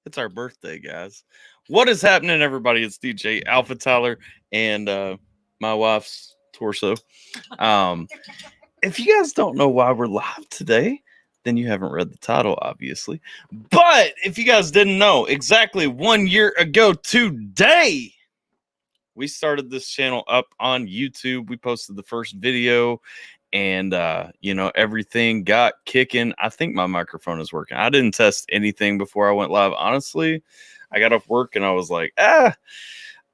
It's our birthday, guys. What is happening, everybody? It's DJ AlphaTyler and my wife's torso. Um, if you guys don't know why we're live today, then you haven't read the title, obviously. But if you guys didn't know, exactly 1 year ago today, we started this channel up on YouTube. We posted the first video. And, everything got kicking. I think my microphone is working. I didn't test anything before I went live. Honestly, I got off work and I was like, I'm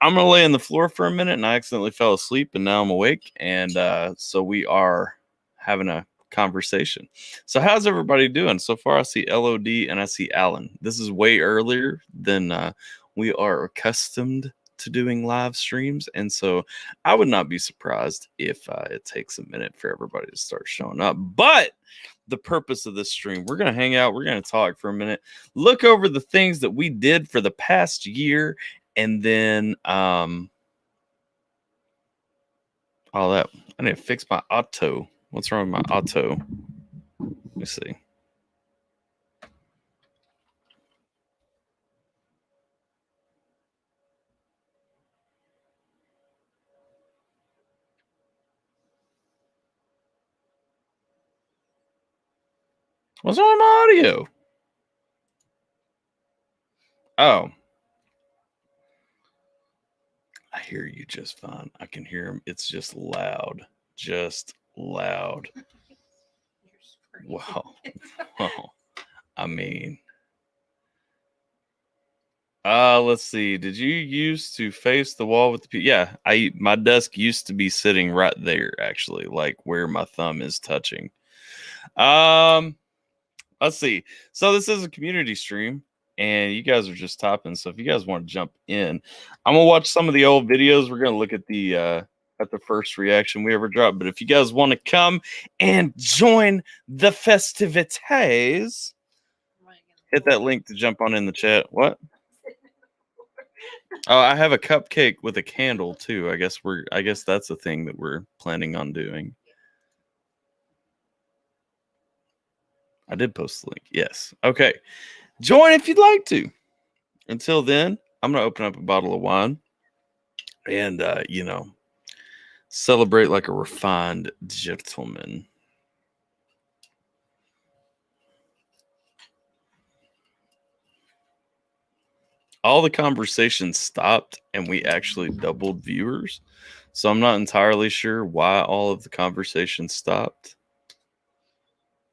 going to lay on the floor for a minute. And I accidentally fell asleep and now I'm awake. And so we are having a conversation. So how's everybody doing? So far, I see LOD and I see Alan. This is way earlier than we are accustomed to doing live streams, and so I would not be surprised if it takes a minute for everybody to start showing up. But the purpose of this stream, we're going to hang out, we're going to talk for a minute, look over the things that we did for the past year, and then all that. I need to fix my auto. What's wrong with my auto? Let me see. What's wrong with my audio? Oh. I hear you just fine. I can hear him. It's just loud. Just loud. Wow. Wow. I mean. Let's see. Did you used to face the wall with the yeah, my desk used to be sitting right there, actually, like where my thumb is touching. Let's see. So this is a community stream, and you guys are just topping. So if you guys want to jump in, I'm gonna watch some of the old videos. We're gonna look at the first reaction we ever dropped. But if you guys want to come and join the festivities, hit that link to jump on in the chat. What? Oh, I have a cupcake with a candle too. I guess that's a thing that we're planning on doing. I did post the link. Yes. Okay. Join if you'd like to. Until then, I'm going to open up a bottle of wine and, celebrate like a refined gentleman. All the conversation stopped and we actually doubled viewers. So I'm not entirely sure why all of the conversation stopped.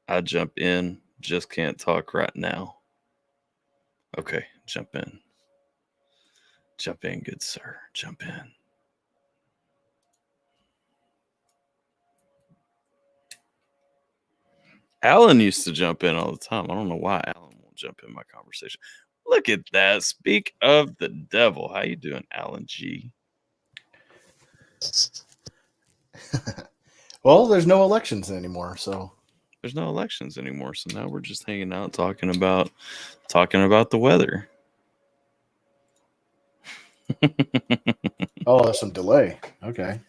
I jump in, just can't talk right now. Okay, jump in. Jump in, good sir. Jump in. Alan used to jump in all the time. I don't know why Alan won't jump in my conversation. Look at that. Speak of the devil. How you doing, Alan G? Well, there's no elections anymore, so there's no elections anymore. So now we're just hanging out talking about the weather. Oh, there's some delay. Okay.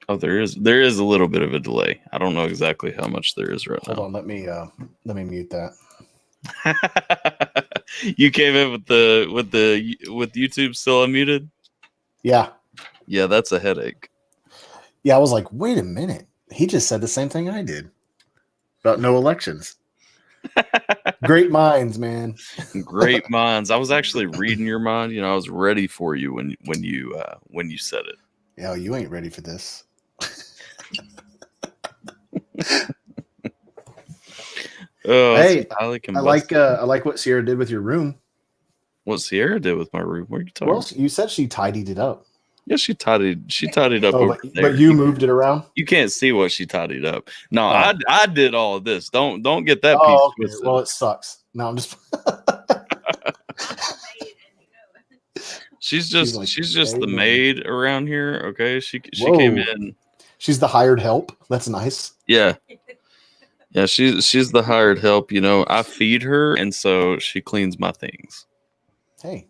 Oh, there is a little bit of a delay. I don't know exactly how much there is right now. Hold on, let me mute that. You came in with YouTube still unmuted? Yeah. Yeah, that's a headache. Yeah, I was like, wait a minute. He just said the same thing I did about no elections. Great minds, man. Great minds. I was actually reading your mind. I was ready for you when you said it. Yeah, you ain't ready for this. Oh, hey, I like what Sierra did with your room. What Sierra did with my room? What are you talking about? You said she tidied it up. Yeah, she tidied up over there. But you moved it around? You can't see what she tidied up. No, I did all of this. Don't get that piece twisted. Well, it sucks. No, I'm just She's just the maid around here, okay? She came in. She's the hired help. That's nice. Yeah. Yeah, she's the hired help, I feed her and so she cleans my things. Hey,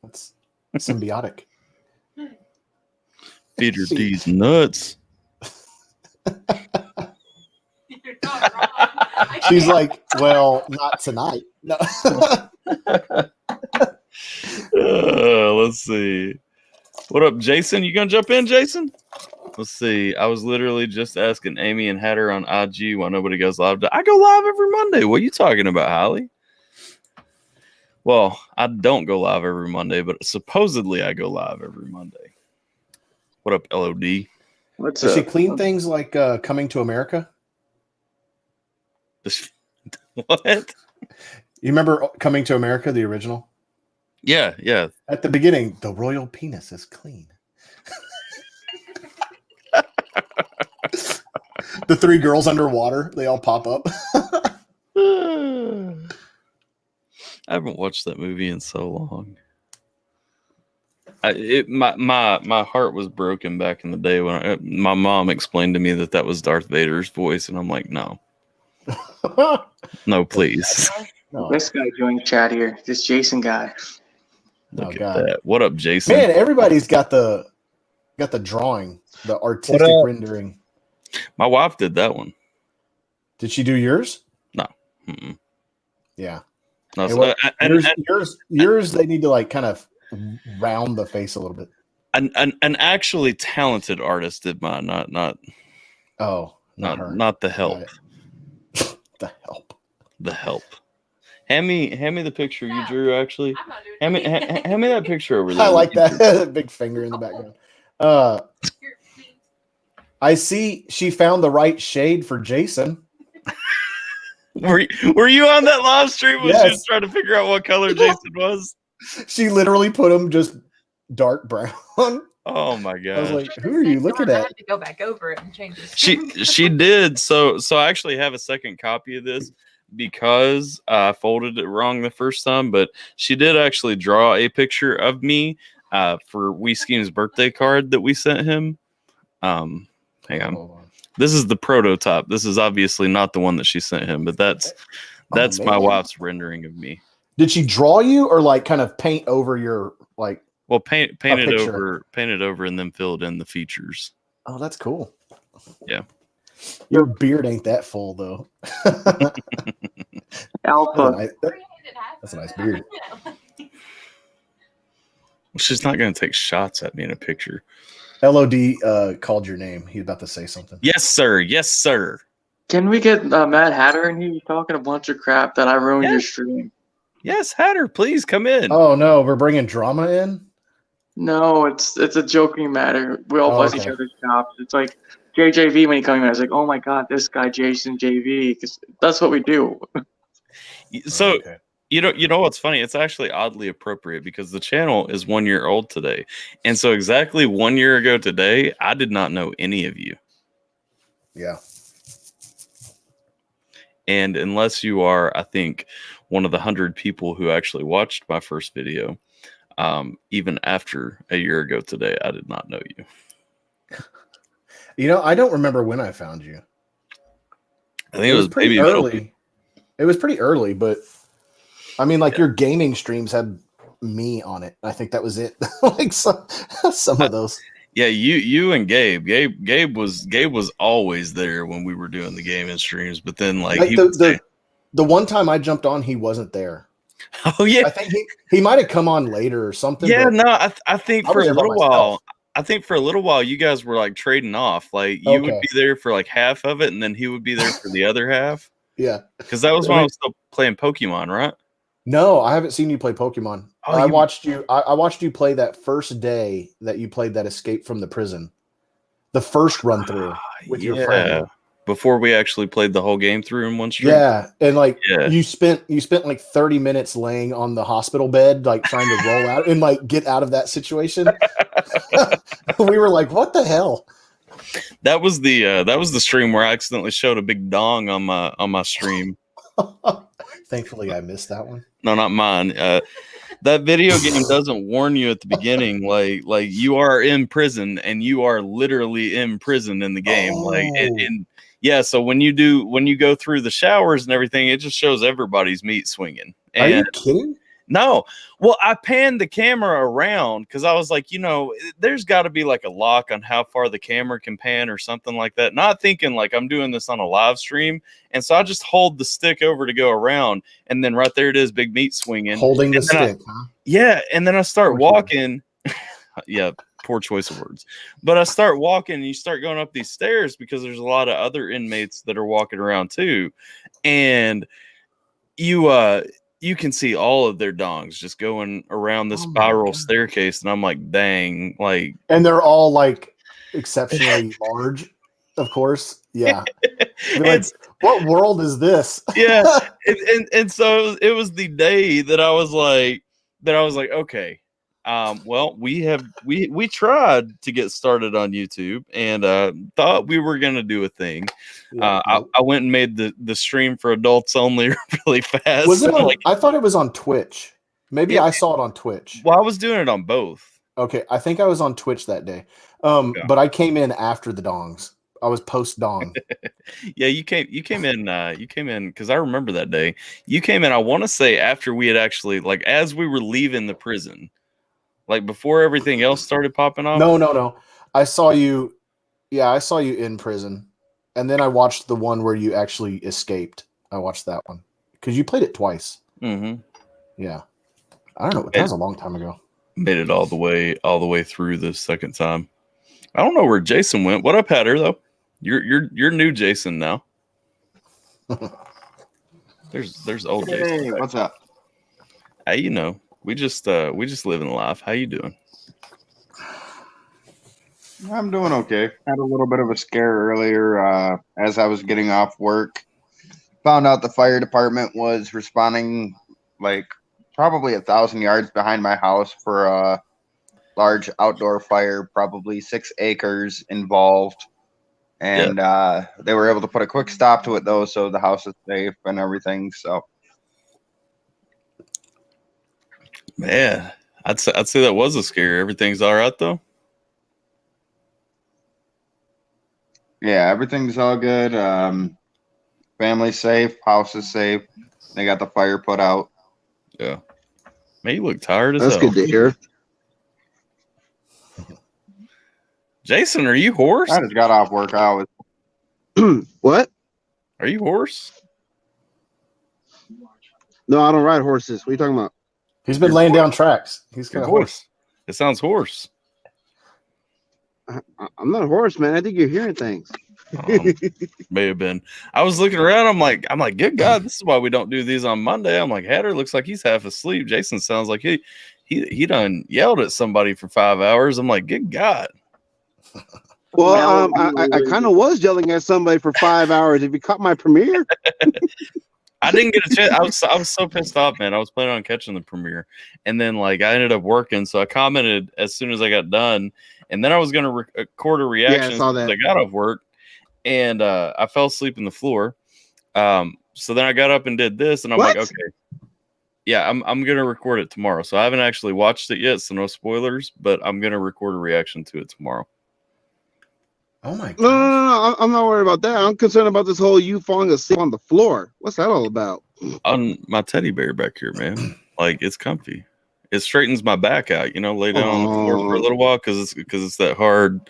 that's symbiotic. Feed her these nuts. She's like, well, not tonight. No. Let's see. What up, Jason? You gonna jump in, Jason? Let's see. I was literally just asking Amy and Hatter on IG why nobody goes live. I go live every Monday. What are you talking about, Holly? Well, I don't go live every Monday, but supposedly I go live every Monday. What up, LOD? What's Does up? she clean things like Coming to America? What? You remember Coming to America, the original? Yeah, yeah. At the beginning, the royal penis is clean. The three girls underwater, they all pop up. I haven't watched that movie in so long. My heart was broken back in the day when my mom explained to me that was Darth Vader's voice, and I'm like, no, no, please. No. This guy joined chat here. This Jason guy. Look at God. that. What up, Jason? Man, everybody's got the drawing, the artistic rendering. My wife did that one. Did she do yours? No. Mm-mm. Yeah. No, Hey, so- what- and- yours, they need to like kind of round the face a little bit. an actually talented artist did mine, not Oh, not her. not the help. Got it. The help. The help. Hand me the picture you drew. Actually, hand me that picture over there. I like that big finger in the background. I see she found the right shade for Jason. Were you on that live stream when she was Yes. trying to figure out what color Jason was? She literally put him just dark brown. Oh my I was god! like, "Who are you looking I at?" had to go back over it and change it. She did. So I actually have a second copy of this because I folded it wrong the first time. But she did actually draw a picture of me for Wee Scheme's birthday card that we sent him. Hang on. Hold on. This is the prototype. This is obviously not the one that she sent him, but that's my man. wife's rendering of me. Did she draw you or like kind of paint over your like? Well, paint it picture. over, and then filled in the features. Oh, that's cool. Yeah. Your beard ain't that full though. Alpha. That's a nice beard. She's not going to take shots at me in a picture. LOD called your name. He's about to say something. Yes, sir. Yes, sir. Can we get Mad Hatter in here? He's talking a bunch of crap that I ruined your Yes. stream. Yes, Hatter, please come in. Oh no, we're bringing drama in. No, it's a joking matter. We all bust each okay. other's chops. It's like JJV when he came in. I was like, oh my god, this guy Jason JV, because that's what we do. So Okay. you know what's funny? It's actually oddly appropriate because the channel is 1 year old today, and so exactly 1 year ago today, I did not know any of you. Yeah. And unless you are, I think, one of the 100 people who actually watched my first video, even after a year ago today, I did not know you. You know, I don't remember when I found you. I think it was pretty Baby Metal. early. It was pretty early, but I mean, like your gaming streams had me on it. I think that was it. Like some of those. Yeah, you and Gabe. Gabe was always there when we were doing the gaming streams, but then like Like he would say, the one time I jumped on, he wasn't there. oh yeah, I think he might have come on later or something. yeah. but No, I think I for was a there by little myself. while. I think for a little while you guys were like trading off. Like you would Okay. be there for like half of it, and then he would be there for the other half. Yeah. Because that was when I was still playing Pokemon, right? No, I haven't seen you play Pokemon. Oh, I you- watched you. I watched you play that first day that you played that Escape from the Prison. The first run through with your friend. Before we actually played the whole game through in one stream. Yeah, and like Yeah. you spent like 30 minutes laying on the hospital bed, like trying to roll out and like get out of that situation. We were like, "What the hell?" That was the stream where I accidentally showed a big dong on my stream. Thankfully, I missed that one. No, not mine. That video game doesn't warn you at the beginning, like you are in prison and you are literally in prison in the game. Like Oh. yeah, so when you go through the showers and everything, it just shows everybody's meat swinging. Are you And kidding? No. Well, I panned the camera around because I was like, there's got to be like a lock on how far the camera can pan or something like that. Not thinking like I'm doing this on a live stream. And so I just hold the stick over to go around. And then right there it is, Big Meat swinging. Holding the stick, huh? Yeah. And then I start Poor walking. Yeah. Poor choice of words. But I start walking and you start going up these stairs because there's a lot of other inmates that are walking around too. And you can see all of their dongs just going around the spiral staircase, and I'm like, dang, like, and they're all like exceptionally large, of course. Yeah. Like, what world is this? Yeah. And so it was the day that I was like, okay. Well, we tried to get started on YouTube and thought we were gonna do a thing. Yeah. I went and made the stream for adults only really fast. Was it on, I thought it was on Twitch. Maybe I saw it on Twitch. Well, I was doing it on both. Okay, I think I was on Twitch that day. But I came in after the dongs. I was post dong. Yeah, you came in because I remember that day. You came in, I want to say after we had actually, like, as we were leaving the prison. Like before everything else started popping off? No. I saw you. Yeah, I saw you in prison. And then I watched the one where you actually escaped. I watched that one. Because you played it twice. Mm-hmm. Yeah. I don't know. That was a long time ago. Made it all the way through the second time. I don't know where Jason went. What up, Hatter, though? You're new Jason now. There's old Jason. Hey, what's up? Hey, we just living life. How you doing? I'm doing okay. Had a little bit of a scare earlier as I was getting off work. Found out the fire department was responding like probably 1,000 yards behind my house for a large outdoor fire, probably 6 acres involved. And they were able to put a quick stop to it, though, so the house is safe and everything. So, man, I'd say that was a scare. Everything's all right, though? yeah, everything's all good. Family's safe. House is safe. They got the fire put out. Yeah. Man, you look tired as That's hell. good to hear. Jason, are you hoarse? I just got off work. I was. What? Are you hoarse? No, I don't ride horses. What are you talking about? He's been laying down tracks. He's kind of hoarse. It sounds hoarse. I'm not a horse, man. I think you're hearing things. May have been. I was looking around. I'm like, good God, this is why we don't do these on Monday. I'm like, Hatter looks like he's half asleep. Jason sounds like he done yelled at somebody for 5 hours. I'm like, good God. Well, I kind of was yelling at somebody for 5 hours. If you caught my premiere, I didn't get a chance. I was so pissed off, man. I was planning on catching the premiere, and then like I ended up working, so I commented as soon as I got done, and then I was gonna record a reaction. Yeah, I saw that. I got off work, and I fell asleep on the floor. So then I got up and did this, and I'm like, okay, yeah, I'm gonna record it tomorrow. So I haven't actually watched it yet, so no spoilers. But I'm gonna record a reaction to it tomorrow. Oh my God. No, I'm not worried about that. I'm concerned about this whole you falling asleep on the floor. What's that all about? On my teddy bear back here, man. Like it's comfy. It straightens my back out. Lay down on the floor for a little while because it's that hard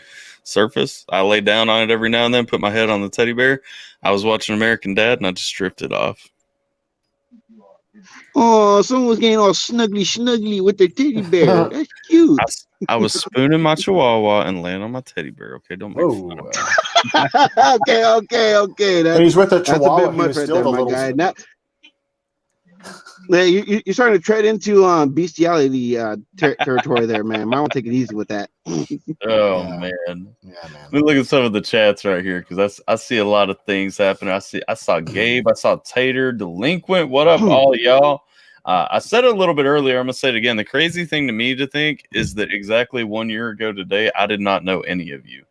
surface. I lay down on it every now and then, put my head on the teddy bear. I was watching American Dad and I just stripped it off. Oh, someone was getting all snuggly with their teddy bear. That's cute. I was spooning my chihuahua and laying on my teddy bear. Okay, don't make fun of me. Okay. When he's with a That's a chihuahua, bit he much was right still there, the my little. guy. Now, you're starting to tread into bestiality territory there, man. Might want to take it easy with that. Oh Yeah. man. Yeah, man. Let me look at some of the chats right here because I see a lot of things happening. I saw Gabe, I saw Tater, Delinquent. What up, all y'all? I said it a little bit earlier. I'm gonna say it again. The crazy thing to me to think is that exactly 1 year ago today, I did not know any of you,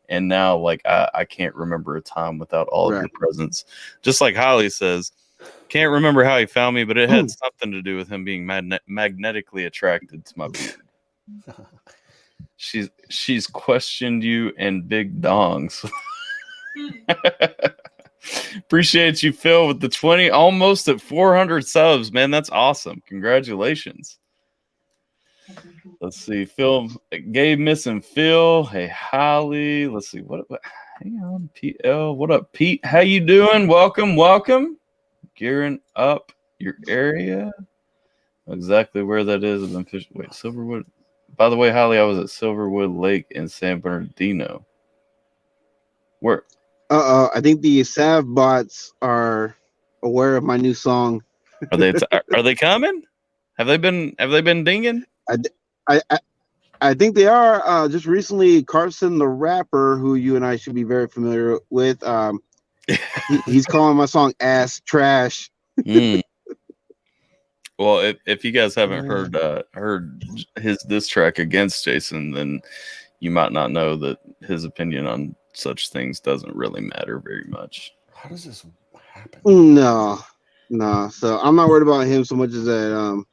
and now like I can't remember a time without all of your presence. Just like Holly says, can't remember how he found me, but it had something to do with him being magnetically attracted to my beard. She's questioned you and big dongs. Appreciate you, Phil, with the 20, almost at 400 subs, man. That's awesome. Congratulations. Let's see, Phil, Gabe missing Phil. Hey, Holly. Let's see what. Hang on, PL. What up, Pete? How you doing? Welcome. Gearing up your area. Exactly where that is. And then wait, Silverwood. By the way, Holly, I was at Silverwood Lake in San Bernardino. Where? I think the Sav bots are aware of my new song. Are they coming? Have they been dinging? I think they are. Just recently, Carson the rapper, who you and I should be very familiar with, he's calling my song "ass trash." Well, if you guys haven't heard his diss track against Jason, then you might not know that his opinion on such things doesn't really matter very much. How does this happen? No. So I'm not worried about him so much as that.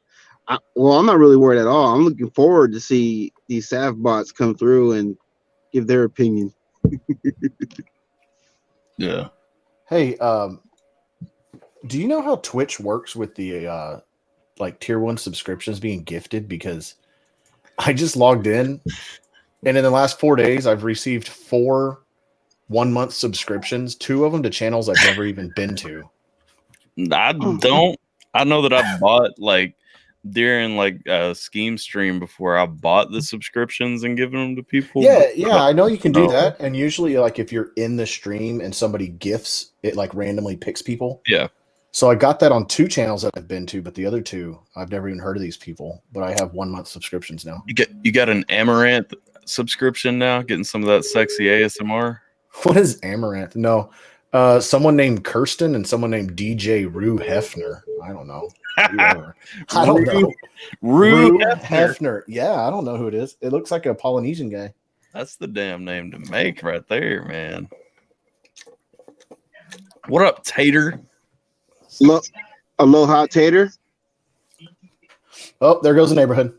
I'm not really worried at all. I'm looking forward to see these Sav bots come through and give their opinion. Yeah. Hey, do you know how Twitch works with the like tier 1 subscriptions being gifted? Because I just logged in, and in the last 4 days, I've received 4 1-month subscriptions, 2 of them to channels I've never even been to. I know that I bought like during like a scheme stream before I bought the subscriptions and given them to people. Yeah, I know you can do that. And usually, like if you're in the stream and somebody gifts, it like randomly picks people. Yeah. So I got that on 2 channels that I've been to, but the other 2, I've never even heard of these people. But I have 1-month subscriptions now. You got an Amaranth subscription now, getting some of that sexy ASMR. What is Amaranth? No. Someone named Kirsten and someone named DJ Rue Hefner. I don't know. I don't know. Rue Hefner. Yeah, I don't know who it is. It looks like a Polynesian guy. That's the damn name to make right there, man. What up, Tater? Aloha, Tater. Oh, there goes the neighborhood.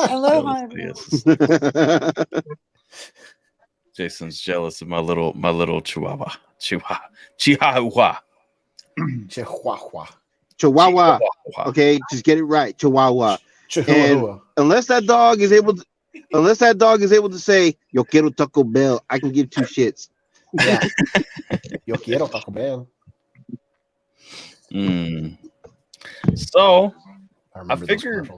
Aloha. Jason's jealous of my little chihuahua. Chihuahua. Chihuahua. Okay, just get it right. Chihuahua. And unless that dog is able to say "Yo quiero Taco Bell," I can give 2 shits. Yeah. Yo quiero Taco Bell. So I figured,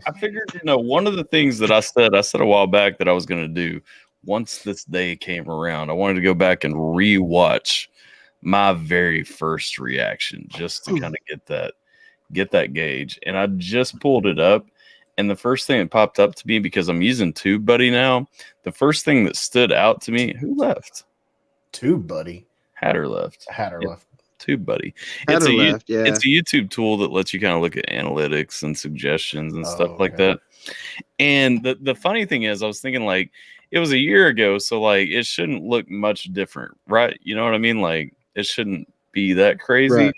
one of the things that I said a while back that I was going to do once this day came around, I wanted to go back and rewatch my very first reaction just to kind of get that gauge. And I just pulled it up, and the first thing that popped up to me, because I'm using TubeBuddy now, the first thing that stood out to me, who left? TubeBuddy. Hatter left. Left. TubeBuddy. It's a YouTube tool that lets you kind of look at analytics and suggestions and stuff like that. And the funny thing is, I was thinking like it was a year ago, so like it shouldn't look much different, right? You know what I mean? Like it shouldn't be that crazy. Right.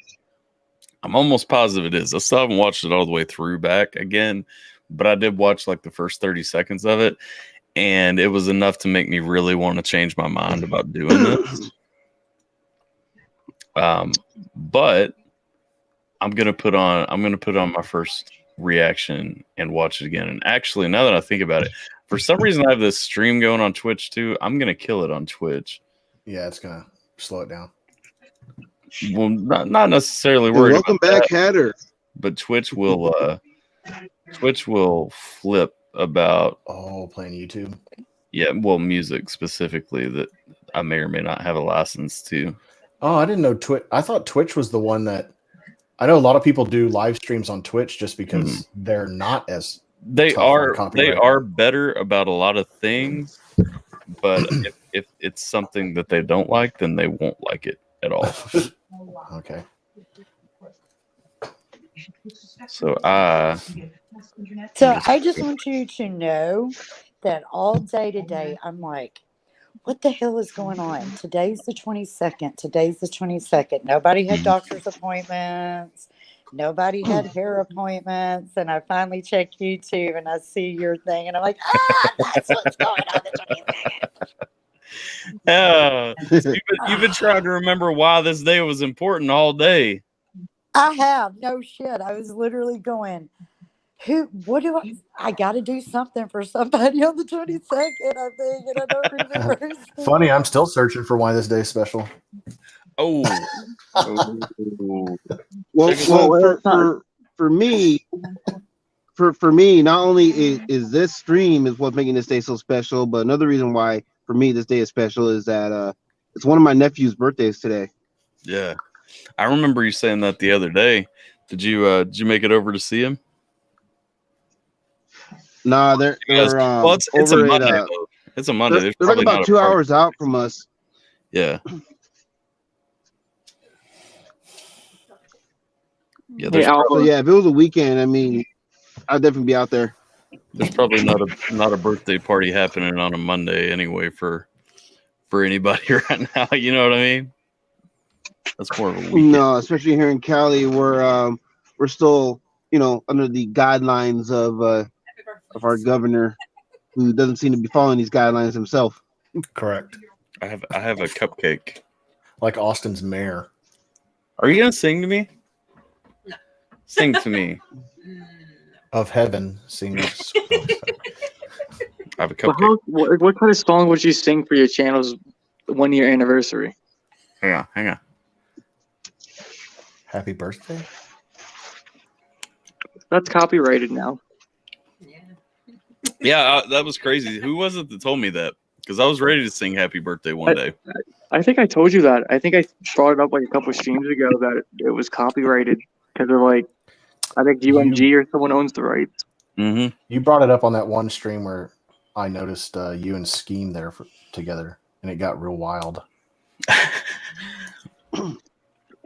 I'm almost positive it is. I still haven't watched it all the way through back again, but I did watch like the first 30 seconds of it, and it was enough to make me really want to change my mind about doing this. But I'm gonna put on my first reaction and watch it again. And actually, now that I think about it, for some reason I have this stream going on Twitch too. I'm gonna kill it on Twitch. Yeah, it's gonna slow it down. Well, not necessarily worried. Welcome about back, that, Hatter. but Twitch will flip about playing YouTube. Yeah, well, music specifically that I may or may not have a license to. Oh, I didn't know Twitch. I thought Twitch was the one that I know a lot of people do live streams on Twitch just because they're not as they are better about a lot of things, but if it's something that they don't like, then they won't like it at all. Okay. So I just want you to know that all day today, I'm like, what the hell is going on? Today's the 22nd. Nobody had doctor's appointments. Nobody had hair appointments. And I finally checked YouTube and I see your thing and I'm like, that's what's going on the 22nd. You've been trying to remember why this day was important all day. I have no shit. I was literally going, what do I got to do something for somebody on the 22nd, I think, and I don't remember. his name. Funny, I'm still searching for why this day is special. Oh, Well, for me, not only is this stream is what's making this day so special, but another reason why for me this day is special is that it's one of my nephew's birthdays today. yeah. I remember you saying that the other day. Did you make it over to see him? Nah, they're well, it's a Monday. Though. It's a Monday. They're like about 2 hours out from us. Yeah. Yeah, Hey, Alpha. So yeah, if it was a weekend, I mean, I'd definitely be out there. There's probably not a birthday party happening on a Monday anyway for anybody right now. You know what I mean? That's more of a weekend. No, especially here in Cali, where we're still, under the guidelines of our governor, who doesn't seem to be following these guidelines himself. Correct. I have a cupcake. Like Austin's mayor. Are you gonna sing to me? No. Sing to me. Of heaven, sing us. I have a cupcake. What kind of song would you sing for your channel's 1 year anniversary? Hang on. Happy birthday. That's copyrighted now. Yeah, that was crazy. Who was it that told me that? Because I was ready to sing Happy Birthday one day. I think I told you that. I think I brought it up like a couple of streams ago that it was copyrighted because they're like, I think UMG or someone owns the rights. Mm-hmm. You brought it up on that one stream where I noticed you and Scheme there together, and it got real wild.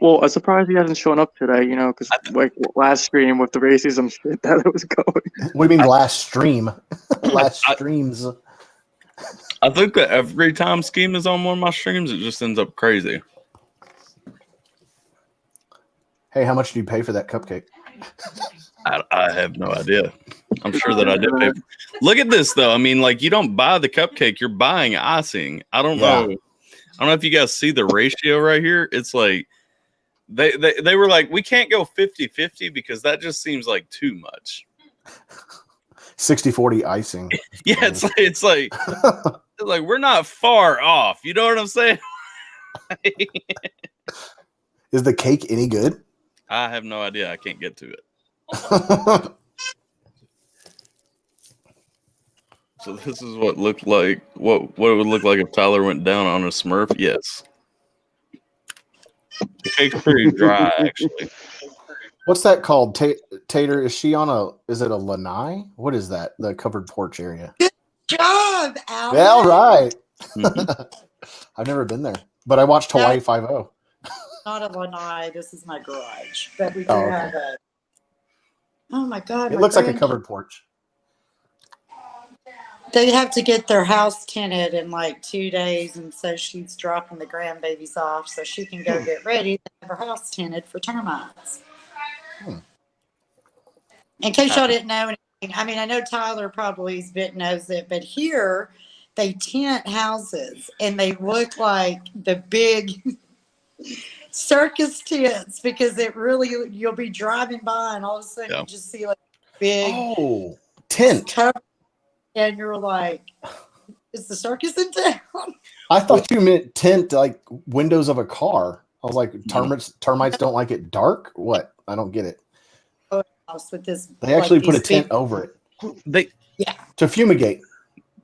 Well, I'm surprised he hasn't shown up today, because like last stream with the racism shit that it was going. What do you mean last stream? Last streams. I think that every time Scheme is on one of my streams, it just ends up crazy. Hey, how much do you pay for that cupcake? I have no idea. I'm sure that I did pay. Look at this, though. I mean, like, you don't buy the cupcake. You're buying icing. I don't know. I don't know if you guys see the ratio right here. It's like they were like, we can't go 50-50 because that just seems like too much. 60-40 icing. Yeah, it's like we're not far off. You know what I'm saying? Is the cake any good? I have no idea. I can't get to it. So this is what looked like what it would look like if Tyler went down on a Smurf. Yes. The cake's pretty dry, actually. What's that called? Tater, is it a lanai? What is that? The covered porch area. Good job, Al. Yeah, all right. Mm-hmm. I've never been there, but I watched Hawaii Five-0. Not a lanai. This is my garage, but we do have a. Oh my God! It looks like a covered porch. They have to get their house tinted in like 2 days, and so she's dropping the grandbabies off so she can go get ready to have her house tinted for termites. In case y'all didn't know anything, I mean, I know Tyler probably knows it, but here they tint houses and they look like the big circus tents because you'll be driving by and all of a sudden you just see like big tent cover, and you're like, is the circus in town? I thought you meant tent like windows of a car. I was like, termites don't like it dark? What? I don't get it. With this, they actually put a tent over it. To fumigate.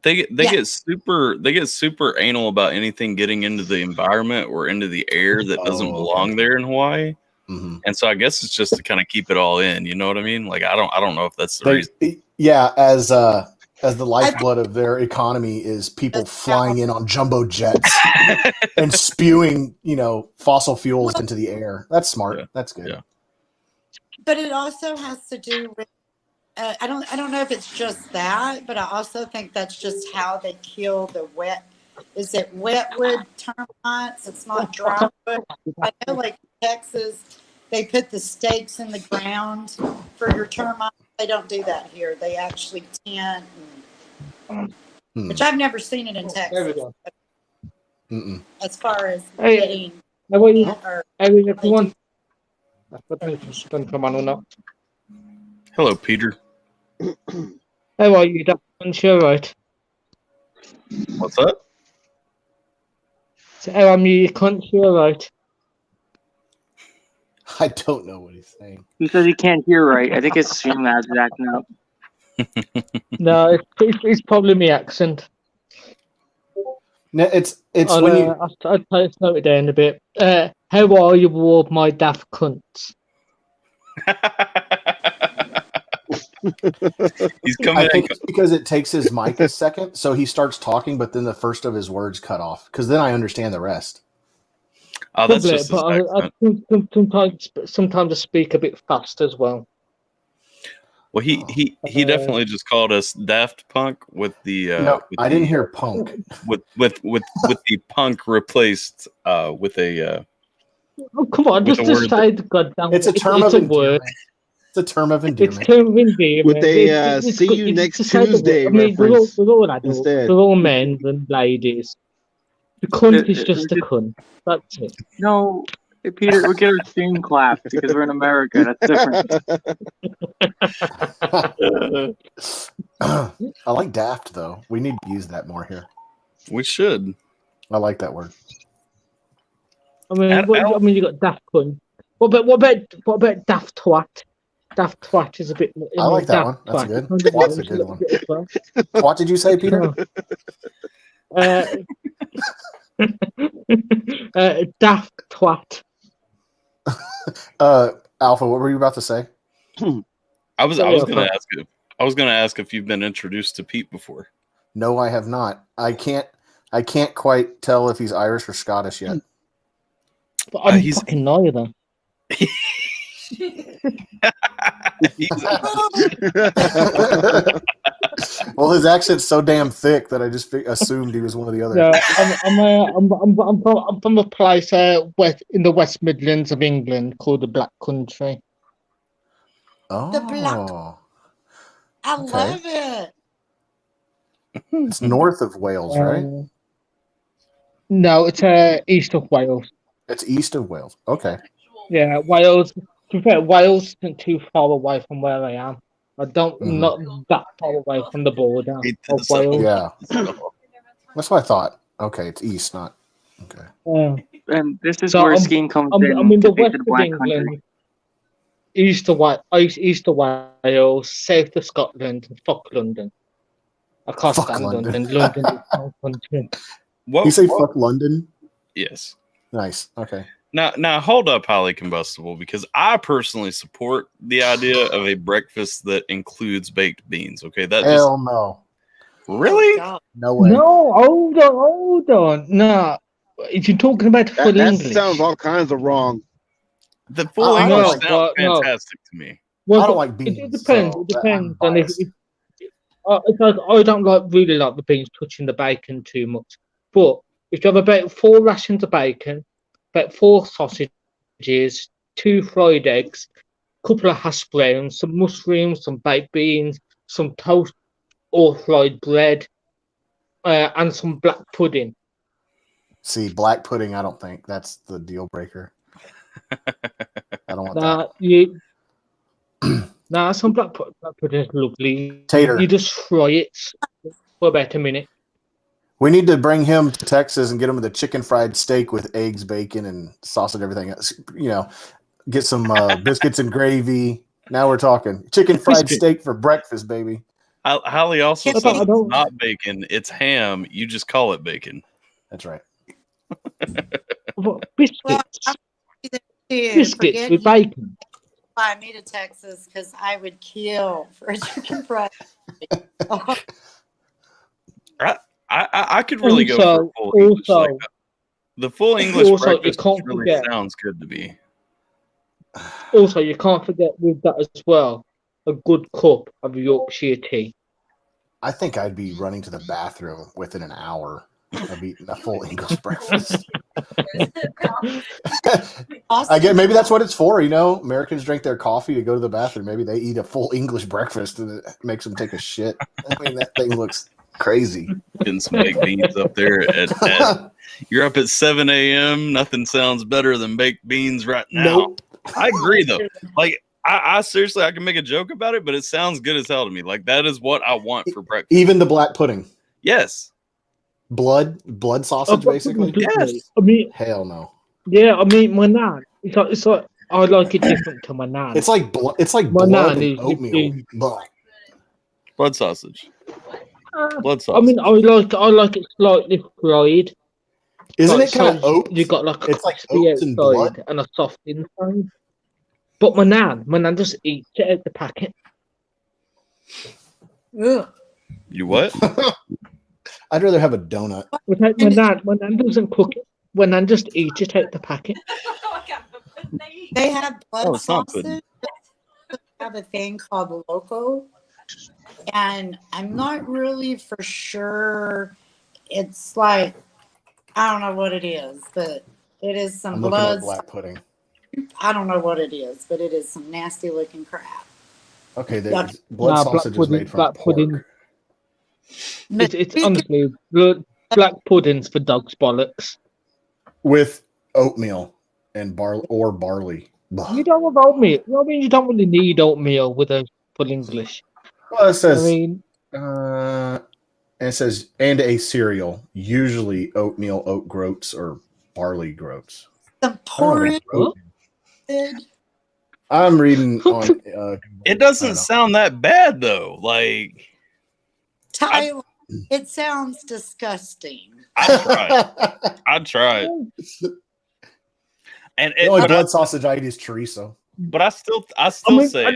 They get super anal about anything getting into the environment or into the air that doesn't belong there in Hawaii. Mm-hmm. And so I guess it's just to kind of keep it all in. You know what I mean? Like I don't know if that's the reason. Yeah, as the lifeblood of their economy is people flying in on jumbo jets and spewing, fossil fuels into the air. That's smart. Yeah. That's good. Yeah. But it also has to do with I don't know if it's just that, but I also think that's just how they kill the wet. Is it wetwood termites? It's not dry wood. I know, like Texas, they put the stakes in the ground for your termites. They don't do that here. They actually tent, which I've never seen it in Texas. Mm-mm. as far as Hey, getting how are you? or How is they everyone? do. I don't know if it's done come on or not. Hello, Peter. How are you, Dr. Sure, right? What's up? So, how am you, cunt? Sure, right? I don't know what he's saying. He says he can't hear right. I think it's Shane Labs acting up. No, it's probably my accent. No, it's when you. I'll slow it down a bit. How are you, all my daft cunts? He's coming I think in. it's because it takes his mic a second, so he starts talking, but then the first of his words cut off. Because then I understand the rest. Oh, that's Probably, just his but accent. sometimes I speak a bit fast as well. Well, he definitely just called us Daft Punk with the No, with I the, didn't hear punk. with the punk replaced with a Oh, come on, with just a word say the goddamn. It's a term it's of a word. endearment. It's a term of It's endearment. term of endearment. With a It's see good. you You next just say the word. Tuesday I mean, we're reference all adults. instead. We're all men and ladies. The cunt is just a cunt. That's it. No, hey, Peter, we get our stream clapped because we're in America. That's different. I like daft though. We need to use that more here. we should. I like that word. I mean, Al- you got daft cunt. What about daft twat? Daft twat is a bit. I like that daft one. That's twat. good. It kind of Twat's a works good little one. bit as well. What did you say, Peter? Daft twat. Alpha, what were you about to say? I was gonna ask if you've been introduced to Pete before. No, I have not. I can't quite tell if he's Irish or Scottish yet. But I'm He's- fucking neither. Well, his accent's so damn thick that I just assumed he was one of the others. Yeah, I'm from a place in the West Midlands of England called the Black Country. Oh, The black. I Okay. love it. It's north of Wales, right? No, it's east of Wales. It's east of Wales. Okay. Yeah, Wales. To be fair, Wales isn't too far away from where I am. Not that far away from the border of Wales. Yeah. That's what I thought. Okay, it's east, not okay. And this is So where I'm- skiing comes I'm in to the take west to the of Black England, Country. east of Wales, south of Scotland, and fuck London. I can't Fuck stand London. London. London is my country. What? You say fuck London? Yes. Nice. Okay. Now hold up, highly combustible, because I personally support the idea of a breakfast that includes baked beans. Okay, that Hell no. really. Oh, No way. No, hold on. No, if you're talking about full that English. sounds all kinds of wrong. The full I English don't sounds like- no. fantastic to me. Well, I don't like beans. It depends. so It depends I'm on if biased. I don't really like the beans touching the bacon too much. But if you have about 4 rations of bacon, about 4 sausages, 2 fried eggs, a couple of hash browns, some mushrooms, some baked beans, some toast or fried bread, and some black pudding. See, black pudding, I don't think that's the deal breaker. I don't want that. Some black pudding is lovely. Tater. You just fry it for about a minute. We need to bring him to Texas and get him with a chicken fried steak with eggs, bacon, and sausage, everything else. You know, get some biscuits and gravy. Now we're talking chicken fried Biscuit. steak for breakfast, baby. Holly also I says it's don't- not bacon; it's ham. You just call it bacon. That's right. What, biscuits. Well, I'm too. Biscuits Forget with you bacon. fly me to Texas because I would kill for a chicken fried. Oh, I could really go for a full English. Like, the full English Also, you breakfast can't really forget- sounds good to me. Also, you can't forget with that as well, a good cup of Yorkshire tea. I think I'd be running to the bathroom within an hour of eating a full English breakfast. I get maybe that's what it's for. You know, Americans drink their coffee to go to the bathroom. Maybe they eat a full English breakfast and it makes them take a shit. I mean, that thing looks Crazy. Getting some baked beans up there. You're up at 7 a.m. Nothing sounds better than baked beans right now. Nope. I agree, though. Like, I seriously, I can make a joke about it, but it sounds good as hell to me. Like, that is what I want for breakfast. Even the black pudding. Yes. Blood sausage, basically. Yes. I mean, Hell no. yeah. I mean, my nan. It's like I like it different to my nan. It's like My blood nan and is oatmeal. between- Blah. Blood sausage. Blood I sausage. mean, I like it slightly fried. Isn't Like, it kind of so oats? You got like a It's like crispy oats and outside blood. and a soft inside. But my nan just eats it out the packet. Ugh. You what? I'd rather have a donut. Without my nan doesn't cook it. My nan just eats it out the packet. They have blood Oh, it's not pudding. sausage. They have a thing called loco, and I'm not really for sure. It's like I don't know what it is, but it is some I'm looking blood. at black pudding. I don't know what it is, but it is some nasty looking crap. Okay, Yeah. blood Nah, sausage is made from black pork. pudding. But It's honestly black puddings for dogs' bollocks. With oatmeal and barley. Blah. You don't want oatmeal. I mean, you don't really need oatmeal with a full English. Well, it I says mean, and it says and a cereal, usually oatmeal, oat groats, or barley groats. some porridge. What? I'm reading on. It doesn't sound that bad, though. Like, Tyler, it sounds disgusting. I'd try it. And The only blood sausage I eat is chorizo. but I still say.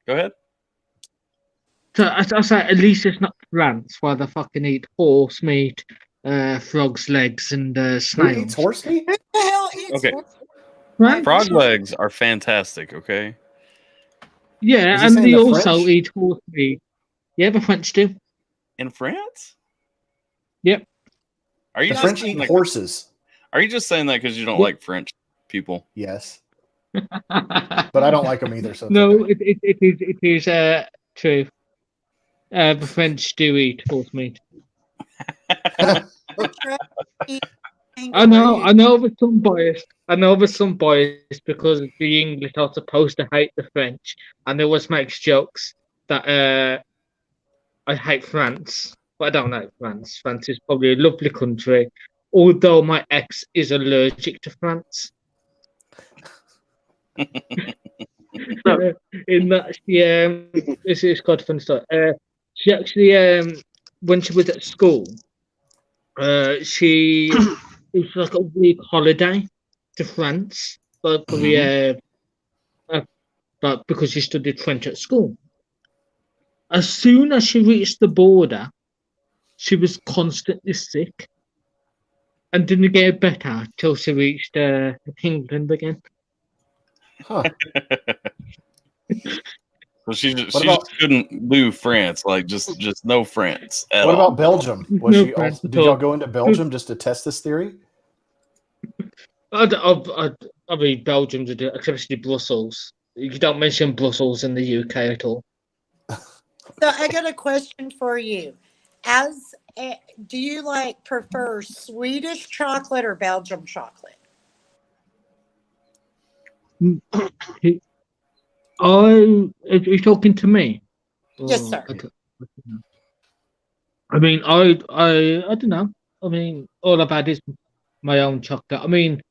Go ahead. So I say at least it's not France where they fucking eat horse meat, frog's legs, and Who eats snails. horse meat? Who the hell eats Okay. horse- Right? Frog legs are fantastic. Okay. Yeah, Is he and saying they the also French? eat horse meat. Yeah, the French do. In France? Yep. Are you The just French saying eat that- horses. Are you just saying that because you don't Yeah. like French people? Yes, but I don't like them either. So it's No, okay. it is true. The French do eat horse meat. I know there's some bias. I know there's some bias because the English are supposed to hate the French, and they always makes jokes that I hate France, but I don't like France. France is probably a lovely country, although my ex is allergic to France. In that it's quite a funny story. She actually when she was at school, it was like a week holiday to France, but but because she studied French at school. As soon as she reached the border, she was constantly sick, and didn't get better till she reached England again. Huh. So she just What about- couldn't do France. Like just no France at What all. about Belgium? Was No she France also, at did y'all all. go into Belgium just to test this theory? I mean, Belgium's especially Brussels. You don't mention Brussels in the UK at all. So I got a question for you. Do you prefer Swedish chocolate or Belgium chocolate? Are you talking to me? Yes, sir. I mean, I don't know. I mean, all I've had is my own chocolate. I mean,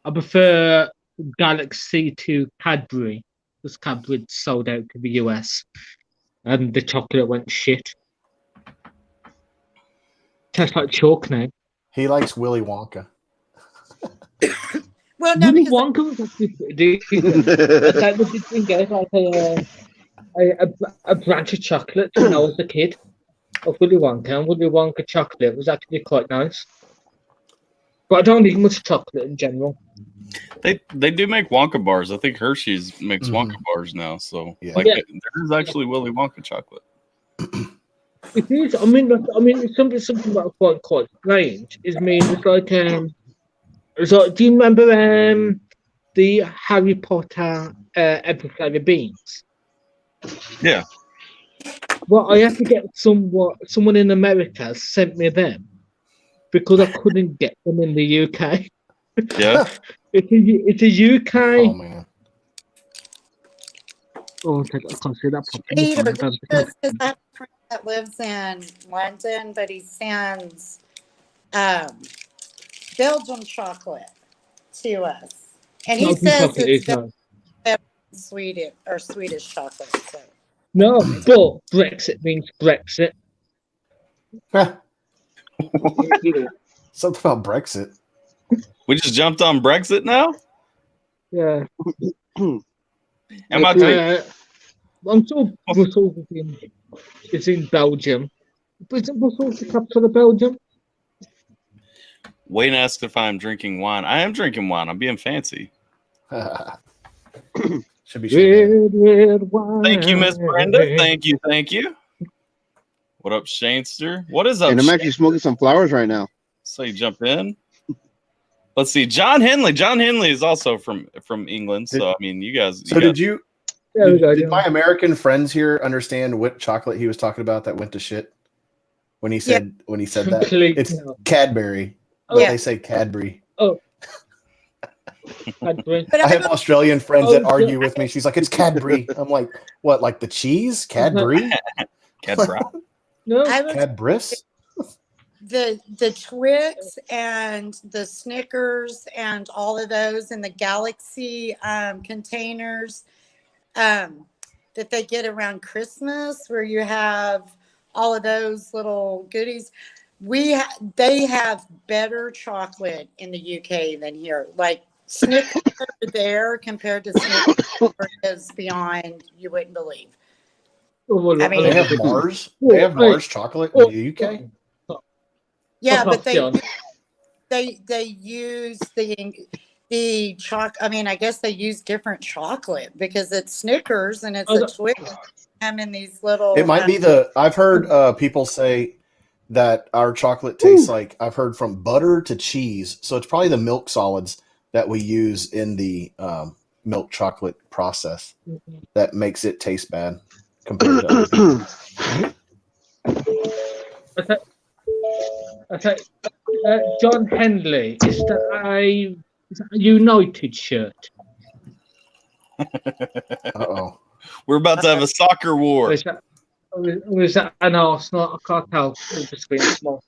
I prefer Galaxy to Cadbury because Cadbury sold out to the US, and the chocolate went shit. Tastes like chalk now. He likes Willy Wonka. Well, no, Willy because Wonka was actually pretty decent. That was the thing, guys, like a branch of chocolate when I was a kid of Willy Wonka, and Willy Wonka chocolate was actually quite nice. But I don't eat much chocolate in general. They do make Wonka bars. I think Hershey's makes Mhm. Wonka bars now. So Yeah. like Yeah. there is actually Willy Wonka chocolate. It is. I mean, it's something that I find quite strange. It's like, do you remember the Harry Potter every flavour beans? Yeah. Well, I had to get someone in America sent me them because I couldn't get them in the UK. Yeah. It's a UK. Oh man. Oh, I can't say that properly. Peter, I don't think because I have a friend that lives in London, but he sends Belgian chocolate to us, and he Belgian says chocolate it's is nice. better than Swedish chocolate. So. No, but Brexit means Brexit. Something about Brexit. We just jumped on Brexit now? Yeah. Am I I'm sure Brussels is in Belgium. But isn't Brussels the capital of Belgium? Wayne asked if I'm drinking wine. I am drinking wine. I'm being fancy. Should be champagne. Red wine. Thank you, Miss Brenda. Thank you. What up, Shanester? What is up, And I'm actually smoking some flowers right now. So you jump in. Let's see. John Henley. John Henley is also from England. So I mean, you guys. So did you? There we go, Did yeah. my American friends here understand what chocolate he was talking about that went to shit when he said that? Completely. It's Cadbury. Oh. But Yeah. they say Cadbury. Cadbury. But I have Australian friends that Oh, argue with me. She's like, "It's Cadbury." I'm like, "What? Like the cheese? Cadbury? Cadbury. No, I would Cadbris?" the Twix and the Snickers and all of those in the Galaxy containers that they get around Christmas, where you have all of those little goodies. They have better chocolate in the UK than here. Like Snickers there compared to Snickers is beyond you wouldn't believe. well, I mean- They have Mars. They have Mars chocolate in the UK. Yeah, Oh, but John. they use the I mean, I guess they use different chocolate because it's Snickers and it's a Twix. I'm in these little. It might be the. I've heard people say that our chocolate tastes like. I've heard from butter to cheese, so it's probably the milk solids that we use in the milk chocolate process that makes it taste bad compared to other people. Okay. John Henley, is that a United shirt? Uh-oh. We're about to have a soccer war. Or is that an Arsenal? I can't tell. It's just being small.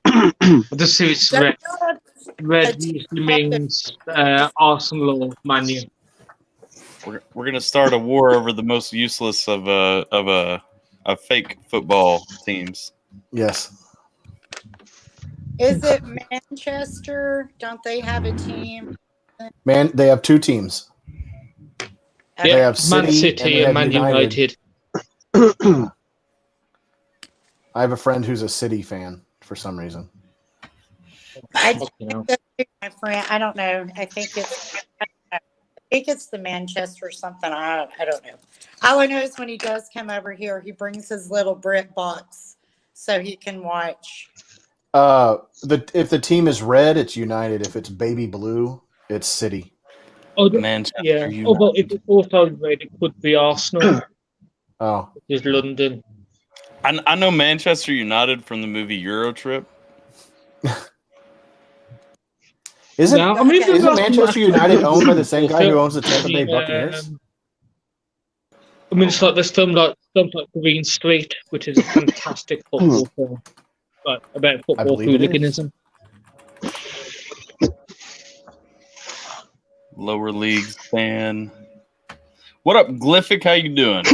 The suit's red. Red usually means Arsenal or Man U. We're gonna start a war over the most useless of fake football teams. Yes. Is it Manchester? Don't they have a team? Man, they have two teams. They Yeah, have Man City City and and they have Man United. United. I have a friend who's a City fan for some reason. I You know. my friend. I don't know. I think it's the Manchester something. I don't know. All I know is when he does come over here, he brings his little Brit box so he can watch. If the team is red, it's United. If it's baby blue, it's City. Oh, Manchester yeah. United. Although if it's also red, it could be Arsenal. Oh, It's London. I know Manchester United from the movie Euro Trip. isn't No, I mean, there's isn't lots of Manchester matches. United owned by the same guy who Also, owns the Tampa Bay Buccaneers? I mean, it's like there's some like Green Street, which is a fantastic football film, but about football believe it is. hooliganism. Lower leagues fan. What up, Glyphic? How you doing?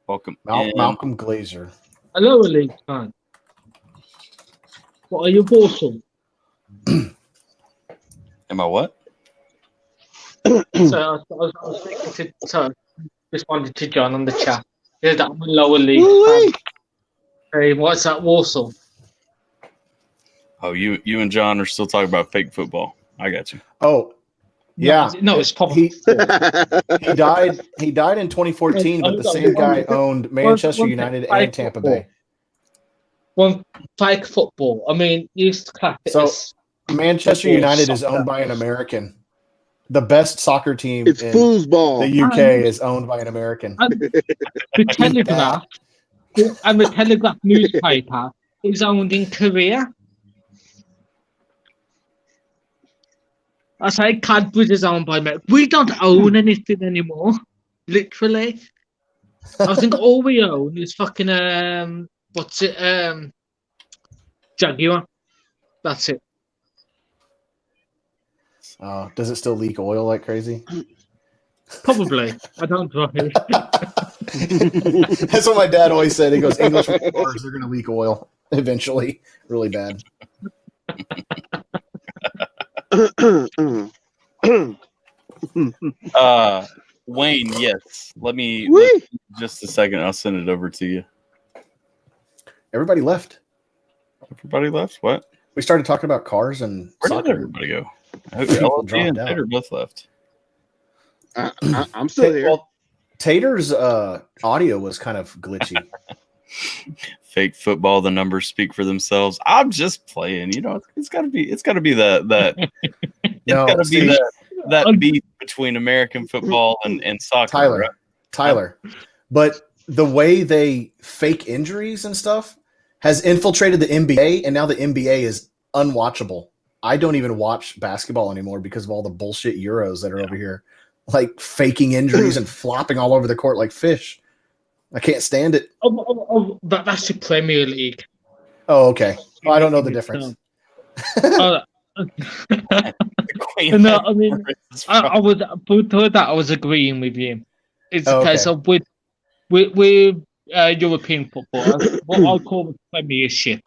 Welcome. in. Malcolm Glazer. A lower league fan. What are you, Walsall? Am I what? So I was thinking to responded to John on the chat. Yeah, that I'm a lower league fan. Hey, what's that, Walsall? Oh, you and John are still talking about fake football. I got you. Oh, yeah. No, it's probably. He died. He died in 2014, but the same guy owned Manchester United and Tampa Bay. One fake football. I mean, you used to clap it So, as Manchester football, United is soccer. owned by an American the best soccer team It's in foosball. the UK is owned by an American. The Telegraph and the Telegraph newspaper is owned in Korea. I say Cadbury's is owned by America. We don't own anything anymore. Literally. I think all we own is fucking Jaguar. That's it. Does it still leak oil like crazy? Probably. I don't drive. That's what my dad always said. He goes, English cars, they're going to leak oil eventually. Really bad. Wayne, yes. Let me just a second. I'll send it over to you. Everybody left. Everybody left? What? We started talking about cars and Where soccer. did everybody go? People LG and dropped out. Tater both left. I'm still here. Well, Tater's audio was kind of glitchy. Fake football, the numbers speak for themselves. I'm just playing. You know, it's gotta be that that beef between American football and soccer. Tyler, right? Tyler. But the way they fake injuries and stuff has infiltrated the NBA, and now the NBA is unwatchable. I don't even watch basketball anymore because of all the bullshit Euros that are over here, like faking injuries and flopping all over the court like fish. I can't stand it. That's the Premier League. Oh, okay. Well, I don't know the difference. No, I mean, I was agreeing with you. It's a case of with European football, what I call the Premiership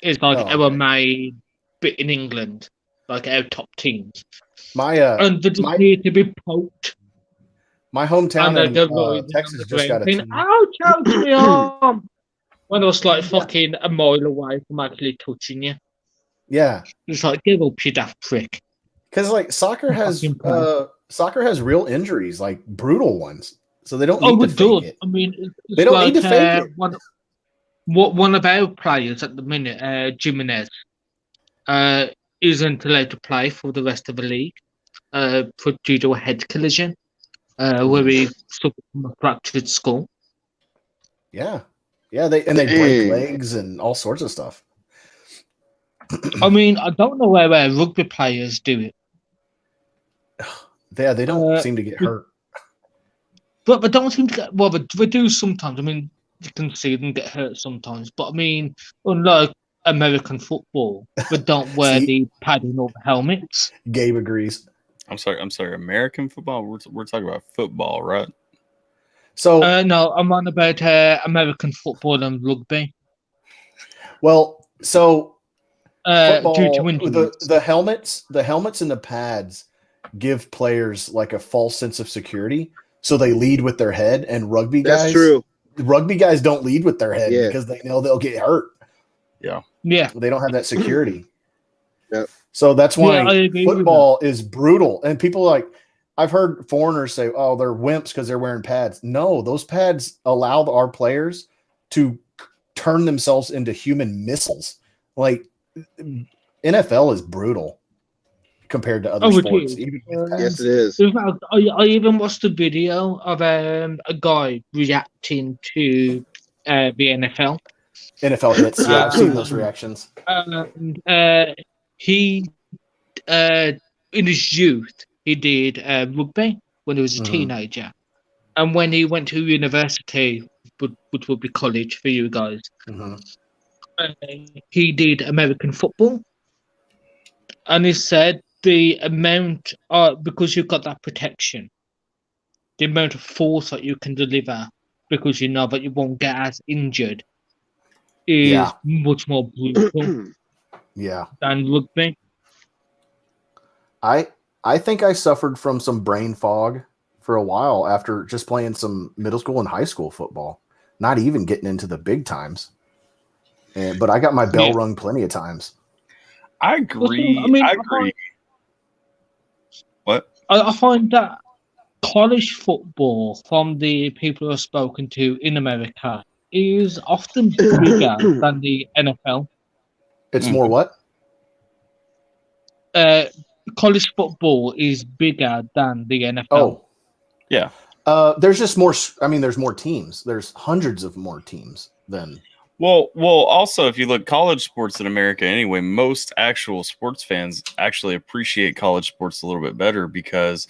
is like our main bit in England, like our top teams. And they just need to be poked. My hometown in Texas just got a team. Ouch, ouch, my arm! When I was like fucking a mile away from actually touching you. Yeah. It's like, give up, you daft prick. Because like soccer has real injuries, like brutal ones. So they don't need to fake it. I mean, they don't need to fake it. One of our players at the minute, Jimenez, isn't allowed to play for the rest of the league due to a head collision where he suffered from a fractured skull. Yeah. Yeah, they break legs and all sorts of stuff. I mean, I don't know where rugby players do it. Yeah, they don't seem to get hurt. But they don't seem to get... Well, they do sometimes. I mean, you can see them get hurt sometimes. But, I mean, unlike American football, they don't wear the padding or the helmets. Gabe agrees. I'm sorry. American football? We're talking about football, right? So no, I'm on about American football and rugby. Well, so... football, due to injuries. the helmets and the pads give players like a false sense of security, so they lead with their head. And rugby guys don't lead with their head because they know they'll get hurt. Yeah, they don't have that security. Yep. So that's why football is brutal. And people I've heard foreigners say, "Oh, they're wimps because they're wearing pads." No, those pads allow our players to turn themselves into human missiles. Like, NFL is brutal compared to other sports. Yes, it is. I even watched a video of a guy reacting to the NFL. NFL hits. Yeah, I've seen those reactions. He, in his youth, he did rugby when he was a teenager, and when he went to university, which would be college for you guys. He did American football, and he said the amount, because you've got that protection, the amount of force that you can deliver because you know that you won't get as injured is much more brutal than rugby. I think I suffered from some brain fog for a while after just playing some middle school and high school football, not even getting into the big times. But I got my bell rung plenty of times. I agree. I agree. What? I find that college football, from the people I've spoken to in America, is often bigger than the NFL. It's more what? college football is bigger than the NFL. Oh, Yeah. there's just more. I mean, there's more teams. There's hundreds of more teams than. Well, also, if you look college sports in America anyway, most actual sports fans actually appreciate college sports a little bit better because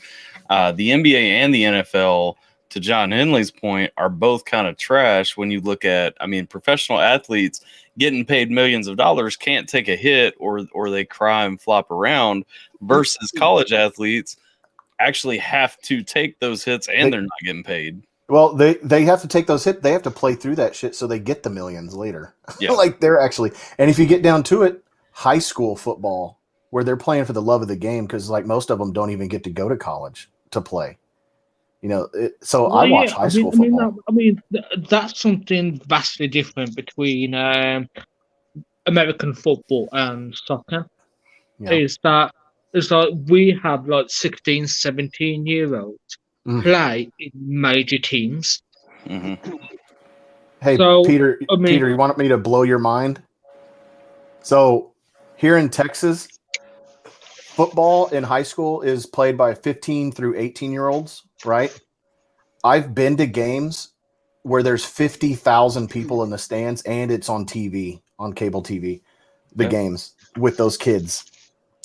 the NBA and the NFL, to John Henley's point, are both kind of trash when you look at, I mean, professional athletes getting paid millions of dollars can't take a hit or they cry and flop around versus college athletes actually have to take those hits and they're not getting paid. Well, they have to take those hits. They have to play through that shit so they get the millions later. Yeah. Like they're actually, and if you get down to it, high school football where they're playing for the love of the game because like most of them don't even get to go to college to play. You know, I watch high school football. That's something vastly different between American football and soccer. Yeah. Is that it's like we have like 16, 17-year-olds play in major teams. Mm-hmm. Hey, So, Peter, I mean- Peter, you want me to blow your mind? So here in Texas, football in high school is played by 15 through 18-year-olds, right? I've been to games where there's 50,000 people in the stands and it's on TV, on cable TV, the games with those kids.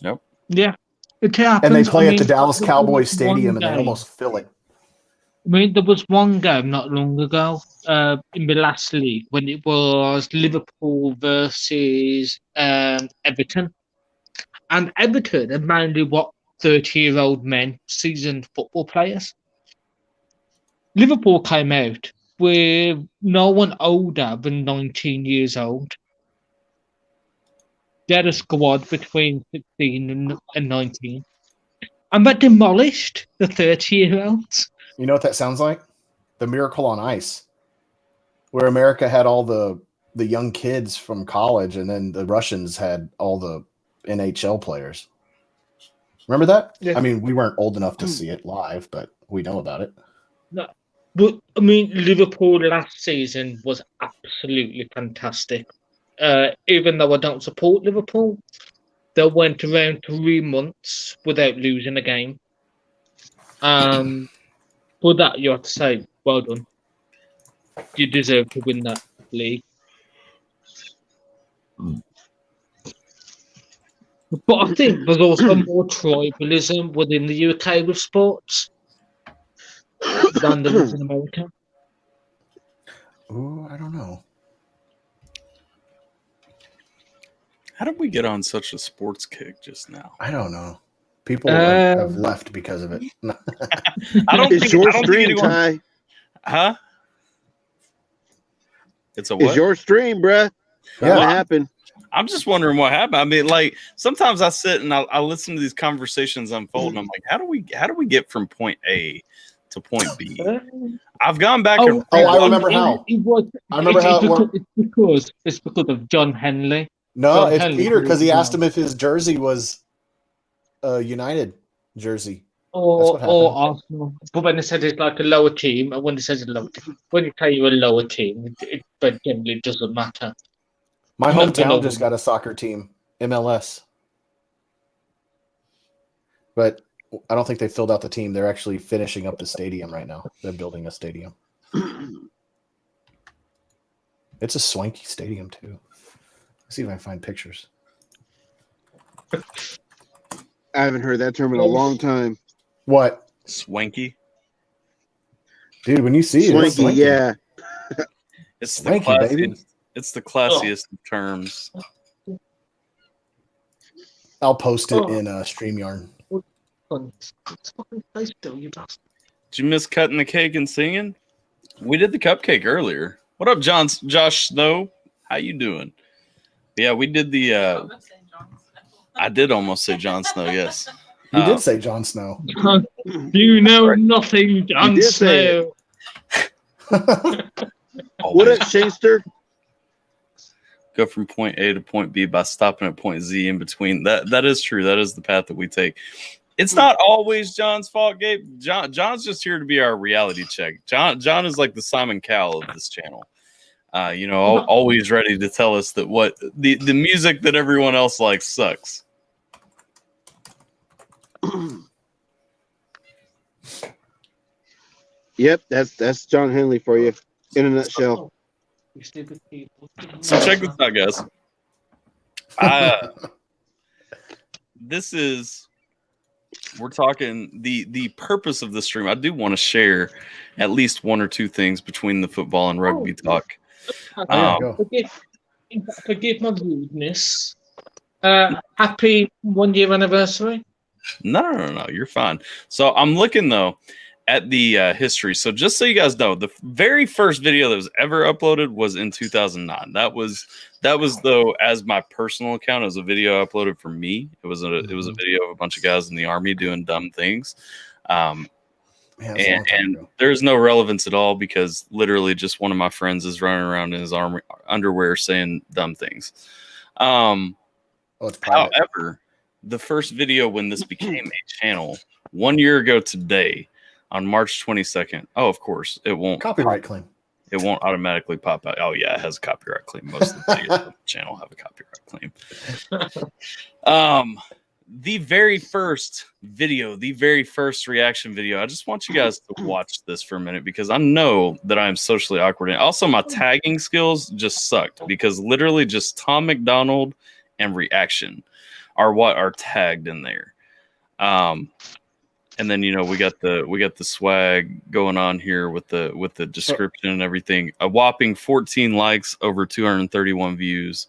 Yep. Yeah. It happens. And they play at the Dallas there Cowboys was Stadium one and they game- almost fill it. I mean, there was one game not long ago in the last league when it was Liverpool versus Everton. And Everton are mainly 30-year-old men, seasoned football players. Liverpool came out with no one older than 19 years old. They had a squad between 16 and 19. And they demolished the 30-year-olds. You know what that sounds like? The Miracle on Ice, where America had all the young kids from college, and then the Russians had all the NHL players. Remember that? Yeah. I mean, we weren't old enough to see it live, but we know about it. No, but I mean, Liverpool last season was absolutely fantastic. Even though I don't support Liverpool, they went around 3 months without losing a game. For that, you have to say, well done. You deserve to win that league. But I think there's also more tribalism within the UK with sports than there is in America. Ooh, I don't know. How did we get on such a sports kick just now? I don't know. People have left because of it. I don't It's think, your I don't think stream, anyone, Ty. huh? It's a what? It's your stream, bruh. Yeah. What happened? I'm just wondering what happened. I mean, like sometimes I sit and I listen to these conversations unfold, and I'm like, how do we get from point A to point B? I've gone back and I remember how. I remember how it worked. It's because of John Henley. No, John it's Henley Peter because he was asked him if his jersey was a United jersey. Or That's what Arsenal. But when they said it's like a lower team, and when they said it's a lower team, when you tell you a lower team, it generally doesn't matter. My No, hometown no. just got a soccer team, MLS. But I don't think they filled out the team. They're actually finishing up the stadium right now. They're building a stadium. It's a swanky stadium, too. Let's see if I can find pictures. I haven't heard that term in a long time. What? swanky. Dude, when you see it, it's Swanky, yeah. It's the Swanky, classiest. baby. It's the classiest of terms. I'll post it in StreamYard. Did you miss cutting the cake and singing? We did the cupcake earlier. What up, Josh Snow? How you doing? Yeah, we did the. I did almost say Jon Snow. Yes, You did say Jon Snow. You know nothing, Jon did say Snow. What up, Shakester? Go from point A to point B by stopping at point Z in between. That is true. That is the path that we take. It's not always John's fault, Gabe. John's just here to be our reality check. John is like the Simon Cowell of this channel. Always ready to tell us that what the music that everyone else likes sucks. Yep, that's John Henley for you in a nutshell. So check this out, guys. We're talking the purpose of the stream. I do want to share at least one or two things between the football and rugby talk. Forgive my rudeness. Happy 1 year anniversary. No, you're fine. So I'm looking though at the history. So just so you guys know, the very first video that was ever uploaded was in 2009. That was though, as my personal account, it was a video uploaded for me. It was a video of a bunch of guys in the army doing dumb things. And there's no relevance at all because literally just one of my friends is running around in his army underwear saying dumb things. However, the first video when this became a channel 1 year ago today, on March 22nd. Oh, of course, it won't copyright claim. It won't automatically pop out. Oh yeah, it has a copyright claim. Most of the videos on the channel have a copyright claim. The very first video, the very first reaction video. I just want you guys to watch this for a minute because I know that I am socially awkward, and also my tagging skills just sucked because literally just Tom McDonald and reaction are what are tagged in there. And then we got the swag going on here with the description and everything. A whopping 14 likes, over 231 views.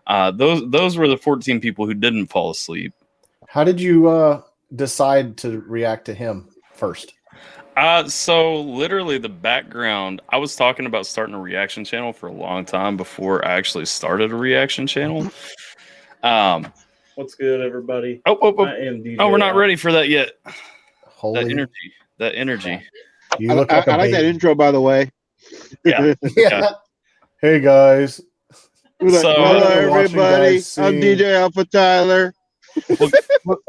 Those were the 14 people who didn't fall asleep. How did you decide to react to him first? So literally the background, I was talking about starting a reaction channel for a long time before I actually started a reaction channel. What's good, everybody? I am DJ. Oh, we're not ready for that yet. That energy. I like that intro, by the way. Yeah. Yeah. Hey guys. So, hello everybody. I'm DJ AlphaTyler.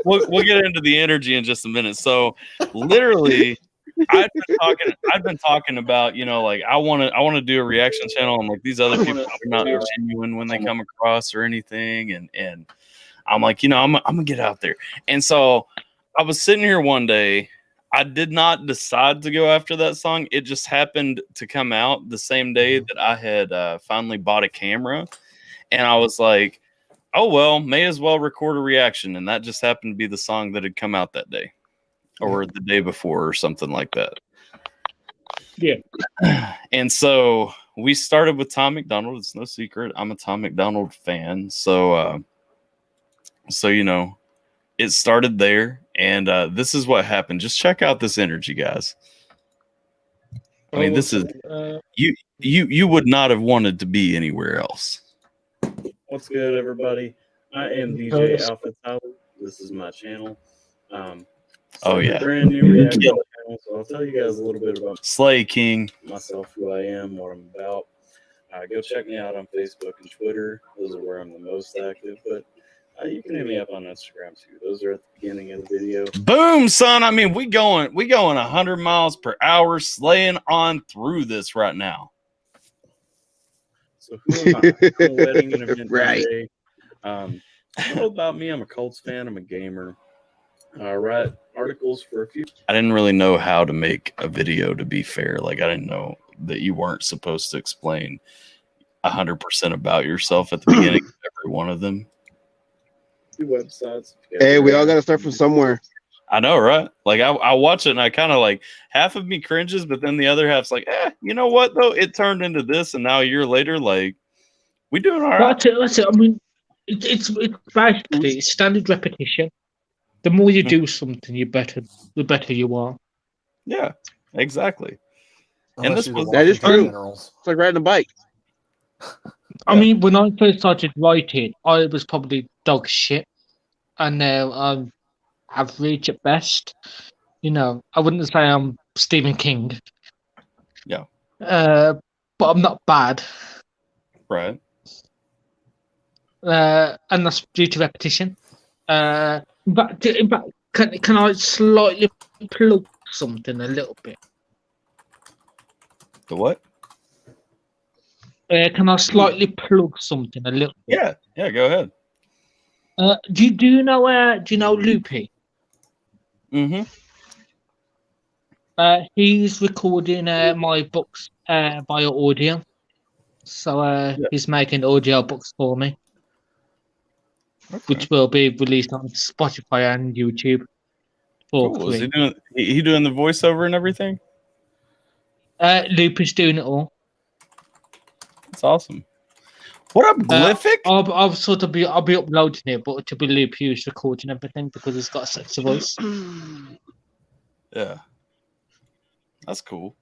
We'll get into the energy in just a minute. So literally I've been talking about, like I want to do a reaction channel, and like these other people are not genuine when they come across or anything, and I'm like, I'm gonna get out there. And so I was sitting here one day. I did not decide to go after that song. It just happened to come out the same day that I had finally bought a camera. And I was like, oh, well, may as well record a reaction. And that just happened to be the song that had come out that day or the day before or something like that. Yeah. And so we started with Tom McDonald. It's no secret. I'm a Tom McDonald fan. So, it started there. And this is what happened. Just check out this energy, guys. I mean, this is you would not have wanted to be anywhere else. What's good, everybody? I am DJ AlphaTyler. This is my channel. Brand new reaction channel. So I'll tell you guys a little bit about Slay King, myself, who I am, what I'm about. Go check me out on Facebook and Twitter. Those are where I'm the most active. But you can hit me up on Instagram too. Those are at the beginning of the video. Boom, son. I mean, we going 100 miles per hour, slaying on through this right now. So who am I? I'm a wedding and event DJ. A little about me. I'm a Colts fan. I'm a gamer. I write articles for a few. I didn't really know how to make a video, to be fair. Like, I didn't know that you weren't supposed to explain 100% about yourself at the beginning of every one of them. Websites. Hey, we all got to start from somewhere. I know, right? Like I watch it and I kind of like half of me cringes, but then the other half's like, you know what though? It turned into this, and now a year later, like we doing all right. That's it. I mean, it's basically standard repetition. The more you do something, the better you are. Yeah, exactly. And that is true. It's like riding a bike. I mean, when I first started writing, I was probably dog shit, and now I'm average at best. I wouldn't say I'm Stephen King. Yeah. But I'm not bad. Right. And that's due to repetition. But can I slightly plug something a little bit? The what? Can I slightly plug something a little bit? Yeah, go ahead. Do you know Loopy? Mm-hmm. He's recording my books via audio. So he's making audio books for me, which will be released on Spotify and YouTube for Cool. Is free. he doing the voiceover and everything? Loop is doing it all. That's awesome. What up, Glyphic? I'll be uploading it, but to be Loop who's recording everything because he's got a sexy voice. Yeah. That's cool.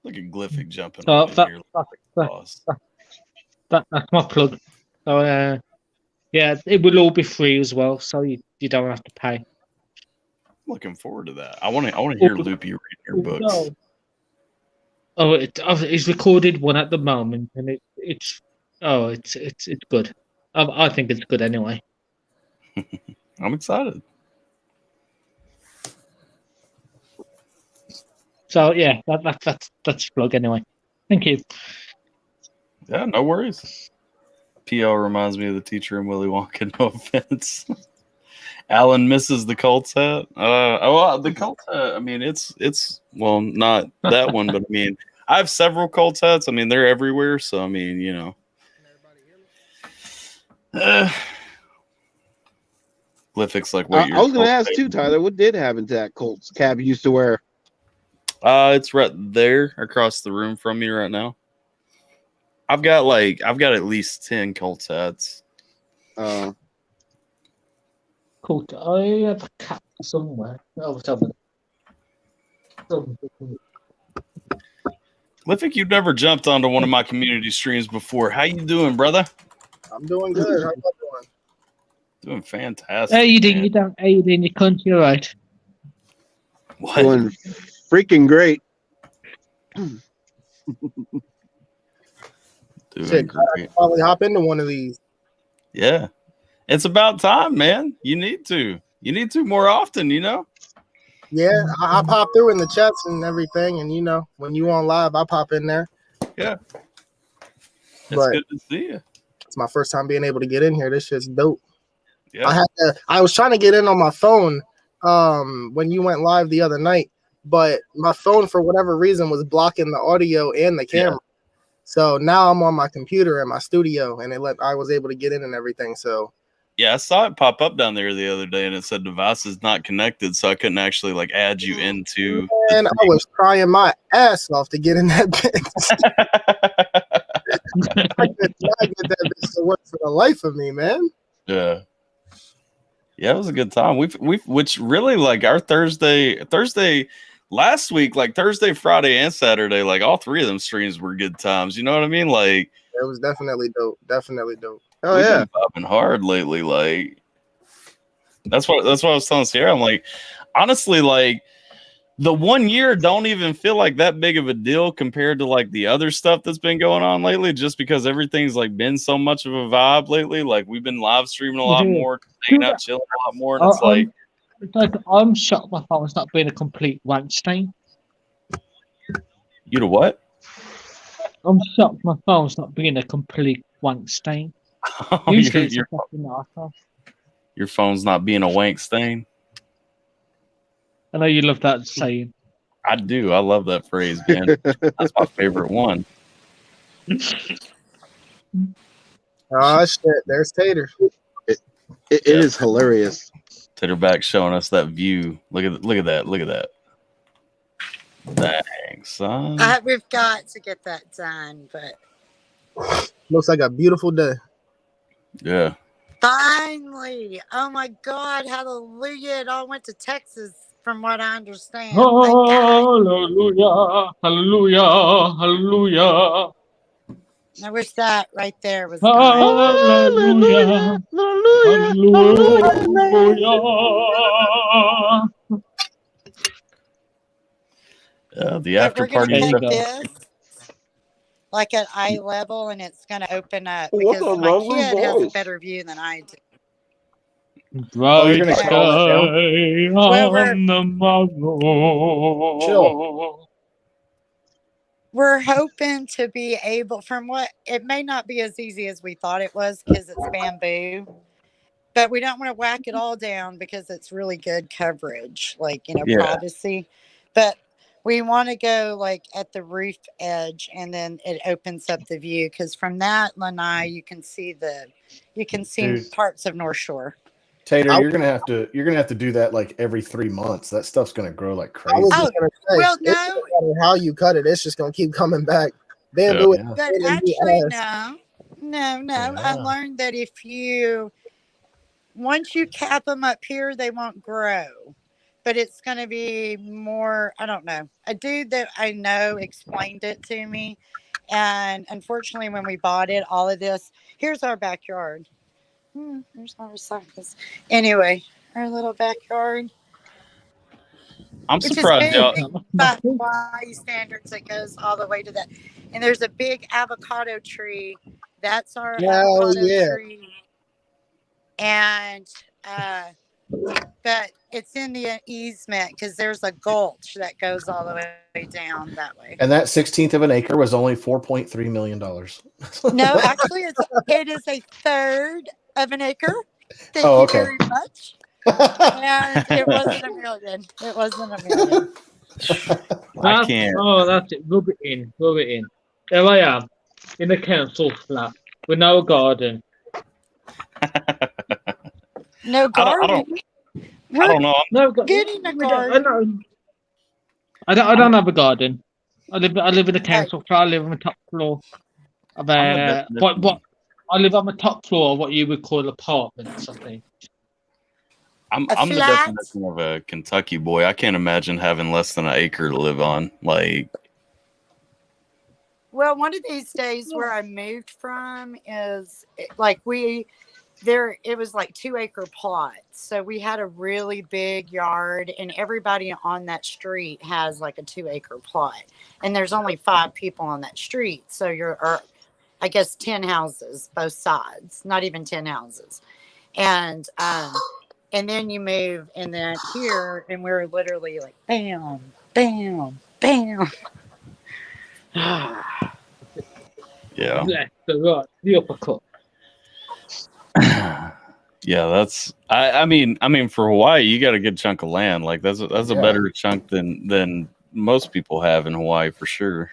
Look at Glyphic jumping So on in here. That's my plug. So yeah, it will all be free as well, so you don't have to pay. Looking forward to that. I want to hear Loopy read your books. Oh, he's recorded one at the moment, and it's good. I think it's good anyway. I'm excited. So yeah, that's a plug anyway. Thank you. Yeah, no worries. PL reminds me of the teacher in Willy Wonka. No offense. Alan misses the Colts hat. The Colts hat. I mean, it's well, not that one, but I mean, I have several Colts hats. I mean, they're everywhere. So I mean, you know. Glyphic's like, wait. I was going to ask too, Tyler. What did happen to that Colts cap you used to wear? It's right there across the room from me right now. I've got at least 10 Colts hats. Cool. I have a cap somewhere. Oh, something. Glyphic, you've never jumped onto one of my community streams before. How you doing, brother? I'm doing good. How you doing? Doing fantastic. How you doing? You cunt? You're right. What? Doing freaking great. Shit, I probably hop into one of these. Yeah. It's about time, man. You need to more often, you know? Yeah, I pop through in the chats and everything, and you know, when you on live, I pop in there. Yeah. It's good to see you. It's my first time being able to get in here. This shit's dope. Yeah. I was trying to get in on my phone when you went live the other night, but my phone for whatever reason was blocking the audio and the camera. Yeah. So now I'm on my computer in my studio, and I was able to get in and everything. So yeah, I saw it pop up down there the other day, and it said device is not connected, so I couldn't actually like add you into. And I was trying my ass off to get in that bitch. I could not get that bitch to work for the life of me, man. Yeah. Yeah, it was a good time. Which really like our Thursday last week, like Thursday, Friday, and Saturday, like all three of them streams were good times. You know what I mean? Like it was definitely dope. Definitely dope. Oh yeah, been popping hard lately. Like that's what I was telling Sierra. I'm like, honestly, like the 1 year don't even feel like that big of a deal compared to like the other stuff that's been going on lately, just because everything's like been so much of a vibe lately. Like we've been live streaming a lot more, hanging out, chilling a lot more. And it's like I'm shocked my phone's not being a complete wank stain. You know what? I'm shocked my phone's not being a complete wank stain. Usually it's a fucking arsehole. Your phone's not being a wank stain. I know you love that saying. I do. I love that phrase, man. That's my favorite one. Oh shit! There's Tater. It is hilarious. Tater back showing us that view. Look at that. Dang, son. We've got to get that done, but looks like a beautiful day. Yeah. Finally! Oh my God! Hallelujah! It all went to Texas, from what I understand. Hallelujah! Hallelujah! Hallelujah! I wish that right there was. Hallelujah! Hallelujah! The after party stuff. This like at eye level, and it's going to open up because my kid has a better view than I do. Bright sky on the morrow. Chill. We're hoping to be able, from what it may not be as easy as we thought it was because it's bamboo, but we don't want to whack it all down because it's really good coverage, like, Yeah. privacy. But we want to go like at the roof edge, and then it opens up the view, because from that lanai you can see Dude. parts of North Shore. Tater, I- you're gonna have to do that like every 3 months. That stuff's gonna grow like I crazy. was Oh, just gonna say, well, it doesn't no, matter how you cut it, it's just gonna keep coming back. Bamboo is Yeah. but pain in the actually, ass. no. I Yeah. learned that once you cap them up here, they won't grow. But it's going to be more, I don't know. A dude that I know explained it to me. And unfortunately, when we bought it, all of this, here's our backyard. There's my recycles. Anyway, our little backyard. I'm Which is surprised big y'all. by Hawaii standards. That goes all the way to that. And there's a big avocado tree. That's our Hell avocado yeah. tree. And, but it's in the easement because there's a gulch that goes all the way down that way. And that 16th of an acre was only $4.3 million. No, actually, it is a third of an acre. Thank Oh, you okay. very much. And it wasn't a million. It wasn't a million. I can't. Oh, that's it. Rub it in. There I am in a council flat with no garden. No garden. I don't know. No, Getting a garden. I don't have a garden. I live in a council flat. I live on the top floor of what I live on the top floor of what you would call apartments, I think. I'm the flat? definition of a Kentucky boy. I can't imagine having less than an acre to live on. Like, Well, one of these days where I moved from is like it was like 2-acre plots. So we had a really big yard, and everybody on that street has like a 2-acre plot. And there's only 5 people on that street. So or I guess 10 houses, both sides, not even 10 houses. And then you move, and then here, and we're literally like, bam, bam, bam. yeah. The uppercut. Yeah, that's I mean for Hawaii, you got a good chunk of land. Like that's a Yeah. better chunk than most people have in Hawaii for sure.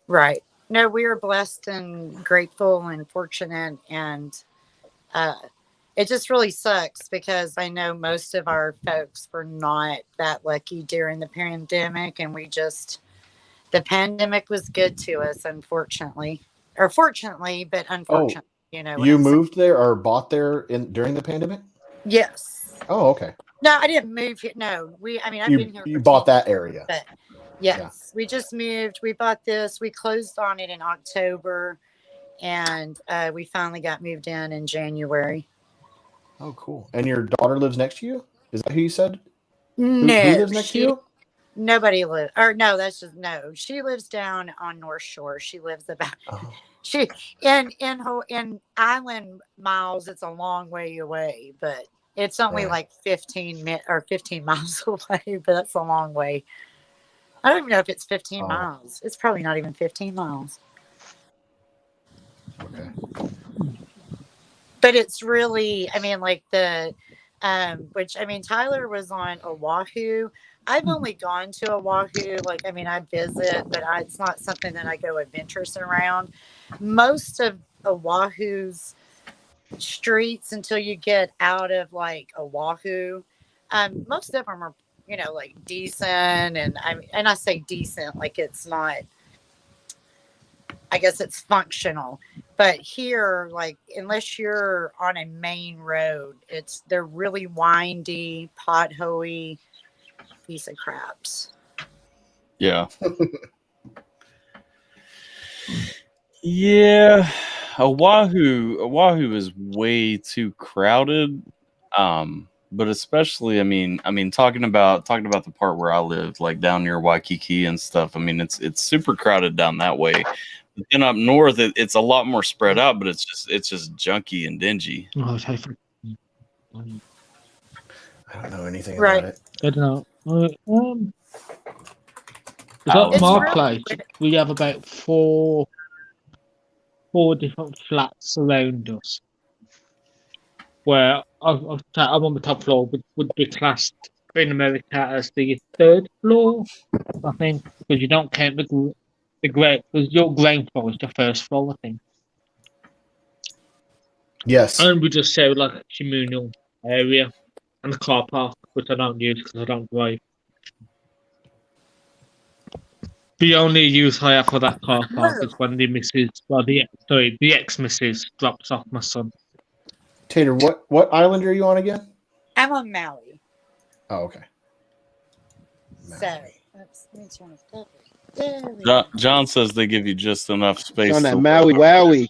Right. No, we are blessed and grateful and fortunate, and it just really sucks because I know most of our folks were not that lucky during the pandemic, and the pandemic was good to us, unfortunately, or fortunately, but unfortunately, You what I'm moved there or bought there during the pandemic? saying. Yes. Oh, okay. No, I didn't move here. No, I've been here. You for bought 10 that area. But yes, we just moved. We bought this. We closed on it in October, and we finally got moved in January. Oh, cool. And your daughter lives next to you? Is that who you said? No, Who lives next to you? Nobody lives. Or no, that's just no. She lives down on North Shore. She lives about. Oh. She in island miles. It's a long way away, but it's only Right. like 15 miles away. But that's a long way. I don't even know if it's 15 miles. It's probably not even 15 miles. Okay. But it's really, like Tyler was on Oahu. I've only gone to Oahu. I visit, but it's not something that I go adventurous around. Most of Oahu's streets, until you get out of Oahu, most of them are, decent. And I say decent, it's not, I guess it's functional. But here, unless you're on a main road, they're really windy, potholy piece of craps. Yeah. Yeah. Oahu is way too crowded. But especially, talking about the part where I lived, like down near Waikiki and stuff. It's super crowded down that way. But then up north, it's a lot more spread out, but it's just junky and dingy. Oh, I don't know anything Right. about it. I don't know. It's my really place, we have about four different flats around us. where I'm on the top floor, would be classed in America as the third floor, I think, because you don't count the ground, because your ground floor is the first floor, I think. Yes. And we just share like a communal area and the car park, which I don't use because I don't drive. The only use I have for that car park is when the ex-missus drops off my son. Tater, what island are you on again? I'm on Maui. Oh, okay. So, let me turn it up. There we go. John says they give you just enough space. It's on that to- Maui Wowie.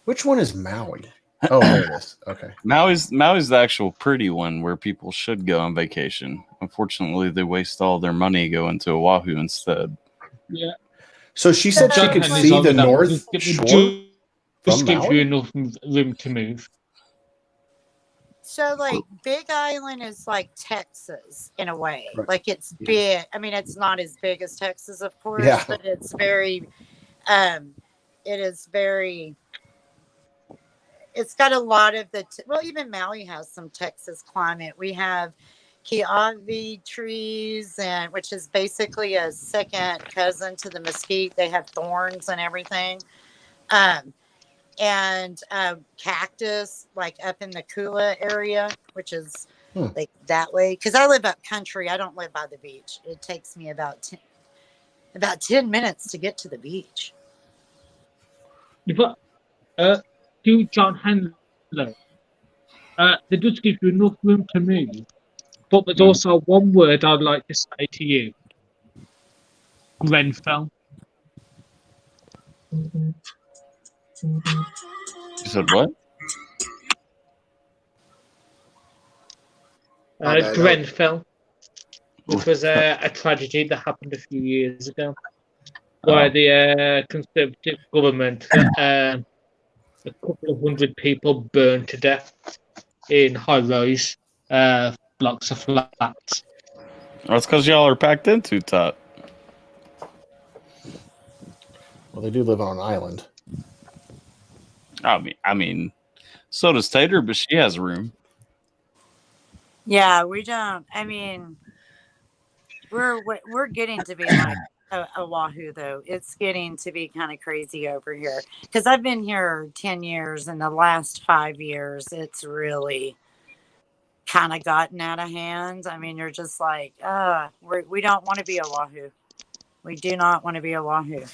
Which one is Maui? Oh, there it is. Okay. Maui's the actual pretty one where people should go on vacation. Unfortunately, they waste all their money going to Oahu instead. Yeah. So she said she could John see is the on that. North Shore Just from gives you Maui? enough room to move. So, like, Big Island is like Texas in a way. Right. Like, it's big. I mean, it's not as big as Texas, of course, Yeah. but it's very, it is very, it's got a lot of well, even Maui has some Texas climate. We have kiawe trees, and which is basically a second cousin to the mesquite. They have thorns and everything. And cactus, like up in the Kula area, which is like that way. Because I live up country, I don't live by the beach. It takes me about 10 minutes to get to the beach. But to John Handler, they just give you enough room to move. But there's also one word I'd like to say to you: Grenfell. You said what? Grenfell, which was a tragedy that happened a few years ago, where the Conservative government, a couple of hundred people burned to death in high-rise blocks of flats. That's because y'all are packed in too tight. Well, they do live on an island. I mean, so does Tater, but she has room. Yeah, we don't. I mean, we're getting to be like Oahu, though. It's getting to be kind of crazy over here because I've been here 10 years, and the last 5 years, it's really kind of gotten out of hand. I mean, you're just like, we don't want to be Oahu. We do not want to be Oahu.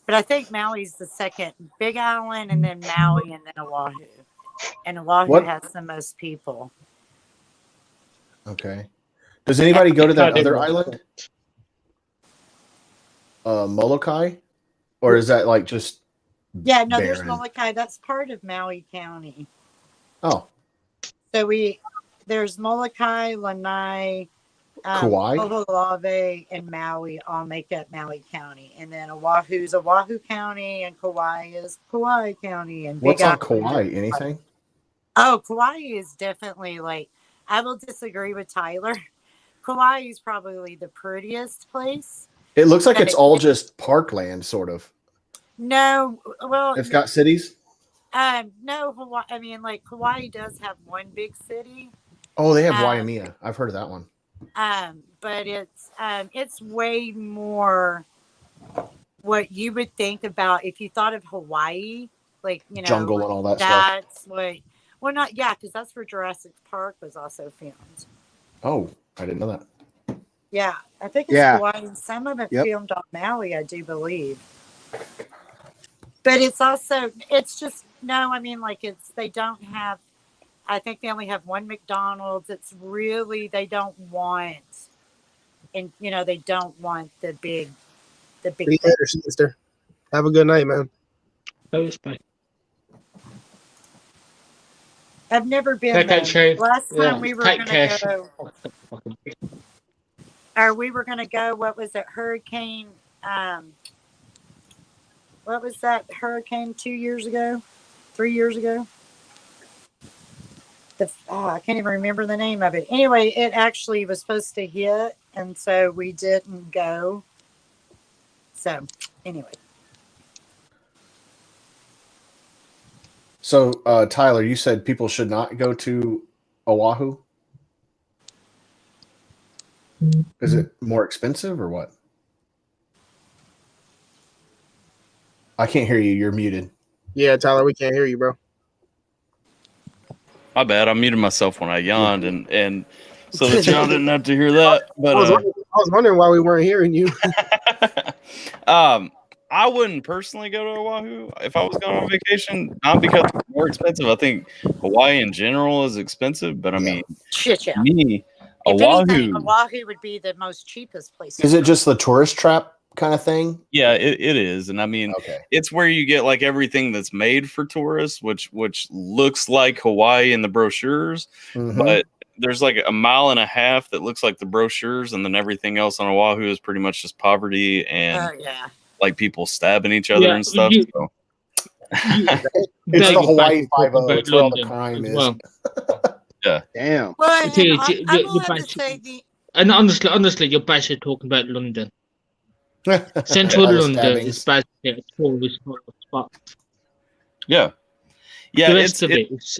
But I think Maui's the second Big Island, and then Maui, and then Oahu. And Oahu has the most people. Okay. Does anybody go to that other island? Molokai? Or is that like just Yeah, no, there's barren? Molokai. That's part of Maui County. Oh, So there's Molokai, Lanai, Kauai? Ho'olave, and Maui all make up Maui County. And then Oahu's Oahu County, and Kauai is Kauai County. And What's Big on Island Kauai? is- Anything? Oh, Kauai is definitely like, I will disagree with Tyler. Kauai is probably the prettiest place. It looks like it's all just parkland, sort of. No, well, It's got cities? no, Hawaii. I mean, like Hawaii does have one big city. Oh, they have Waimea. I've heard of that one. But it's way more what you would think about if you thought of Hawaii, like, you know, Jungle and all that stuff. that's what. Well, not because that's where Jurassic Park was also filmed. Oh, I didn't know that. Yeah, I think it's Hawaii. And some of it filmed on Maui, I do believe. But it's just no. I mean, like they don't have. I think they only have one McDonald's. It's really they don't want, and they don't want the big. See you later, sister. Have a good night, man. I've never been there. Last time we were going to go. Or we were going to go. What was it? Hurricane. What was that hurricane 2 years ago? 3 years ago? I can't even remember the name of it. Anyway, it actually was supposed to hit, and so we didn't go. So, anyway. So, Tyler, you said people should not go to Oahu. Is it more expensive or what? I can't hear you. You're muted. Yeah, Tyler, we can't hear you, bro. My bad. I muted myself when I yawned, and so that y'all didn't have to hear that. But I was wondering why we weren't hearing you. I wouldn't personally go to Oahu if I was going on vacation. Not because it's more expensive. I think Hawaii in general is expensive, but I mean, Shit, yeah. me, If Oahu. anything, Oahu would be the most cheapest place. Is it just the tourist trap kind of thing? Yeah, it is, and I mean, it's where you get like everything that's made for tourists, which looks like Hawaii in the brochures, but there's like a mile and a half that looks like the brochures, and then everything else on Oahu is pretty much just poverty and like people stabbing each other and stuff. So. It's the Hawaii 5-0. It's where all the crime is. Yeah. Damn. Well, I will have to say and honestly, you're basically talking about London. Central London is basically a tourist spot. Yeah. The rest of it's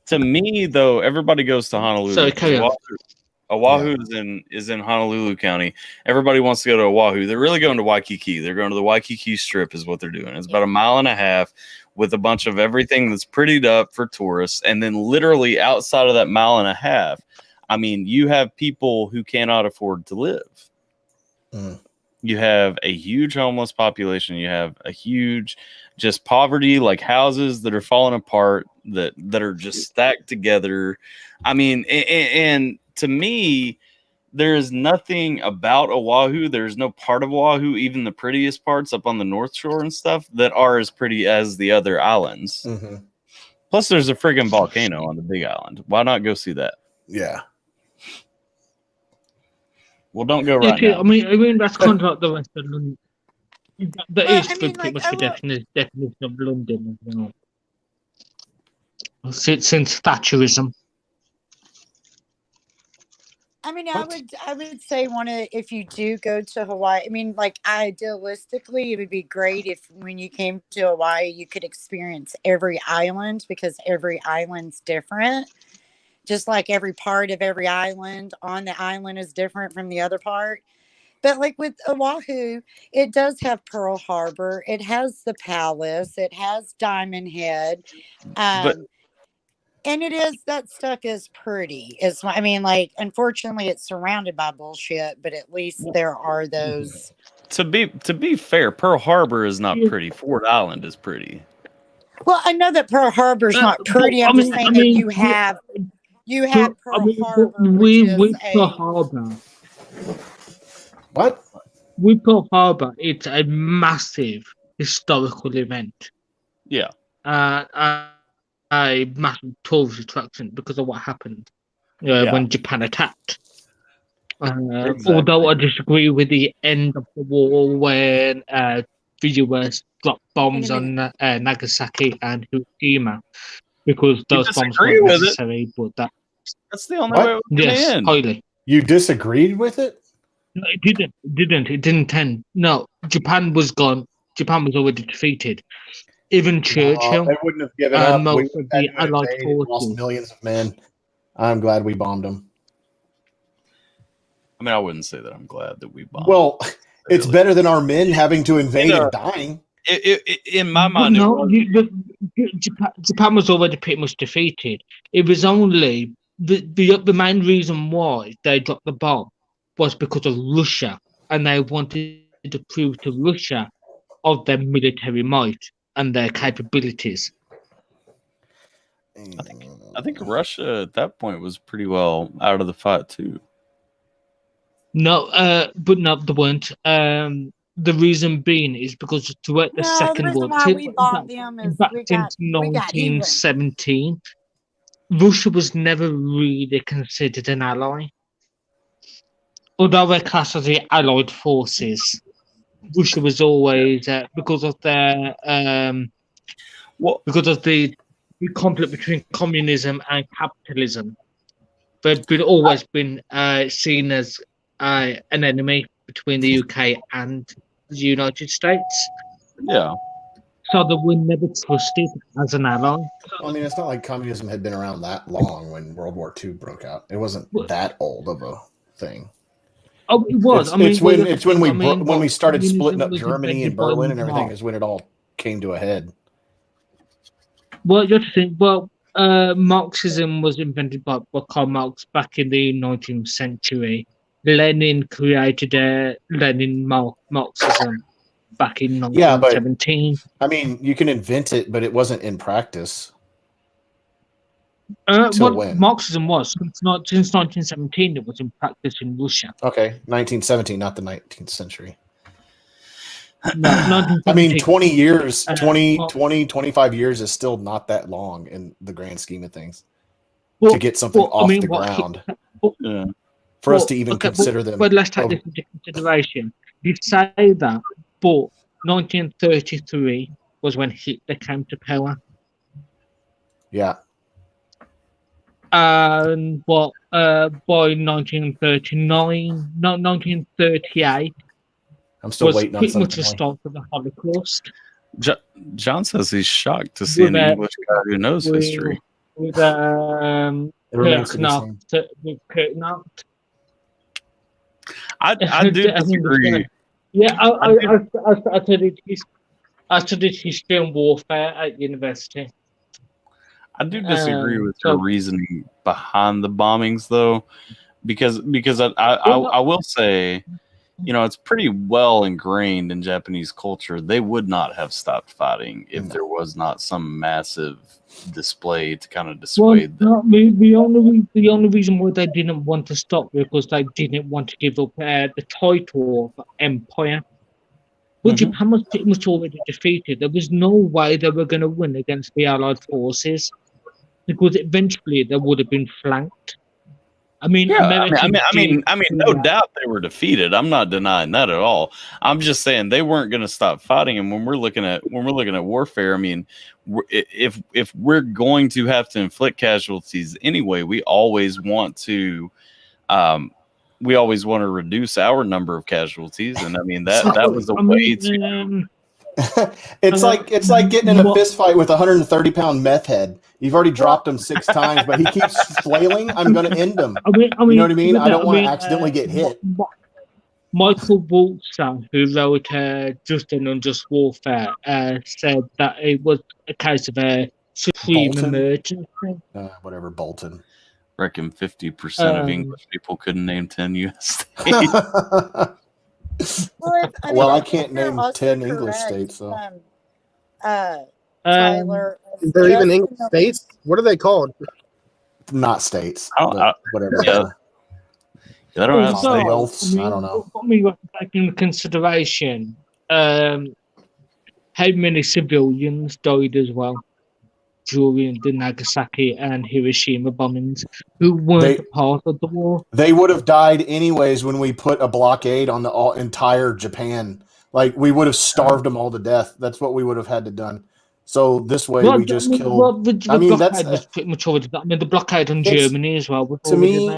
to me though, everybody goes to Honolulu. Sorry, carry on. Oahu is in Honolulu County. Everybody wants to go to Oahu. They're really going to Waikiki. They're going to the Waikiki Strip is what they're doing. It's about a mile and a half with a bunch of everything that's prettied up for tourists. And then literally outside of that mile and a half, I mean, you have people who cannot afford to live. You have a huge homeless population. You have a huge just poverty, like houses that are falling apart, that are just stacked together. I mean, and to me, there is nothing about Oahu. There's no part of Oahu, even the prettiest parts up on the North Shore and stuff, that are as pretty as the other islands. Plus, there's a friggin' volcano on the Big Island. Why not go see that? Yeah. Well, don't go right now. I mean, that's kind of like the rest of London. That is pretty much the definition of London. You know. Since Thatcherism. I mean, I would say if you do go to Hawaii, I mean, like idealistically, it would be great if when you came to Hawaii, you could experience every island, because every island's different. Just like every part of every island on the island is different from the other part. But like with Oahu, it does have Pearl Harbor. It has the palace. It has Diamond Head. And that stuff is pretty. I mean, like, unfortunately, it's surrounded by bullshit, but at least there are those. To be fair, Pearl Harbor is not pretty. Ford Island is pretty. Well, I know that Pearl Harbor's not pretty. I'm just saying that you have Pearl Harbor. With Pearl Harbor. What? With Pearl Harbor, it's a massive historical event. Yeah. A massive tourist attraction because of what happened when Japan attacked. Although I disagree with the end of the war when the US dropped bombs on Nagasaki and Hiroshima, because those bombs weren't necessary. But that's the only way it would end. Highly. You disagreed with it? No, it didn't. It didn't end. No, Japan was gone. Japan was already defeated. Even Churchill, they wouldn't have given up. Most of the Allied forces lost millions of men. I'm glad we bombed them. I mean, I wouldn't say that I'm glad that we bombed. Well, it's better than our men having to invade and dying. In my mind, Japan was already pretty much defeated. It was only the main reason why they dropped the bomb was because of Russia, and they wanted to prove to Russia of their military might and their capabilities. I think Russia at that point was pretty well out of the fight too. No, but no, they weren't. The reason being is because throughout the Second World War, since 1917, Russia was never really considered an ally. Although they're classed as the Allied forces, Russia was always because of their because of the conflict between communism and capitalism. They've always been seen as an enemy between the UK and the United States. Yeah. so they were never trusted as an ally. I mean, it's not like communism had been around that long when World War II broke out. It wasn't that old of a thing. Oh, it was. It's when we started communism splitting up was Germany and invented by Berlin and everything Marx. is when it all came to a head. Well, you have to think. Well, Marxism was invented by Karl Marx back in the 19th century. Lenin created Marxism back in Yeah, but 1917. I mean, you can invent it, but it wasn't in practice. Well, when? Marxism was since 1917. It was in practice in Russia. Okay, 1917, not the 19th century. No, I mean, 20 years, 20, 25 years is still not that long in the grand scheme of things to get something off the ground. For us to even consider them. But let's take this into consideration. You say that, but 1933 was when Hitler came to power. Yeah. And by 1938, I'm still waiting on pretty something. much the start of the Holocaust. John says he's shocked to see an English guy who knows history. With Kirknacht. I do disagree. Yeah, I studied history and warfare at university. I do disagree with your reasoning behind the bombings, though, because I will say, it's pretty well ingrained in Japanese culture. They would not have stopped fighting if there was not some massive display to kind of dissuade them. The only reason why they didn't want to stop because they didn't want to give up the title of empire. But Japan was pretty much already defeated. There was no way they were going to win against the Allied forces because eventually they would have been flanked. I mean, no doubt they were defeated. I'm not denying that at all. I'm just saying they weren't going to stop fighting. And when we're looking at warfare, I mean, if we're going to have to inflict casualties anyway, we always want to reduce our number of casualties. And I mean that was a way to. It's like getting in a fist fight with a 130-pound meth head. You've already dropped him 6 times, but he keeps flailing. I'm going to end him. You know what I mean? I don't want to accidentally get hit. Michael Walzer, who wrote Just and Unjust Warfare, said that it was a case of a supreme emergency. Whatever, Bolton. Reckon 50% of English people couldn't name 10 U.S. states. I can't name 10 English states, so. Tyler, is there even English states? What are they called? Not states. Whatever. Yeah. They don't have states. I don't know. What we have to take into consideration, how many civilians died as well during the Nagasaki and Hiroshima bombings who weren't part of the war. They would have died anyways when we put a blockade on the entire Japan. Like, we would have starved them all to death. That's what we would have had to done. So this way we just killed. The blockade was pretty much already done. I mean, the blockade on Germany as well. To me,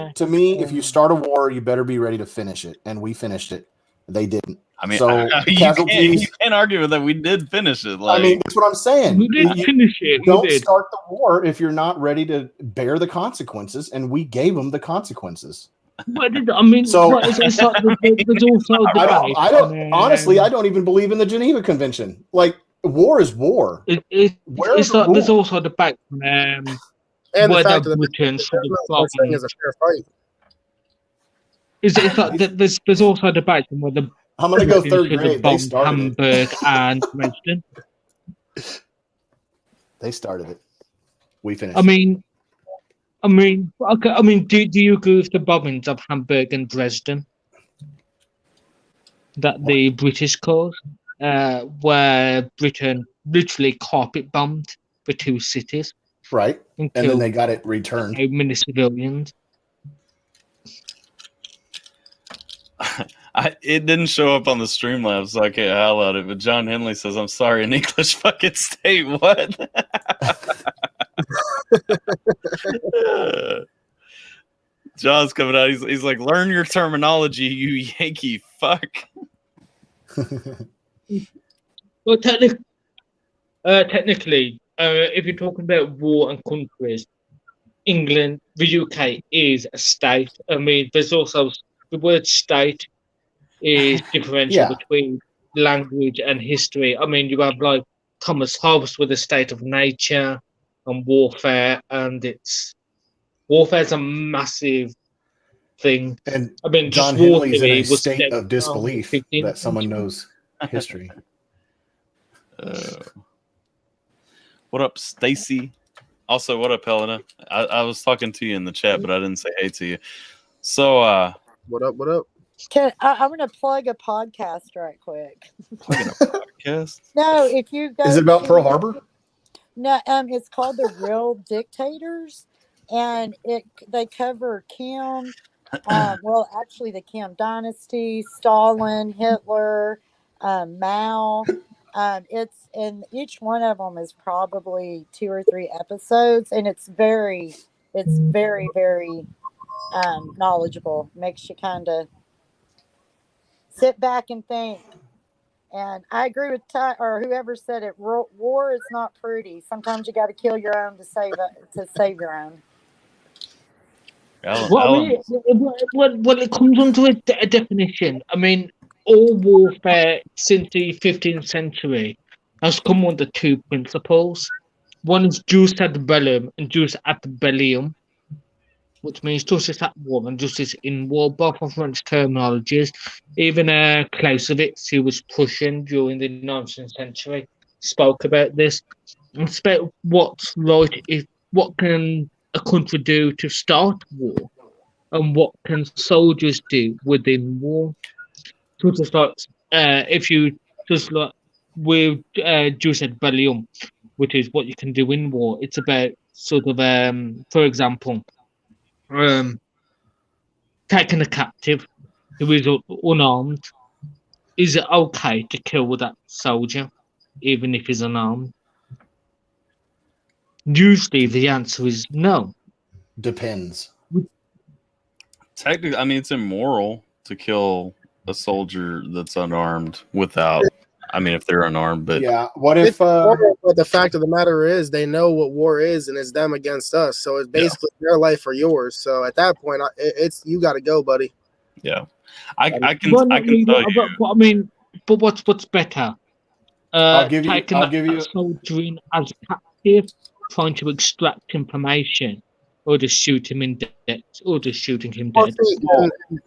if you start a war, you better be ready to finish it. And we finished it. They didn't. I mean, so you can't argue with that. We did finish it. I mean, that's what I'm saying. We did finish it. Don't start the war if you're not ready to bear the consequences, and we gave them the consequences. It's like there's also honestly, I don't even believe in the Geneva Convention. Like, war is war. There's also the fact and the fact that Britain is a fair fight. It's like there's also a debate on whether I'm going to go third grade. They started Hamburg and Dresden. They started it. We finished. Do you agree with the bombings of Hamburg and Dresden that the British caused, where Britain literally carpet bombed the 2 cities, right? And then they got it returned. Many civilians. It didn't show up on the Streamlabs, so I can't highlight it. But John Henley says, "I'm sorry, an English fucking state." What? John's coming out. He's like, "Learn your terminology, you Yankee fuck." Well, Technically, if you're talking about war and countries, England, the UK is a state. I mean, there's also the word state is differential Yeah. between language and history. I mean, you have like Thomas Hobbes with the state of nature and warfare, and warfare's a massive thing. And I mean, John just war Henley's in theory a was state dead of disbelief 15th that someone century. knows history. What up, Stacy? Also, what up, Helena? I was talking to you in the chat, but I didn't say hey to you. So, What up? What up? I'm going to plug a podcast right quick. plugging a podcast. No, if you go Is it about to- Pearl Harbor? No, it's called The Real Dictators, and they cover Kim. Well, actually, the Kim Dynasty, Stalin, Hitler, Mao. And each one of them is probably 2 or 3 episodes, and it's very, very knowledgeable. Makes you kind of sit back and think. And I agree with Ty or whoever said it. War is not pretty. Sometimes you got to kill your own to save your own. Well, I mean, when it comes onto a definition, I mean, all warfare since the 15th century has come under 2 principles. One is jus ad bellum and jus ad bellium, which means justice at war and justice in war, both of French terminologies. Even Clausewitz, who was Prussian during the 19th century, spoke about this. It's about what's right, what can a country do to start war, and what can soldiers do within war. So just like, if you just like with jus ad bellium, which is what you can do in war, it's about sort of, for example, taking a captive who is unarmed. Is it okay to kill that soldier, even if he's unarmed? Usually the answer is no. Depends. Technically, I mean, it's immoral to kill a soldier that's unarmed without. I mean, if they're unarmed, but yeah. What if? But the fact of the matter is, they know what war is, and it's them against us. So it's basically their life or yours. So at that point, it's you got to go, buddy. Yeah, I can tell you. But what's better? I'll give Taking you a soldier in as captive, trying to extract information, or just shoot him in death, or just shooting him dead.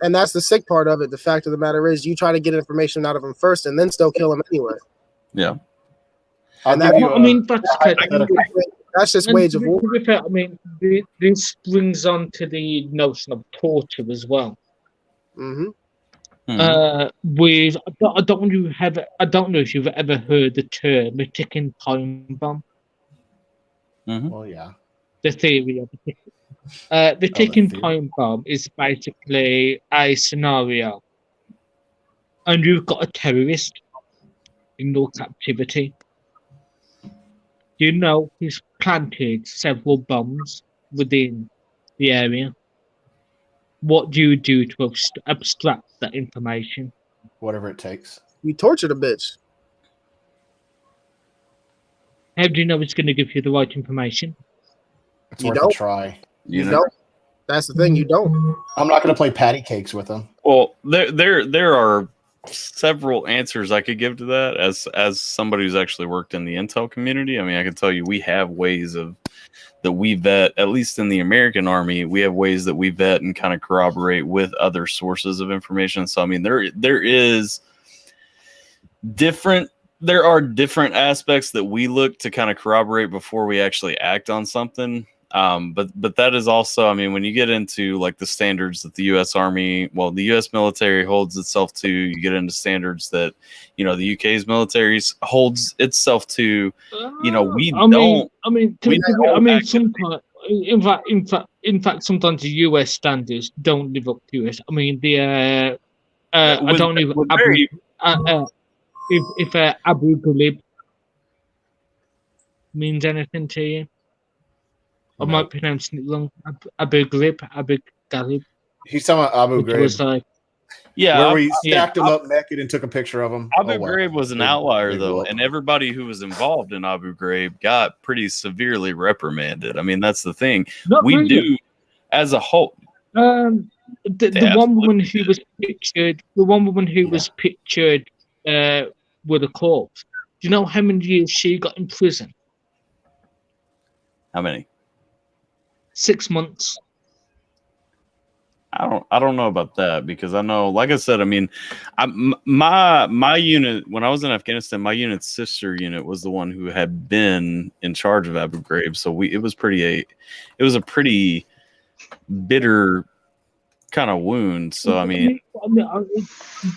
And that's the sick part of it. The fact of the matter is, you try to get information out of him first, and then still kill him anyway. Yeah. And that's just wage of war. I mean, this brings on to the notion of torture as well. Mm-hmm. I don't know if you've ever heard the term the ticking time bomb. Well, yeah. The theory of the ticking time bomb is basically a scenario, and you've got a terrorist in your captivity. You know he's planted several bombs within the area. What do you do to abstract that information? Whatever it takes. You torture the bitch. How do you know it's going to give you the right information? It's worth a try. You don't. That's the thing. You don't. I'm not going to play patty cakes with them. Well, there are several answers I could give to that as somebody who's actually worked in the intel community. I mean, I can tell you we have ways that we vet, at least in the American Army, we have ways that we vet and kind of corroborate with other sources of information. So, I mean, there are different aspects that we look to kind of corroborate before we actually act on something. But that is also, I mean, when you get into like the standards that the U.S. Army, well, the U.S. military holds itself to, you get into standards that, you know, the UK's military holds itself to, you know, sometimes, in fact, sometimes the U.S. standards don't live up to it. I mean, I don't know if Abu Ghraib means anything to you. I might pronounce it wrong. Abu Ghraib. He's talking about Abu Ghraib. Was like, Yeah, where we stacked them up naked and took a picture of them. Abu Ghraib was an outlier, though, up. and everybody who was involved in Abu Ghraib got pretty severely reprimanded. I mean, that's the thing. Not We really. do, as a whole. The one woman who was pictured, was pictured with a corpse. Do you know how many years she got in prison? How many? 6 months. I don't know about that, because I know, like I said, I mean, my unit, when I was in Afghanistan, my unit's sister unit was the one who had been in charge of Abu Ghraib, so it was a pretty bitter kind of wound. So I mean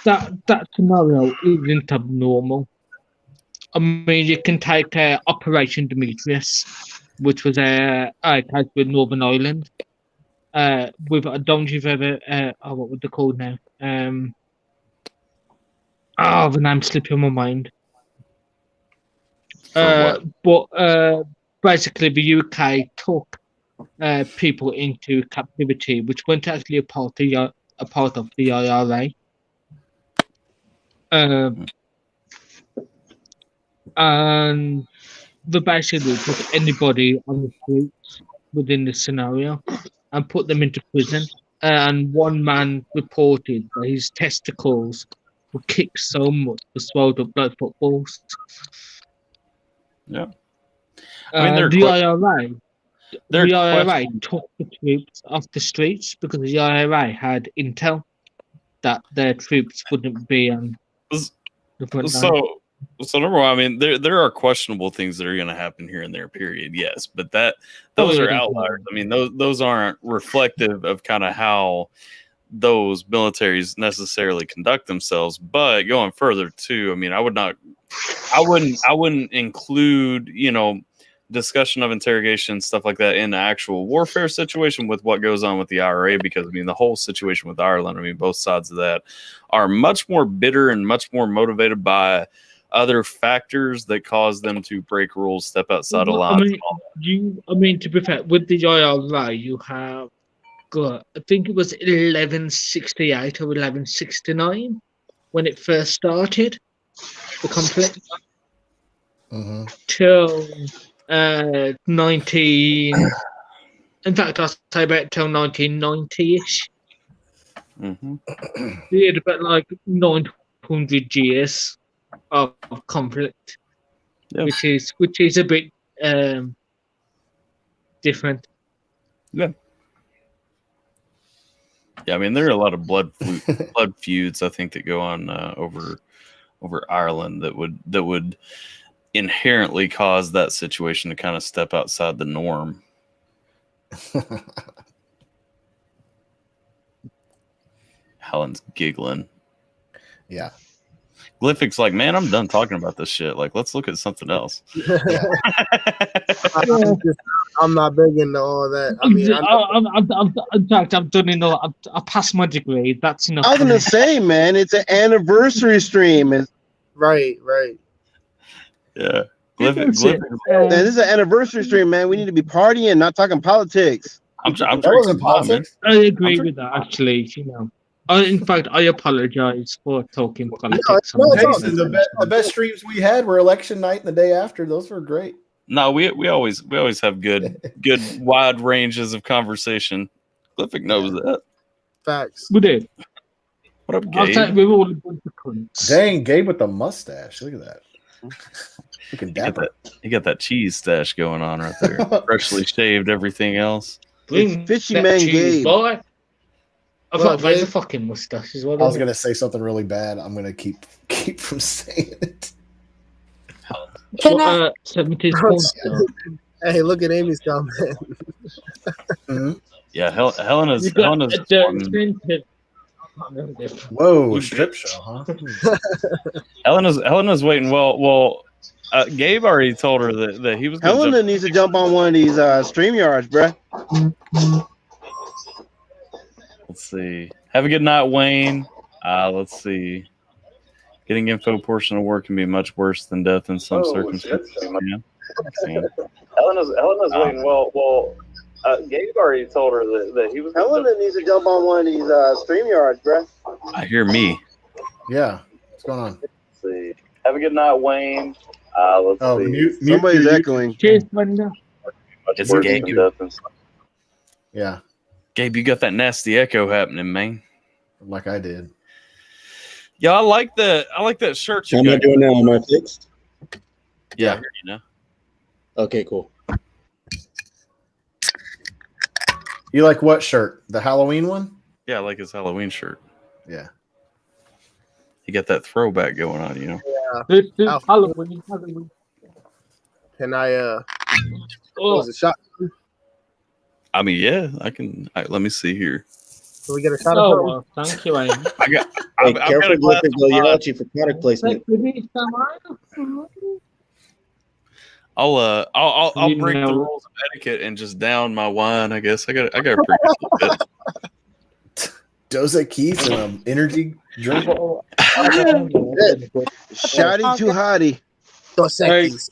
that scenario isn't abnormal. I mean, you can take Operation Demetrius, which was a case with Northern Ireland. With I don't know if you've ever what would they called now? The name's slipping my mind. But basically, the UK took people into captivity, which weren't actually a part of the IRA. And they basically took anybody on the streets within the scenario and put them into prison. And one man reported that his testicles were kicked so much they swelled up like footballs. Yeah. I mean, the IRA took the troops off the streets because the IRA had intel that their troops wouldn't be on the front line. So number one, I mean, there are questionable things that are going to happen here and there, period. Yes, but those are outliers. I mean, those aren't reflective of kind of how those militaries necessarily conduct themselves. But going further too, I mean, I wouldn't include, discussion of interrogation, stuff like that in the actual warfare situation with what goes on with the IRA, because I mean, the whole situation with Ireland, I mean, both sides of that are much more bitter and much more motivated by other factors that cause them to break rules, step outside of lines. I mean, to be fair, with the IRA, you have got, I think it was 1168 or 1169 when it first started, the conflict, till 19. In fact, I'll say about till 1990-ish. We had about like 900 years of conflict, which is a bit different. Yeah, I mean, there are a lot of blood feuds, I think, that go on over Ireland that would inherently cause that situation to kind of step outside the norm. Helen's giggling. Yeah. Glyphic's like, man, I'm done talking about this shit. Like, let's look at something else. I'm not big into all that. I mean, in fact, I've done enough. I passed my degree. That's enough. I was gonna say, man, it's an anniversary stream. Right. Yeah. This is an anniversary stream, man. We need to be partying, not talking politics. That wasn't politics. I agree with that, actually. In fact, I apologize for talking politics. The best streams we had were election night and the day after. Those were great. No, we always have good wide ranges of conversation. Glyphic knows that. Facts. We did. What up, Gabe? We're all a bunch of cunts. Dang, Gabe with the mustache. Look at that. Looking dapper. You got that cheese stash going on right there. Freshly shaved, everything else. It's Fishy Man Gabe. Boy. I've got a fucking mustache as well. I was gonna say something really bad. I'm gonna keep from saying it. 70s porn. Hey, look at Amy's comment. Yeah, Helena's. Whoa, strip show, huh? Helena's waiting. Well, Gabe already told her that he was. Helena needs to jump on one of these StreamYards, bruh. Let's see. Have a good night, Wayne. Let's see. Getting info portion of work can be much worse than death in some circumstances. Yeah. Helena's waiting. Well, Gabe already told her that he was. Helena needs to jump on one of these StreamYards, bruh. I hear me. Yeah. What's going on? Let's see. Have a good night, Wayne. Let's Oh, see. mute Somebody's your echoing. Cheers, Brenda. Much It's worse Gabe. than death and stuff. Yeah, Gabe, you got that nasty echo happening, man. like I did. Yeah, I like that shirt How you am I got. doing now? Am I fixed? Yeah, I hear you now. Okay, cool. You like what shirt? The Halloween one? Yeah, I like his Halloween shirt. Yeah. You got that throwback going on, you know. This is Alpha. Halloween. Can I what Oh, was it shot? I mean, yeah, I can. Let me see here. Can we get a shot oh of well, thank you, Amy. I got. Hey, I've got careful a glass with of the wine. Yalachi for product placement. I'll You break the know- rules of etiquette and just down my wine. I guess I got a pretty good bit. Dos Equis and an energy drink. Shouty too hotty. Dos Hey, Equis?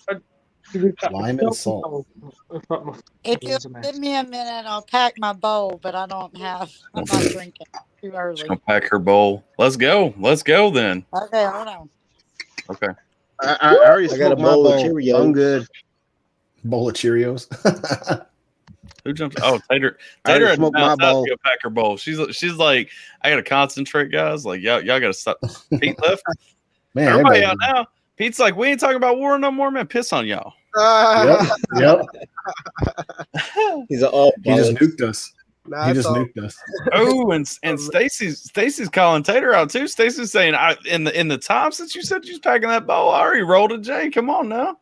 Lime and salt. If you give me a minute, I'll pack my bowl, but I'm not drinking too early. Just gonna pack her bowl. Let's go. Let's go then. Okay, hold on. Okay. I already I got a smoked my bowl of bowl. Cheerios. I'm good. Bowl of Cheerios. Who jumped? Oh, Tater. I already Tater had to smoked my bounce out bowl. to go pack her bowl. She's like, I gotta concentrate, guys. Like y'all gotta stop. Pete left. Man, Everybody everybody. out now. Pete's like, we ain't talking about war no more, man. Piss on y'all. Yep. He's an all He just nuked us. Nah, He it's just all- nuked us. Oh, and Stacy's calling Tater out too. Stacy's saying, in the time since you said you was packing that bowl, I already rolled a J. Come on now.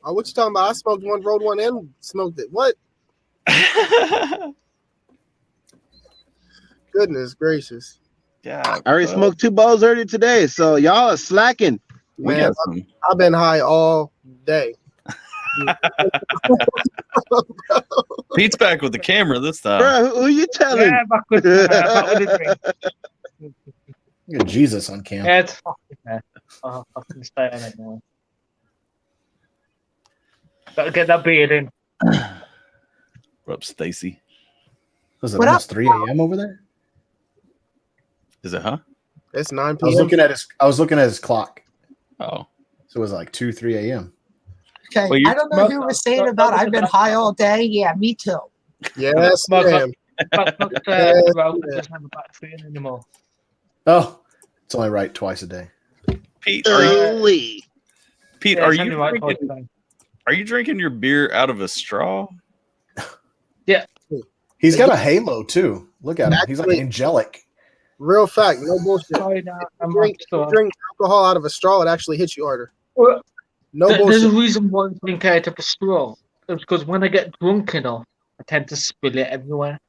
Oh, what you talking about? I smoked one, rolled one, and smoked it. What? Goodness gracious. Yeah, I already smoked 2 bowls earlier today, so y'all are slacking. We Man, got some. I've been high all day. Pete's back with the camera this time. Bro, who you telling? Yeah, back with the drink. Look at Jesus on cam. Yeah, it's fucking there. I'll fucking stay on it now. Gotta get that beard in. What up, Stacy? Was it What up? almost 3 a.m. over there? Is it, huh? It's 9 I was p.m. looking at his clock. Oh. So it was like 2, 3 a.m. Okay, Well, you- I don't know who was saying about I've been high all day. Yeah, me too. Yes, Smoke up. ma'am. But doesn't have a back feeling anymore. Oh, it's only right twice a day. Pete, are you Holy. Pete, Yeah, are it's you only right drinking, twice a day. are you drinking your beer out of a straw? He's got a halo too. Look at him. He's like Actually- angelic. Real fact, no bullshit. Sorry, now I'm Drink, not drink alcohol out of a straw, it actually hits you harder. Well, No There's a bullshit. reason why I drink out of a straw. It's because when I get drunk enough, I tend to spill it everywhere.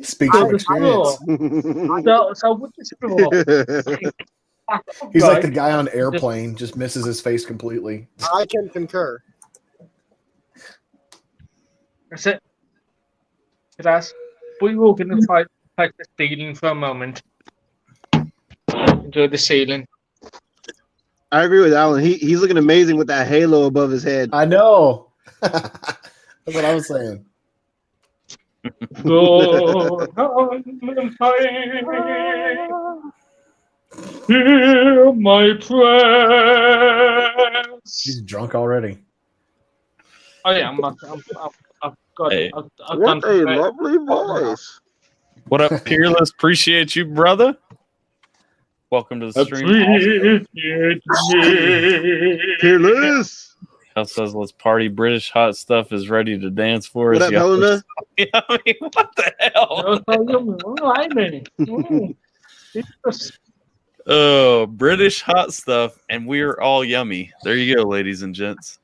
Speaks So from the straw. experience. So with the straw, He's like the guy on airplane, just misses his face completely. I can concur. That's it. That's. We were going to fight the ceiling for a moment. Enjoy the ceiling. I agree with Alan. He's looking amazing with that halo above his head. I know. That's what I was saying. Go on and fight. Hear my prayers. He's drunk already. Oh yeah, I've got. Hey. I've What done a lovely voice. What up, Peerless? Appreciate you, brother. Welcome to the stream. Appreciate me. Fearless. Hell says, let's party. British hot stuff is ready to dance for us. What up, Yeah. Helena? Yeah, I mean, what the hell? Oh, British hot stuff, and we're all yummy. There you go, ladies and gents.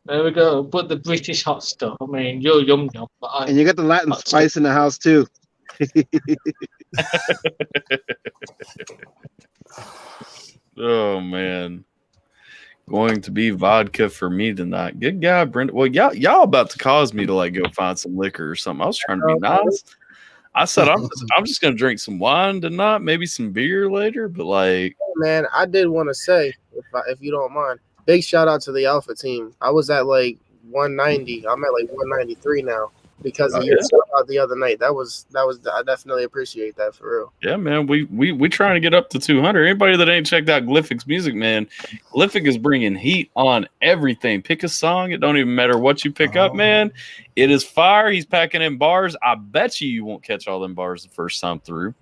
There we go. But the British hot stuff. I mean, you're yum yum. But I, And you got the Latin Hot spice in the house too. Oh man, going to be vodka for me tonight. Good guy, Brenda. Well, y'all about to cause me to like go find some liquor or something. I was trying to be nice. I said I'm just gonna drink some wine tonight, maybe some beer later. But like, Man, I did want to say, if you don't mind, big shout out to the Alpha team. I was at like 190. I'm at like 193 now. because of your shout out the other night. That was I definitely appreciate that for real. Yeah, man, we trying to get up to 200. Anybody that ain't checked out Glyphic's music, man, Glyphic is bringing heat on everything. Pick a song. It don't even matter what you pick up, man. It is fire. He's packing in bars. I bet you won't catch all them bars the first time through.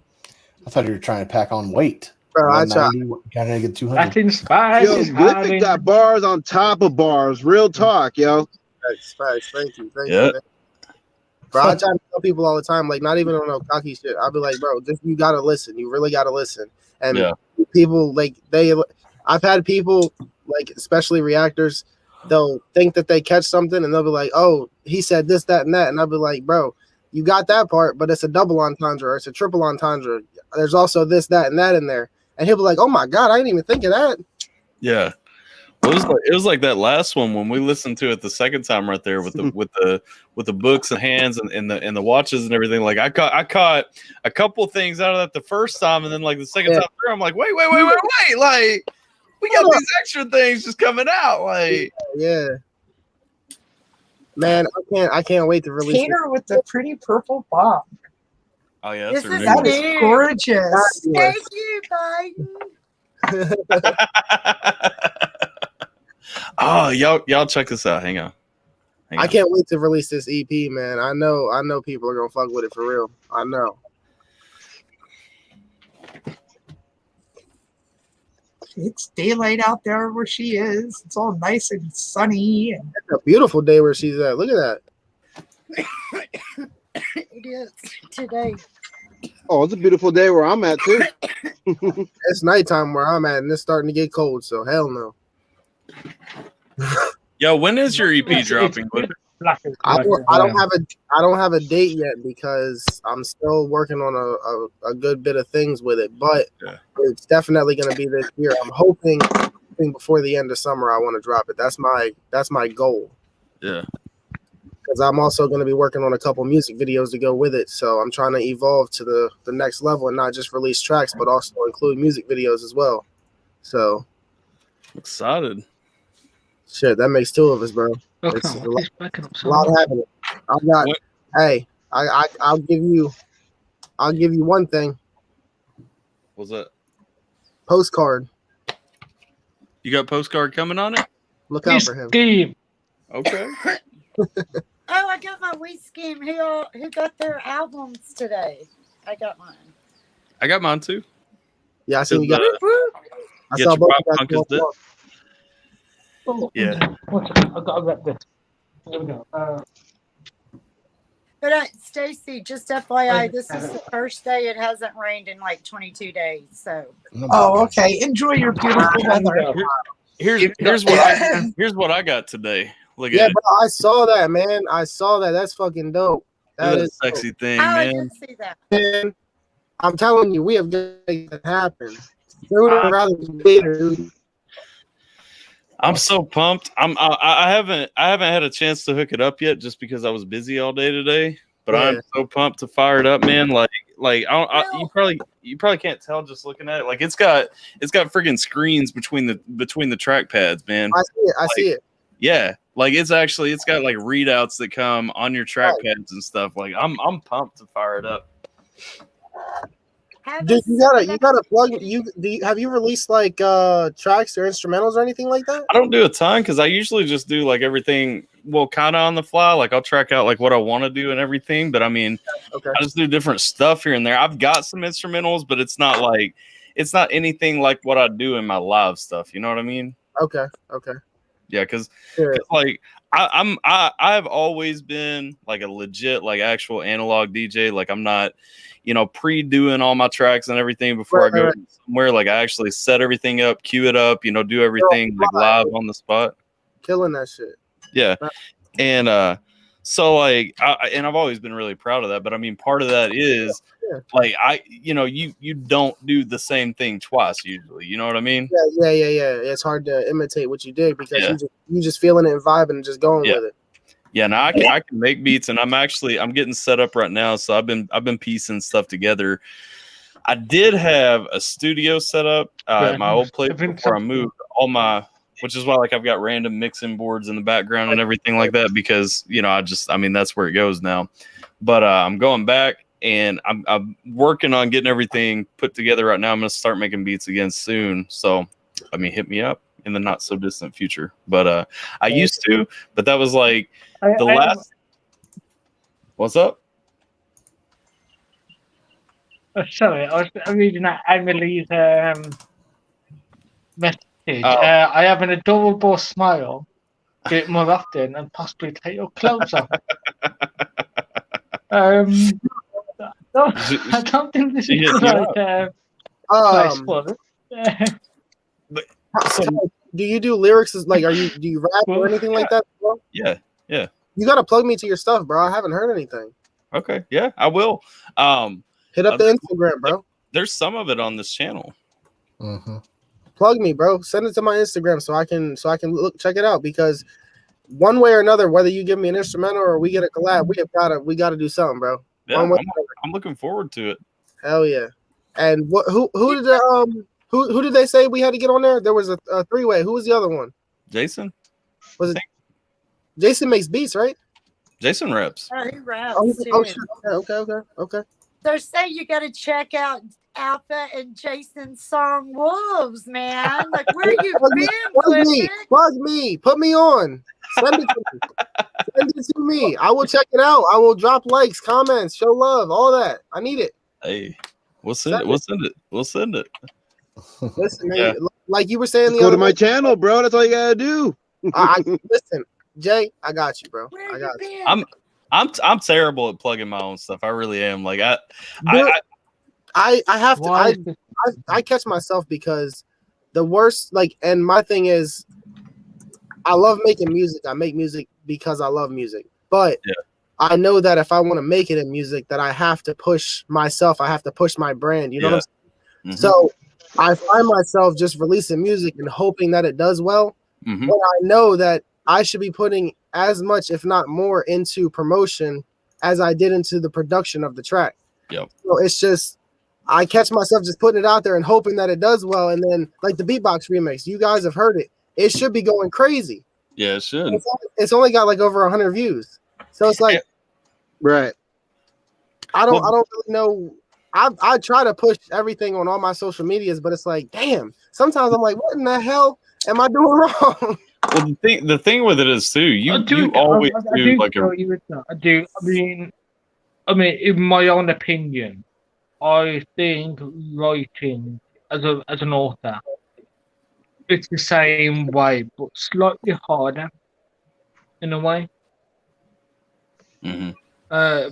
I thought you were trying to pack on weight. Bro, I tried. Gotta get 200. That inspires. Yo, Glyphic got bars on top of bars. Real talk, yo. Facts. Thank you. Yeah. Bro, I try to tell people all the time, like, not even on no cocky shit. I'll be like, bro, just you gotta listen. You really gotta listen. And people, like, I've had people, like, especially reactors, they'll think that they catch something and they'll be like, oh, he said this, that, and that. And I'll be like, bro, you got that part, but it's a double entendre or it's a triple entendre. There's also this, that, and that in there. And he'll be like, oh my God, I didn't even think of that. Yeah. Well, it was like that last one when we listened to it the second time right there with the with the books and hands and the watches and everything. Like I caught a couple things out of that the first time, and then like the second time through, I'm like, wait, like we got these extra things just coming out. Like man, I can't wait to release Peter with the pretty purple box. Oh yeah, this is gorgeous. Thank you, Biden. Oh, y'all check this out. Hang on. I can't wait to release this EP, man. I know people are gonna fuck with it for real. I know. It's daylight out there where she is. It's all nice and sunny. And it's a beautiful day where she's at. Look at that. It is today. Oh, it's a beautiful day where I'm at too. It's nighttime where I'm at, and it's starting to get cold. So hell no. Yo, when is your EP dropping? I don't have a date yet because I'm still working on a good bit of things with it, but it's definitely going to be this year. I'm hoping before the end of summer I want to drop it. That's my goal. Yeah. Because I'm also going to be working on a couple music videos to go with it, so I'm trying to evolve to the next level and not just release tracks, but also include music videos as well. So excited. Shit, that makes two of us, bro. It's a lot happening. I'll give you one thing. What's that? Postcard. You got postcard coming on it? Look out for him. Scheme. Okay. Oh, I got my We Scheme. Who got their albums today? I got mine. I got mine too. Yeah, I see you got. I saw both of you guys. Yeah. I've got to rep this. Here we go. But Stacy, just FYI, this is the first day it hasn't rained in like 22 days. So. Oh, okay. Enjoy your beautiful weather. Here's what I got today. Look at it. Bro, I saw that, man. I saw that. That's fucking dope. That is a sexy thing, man. I did see that. Man, I'm telling you, we have got to make that happen. Sooner rather than later, dude. I'm so pumped. I haven't had a chance to hook it up yet, just because I was busy all day today. But I'm so pumped to fire it up, man. You probably can't tell just looking at it. Like it's got friggin' screens between the track pads, man. I see it. Yeah, like it's got like readouts that come on your track pads and stuff. Like I'm pumped to fire it up. Dude, you gotta plug. Have you released like tracks or instrumentals or anything like that? I don't do a ton because I usually just do like everything, kind of on the fly. Like I'll track out like what I want to do and everything. But I mean, I just do different stuff here and there. I've got some instrumentals, but it's not anything like what I do in my live stuff. You know what I mean? Okay. Yeah, because like I've always been like a legit like actual analog DJ. Like I'm not, pre-doing all my tracks and everything before I go somewhere. Like I actually set everything up, cue it up, do everything like live on the spot. Killing that shit. Yeah, and so like I've always been really proud of that. But I mean, part of that is like you don't do the same thing twice usually. You know what I mean? Yeah. It's hard to imitate what you did because you just feeling it and vibing and just going with it. Yeah, now I can make beats, and I'm getting set up right now. So I've been piecing stuff together. I did have a studio set up at my old place before I moved. All my which is why like I've got random mixing boards in the background and everything like that because I mean that's where it goes now. But I'm going back and I'm working on getting everything put together right now. I'm gonna start making beats again soon. So I mean, hit me up in the not so distant future. But I used to, but that was like the last. What's up? Sorry, I was reading out Emily's message. I have an adorable smile. Do it more often and possibly take your clothes off. I don't think this is the right place for it. Do you do lyrics? Do you rap or anything like that? Bro? Yeah. You gotta plug me to your stuff, bro. I haven't heard anything. Okay, yeah, I will. Hit up the Instagram, bro. There's some of it on this channel. Mm-hmm. Plug me, bro. Send it to my Instagram so I can check it out because one way or another, whether you give me an instrumental or we get a collab, we gotta do something, bro. Yeah, I'm looking forward to it. Hell yeah! And who did they say we had to get on there? There was a 3-way. Who was the other one? Jason. Was it Jason makes beats, right? Jason raps. Oh, he raps. Okay. So say you got to check out Alpha and Jason's song "Wolves," man. Like, where you been? Plug me. Put me on. Send it to me. Send it to me. I will check it out. I will drop likes, comments, show love, all that. I need it. Hey, we'll send it. We'll send it. Listen, man, like you were saying, go to my channel, bro. That's all you gotta do. Listen, Jay, I got you, bro. I got you. I'm terrible at plugging my own stuff. I really am. Like I have to. I catch myself because the worst. And my thing is, I love making music. I make music because I love music. But I know that if I want to make it in music, that I have to push myself. I have to push my brand. You know what I'm saying? Mm-hmm. So I find myself just releasing music and hoping that it does well. Mm-hmm. But I know that I should be putting as much, if not more, into promotion as I did into the production of the track. Yep. So it's just, I catch myself just putting it out there and hoping that it does well. And then, like the beatbox remix, you guys have heard it. It should be going crazy. Yeah, it should. It's only got like over 100 views. So it's like, right. I don't really know. I try to push everything on all my social medias, but it's like, damn. Sometimes I'm like, what in the hell am I doing wrong? Well, the thing with it is too, you always do like I do. I mean, in my own opinion, I think writing as an author, it's the same way, but slightly harder in a way. Mm-hmm.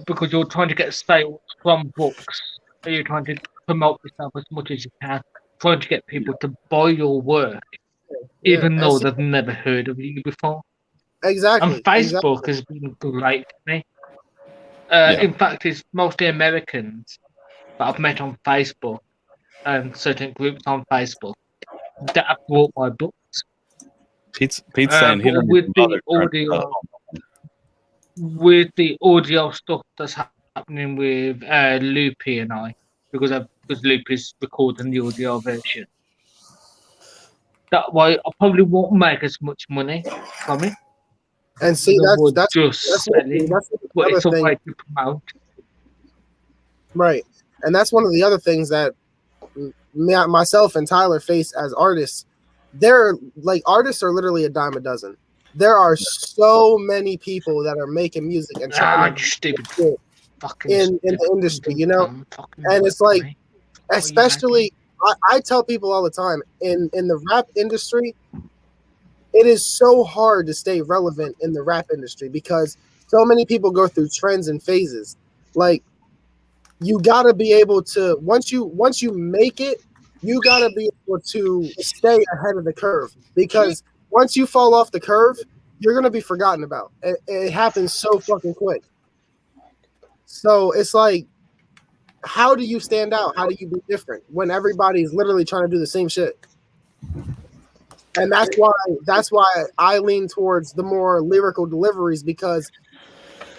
Because you're trying to get sales from books. You're trying to promote yourself as much as you can, trying to get people to buy your work, even though they've never heard of you before. Exactly. And Facebook has been great to me. In fact, it's mostly Americans that I've met on Facebook and certain groups on Facebook that have bought my books. Pete's saying he doesn't with the audio stuff that's happening with Loopy and I, because Loopy's recording the audio version. That way, I probably won't make as much money from it. And see, that's selling, but it's a way to promote. Right, and that's one of the other things that myself and Tyler face as artists. They're like, artists are literally a dime a dozen. There are so many people that are making music and trying to in the industry, you know. And it's like, especially, I tell people all the time in the rap industry, it is so hard to stay relevant in the rap industry because so many people go through trends and phases. Like, you gotta be able to once you make it, you gotta be able to stay ahead of the curve, because once you fall off the curve, you're gonna be forgotten about. It happens so fucking quick. So it's like, how do you stand out? How do you be different when everybody's literally trying to do the same shit? And that's why I lean towards the more lyrical deliveries, because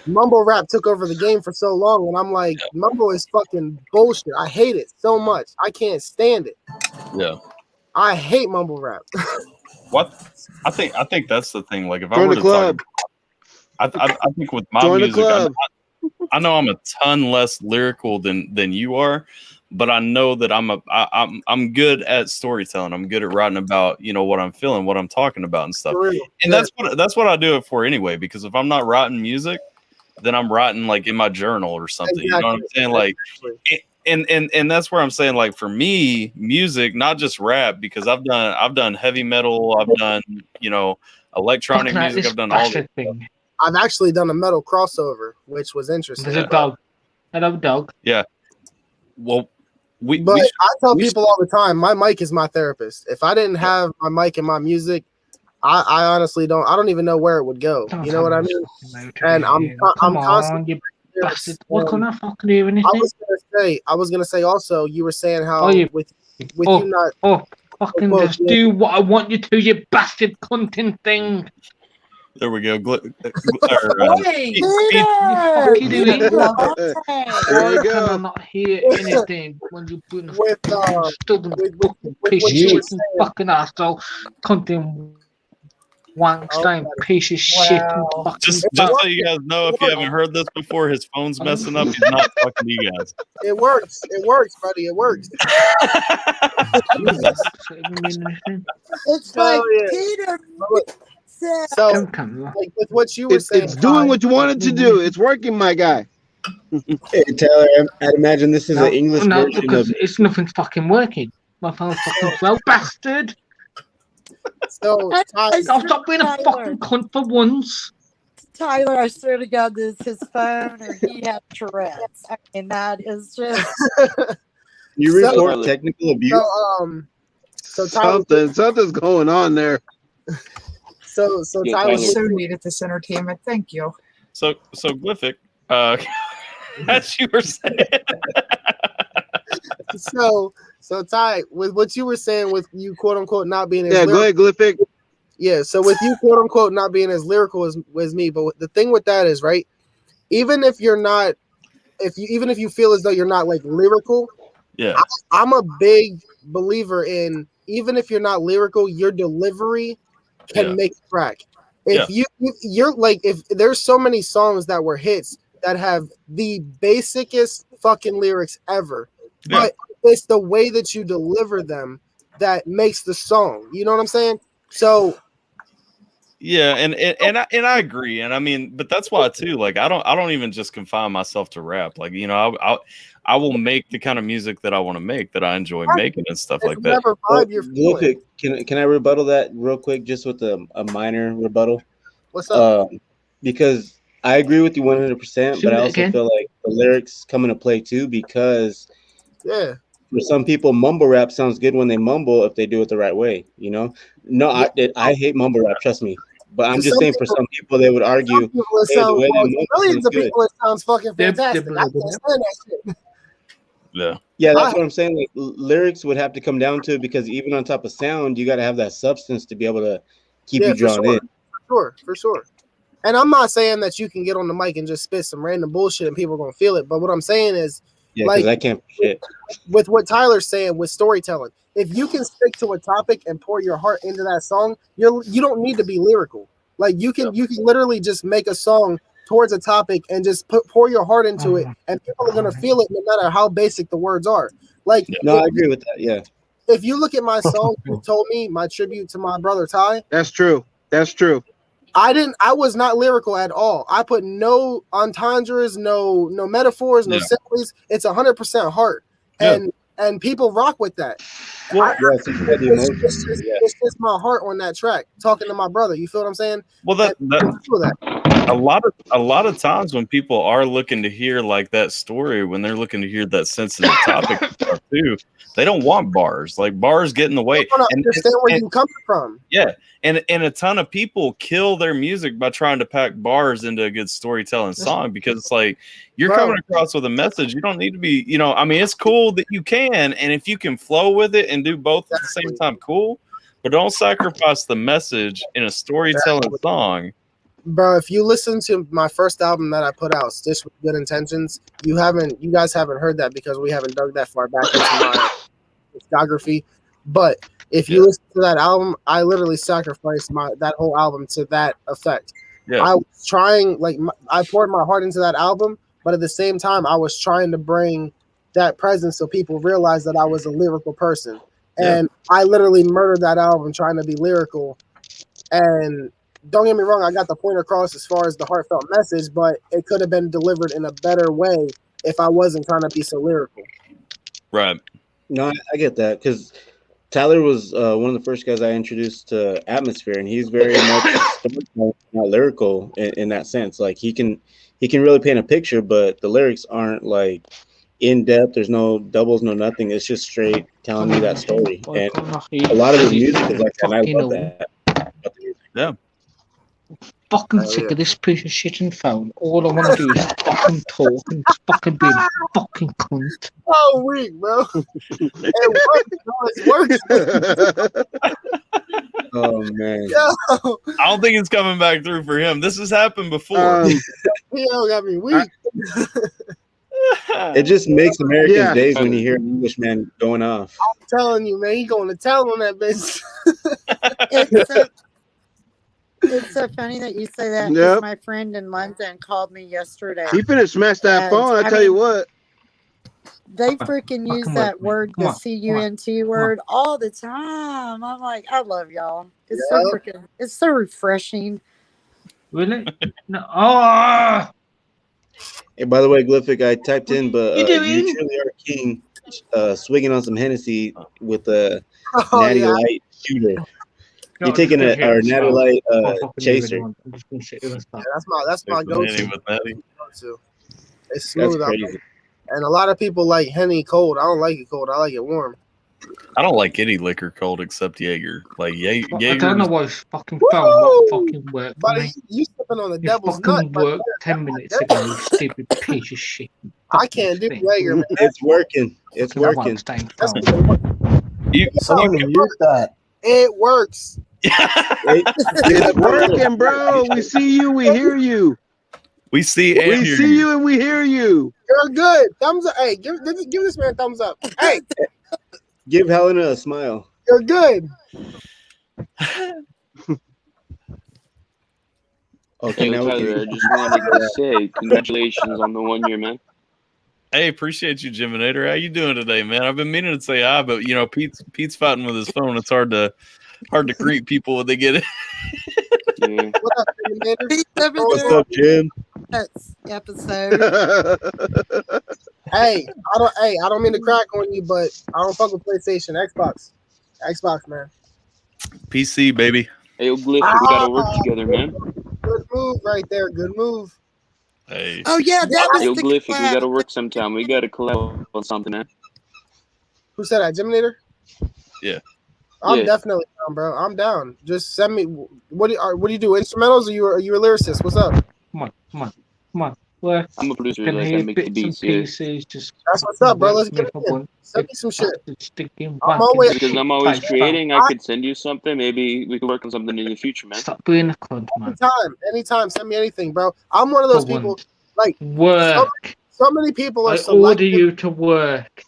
mumble rap took over the game for so long, and I'm like, mumble is fucking bullshit. I hate it so much. I can't stand it. Yeah. I hate mumble rap. What? I think that's the thing. Like if I Join were the to club. talk, I think with my Join the music, club. I know I'm a ton less lyrical than you are, but I know that I'm good at storytelling. I'm good at writing about, you know, what I'm feeling, what I'm talking about and stuff. For real. And that's what I do it for anyway, because if I'm not writing music, then I'm writing like in my journal or something. Exactly. You know what I'm saying? Like and that's where I'm saying, like, for me, music, not just rap, because I've done heavy metal, I've done, you know, electronic music, I've done all this thing. I've actually done a metal crossover, which was interesting. There's a dog. I love a dog. Yeah. Well, But I tell people all the time, my mic is my therapist. If I didn't have my mic and my music, I honestly don't even know where it would go. You know what I mean? And I'm constantly. You bastard. What can I fucking do anything? I was gonna say also, you were saying how with you not fucking well, just do what I want you to, you bastard cunting thing. There we go. Hey, what are you doing? Why can I not hear anything when you put a stubborn fucking piece of shit and fucking asshole, cunting wank stein piece of shit? Just so you guys know, if you haven't heard this before, his phone's messing up. He's not talking to you guys. It works. It works, buddy. It works. It's like Peter. So, like with what you were saying, it's doing what you wanted to do. It's working, my guy. Hey, Taylor, I'd imagine this is an English No, version because of. it's nothing's fucking working. My phone's fucking slow, bastard. So, I'll stop being a fucking cunt for once. Tyler, I swear to God, this is his phone or he has Tourette's. I mean, that is just. You report technical abuse. So Tyler, Something's going on there. So Tyler, so needed this entertainment. Thank you. So Glyphic, as you were saying. So Ty, with what you were saying, with you quote unquote not being go ahead, Glyphic. Yeah, so with you quote unquote not being as lyrical as me, but the thing with that is, right, even if you're not, if you feel as though you're not like lyrical, yeah, I'm a big believer in, even if you're not lyrical, your delivery can make a track. If you're like, if there's so many songs that were hits that have the basicest fucking lyrics ever, but it's the way that you deliver them that makes the song. You know what I'm saying? So yeah, and I agree, and I mean, but that's why too. Like, I don't even just confine myself to rap. Like, you know, I will make the kind of music that I want to make, that I enjoy making and stuff like that. Glyphic, can I rebuttal that real quick, just with a minor rebuttal? What's up? Because I agree with you 100%, but I also feel like the lyrics come into play too, because for some people, mumble rap sounds good when they mumble if they do it the right way. You know, no, I hate mumble rap. Trust me. But I'm just saying, for some people, they would argue, hey, the way they mumble millions of good. people, it sounds fucking fantastic. I can't stand that shit. Yeah, that's what I'm saying. Like, lyrics would have to come down to it, because even on top of sound, you got to have that substance to be able to keep you drawn in. For sure. And I'm not saying that you can get on the mic and just spit some random bullshit and people are gonna feel it. But what I'm saying is, because I can't shit. With what Tyler's saying with storytelling, if you can stick to a topic and pour your heart into that song, you don't need to be lyrical. Like, you can literally just make a song towards a topic and just pour your heart into it, and people are gonna feel it no matter how basic the words are. Like, no, I agree with that. Yeah. If you look at my song, "You Told Me," my tribute to my brother Ty. That's true. I was not lyrical at all. I put no entendres, no metaphors, no similes. It's 100% heart. And people rock with that. It's just my heart on that track, talking to my brother. You feel what I'm saying? Well, that a lot of times when people are looking to hear like that story, when they're looking to hear that sensitive topic too, they don't want bars. Like, bars get in the way. I understand where you come from. Yeah, and a ton of people kill their music by trying to pack bars into a good storytelling song, because it's like, you're coming across with a message. You don't need to be, you know, I mean, it's cool that you can, and if you can flow with it and do both at the same time, cool. But don't sacrifice the message in a storytelling song. Bro, if you listen to my first album that I put out, Stitched with Good Intentions, you guys haven't heard that because we haven't dug that far back into my discography. But If you listen to that album, I literally sacrificed that whole album to that effect. Yeah. I was trying, I poured my heart into that album, but at the same time, I was trying to bring that presence so people realized that I was a lyrical person. And I literally murdered that album trying to be lyrical. And don't get me wrong, I got the point across as far as the heartfelt message, but it could have been delivered in a better way if I wasn't trying to be so lyrical. Right. No, I get that because Tyler was one of the first guys I introduced to Atmosphere, and he's very much not lyrical in that sense. Like he can really paint a picture, but the lyrics aren't like in depth. There's no doubles, no nothing. It's just straight telling me that story. And a lot of his music is like that. And I love that. Yeah. Fucking sick of this piece of shit and phone. All I want to do is fucking talk and fucking be a fucking cunt. Oh, weak, bro. It works, Oh man. Yo. I don't think it's coming back through for him. This has happened before. Yo, got me weak. It just makes Americans' days when you hear an Englishman going off. I'm telling you, man, he going to town on that bitch. It's so funny that you say that. 'Cause my friend in London called me yesterday. He finna smash that phone. I tell you what. They freaking use that word, the CUNT word, all the time. I'm like, I love y'all. It's so freaking, it's so refreshing. Really? No. Oh. Hey, by the way, Glyphic, I typed in, but You you doing? truly are king. Swigging on some Hennessy with a Natty Light shooter. You're taking a Natty Light chaser. That's my go-to. It's smooth. That's crazy. And a lot of people like Henny cold. I don't like it cold. I like it warm. I don't like any liquor cold except Jaeger. Like Jaeger. I don't know why his fucking phone won't fucking work. Buddy, you stepping on the devil's nut. Fucking worked 10 minutes ago, you stupid piece of shit. I can't do Jaeger, man. It's working. It's working. Someone mute that. It works. It's working, bro. We see you. We hear you. We see and we hear see you and we hear you. You're good. Thumbs up. Hey, give this man a thumbs up. Hey, Give Helena a smile. you're good. Okay, Hey, now we Tyler, I can. just wanted to say congratulations on the 1 year, man. Hey, appreciate you, Jiminator. How you doing today, man? I've been meaning to say hi, but you know, Pete's fighting with his phone. It's hard to greet people when they get it. Yeah. What up, Terminator? What's up, Jim? That's episode. Hey, I don't mean to crack on you, but I don't fuck with PlayStation, Xbox, man. PC, baby. Hey, Glyph, we gotta work together, man. Good move right there. Good move. Hey. Oh yeah, that was Yo, the Glyph, we collab. gotta work sometime. We gotta collab on something, man. Who said that, Jiminator? Yeah. I'm Yeah. definitely down, bro. I'm down. Just send me. What do you do? Instrumentals? Or are you a lyricist? What's up? Come on. Well, I'm a producer, can like I hear make the bits and beats, yeah. pieces. Just That's what's up, bro. Let's get it in. Send me some shit. I'm always Because I'm always creating. I could send you something. Maybe we could work on something in the future, man. Stop being a cunt, man. anytime. Send me anything, bro. I'm one of those people. Like Work. So many people are I selective. order you to work.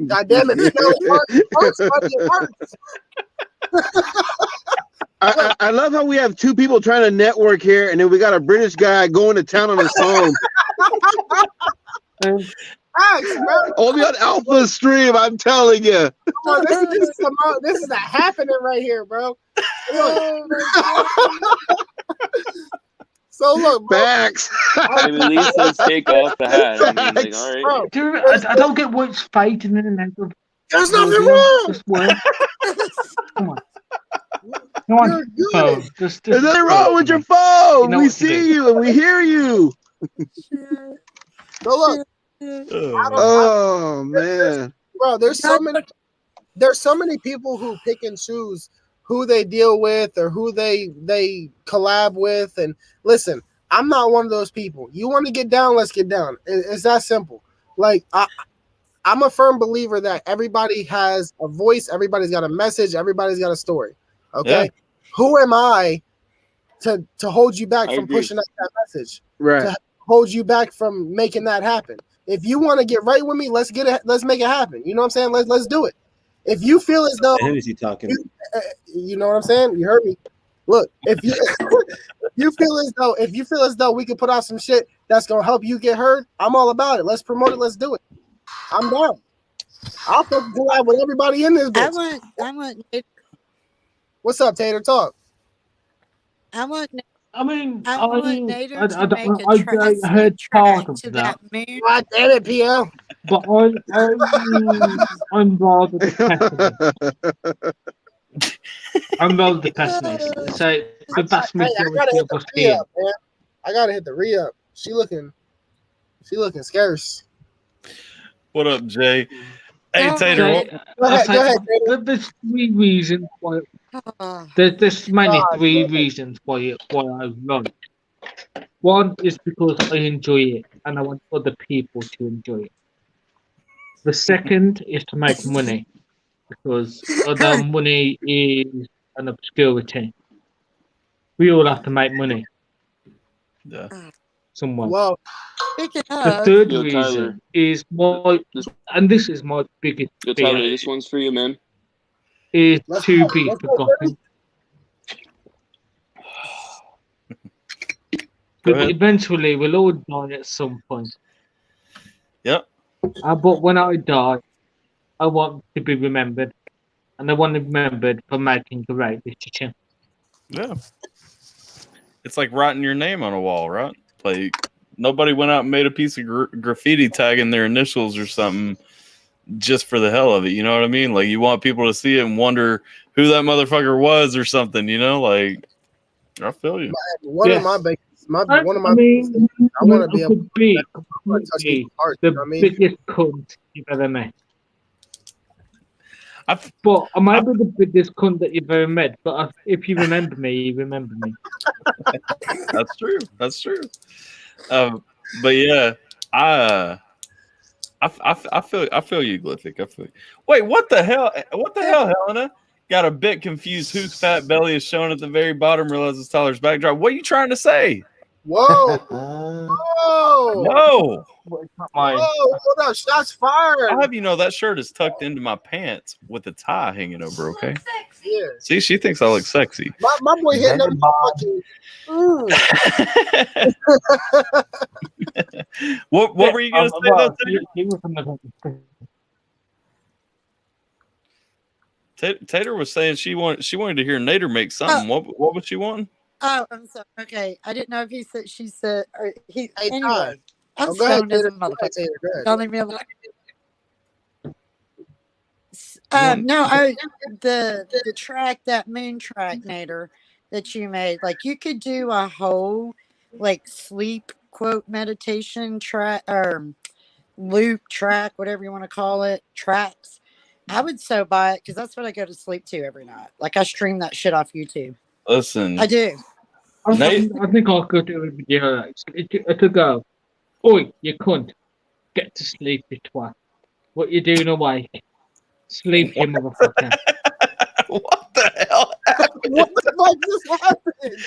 God damn it! It works, buddy. It works. I love how we have two people trying to network here, and then we got a British guy going to town on his phone. Only on Alpha Stream, I'm telling you. Come on, this is a happening right here, bro. So look, Facts. At least let's take off the hat. I mean, like, all right. Dude, I don't get why it's fighting in and out. There's nothing wrong. Just work. Come on. Come on. Phone. Just There's nothing wrong with your phone. You know We what to do. see you and we hear you. So look. Oh man, bro, there's so many people who pick and choose who they deal with or who they collab with. And listen, I'm not one of those people. You want to get down, let's get down. It's that simple. Like I'm a firm believer that everybody has a voice, everybody's got a message, everybody's got a story. Okay, Yeah. Who am I to hold you back I from agree. pushing out that message? right? To hold you back from making that happen. If you want to get right with me, let's make it happen. You know what I'm saying? Let's do it. If you feel as though Hennessy talking. you know what I'm saying? You heard me. Look, if you you feel as though we could put out some shit that's gonna help you get heard, I'm all about it. Let's promote it. Let's do it. I'm down. I'll fucking collab with everybody in this bitch. I want. What's up, Tater? Talk. I want. I mean, I want Nader I to make I heard part of to that, that moon. God damn it, PL. but I'm rather the pessimist. I'm rather the pessimist. So the vast I majority gotta hit of the us re here. up, man. I gotta hit the re up. She looking scarce. What up, Jay? Hey, Oh, Tater. Jay, Go ahead, There's three reasons why. There's mainly three reasons why I run. One is because I enjoy it and I want other people to enjoy it. The second is to make money because although money is an obscurity, we all have to make money. Yeah. Somewhere. Well, the third reason is and this is my biggest Yo, fear, Tyler, this one's for you, man. is to be forgotten. But eventually, we'll all die at some point. Yep. But when I die, I want to be remembered, and I want to be remembered for making great literature. Yeah. It's like writing your name on a wall, right? Like nobody went out and made a piece of graffiti tagging their initials or something just for the hell of it. You know what I mean? Like you want people to see it and wonder who that motherfucker was or something. You know, like I feel you. One of my I want to be able to be the biggest cunt you've ever met. But I might be the biggest cunt that you've ever met. But if you remember me, you remember me. That's true. That's true. But yeah, I feel you, Glyphic. I feel you. Wait, what the hell? What the hell, Helena? Got a bit confused. Whose fat belly is shown at the very bottom? Realizes Tyler's backdrop. What are you trying to say? Whoa! Whoa! No! Whoa! Hold up! Shots fired! I'll have you know that shirt is tucked into my pants with a tie hanging over. Okay. Yeah. See, she thinks I look sexy. My boy hitting every What were you gonna say? Tater was saying she wanted to hear Nader make something. What was she wanting? Oh, I'm sorry. Okay, I didn't know if he said she said or he. Hey, anyway, I'm go ahead, stoned as a Tater. Go ahead, motherfucker. Tater. Go ahead. Don't leave me alone. No, the track, that moon track, Nader, that you made, like you could do a whole like sleep quote meditation track or loop track, whatever you want to call it, tracks. I would so buy it because that's what I go to sleep to every night. Like I stream that shit off YouTube. Listen, I do. I think I could do a video. I could go, oi, you cunt, get to sleep, you twat. What you doing awake? Sleep, you motherfucker. What the hell happened? What the fuck just happened?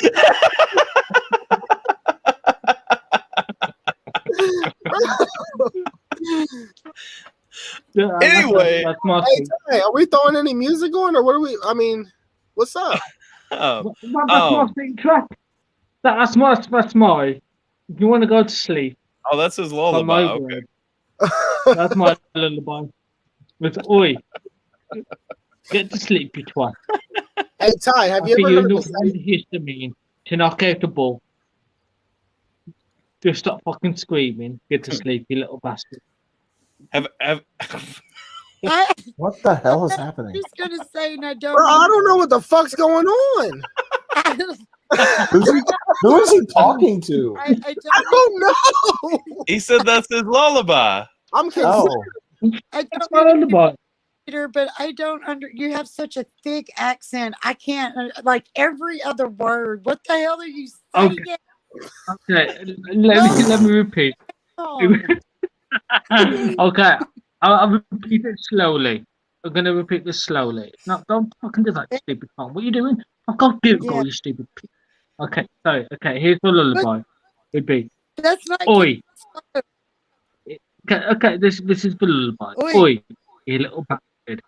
Anyway, hey, Ty, are we throwing any music on, or what are we? I mean, what's up? That's my sleep track. That's my. If you want to go to sleep. Oh, that's his lullaby. Okay. That's my lullaby. It's oi. Get to sleep, you twat. Hey Ty, have you ever heard of histamine to knock out the ball? Just stop fucking screaming. Get to sleep, you little bastard. What the hell is happening? I'm just gonna say, no, don't. Bro, I don't know what the fuck's going on. Who is he talking to? I don't know. He said that's his lullaby. I'm confused. I That's my lullaby. But I don't you have such a thick accent. I can't like every other word. What the hell are you saying? Okay, let me repeat. Okay, I'll repeat it slowly. I'm gonna repeat this slowly. No, don't fucking do that, stupid phone. What are you doing? Fuck off, go, you stupid pig. Okay, sorry. Okay, here's the lullaby. Repeat. That's not. Oi. Okay, this is the lullaby. Oi, you little bastard.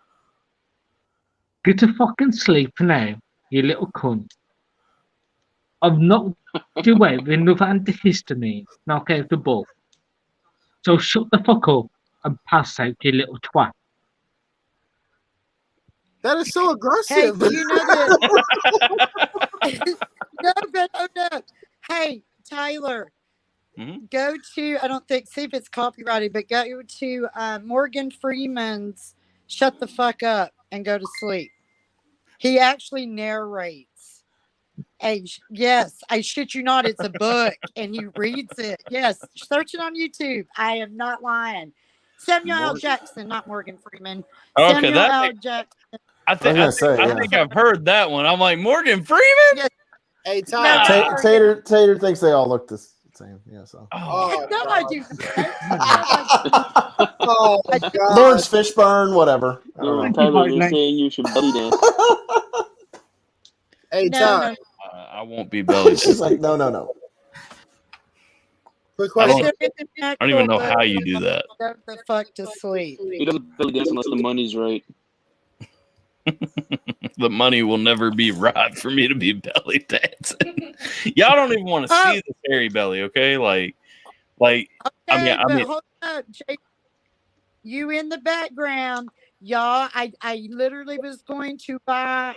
Get to fucking sleep now, you little cunt. I've knocked you out with another antihistamine. Knock out the ball. So shut the fuck up and pass out, you little twat. That is so Hey, aggressive. do you know that? No. Hey, Tyler, go to, I don't think, see if it's copyrighted, but go to Morgan Freeman's Shut the Fuck Up and Go to Sleep. He actually narrates. Yes, I shit you not, it's a book and he reads it. Yes, search it on YouTube. I am not lying. Samuel L. Jackson, not Morgan Freeman. Okay, Samuel L. Jackson. I think I've heard that one. I'm like, Morgan Freeman? Yes. Hey, Ty. Tater thinks they all look the same. Yeah, so. Oh, no, I do. Oh, God. Lawrence Fishburne, whatever. I don't know. Tyler, they're saying you should belly dance. Hey, Ty. I won't be belly. She's like, no. Quick I question. don't even know how you do that. Go the fuck to sleep. He doesn't belly dance unless the money's right. The money will never be right for me to be belly dancing. Y'all don't even want to see this hairy belly, okay? Like, Okay, I mean, hold up, Jake. You in the background, y'all. I literally was going to buy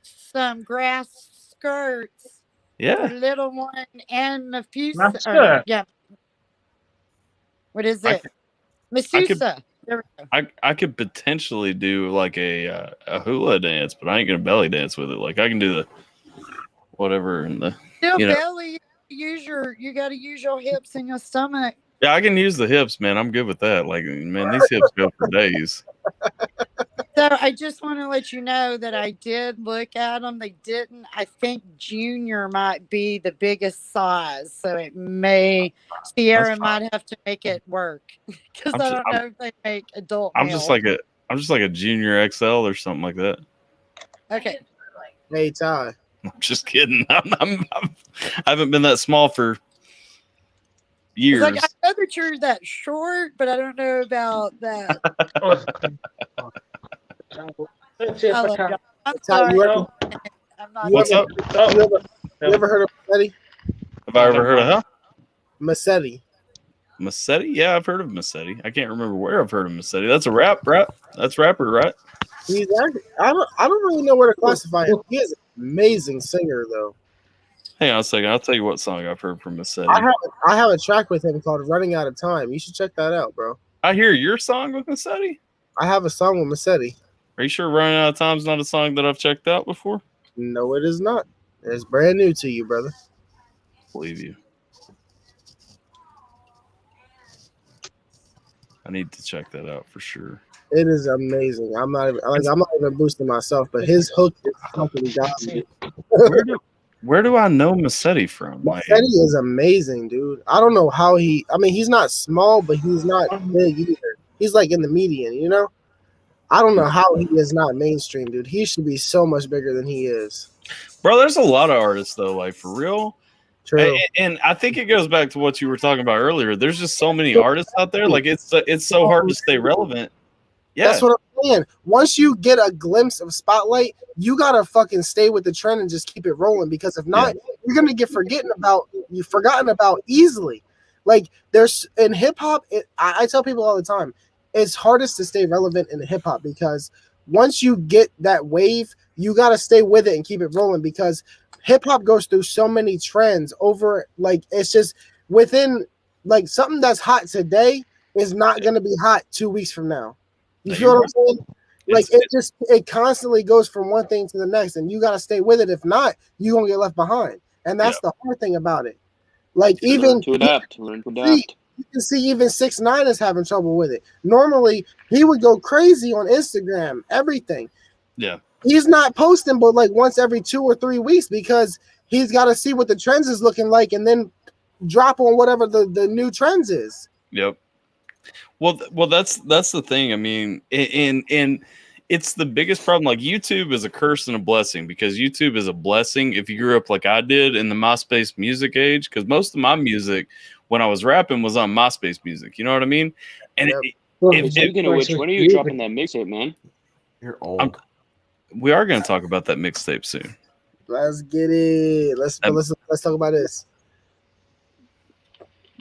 some grass skirts. Yeah. For little one and Mafusa. Yeah. What is it? Masusa. There we go. I could potentially do like a hula dance, but I ain't gonna belly dance with it. Like I can do the whatever and the Still belly. You got to use your hips and your stomach. Yeah, I can use the hips, man. I'm good with that. Like, man, these hips go for days. So I just want to let you know that I did look at them. They didn't. I think junior might be the biggest size, so it may Sierra might have to make it work because I don't know if they make adult. I'm just like a junior XL or something like that. Okay. Hey, Ty. I'm just kidding. I haven't been that small for years. Like, I know that you're that short, but I don't know about that. I'm sorry. What's up? You ever heard of Massetti? Have I ever heard of huh? Massetti. Massetti? Yeah, I've heard of Massetti. I can't remember where I've heard of Massetti. That's a rap. That's rapper, right? He's actually, I don't really know where to classify him. He is an amazing singer, though. Hang on a second. I'll tell you what song I've heard from Massetti. I have a track with him called "Running Out of Time." You should check that out, bro. I hear your song with Massetti. I have a song with Massetti. Are you sure "Running Out of Time" is not a song that I've checked out before? No, it is not. It's brand new to you, brother. Believe you. I need to check that out for sure. It is amazing. I'm not even boosting myself, but his hook is fucking godly. Where do I know Massetti from? Massetti is amazing, dude. I don't know how he's not small, but he's not big either. He's like in the median, you know? I don't know how he is not mainstream, dude. He should be so much bigger than he is. Bro, there's a lot of artists, though, like, for real. True. And I think it goes back to what you were talking about earlier. There's just so many artists out there. Like, it's so hard to stay relevant. Yeah. That's what I'm saying. Once you get a glimpse of spotlight, you gotta fucking stay with the trend and just keep it rolling. Because if not, you're gonna get forgotten about easily. Like there's in hip hop, I tell people all the time, it's hardest to stay relevant in hip hop because once you get that wave, you gotta stay with it and keep it rolling because hip hop goes through so many trends over like it's just within like something that's hot today is not gonna be hot 2 weeks from now. You feel what I'm saying? Like it constantly goes from one thing to the next, and you gotta stay with it. If not, you're gonna get left behind. And that's the hard thing about it. Like learn to adapt. You can see even 6ix9ine is having trouble with it. Normally he would go crazy on Instagram, everything. Yeah. He's not posting but like once every 2 or 3 weeks because he's got to see what the trends is looking like and then drop on whatever the new trends is. Yep. Well, that's the thing. I mean, and it's the biggest problem. Like YouTube is a curse and a blessing because YouTube is a blessing if you grew up like I did in the MySpace music age. Because most of my music when I was rapping was on MySpace music. You know what I mean? And speaking of which, when are you dropping that mixtape, man? You're old. we are going to talk about that mixtape soon. Let's get it. Let's talk about this.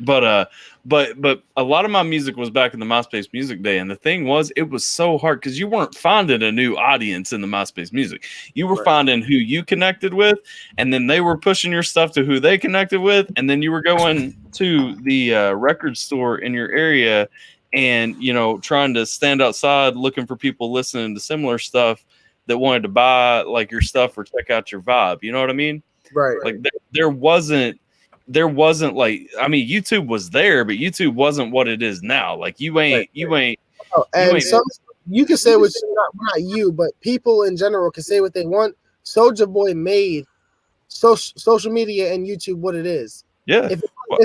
But a lot of my music was back in the MySpace Music Day, and the thing was, it was so hard because you weren't finding a new audience in the MySpace Music. You were finding who you connected with, and then they were pushing your stuff to who they connected with, and then you were going to the record store in your area, and trying to stand outside looking for people listening to similar stuff that wanted to buy like your stuff or check out your vibe. You know what I mean? Right. Like there wasn't like, I mean, YouTube was there, but YouTube wasn't what it is now. Like you ain't. Oh, and some you can say what not you, but people in general can say what they want. Soulja Boy made social media and YouTube what it is. Yeah. If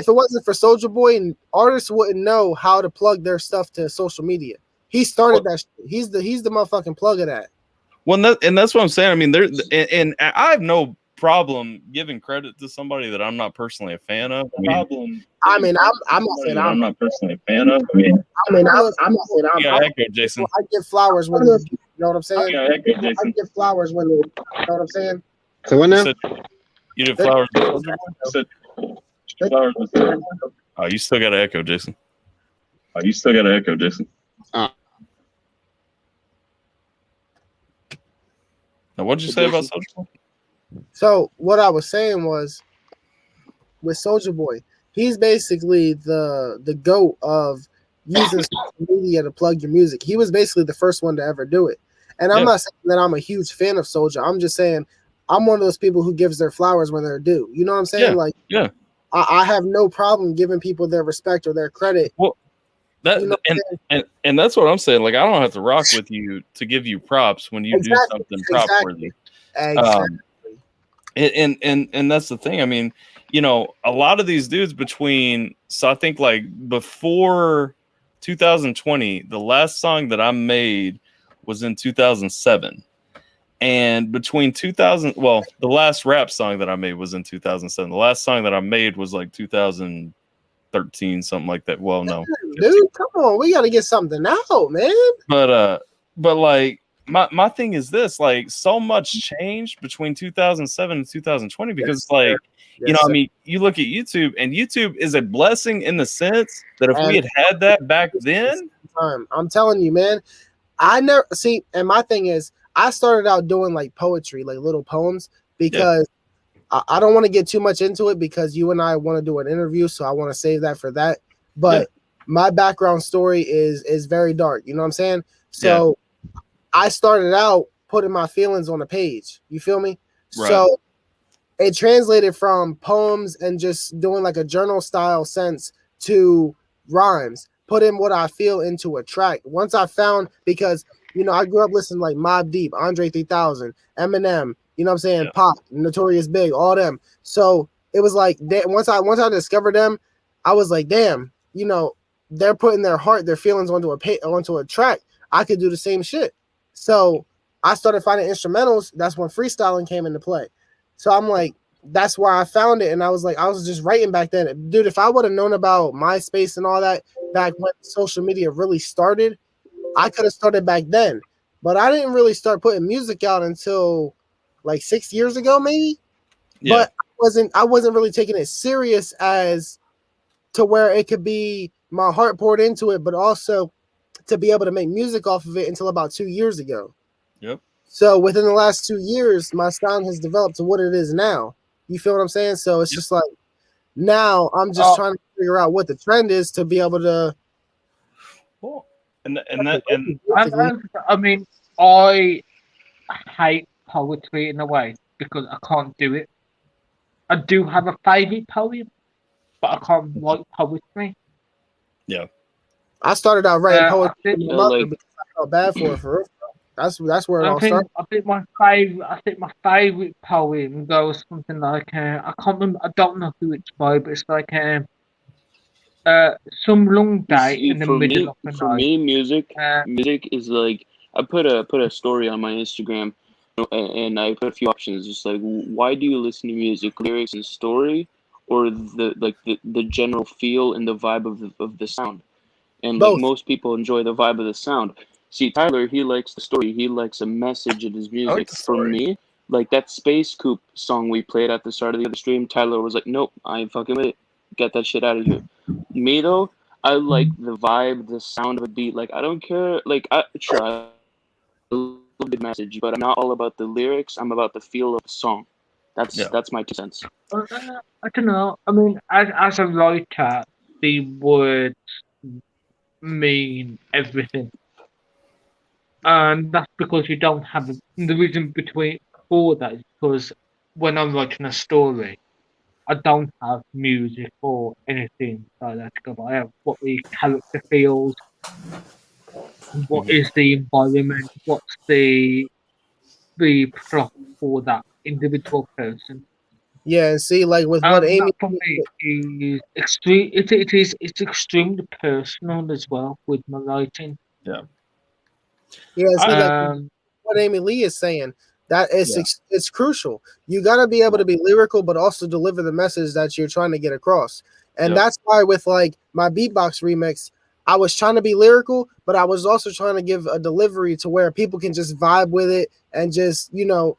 it wasn't for Soulja Boy, artists wouldn't know how to plug their stuff to social media. He started that. He's the motherfucking plug of that. Well, and that's what I'm saying. I mean, and I have no problem giving credit to somebody that I'm not personally a fan of. I'm not saying I'm not personally a fan of. I'm not saying I'm. Yeah, echo, Jason. I give flowers when you know what I'm saying. Yeah, echo, Jason. I give flowers when you know what I'm saying. So what now? You did flowers. Oh, you still got to echo, Jason. Now, what'd you say about Soulja Boy? So what I was saying was, with Soulja Boy, he's basically the GOAT of using social media to plug your music. He was basically the first one to ever do it. And I'm not saying that I'm a huge fan of Soulja. I'm just saying I'm one of those people who gives their flowers when they're due. You know what I'm saying? I have no problem giving people their respect or their credit. Well, and that's what I'm saying. Like, I don't have to rock with you to give you props when you do something prop-worthy. Exactly. And that's the thing. I mean, a lot of these dudes so I think like before 2020, the last song that I made was in 2007. And between the last rap song that I made was in 2007. The last song that I made was like 2013, something like that. Well, no. Dude, come on. We got to get something out, man. But like, my thing is this, like, so much changed between 2007 and 2020 because I mean, you look at YouTube, and YouTube is a blessing in the sense that if we had that back then, I'm telling you, man, I never see. And my thing is, I started out doing like poetry, like little poems, because I don't want to get too much into it because you and I want to do an interview, so I want to save that for that. But my background story is very dark. You know what I'm saying? So I started out putting my feelings on a page. You feel me? Right. So it translated from poems and just doing like a journal style sense to rhymes, putting what I feel into a track. Once I found, because I grew up listening to like Mobb Deep, Andre 3000, Eminem, you know what I'm saying? Pop, Notorious Big, all them. So it was like once I discovered them, I was like, damn, they're putting their heart, their feelings onto a track. I could do the same shit. So I started finding instrumentals. That's when freestyling came into play. So I'm like, that's where I found it. And I was like, I was just writing back then. Dude, if I would have known about MySpace and all that back when social media really started, I could have started back then. But I didn't really start putting music out until like 6 years ago, maybe. Yeah. But I wasn't really taking it serious as to where it could be my heart poured into it, but also to be able to make music off of it until about 2 years ago. Yep. So within the last 2 years, my sound has developed to what it is now. You feel what I'm saying? So it's just like now I'm just trying to figure out what the trend is to be able to. Cool. I mean, I hate poetry in a way because I can't do it. I do have a favorite poem, but I can't write poetry. Yeah. I started out writing poetry because I felt bad for it, for real. That's where it all started. I think my favorite poem goes something like I can't remember. I don't know who it's by, but it's like some long day in the middle of the night. For me, music is like I put a story on my Instagram, and I put a few options, just like why do you listen to music, lyrics and story, or the general feel and the vibe of the sound. And like most people enjoy the vibe of the sound. See, Tyler, he likes the story. He likes a message in his music. like the For story. me, like that Space Coop song we played at the start of the other stream, Tyler was like, "Nope, I ain't fucking with it. Get that shit out of here." Me though, I like the vibe, the sound of a beat. Like I don't care. Like I love the message, but I'm not all about the lyrics. I'm about the feel of the song. That's my 2 cents. I don't know. I mean, as a writer, the words mean everything. And that's because you don't have the reason for that is because when I'm writing a story, I don't have music or anything like that to go by. I have what the character feels, what is the environment, what's the plot for that individual person. Yeah, and see, like with what Amy, that for me is extreme. It's extremely personal as well with my writing. Yeah. Yeah, see, like what Amy Lee is saying, that is it's crucial. You got to be able to be lyrical, but also deliver the message that you're trying to get across. And that's why with like my beatbox remix, I was trying to be lyrical, but I was also trying to give a delivery to where people can just vibe with it and just, you know,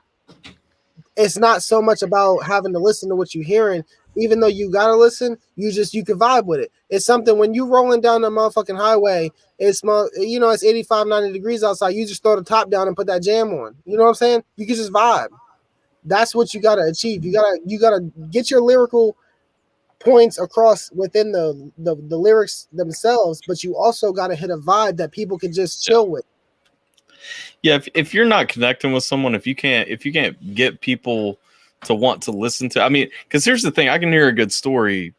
it's not so much about having to listen to what you're hearing. Even though you gotta listen, you can vibe with it. It's something when you rolling down the motherfucking highway, it's 85, 90 degrees outside. You just throw the top down and put that jam on. You know what I'm saying? You can just vibe. That's what you gotta achieve. You gotta get your lyrical points across within the lyrics themselves, but you also gotta hit a vibe that people can just chill with. Yeah, if you're not connecting with someone, if you can't get people to want to listen to, I mean, because here's the thing, I can hear a good story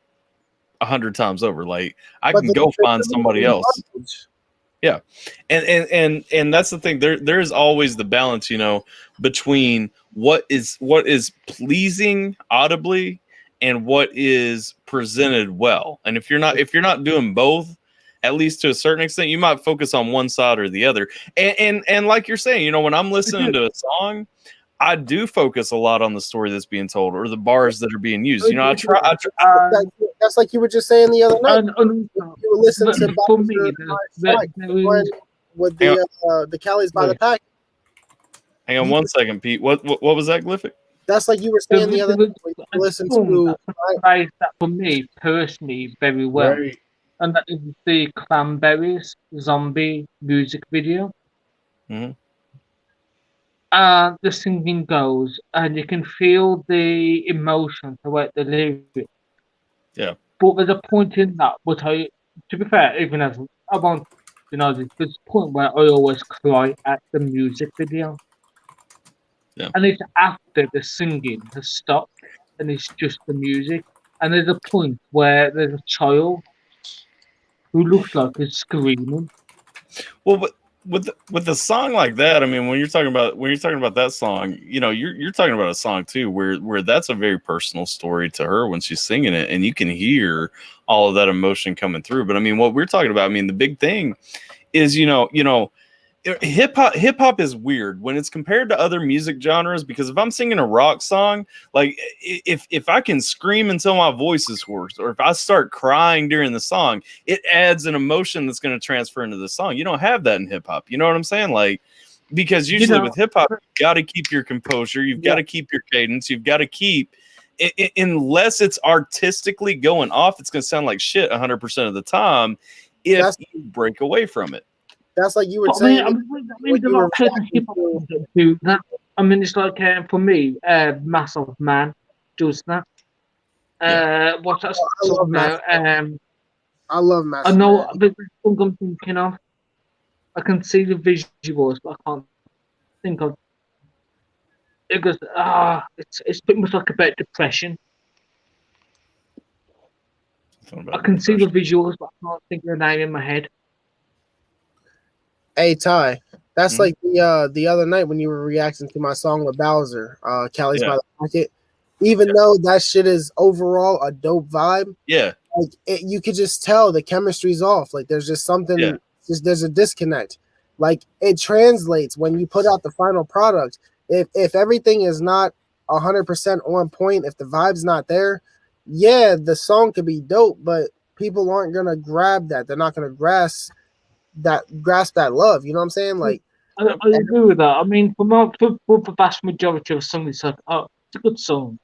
100 times over. Like I can go find somebody else. Yeah, and that's the thing. There is always the balance, you know, between what is pleasing audibly and what is presented well. And if you're not doing both, at least to a certain extent, you might focus on one side or the other. And like you're saying, you know, when I'm listening to a song, I do focus a lot on the story that's being told or the bars that are being used. You know, I try that's like you were just saying the other night. You were listening to with the Cali's by the pack. Hang on one second, Pete. What was that, Glyphic? That's like you were saying the other night. You listen to that for me personally very well. Right. And that is the Cranberries zombie music video. Mm-hmm. The singing goes, and you can feel the emotion throughout the lyrics. Yeah. But there's a point in that, to be fair, even as I want, you know, there's a point where I always cry at the music video. Yeah. And it's after the singing has stopped, and it's just the music. And there's a point where there's a child who looks like he's screaming. Well, but with a song like that, I mean, when you're talking about that song, you know, you're talking about a song too, where that's a very personal story to her when she's singing it, and you can hear all of that emotion coming through. But I mean, what we're talking about, I mean, the big thing is, you know, hip hop is weird when it's compared to other music genres, because if I'm singing a rock song, like if I can scream until my voice is hoarse, or if I start crying during the song, it adds an emotion that's going to transfer into the song. You don't have that in hip hop. You know what I'm saying? Like, because usually with hip hop, you got to keep your composure, you've got to keep your cadence, you've got to keep unless it's artistically going off, it's going to sound like shit 100% of the time if you break away from it. That's like you were saying. I mean, it's like for me, Massive Man does that. What's that song now? I love Massive I know Man. the song I'm thinking of. I can see the visuals, but I can't think of. It goes. It's pretty much like about depression. I can see the visuals, but I can't think of the name in my head. Hey Ty, that's like the other night when you were reacting to my song with Bowser, Cali's by the Pocket. Even though that shit is overall a dope vibe, like you could just tell the chemistry's off. Like there's just something, there's a disconnect. Like it translates when you put out the final product. If everything is not 100% on point, if the vibe's not there, the song could be dope, but people aren't gonna grab that. They're not gonna grasp grasp that love. You know what I'm saying? Like, I agree with that. I mean, for the vast majority of songs, it's like, oh, it's a good song.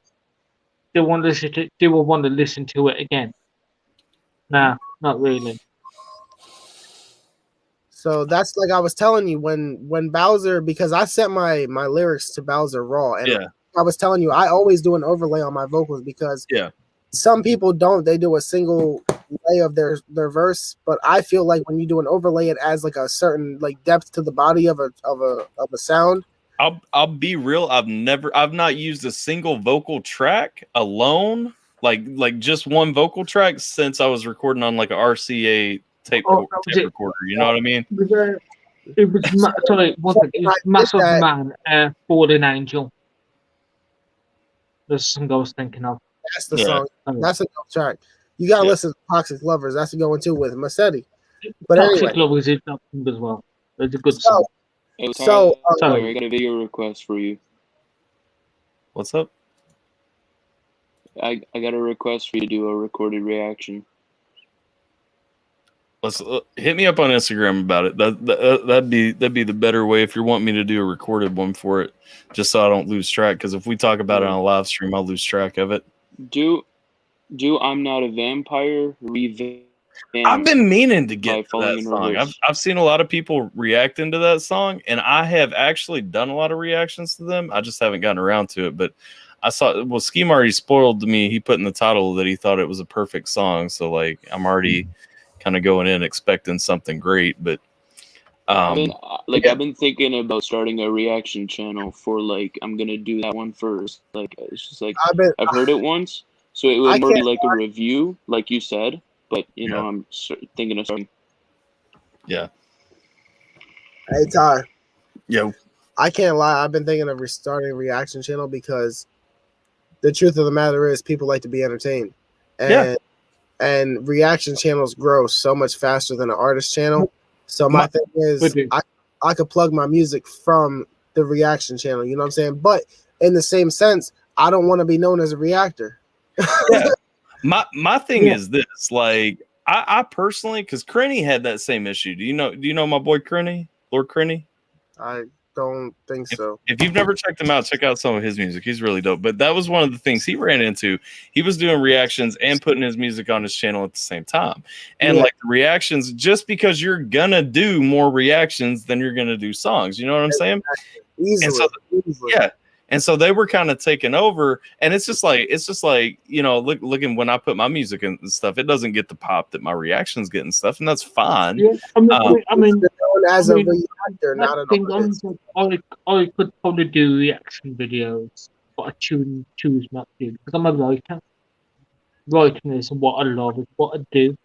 They will want to listen to it again. Nah, not really. So that's like I was telling you when Bowser, because I sent my lyrics to Bowser raw, and I was telling you I always do an overlay on my vocals because some people don't. They do a single lay of their verse, but I feel like when you do an overlay, it adds like a certain like depth to the body of a sound. I'll be real. I've not used a single vocal track alone, like just one vocal track since I was recording on like a RCA tape recorder. You know what I mean? It was Massive Man, Fallen Angel. The song I was thinking of. That's the song. That's a good track. You gotta listen to Toxic Lovers. That's a going too with Massetti. But Toxic Lovers is up as well. It's a good song. Hey, sorry, I got a video request for you. What's up? I got a request for you to do a recorded reaction. Let's hit me up on Instagram about it. That'd be the better way if you're wanting me to do a recorded one for it, just so I don't lose track. Because if we talk about it on a live stream, I'll lose track of it. Do I'm Not a Vampire revamp. I've been meaning to get to that song. I've seen a lot of people reacting to that song, and I have actually done a lot of reactions to them. I just haven't gotten around to it. But I saw Scheme already spoiled to me. He put in the title that he thought it was a perfect song. So like I'm already kind of going in expecting something great. But I've been thinking about starting a reaction channel for like I'm gonna do that one first. Like it's just like I've heard it once, so it would more be like a review, like you said. But you know, I'm thinking of starting. Yeah. Hey Ty. Yo. I can't lie. I've been thinking of restarting a reaction channel because the truth of the matter is people like to be entertained, and reaction channels grow so much faster than an artist channel. So my thing is, I could plug my music from the reaction channel. You know what I'm saying? But in the same sense, I don't want to be known as a reactor. My thing is this, like I personally, because Crenny had that same issue. Do you know my boy Crenny, Lord Crenny? I don't think so. If you've never checked him out, check out some of his music. He's really dope. But that was one of the things he ran into. He was doing reactions and putting his music on his channel at the same time. And like the reactions, just because you're gonna do more reactions than you're gonna do songs. You know what I'm saying? Easily. Yeah. And so they were kind of taking over, and it's just like you know, looking when I put my music and stuff, it doesn't get the pop that my reactions get and stuff, and that's fine. Yeah, I mean, as a reactor, not an artist. I could probably do reaction videos, but I choose not to because I'm a writer. Writing is what I love, it's what I do.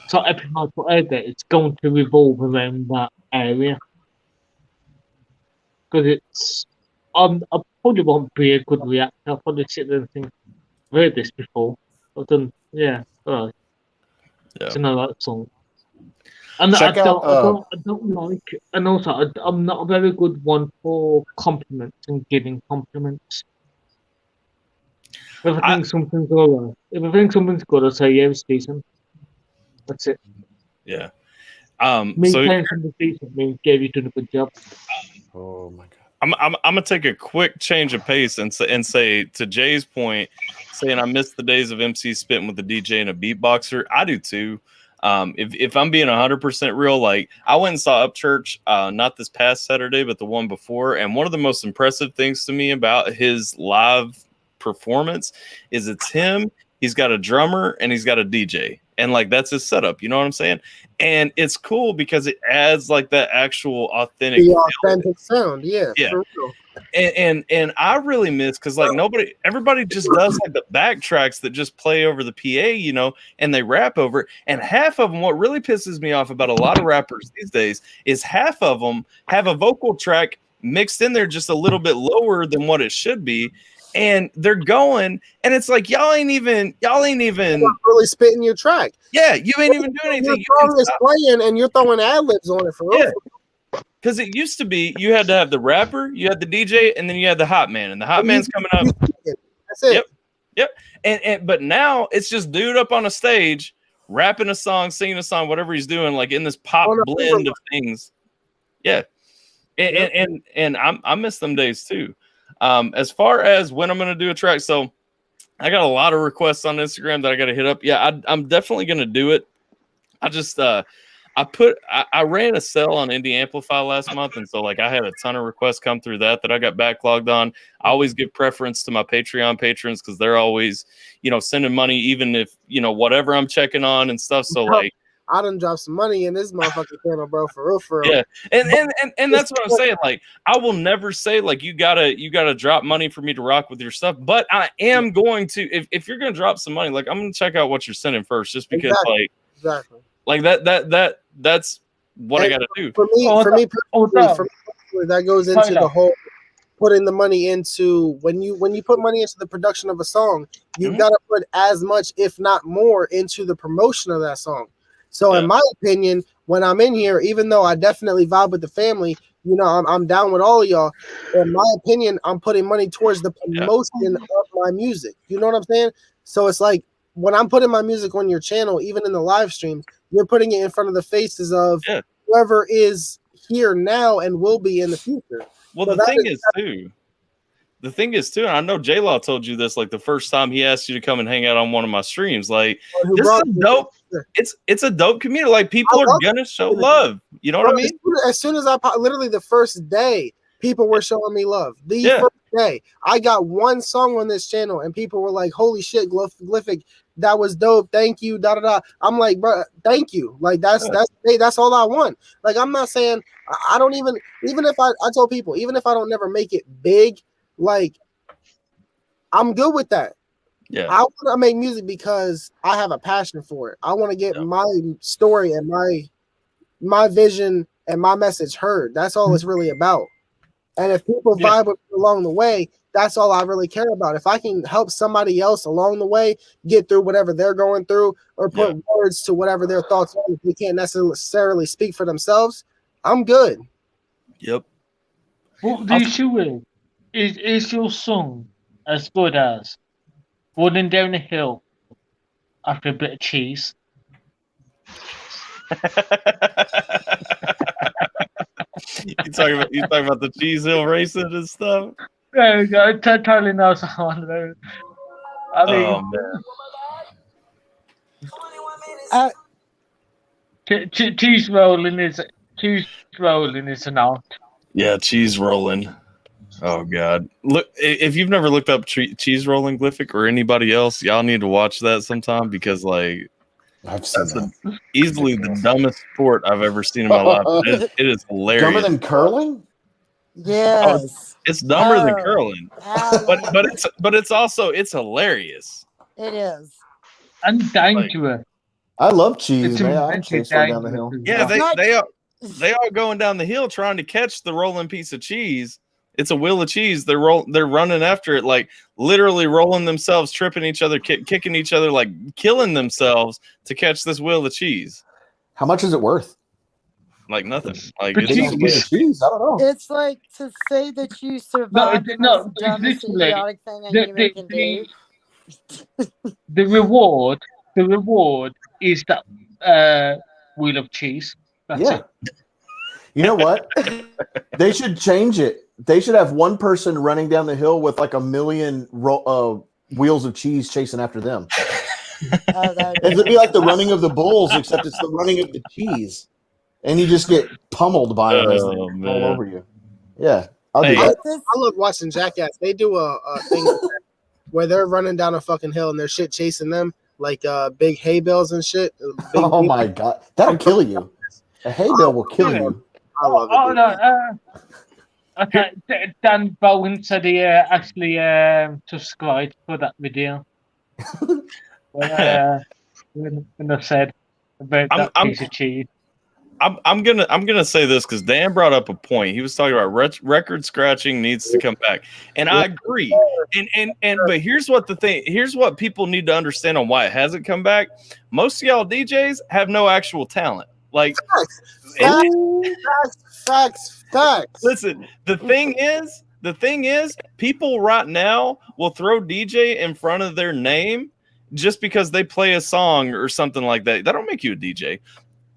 So every time I put out there, it's going to revolve around that area because it's. I probably won't be a good reactor. I'll probably sit there and think, I've heard this before. I've done, all right. It's another song. And I don't like, and also I'm not a very good one for compliments and giving compliments. If I think something's alright, if I think something's good, I'll say, yeah, it's decent. That's it. Yeah. Me saying something decent means Gary's done a good job. Oh my god. I'm gonna take a quick change of pace and say to Jay's point, saying I miss the days of MC spitting with a DJ and a beatboxer. I do too. If I'm being 100% real, like I went and saw Upchurch, not this past Saturday, but the one before, and one of the most impressive things to me about his live performance is it's him. He's got a drummer and he's got a DJ. And like that's his setup, you know what I'm saying? And it's cool because it adds like that actual authentic sound, yeah. For real. And I really miss because like everybody just does like the backtracks that just play over the PA, you know, and they rap over it. And half of them, what really pisses me off about a lot of rappers these days is half of them have a vocal track mixed in there just a little bit lower than what it should be. And they're going, and it's like y'all ain't even really spitting your track. Yeah, you ain't even doing anything. Your song is playing, and you're throwing ad libs on it for real. Because it used to be you had to have the rapper, you had the DJ, and then you had the hot man, and the hot man's coming up. That's it. Yep. And but now it's just dude up on a stage rapping a song, singing a song, whatever he's doing, like in this pop blend of things. Yeah. And I miss them days too. As far as when I'm going to do a track, so I got a lot of requests on Instagram that I got to hit up. Yeah, I'm definitely going to do it. I just I ran a sale on Indie Amplify last month, and so like I had a ton of requests come through that I got backlogged on. I always give preference to my Patreon patrons because they're always, sending money, even if whatever I'm checking on and stuff. So like I done dropped some money in this motherfucking channel, bro, for real. Yeah, and that's what I'm saying. Like, I will never say like you gotta drop money for me to rock with your stuff, but I am going to if you're gonna drop some money, like I'm gonna check out what you're sending first, just because like that's what I gotta do. For me personally, that goes into the whole putting the money into when you put money into the production of a song, you gotta put as much, if not more, into the promotion of that song. So in my opinion, when I'm in here, even though I definitely vibe with the family, I'm down with all of y'all. In my opinion, I'm putting money towards the promotion of my music. You know what I'm saying? So it's like when I'm putting my music on your channel, even in the live streams, you're putting it in front of the faces of whoever is here now and will be in the future. Well, so the thing is too, and I know J-Law told you this, like the first time he asked you to come and hang out on one of my streams, like this is dope. It's a dope community. Like people are gonna show love. You know what I mean? As soon as literally the first day, people were showing me love. The first day, I got one song on this channel, and people were like, "Holy shit, Glyphic, that was dope. Thank you." Da da da. I'm like, bro, thank you. Like that's all I want. Like I'm not saying I don't even if I told people, even if I don't never make it big, like I'm good with that. Yeah, I want to make music because I have a passion for it. I want to get my story and my vision and my message heard. That's all it's really about. And if people vibe with me along the way, that's all I really care about. If I can help somebody else along the way get through whatever they're going through, or put words to whatever their thoughts are, if they can't necessarily speak for themselves, I'm good. Yep. What the issue is your song as good as running down a hill after a bit of cheese? You talking about the cheese hill racing and stuff? No, totally knows one. I mean, cheese rolling is an art. Yeah, cheese rolling. Oh God! Look, if you've never looked up cheese rolling Glyphic or anybody else, y'all need to watch that sometime because like I've seen that. Easily the dumbest sport I've ever seen in my life. It is hilarious. Dumber than curling? Yes. It's dumber than curling, but it's hilarious. It is. And dangerous. I love cheese, man. I chase one down the hill. Yeah, they are going down the hill trying to catch the rolling piece of cheese. It's a wheel of cheese. They're running after it, like literally rolling themselves, tripping each other, kicking each other, like killing themselves to catch this wheel of cheese. How much is it worth? Like nothing. Like it's cheese. I don't know. It's like to say that you survived the most dumbest idiotic thing a human can do. The reward is that wheel of cheese. That's it. You know what? They should change it. They should have one person running down the hill with like a million wheels of cheese chasing after them. It'd be like the running of the bulls, except it's the running of the cheese, and you just get pummeled by them as they roll over you. Yeah, I'll do that. I love watching Jackass. They do a thing where they're running down a fucking hill and there's shit chasing them, like big hay bales and shit. Oh my god, that'll kill you. A hay bale will kill you. I love it. Oh no. Okay, Dan Bowen said he actually subscribed for that video. when I said about that piece of cheese. I'm gonna say this because Dan brought up a point. He was talking about record scratching needs to come back, and I agree. But here's what people need to understand on why it hasn't come back. Most of y'all DJs have no actual talent. Like facts. Listen, the thing is, people right now will throw DJ in front of their name just because they play a song or something like that, that don't make you a DJ.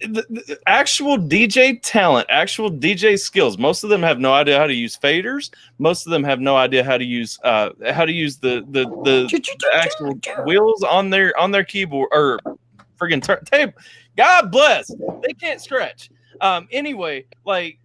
The actual DJ talent, actual DJ skills. Most of them have no idea how to use faders. Most of them have no idea how to use the actual wheels on their keyboard or friggin' tape. God bless. They can't stretch. Anyway, like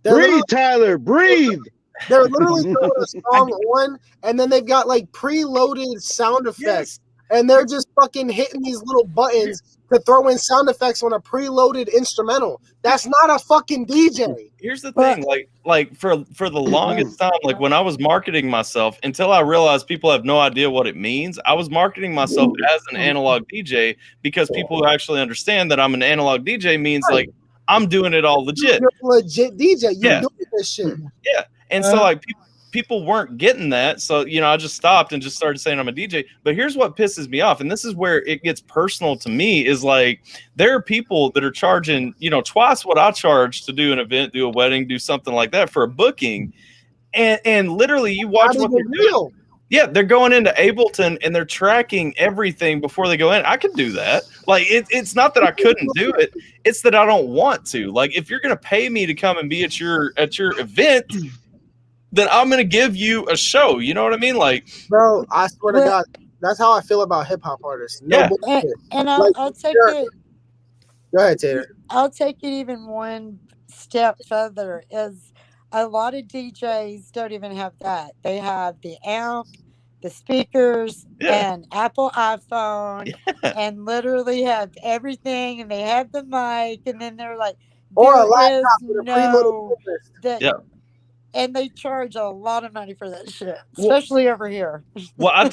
breathe, Tyler, breathe. They're literally throwing a song on, and then they've got like preloaded sound effects, and they're just fucking hitting these little buttons to throw in sound effects on a preloaded instrumental. That's not a fucking DJ. Here's the thing, like for the longest time, like when I was marketing myself, until I realized people have no idea what it means, I was marketing myself as an analog DJ because people actually understand that I'm an analog DJ means like I'm doing it all legit. You're a legit DJ. You're doing this shit. Yeah. And so like people weren't getting that. So, you know, I just stopped and just started saying I'm a DJ. But here's what pisses me off. And this is where it gets personal to me is like there are people that are charging, you know, twice what I charge to do an event, do a wedding, do something like that for a booking. And literally you watch what they're doing. Yeah, they're going into Ableton and they're tracking everything before they go in. I could do that. Like it's not that I couldn't do it. It's that I don't want to. Like if you're going to pay me to come and be at your event, then I'm gonna give you a show. You know what I mean? Like, bro, I swear to God, that's how I feel about hip hop artists. No bullshit. And I'll take it. Go ahead, Tater. I'll take it even one step further. Is a lot of DJs don't even have that. They have the amp, the speakers, and Apple iPhone, and literally have everything, and they have the mic, and then they're like, or a laptop with a preloaded that. And they charge a lot of money for that shit, especially over here. Well,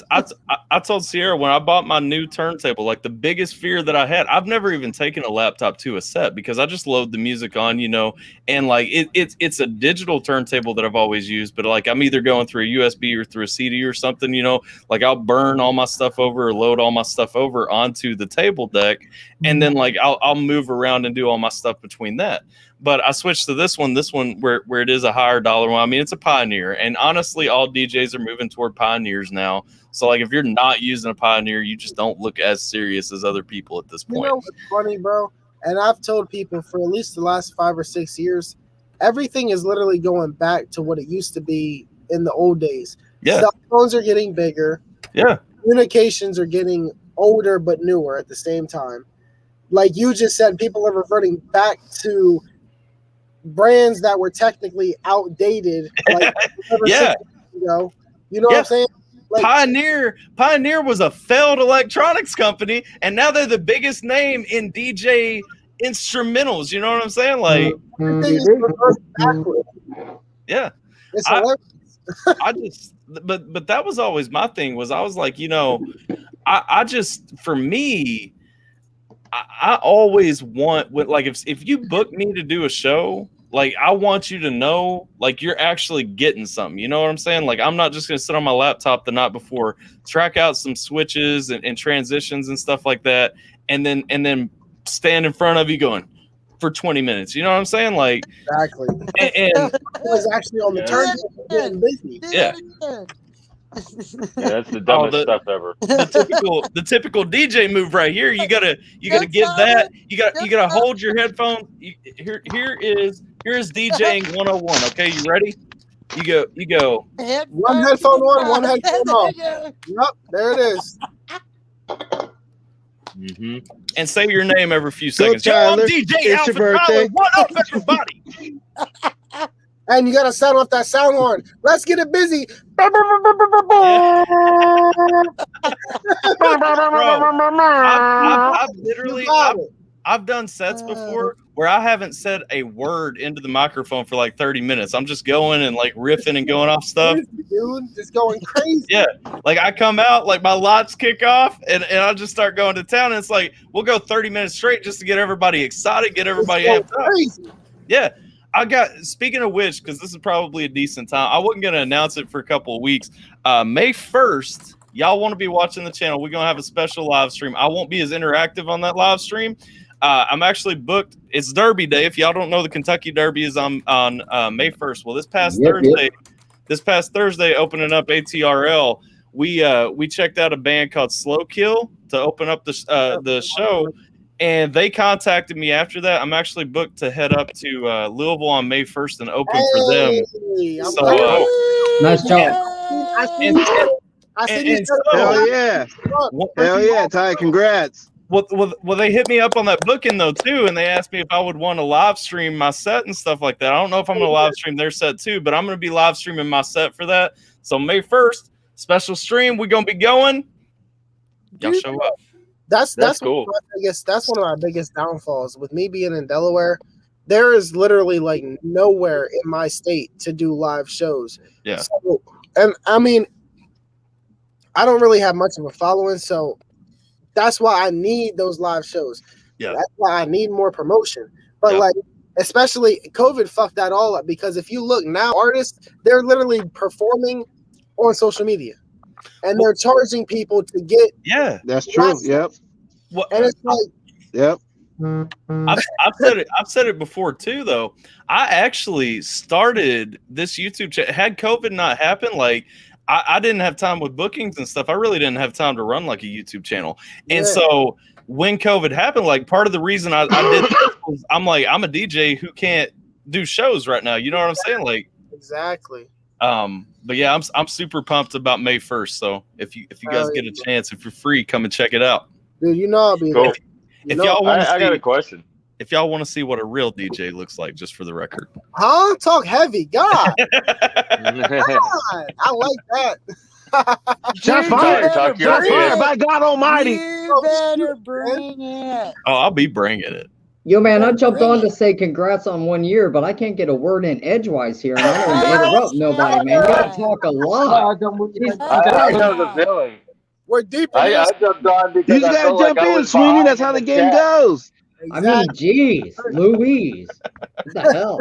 I told Sierra when I bought my new turntable, like the biggest fear that I had, I've never even taken a laptop to a set because I just load the music on, you know, and like it's a digital turntable that I've always used, but like I'm either going through a USB or through a CD or something, you know, like I'll burn all my stuff over or load all my stuff over onto the table deck, and then like I'll move around and do all my stuff between that. But I switched to this one where it is a higher dollar one. I mean, it's a Pioneer. And honestly, all DJs are moving toward Pioneers now. So, like, if you're not using a Pioneer, you just don't look as serious as other people at this point. You know what's funny, bro? And I've told people for at least the last 5 or 6 years, everything is literally going back to what it used to be in the old days. Yeah. Cell phones are getting bigger. Yeah. Communications are getting older but newer at the same time. Like you just said, people are reverting back to brands that were technically outdated, like you know what I'm saying? Like, Pioneer was a failed electronics company, and now they're the biggest name in DJ instrumentals. You know what I'm saying? Like, yeah, it's hilarious. I just, but that was always my thing. Was I was like, you know, I just for me. I always want like if you book me to do a show, like I want you to know like you're actually getting something. You know what I'm saying? Like I'm not just gonna sit on my laptop the night before, track out some switches and transitions and stuff like that, and then stand in front of you going for 20 minutes. You know what I'm saying? Like exactly. And it was actually on the turntable getting busy. Yeah. Yeah, that's the dumbest stuff ever. The typical DJ move right here. You gotta give that. You gotta hold your headphone. Here's DJing 101. Okay, you ready? You go. One headphone on, one headphone off. Yep, there it is. Mm-hmm. And say your name every few seconds. Tyler. I'm DJ It's your birthday. AlphaTyler. What up, everybody? And you gotta sound off that sound horn. Let's get it busy. Bro, I've done sets before where I haven't said a word into the microphone for like 30 minutes. I'm just going and like riffing and going off stuff. Dude, just going crazy. Yeah. Like I come out, like my lights kick off and I just start going to town. And it's like, we'll go 30 minutes straight just to get everybody excited, get everybody amped up. Crazy. Yeah. Speaking of which, because this is probably a decent time, I wasn't going to announce it for a couple of weeks. May 1st, y'all want to be watching the channel. We're going to have a special live stream. I won't be as interactive on that live stream. I'm actually booked. It's Derby Day. If y'all don't know, the Kentucky Derby is on May 1st. Well, this past Thursday, opening up ATRL, we checked out a band called Slow Kill to open up the show, and they contacted me after that. I'm actually booked to head up to Louisville on May 1st and open for them. So nice job. Hell yeah. Hell yeah, Ty, congrats. Well, they hit me up on that booking though too, and they asked me if I would want to live stream my set and stuff like that. I don't know if I'm going to live stream their set too, but I'm going to be live streaming my set for that. So May 1st, special stream. We're going to be going. Y'all show up. That's cool. That's one of my biggest downfalls with me being in Delaware. There is literally like nowhere in my state to do live shows. Yeah. So, and I mean, I don't really have much of a following, so that's why I need those live shows. Yeah. That's why I need more promotion. But like, especially COVID fucked that all up, because if you look now, artists, they're literally performing on social media and they're charging people to get. Yeah, that's true. Yep. And it's like, yep. I've said it before too, though. I actually started this YouTube channel. Had COVID not happened, like I didn't have time with bookings and stuff. I really didn't have time to run like a YouTube channel. And so when COVID happened, like part of the reason I did this was I'm a DJ who can't do shows right now. You know what I'm saying? Like exactly. But yeah, I'm super pumped about May 1st. So if you guys get a chance, if you're free, come and check it out. Dude, you know I'll be Cool. there. If y'all want to I got a question. If y'all want to see what a real DJ looks like, just for the record. Huh? Talk heavy. God. God. I like that. Shots fired. Shots fired by God Almighty. You better bring it. Oh, I'll be bringing it. Yo, man, I jumped on to say congrats on 1 year, but I can't get a word in edgewise here, and I don't want to interrupt nobody, man. You gotta talk a lot. I know the feeling. We're deep in I this. jumped on because You just I gotta felt jump like I in, was Sweeney. behind That's how in the the game chat. goes. I mean, geez, Louise. What the hell?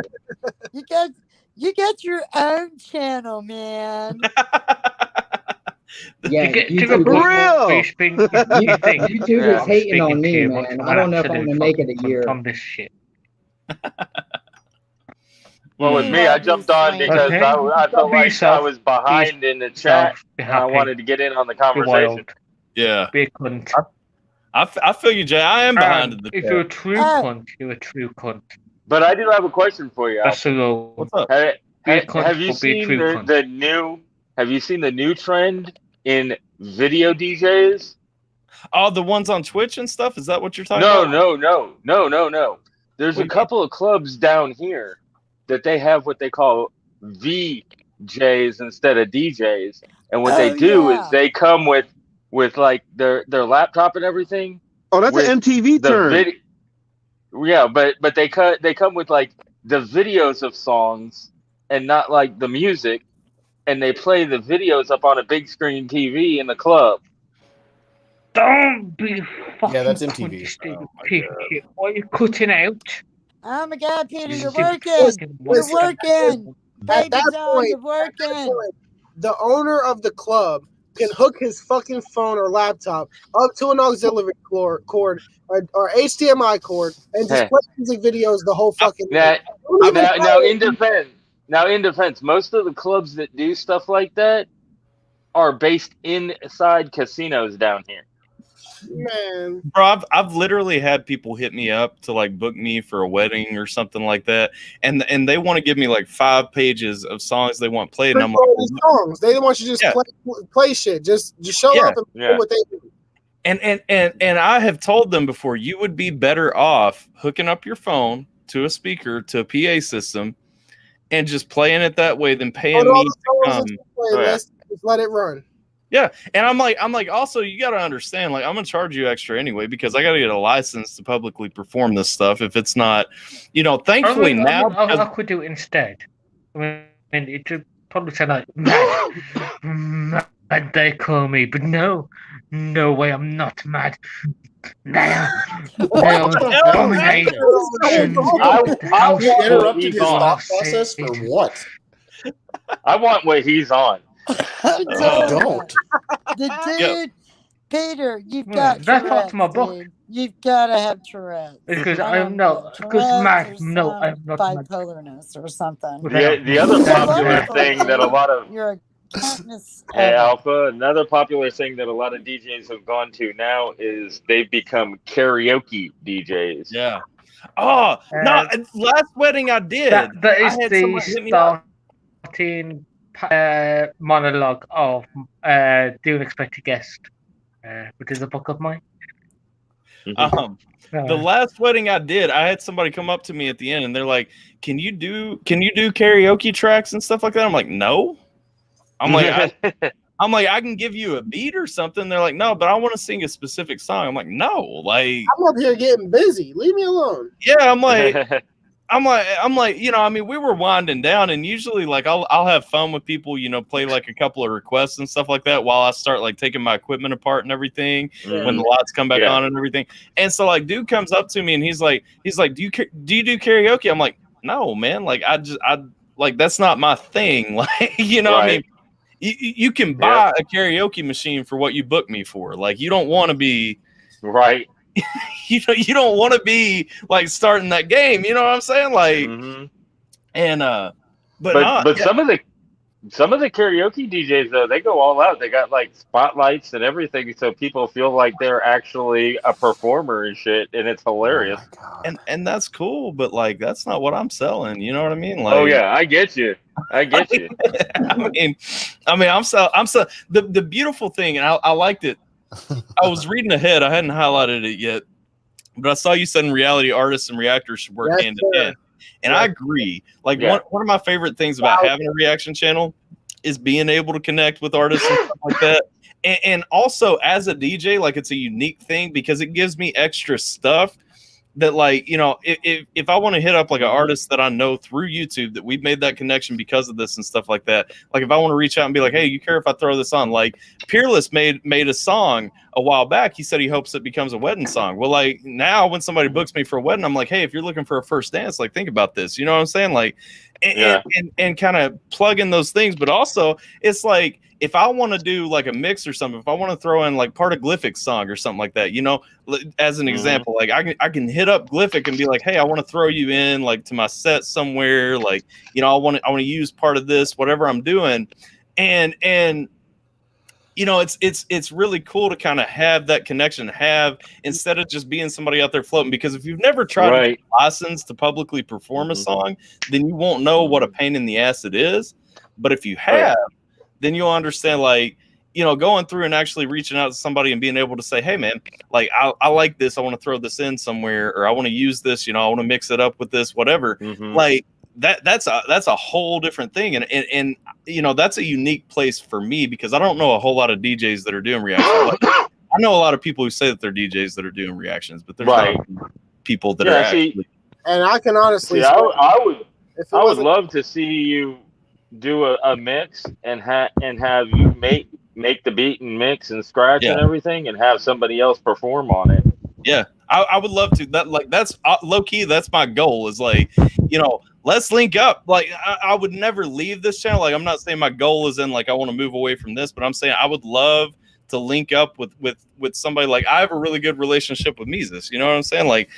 You got your own channel, man. Yeah, YouTube, for real. YouTube is hating on me, man. I don't know if I'm gonna make it a year. This shit. Well, with me, I jumped on because I felt like I was behind in the chat, and I wanted to get in on the conversation. Yeah. Big cunt. I feel you, Jay. I am behind in the If chat. you're a true cunt, you're a true cunt. But I do have a question for you. That's so. What's up? Have you seen the new? Have you seen the new trend in video DJs? Oh, the ones on Twitch and stuff? Is that what you're talking No, about? no. There's a couple of clubs down here that they have what they call VJs instead of DJs, and what they do is they come with like their laptop and everything. Oh, that's an MTV term. Yeah, but they come with like the videos of songs and not like the music, and they play the videos up on a big screen TV in the club. Don't be fucking. Yeah, that's MTV. Why are you cutting out? Oh my God, Peter, you're working. You're working. Baby John, you're working. The owner of the club can hook his fucking phone or laptop up to an auxiliary cord or HDMI cord and just play music videos the whole fucking day. Now, in defense, most of the clubs that do stuff like that are based inside casinos down here. Man, bro, I've literally had people hit me up to like book me for a wedding or something like that, and they want to give me like 5 pages of songs they want played, and I'm like, songs. They want you to just play shit. Just show up and play what they do. And I have told them before, you would be better off hooking up your phone to a speaker, to a PA system, and just playing it that way than paying me to come. Just let it run. Yeah, and I'm like, also you got to understand, like, I'm gonna charge you extra anyway because I got to get a license to publicly perform this stuff. If it's not, thankfully I could do it instead. I mean, it would probably sound like mad, they call me, but no way, I'm not mad. Now, domination. I interrupted his thought process for what? I want what he's on. Don't. The dude, Peter, you've got that's not my book. Dude. You've got to have Tourette's. Because I'm not mad. No, I'm not bipolarness or something. The other popular thing that a lot of Hey, Alpha, another popular thing that a lot of DJs have gone to now is they've become karaoke DJs. Yeah. Oh, no, last wedding I did. That is I had the somebody hit me up. starting monologue of Do Expect a Guest, which is a book of mine. The last wedding I did, I had somebody come up to me at the end and they're like, Can you do karaoke tracks and stuff like that? I'm like, no. I'm like, I can give you a beat or something. They're like, no, but I want to sing a specific song. I'm like, no, like I'm up here getting busy. Leave me alone. yeah, I'm like, you know, I mean, we were winding down, and usually, like, I'll have fun with people, you know, play like a couple of requests and stuff like that while I start like taking my equipment apart and everything when the lights come back on and everything. And so, like, dude comes up to me and he's like, do you do karaoke? I'm like, no, man, like, I like that's not my thing, like, you know, I mean. You can buy a karaoke machine for what you book me for. Like, you don't want to be right. You don't want to be like starting that game. You know what I'm saying? Like, and but some of the karaoke DJs though, they go all out. They got like spotlights and everything, so people feel like they're actually a performer and shit, and it's hilarious. And that's cool, but like that's not what I'm selling. You know what I mean? Like, oh yeah, I get you. I mean, I'm so the beautiful thing, and I liked it. I was reading ahead. I hadn't highlighted it yet, but I saw you said in reality artists and reactors should work hand in hand. And I agree. Like one of my favorite things about having a reaction channel is being able to connect with artists and stuff like that. And also as a DJ, like it's a unique thing because it gives me extra stuff that, like, you know, if I want to hit up like an artist that I know through YouTube that we've made that connection because of this and stuff like that. Like if I want to reach out and be like, hey, you care if I throw this on? Like Peerless made a song a while back. He said he hopes it becomes a wedding song. Well, like now when somebody books me for a wedding, I'm like, hey, if you're looking for a first dance, like think about this. You know what I'm saying? Like, and kind of plug in those things. But also it's like, if I want to do like a mix or something, if I want to throw in like part of Glyphic's song or something like that, you know, as an example, like I can hit up Glyphic and be like, hey, I want to throw you in like to my set somewhere. Like, you know, I want to use part of this, whatever I'm doing. And, you know, it's really cool to kind of have that connection, instead of just being somebody out there floating, because if you've never tried to get licensed to publicly perform a song, then you won't know what a pain in the ass it is. But if you have, then you'll understand, like, you know, going through and actually reaching out to somebody and being able to say, hey man, like I like this, I want to throw this in somewhere, or I want to use this, you know, I want to mix it up with this, whatever. Like that's a whole different thing. And you know, that's a unique place for me because I don't know a whole lot of DJs that are doing reactions. Like, I know a lot of people who say that they're DJs that are doing reactions, but there's not people that are actually. And I can honestly say, I would love to see you do a mix and have you make the beat and mix and scratch and everything, and have somebody else perform on it. Yeah, I would love to. That, like, that's low key. That's my goal. Is like, you know, let's link up. Like, I would never leave this channel. Like, I'm not saying my goal is in like I want to move away from this, but I'm saying I would love to link up with somebody. Like, I have a really good relationship with Mises. You know what I'm saying? Like,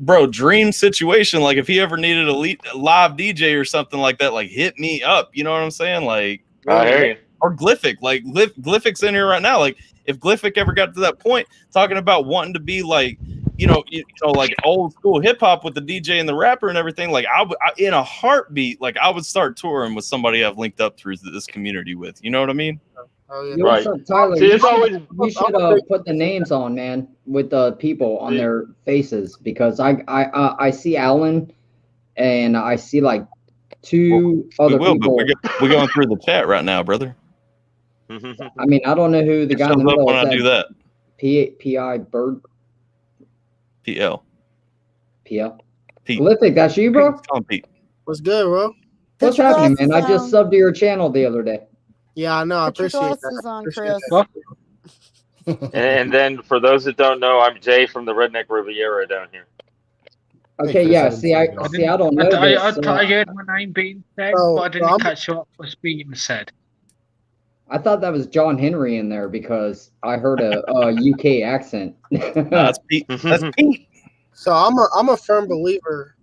bro, dream situation. Like, if he ever needed a live DJ or something like that, like, hit me up. You know what I'm saying? Like, I hear you. Or Glyphic. Like, Glyphic's in here right now. Like, if Glyphic ever got to that point, talking about wanting to be like, you know, like old school hip hop with the DJ and the rapper and everything, like I in a heartbeat, like I would start touring with somebody I've linked up through this community with. You know what I mean? Tyler, you should put the names on, man, with the people on their faces, because I see Alan and I see like two other people. But we're going through the chat right now, brother. I mean, I don't know who the guy in the middle when I do that. P.I. Bird. PL. PL. Glyphic, that's you, bro? Pete. What's good, bro? What's happening, man? I just subbed to your channel the other day. Yeah, I know. I appreciate that. On, Chris. And then for those that don't know, I'm Jay from the Redneck Riviera down here. Okay, yeah. See, I don't know. I heard my name being said, but I didn't catch what was being said. I thought that was John Henry in there because I heard a UK accent. That's Pete. That's Pete. So I'm a firm believer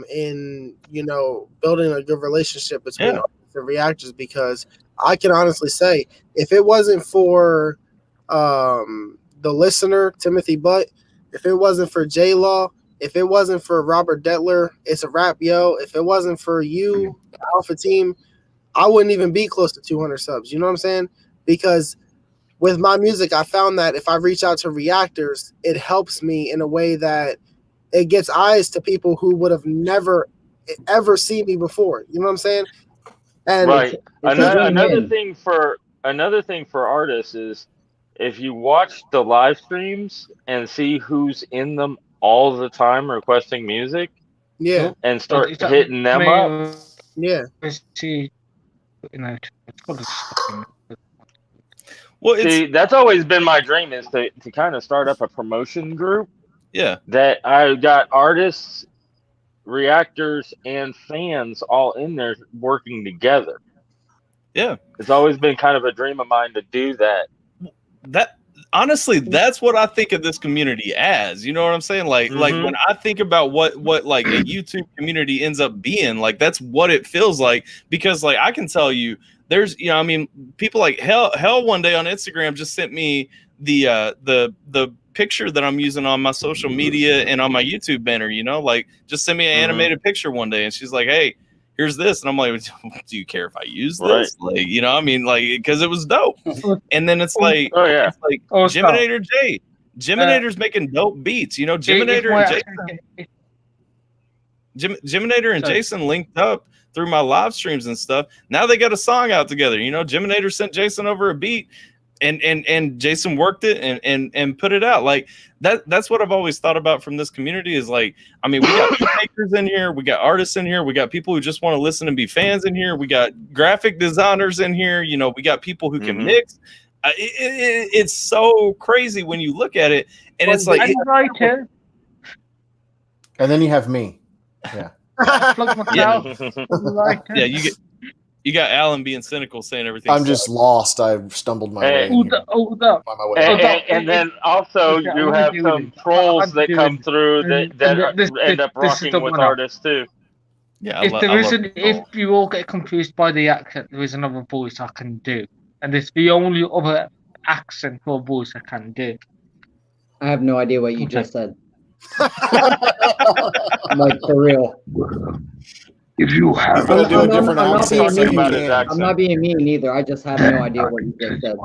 in, you know, building a good relationship between artists and reactors, because I can honestly say, if it wasn't for the listener, Timothy Butt, if it wasn't for J-Law, if it wasn't for Robert Detler, It's a Rap Yo, if it wasn't for you, Alpha Team, I wouldn't even be close to 200 subs. You know what I'm saying? Because with my music, I found that if I reach out to reactors, it helps me in a way that it gets eyes to people who would have never, ever seen me before. You know what I'm saying? And Right. It's Another win-win. thing for artists is if you watch the live streams and see who's in them all the time requesting music yeah, and start Is that hitting them me up. or yeah. is he putting out? It's got to stop. Well, it's See, that's always been my dream is to kind of start up a promotion group yeah. that I got artists, reactors, and fans all in there working together. Yeah. It's always been kind of a dream of mine to do that. That honestly, that's what I think of this community as. You know what I'm saying? Like when I think about what like a YouTube community ends up being, like that's what it feels like. Because like I can tell you, there's I mean, people like hell one day on Instagram just sent me the picture that I'm using on my social media and on my YouTube banner. Like just send me an animated picture one day, and she's like, "Hey, here's this," and I'm like, "Do you care if I use this?" Like, I mean, like, because it was dope. And then it's like, it's like Geminator J. Geminator's making dope beats. Geminator and Jason. Geminator and Jason linked up through my live streams and stuff. Now they got a song out together. Geminator sent Jason over a beat, and Jason worked it and put it out. Like that's what I've always thought about from this community is like, I mean, we got makers in here, we got artists in here, we got people who just want to listen and be fans in here, we got graphic designers in here, we got people who can mix. It's so crazy when you look at it, and it's like, and then you have me. Yeah. Yeah, you got Alan being cynical, saying everything. I'm just lost. I've stumbled my way. And then also you have some trolls that come through that end up rocking with artists too. Yeah, if you all get confused by the accent, there is another voice I can do, and it's the only other accent or voice I can do. I have no idea what you just said. Like for real. If you have I'm not being mean either. I just have no idea what you just said.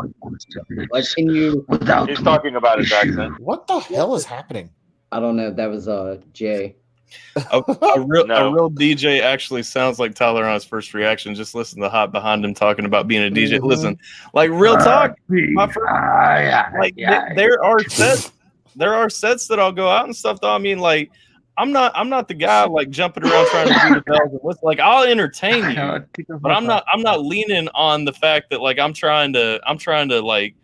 Like, can you? He's talking about his accent. What the hell is happening? I don't know. That was Jay. A real DJ actually sounds like Tyler on his first reaction. Just listen to the hot behind him talking about being a DJ. Listen, like real talk. Like there are sets that I'll go out and stuff. Though I mean, like I'm not the guy like jumping around trying to do the bells and whistles. Like I'll entertain you, but I'm not leaning on the fact that like I'm trying to like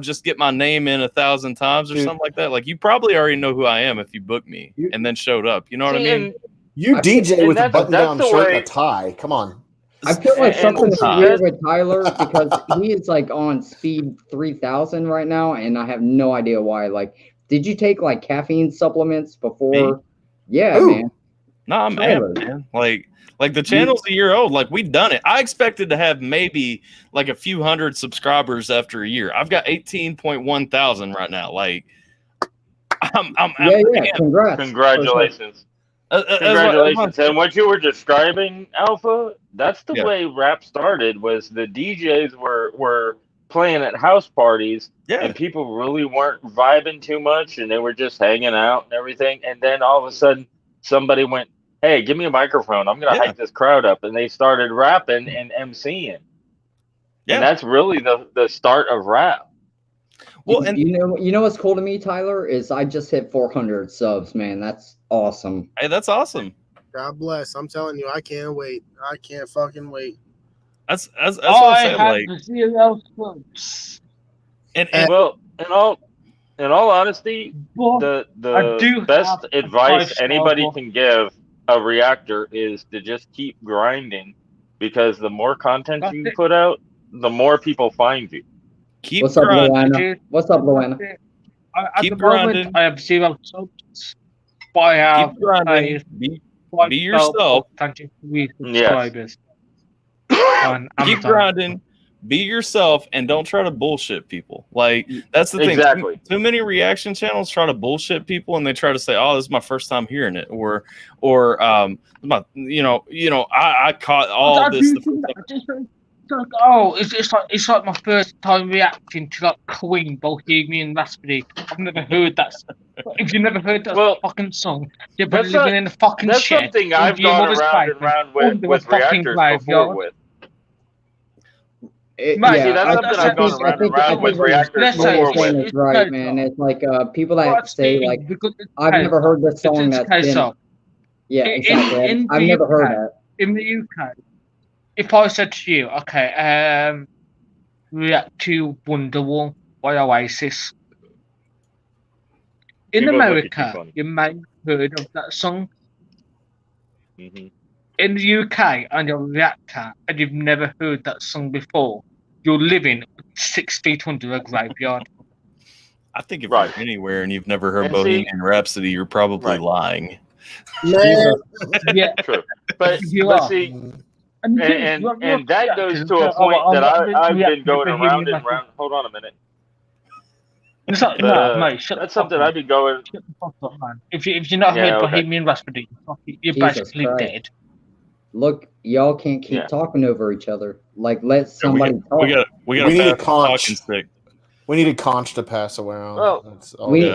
just get my name in 1,000 times or something like that. Like you probably already know who I am if you booked me and then showed up. You know what I mean? You DJ with a button-down shirt and a tie. Come on. I feel like something's weird with Tyler because he is like on speed 3000 right now, and I have no idea why. Like, did you take like caffeine supplements before? Me? Yeah, man. No, I'm amped, man. Like the channel's a year old. Like we've done it. I expected to have maybe like a few hundred subscribers after a year. I've got 18.1 thousand right now. Like I'm Congrats. Congratulations. Congratulations. And what you were describing, Alpha, that's the way rap started, was the DJs were playing at house parties and people really weren't vibing too much and they were just hanging out and everything. And then all of a sudden somebody went, "Hey, give me a microphone. I'm going to hype this crowd up." And they started rapping and MCing. Yeah. And that's really the start of rap. Well, and you know what's cool to me, Tyler, is I just hit 400 subs, man. That's awesome. Hey, that's awesome. God bless. I'm telling you, I can't wait. I can't fucking wait. That's what I'm saying. Like, zero subs. And well, in all honesty, the best advice anybody can give a reactor is to just keep grinding, because the more content you put out, the more people find you. What's up, Luana? What's up, Luana? Keep grinding. I have zero subs. Buy out. Keep grinding. Be yourself. Subscribers. Keep grinding. be yourself and don't try to bullshit people. Like that's the thing. Exactly. Too many reaction channels try to bullshit people, and they try to say, "Oh, this is my first time hearing it," or I caught all this. It's like my first time reacting to like Queen, Bohemian Rhapsody. I've never heard that. If you've never heard that fucking song, you're living in a fucking that's shed. something I've gone around and round with reactors before with. That's something I've gone around and round with reactors before with. It's right, man. It's like people that say like, I've never heard this song that's been. Yeah, exactly. I've never heard that. In the UK, if I said to you, okay, react to Wonderwall by Oasis. In America, you may have heard of that song. Mm-hmm. In the UK, and you're a reactor, and you've never heard that song before, you're living 6 feet under a graveyard. I think if you're anywhere and you've never heard Bohemian Rhapsody, you're probably lying. Yeah, true. But see, and that goes to a point that I've been going around and around. Hold on a minute. It's not, no, mate, that's something I've been going. Shut the fuck up, man. If you're not heard Bohemian Rhapsody, you're basically dead. Look, y'all can't keep talking over each other. Like, let somebody talk. We need a conch. We need a conch to pass around. Well, we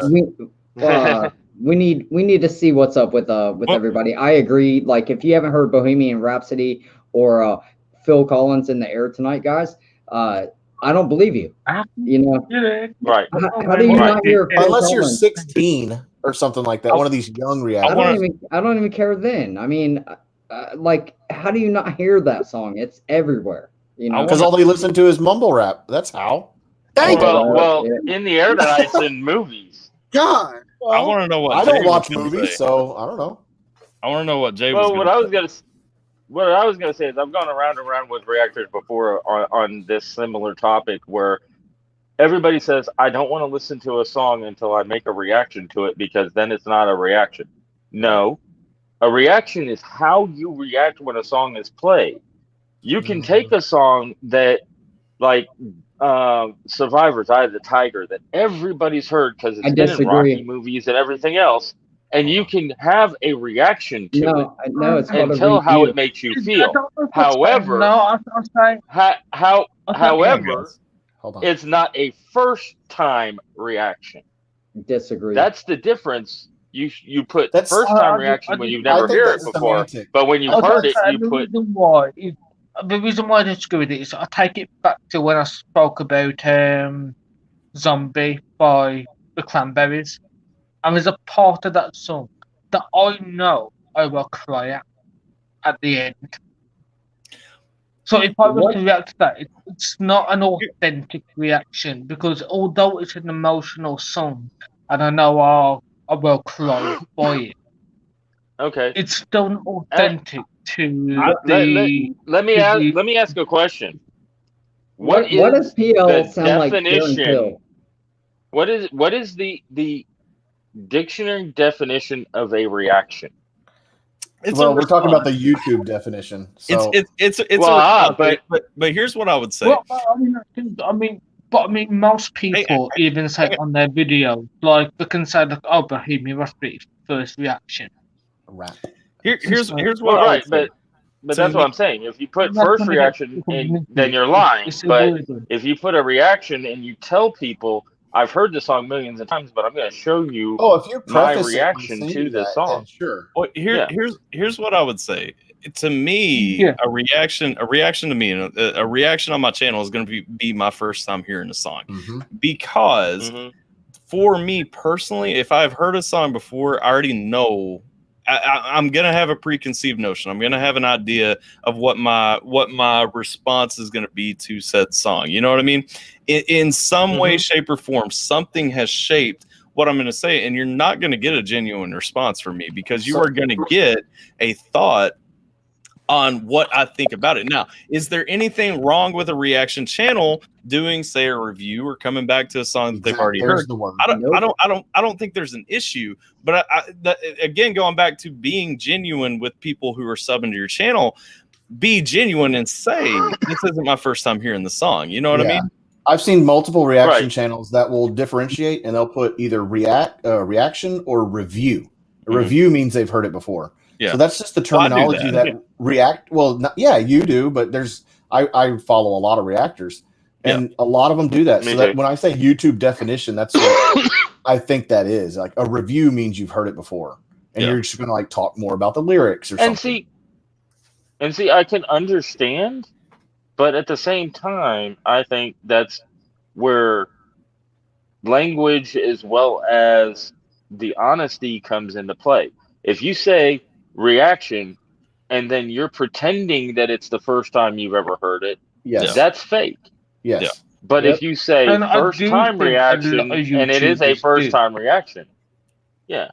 need to see what's up with everybody. I agree. Like, if you haven't heard Bohemian Rhapsody or Phil Collins in the Air Tonight, guys, I don't believe you. You know, right? How do you not hear? Unless you're 16 or something like that. One of these young reactors. I don't even care then. I mean, like, how do you not hear that song? It's everywhere. You know, because all they listen to is mumble rap. That's how. Well, in the Air Tonight's in movies. God. I want to know what I don't watch movies, so I don't know. I want to know what Jay was. Well, what I was gonna say is I've gone around and around with reactors before on this similar topic where everybody says I don't want to listen to a song until I make a reaction to it because then it's not a reaction. No, a reaction is how you react when a song is played. You can take a song that, like Survivor's Eye of the Tiger, that everybody's heard because it's been in Rocky movies and everything else, and you can have a reaction to it and tell how it makes you feel. However, it's not a first time reaction. Disagree. That's the difference. You put first time reaction when you've never heard it before, but when you've heard it, you put. The reason why I disagree with it is I take it back to when I spoke about Zombie by the Cranberries. And there's a part of that song that I know I will cry at the end. So if I were to react to that, it's not an authentic reaction because although it's an emotional song and I know I will cry by it, okay, it's still not authentic. Let me ask a question. What does PL sound definition? Like? What is the dictionary definition of a reaction? We're talking about the YouTube definition. So. But here's what I would say. Well, I mean, most people even say on their video, like they can say like, "Oh, Bohemian Rhapsody first reaction." Rap. Here's what I would say. But that's what I'm saying. If you put first reaction, then you're lying. But if you put a reaction and you tell people, I've heard the song millions of times, but I'm going to show you if you're my reaction to the song. Sure. Well, here's what I would say. To me, a reaction to me, a reaction on my channel is going to be my first time hearing the song, because for me personally, if I've heard a song before, I already know. I'm gonna have a preconceived notion. I'm gonna have an idea of what my response is gonna be to said song. You know what I mean? In some way, shape, or form, something has shaped what I'm gonna say, and you're not gonna get a genuine response from me because you are gonna get a thought on what I think about it. Now, is there anything wrong with a reaction channel doing, say, a review or coming back to a song that they've already heard? I don't think there's an issue. But again, going back to being genuine with people who are subbing to your channel, be genuine and say, this isn't my first time hearing the song. You know what I mean? I've seen multiple reaction Right. channels that will differentiate, and they'll put either reaction or review. A Mhm. review means they've heard it before. Yeah. So that's just the Well, I do terminology that. that react. Well, yeah, you do, but I follow a lot of reactors, and a lot of them do that. Me So that too. when I say YouTube definition, that's what I think that is. Like a review means you've heard it before, and Yeah. you're just going to like talk more about the lyrics or something. And see, I can understand, but at the same time, I think that's where language as well as the honesty comes into play. If you say reaction and then you're pretending that it's the first time you've ever heard it, Yes. that's fake. Yes. Yeah. But Yep. if you say And I first do time think a reaction lot of and it is a YouTubers first do. time reaction, yeah.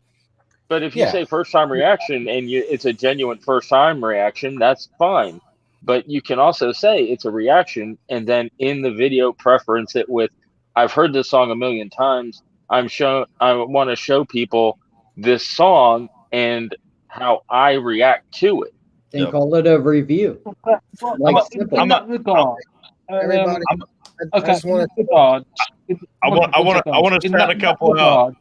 But if you Yeah. say first time reaction and it's a genuine first time reaction, that's fine. But you can also say it's a reaction and then in the video preference it with, I've heard this song a million times. I want to show people this song and how I react to it. Then Yep. call it a review. Like simple. In that regard, Everybody, I okay, just in want that regard, I want to shout a couple out.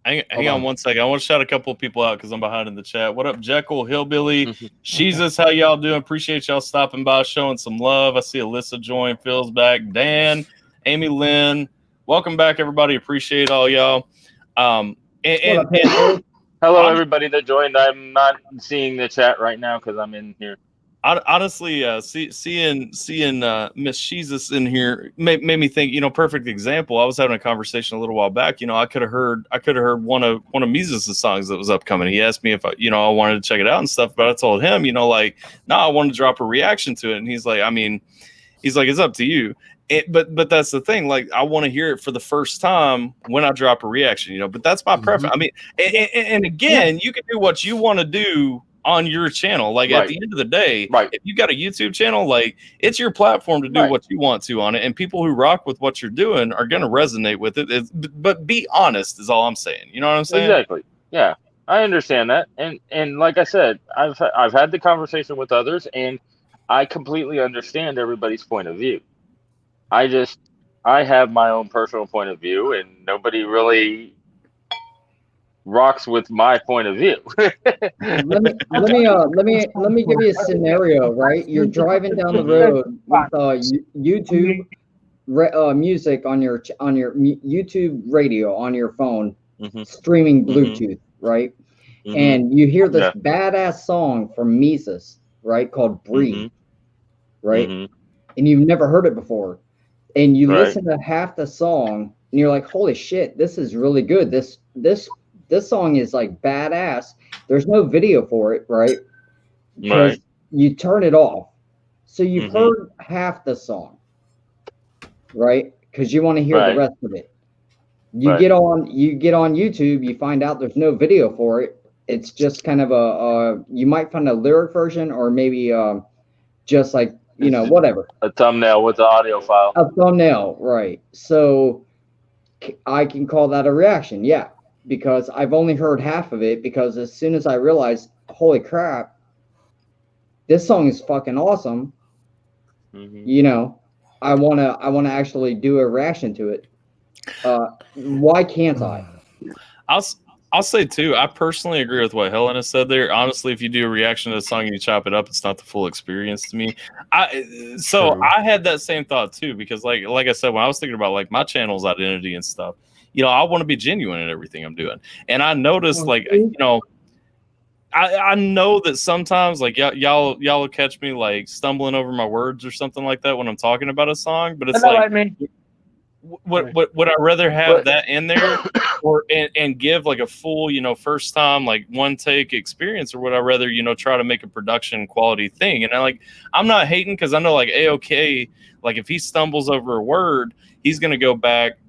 Hang Hold on on. 1 second. I want to shout a couple of people out because I'm behind in the chat. What up, Jekyll, Hillbilly, Jesus? How y'all doing? Appreciate y'all stopping by, showing some love. I see Alyssa join, Phil's back, Dan, Amy Lynn. Welcome back, everybody. Appreciate all y'all. And Hello, everybody that joined. I'm not seeing the chat right now because I'm in here. honestly, seeing Miss Jesus in here made me think. Perfect example. I was having a conversation a little while back. I could have heard one of Mises' songs that was upcoming. He asked me if I wanted to check it out and stuff, but I told him, I wanted to drop a reaction to it, and he's like, it's up to you. But that's the thing. Like, I want to hear it for the first time when I drop a reaction. But that's my preference. I mean, and again, you can do what you want to do on your channel. Like at the end of the day, if you got a YouTube channel, like it's your platform to do what you want to on it, and people who rock with what you're doing are going to resonate with it. But be honest is all I'm saying. You know what I'm saying? Exactly. Yeah, I understand that, and like I said, I've had the conversation with others, and I completely understand everybody's point of view. I have my own personal point of view, and nobody really rocks with my point of view. let me give you a scenario, right? You're driving down the road with YouTube music on your YouTube radio on your phone, streaming Bluetooth, right? And you hear this badass song from Mises, right, called "Breathe," right? And you've never heard it before, and you listen to half the song, and you're like, "Holy shit, this is really good. This song is like badass." There's no video for it, right? Because you turn it off. So you've heard half the song, right? Because you want to hear the rest of it. You get on YouTube, you find out there's no video for it. It's just kind of you might find a lyric version, or maybe just like, whatever. A thumbnail with the audio file. A thumbnail, right. So I can call that a reaction, yeah. Because I've only heard half of it, because as soon as I realized, holy crap, this song is fucking awesome, I wanna actually do a reaction to it. Why can't I? I'll say too, I personally agree with what Helen has said there. Honestly, if you do a reaction to a song and you chop it up, it's not the full experience to me. I had that same thought too, because like I said, when I was thinking about like my channel's identity and stuff, I want to be genuine in everything I'm doing. And I noticed I know that sometimes like y'all will catch me like stumbling over my words or something like that when I'm talking about a song, but it's would I rather have that in there or and give like a full, first time, like one take experience, or would I rather, try to make a production quality thing? And I'm not hating, because I know like A-OK, like if he stumbles over a word, he's going to go back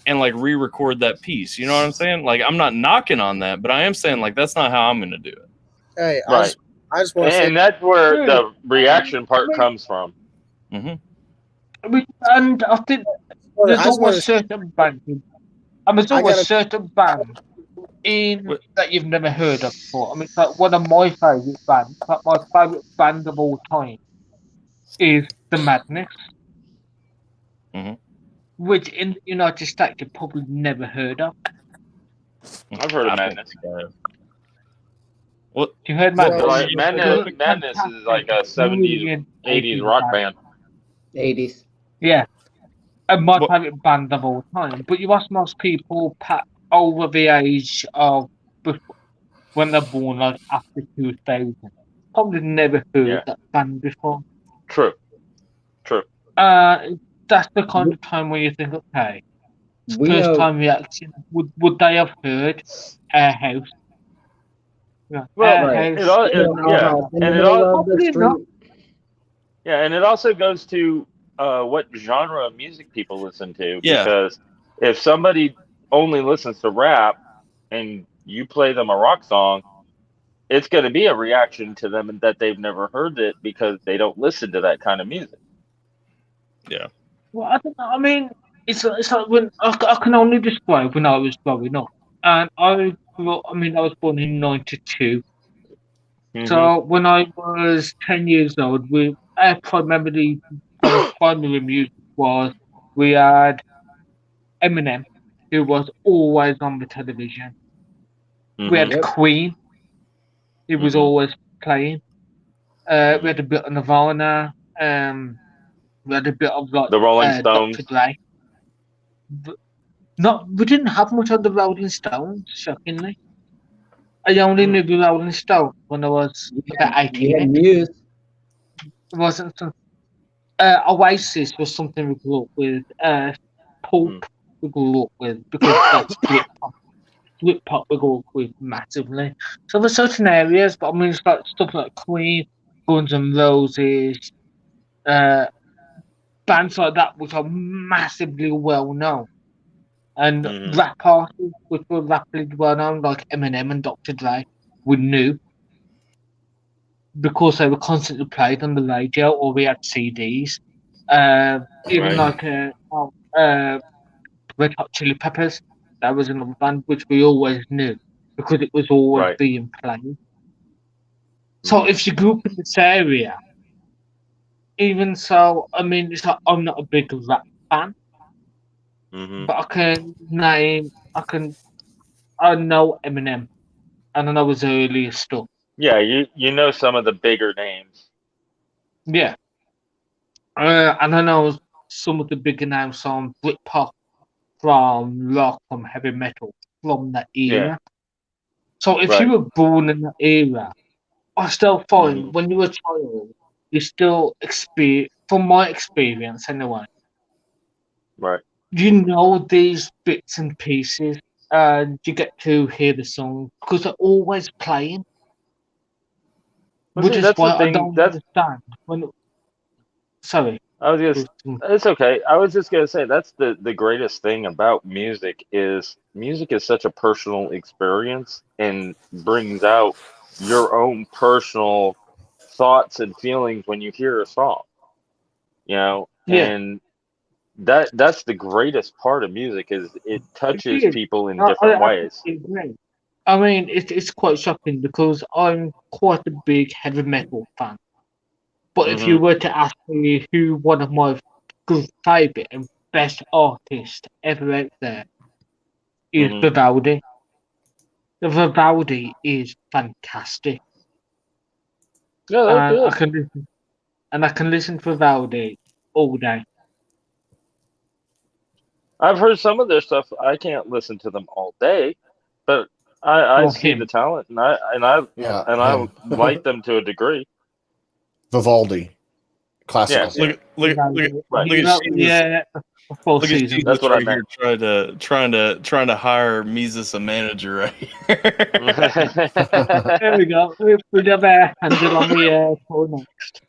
and like re-record that piece. You know what I'm saying? Like, I'm not knocking on that, but I am saying like, that's not how I'm going to do it. Hey, I just want to say, and that's where the reaction part comes from. And I think there's always certain bands. And there's always certain bands that you've never heard of before. I mean, like one of my favourite bands, like my favourite band of all time, is The Madness, which in the United States you've probably never heard of. I've heard of Madness. What? You heard Madness? Like, Madness is like a 70s, 80s rock band. 80s. Yeah. And my favourite band of all time. But you ask most people over the age of when they're born, like after 2000, probably never heard that band before. True. That's the kind of time when you think, okay, first time reaction, would they have heard Air House? Yeah. Well, Air it also goes to what genre of music people listen to. Yeah. Because if somebody only listens to rap and you play them a rock song, it's going to be a reaction to them that they've never heard it because they don't listen to that kind of music. Yeah. Well, I don't know. I mean, it's like when I can only describe when I was growing up, and I was born in '92. So when I was 10 years old, our primary music was we had Eminem, who was always on the television. We had Queen, who was always playing. We had a bit of Nirvana. We had a bit of like the Rolling Stones. Dr. Dre. We didn't have much of the Rolling Stones, shockingly. I only knew the Rolling Stones when I was about 18. It wasn't some, Oasis was something we grew up with. Pulp we grew up with because that's Britpop we grew up with massively. So there's certain areas, but I mean it's like stuff like Queen, Guns N' Roses, bands like that which are massively well known. And rap artists which were rapidly well known, like Eminem and Dr. Dre, we knew because they were constantly played on the radio or we had CDs. Even like Red Hot Chili Peppers, that was another band which we always knew because it was always being played. So if you grew up in this area, even so, I mean, it's like I'm not a big rap fan, but I know Eminem, and I know his earlier stuff. Yeah, you know some of the bigger names. Yeah, and I know some of the bigger names from Britpop, from rock, from heavy metal, from that era. Yeah. So if you were born in that era, I still find when you were a child, you still experience, from my experience anyway, you know these bits and pieces, and you get to hear the song because they're always playing. Which is why I don't understand. Sorry. It's okay. I was just gonna say that's the greatest thing about music is such a personal experience and brings out your own personal thoughts and feelings when you hear a song. You know, and that's the greatest part of music is it touches people in different ways. I mean, it's quite shocking because I'm quite a big heavy metal fan. But if you were to ask me who one of my favourite and best artists ever out there is Vivaldi. Vivaldi is fantastic. Yeah, that's good. I can listen to Vivaldi all day. I've heard some of their stuff. I can't listen to them all day, but I see the talent and I like them to a degree. Vivaldi, classical. Yeah. Look at Jesus. That's what I meant. Trying to hire Mises a manager right here. There we go. We got that handed on the call next.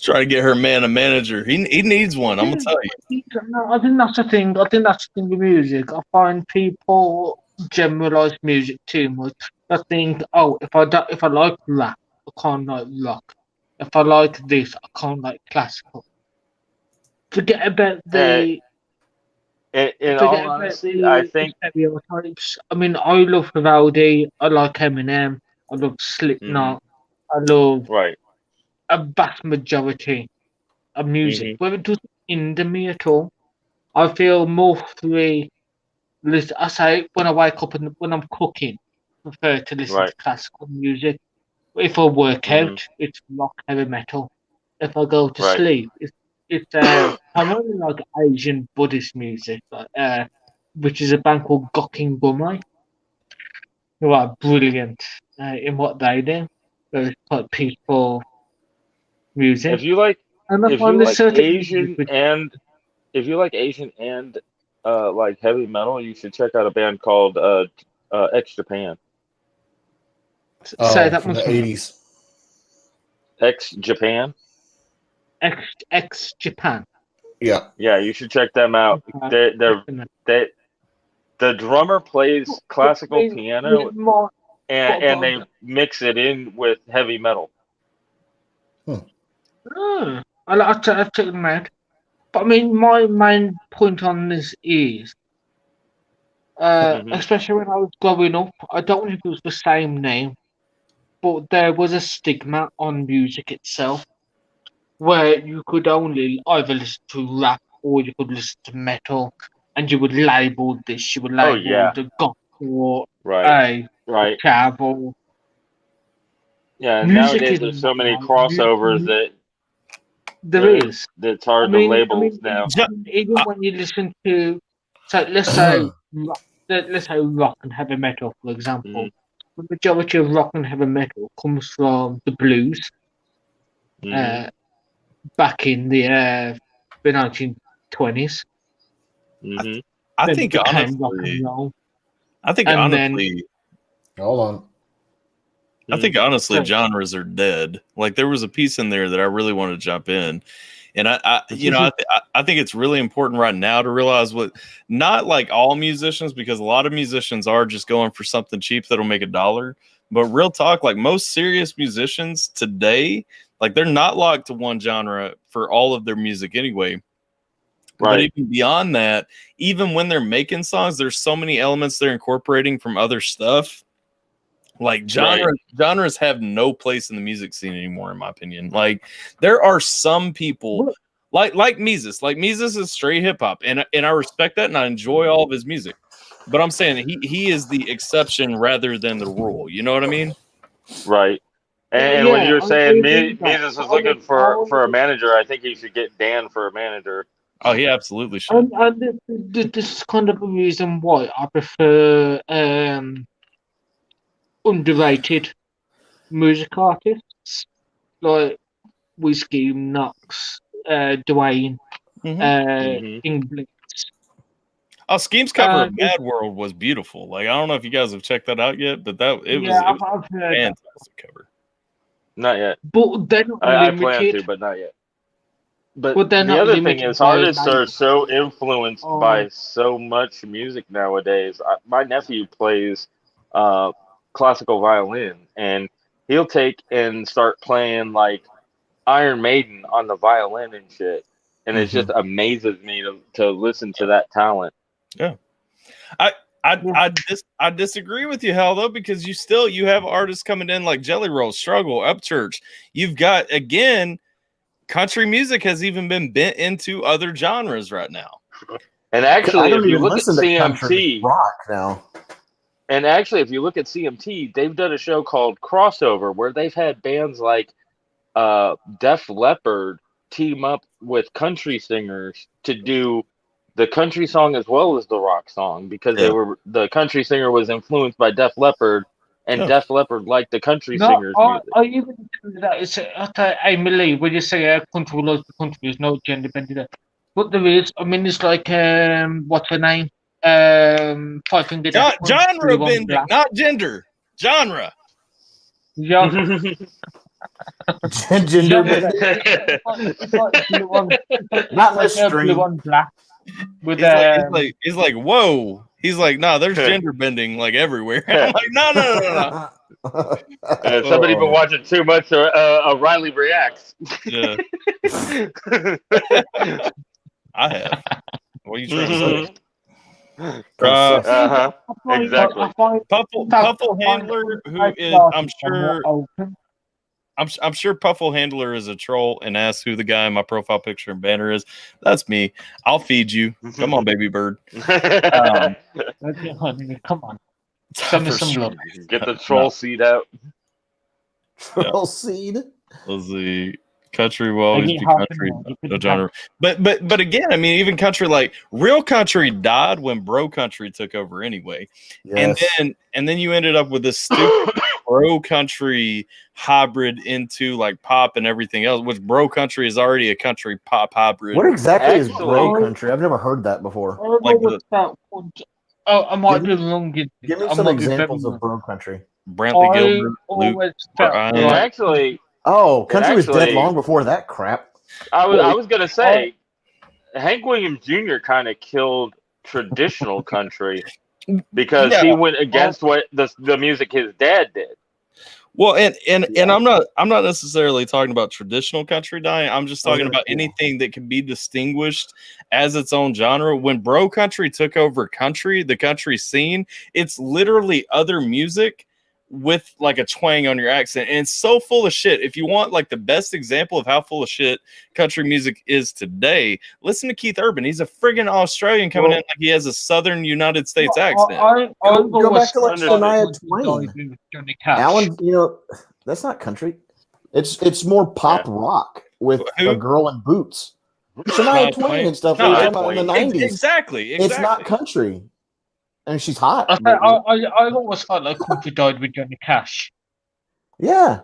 Trying to get her man a manager. He needs one. I'm gonna tell you. No, I think that's the thing. I think that's the thing with music. I find people generalize music too much. I think, if I like rap, I can't like rock. If I like this, I can't like classical. Forget about the In Forget all about honesty, I the think stereotypes. I mean, I love Vivaldi. I like Eminem. I love Slipknot. I love right. a vast majority of music, where it doesn't hinder me at all. I feel more free. I say when I wake up and when I'm cooking, I prefer to listen Right. to classical music. If I work out, it's rock, heavy metal. If I go to Right. sleep, it's primarily like Asian Buddhist music, which is a band called Gokking Bumai, who are brilliant in what they do. Very quite peaceful music. If you like And I if find you there's like certain music Asian which and if you like Asian and like heavy metal, you should check out a band called X Japan. say Oh, that from once the more. 80s. X Japan. X Japan. Yeah. Yeah, you should check them out. They the drummer plays classical piano and they mix it in with heavy metal. I'll check them out. But I mean, my main point on this is, especially when I was growing up, I don't know if it was the same name, but there was a stigma on music itself where you could only either listen to rap or you could listen to metal, and you would label this, you would Oh label yeah. the goth or Right. a chav or Yeah, and music nowadays there's isn't so many that. crossovers that There is. that's hard to label now. Even when you listen to, so let's say rock and heavy metal, for example, the majority of rock and heavy metal comes from the blues, back in the 1920s. I think became rock honestly, and roll. I think And honestly, hold on. I think honestly, Sorry. genres are dead. Like there was a piece in there that I really want to jump in, and I think it's really important right now to realize not like all musicians, because a lot of musicians are just going for something cheap that'll make $1. But real talk, like most serious musicians today, like they're not locked to one genre for all of their music anyway. But even beyond that, even when they're making songs, there's so many elements they're incorporating from other stuff. Like genres have no place in the music scene anymore, in my opinion. Like there are some people like Mises. Like Mises is straight hip hop, and I respect that, and I enjoy all of his music. But I'm saying he is the exception rather than the rule. You know what I mean? Right. And when you're saying Mises is looking for a manager, I think he should get Dan for a manager. Oh, he absolutely should. And this is kind of a reason why I prefer underrated music artists like Whiskey, Knox, Dwayne, England. Oh, Scheme's cover of Mad World was beautiful. Like I don't know if you guys have checked that out yet, but it was I've heard fantastic cover. Not yet. But they're not I limited. plan to, but not yet. But they're the not other thing limited is, by artists are so influenced Oh. by so much music nowadays. My nephew plays classical violin, and he'll take and start playing like Iron Maiden on the violin and shit, and it just amazes me to listen to that talent. Yeah, I disagree with you, Hal, though, because you have artists coming in like Jelly Roll, Struggle, Upchurch. You've got, again, country music has even been bent into other genres right now. And actually, if you look at listen to country CMT, rock now. and actually, if you look at CMT, they've done a show called Crossover where they've had bands like Def Leppard team up with country singers to do the country song as well as the rock song, because the country singer was influenced by Def Leppard, and Def Leppard liked the country singer's music. Are you going to do that? It's Emily, when you say country loves the country, there's no gender bending. But there is. I mean, it's like what's her name? Five Finger Death Punch, Genre Blue on bending, Black. not gender. Genre. Yeah. Gender bending. It's like blue on, Not less blue stream. on black. With He's like, whoa. He's like, no, there's gender bending like everywhere. I'm like, no. Somebody been watching too much Riley Reacts. Yeah. I have. What are you trying to say? Exactly. Puffle Handler, who is, I'm sure Puffle Handler is a troll and asks who the guy in my profile picture and banner is. That's me. I'll feed you. Come on, baby bird. Come on. Send me For some sure. love. Get the troll seed out. Troll seed. Let's see. Country will always Maybe be half an country, hour. no genre. But again, I mean, even country, like real country died when bro country took over anyway. Yes. And then you ended up with this stupid bro country hybrid into like pop and everything else, which bro country is already a country pop hybrid. What exactly is Actually- bro country? I've never heard that before. I might be wrong. Give me some examples of bro country. Brantley Gilbert, Luke, Brian. Actually, Oh, country was dead actually- long before that crap. I was gonna say, Hank Williams Jr. kind of killed traditional country because he went against what the music his dad did. Well, and I'm not necessarily talking about traditional country dying. I'm just talking about anything that can be distinguished as its own genre. When bro country took over country, the country scene, it's literally other music with like a twang on your accent, and it's so full of shit. If you want like the best example of how full of shit country music is today, listen to Keith Urban. He's a friggin' Australian coming in like he has a southern United States accent. Go back to like Shania Twain. Alan, you know, that's not country. It's more pop rock with a girl in boots. Shania Twain and stuff like that in the 90s. Exactly. It's not country. And she's hot. I always felt like country died with Johnny Cash. Yeah.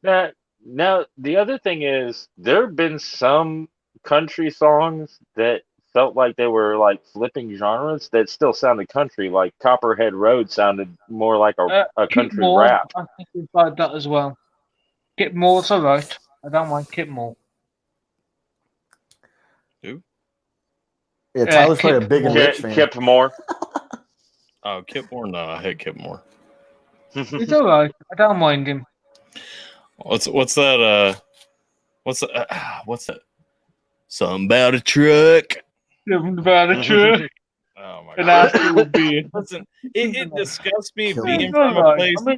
Now, the other thing is, there have been some country songs that felt like they were like flipping genres that still sounded country. Like Copperhead Road sounded more like a country Kit Moore, rap. I think it's like that as well. Kit Moore's alright. I don't mind Kit Moore. Who? Yeah, Tyler's probably a big and rich fan. Kip Moore. Oh, Kip Moore? No, I hate Kip Moore. He's alright. I don't mind him. What's that? What's that? Something about a truck. Something about a truck. Oh my And god! after will be. Listen, it disgusts me It's being from a alright. place. I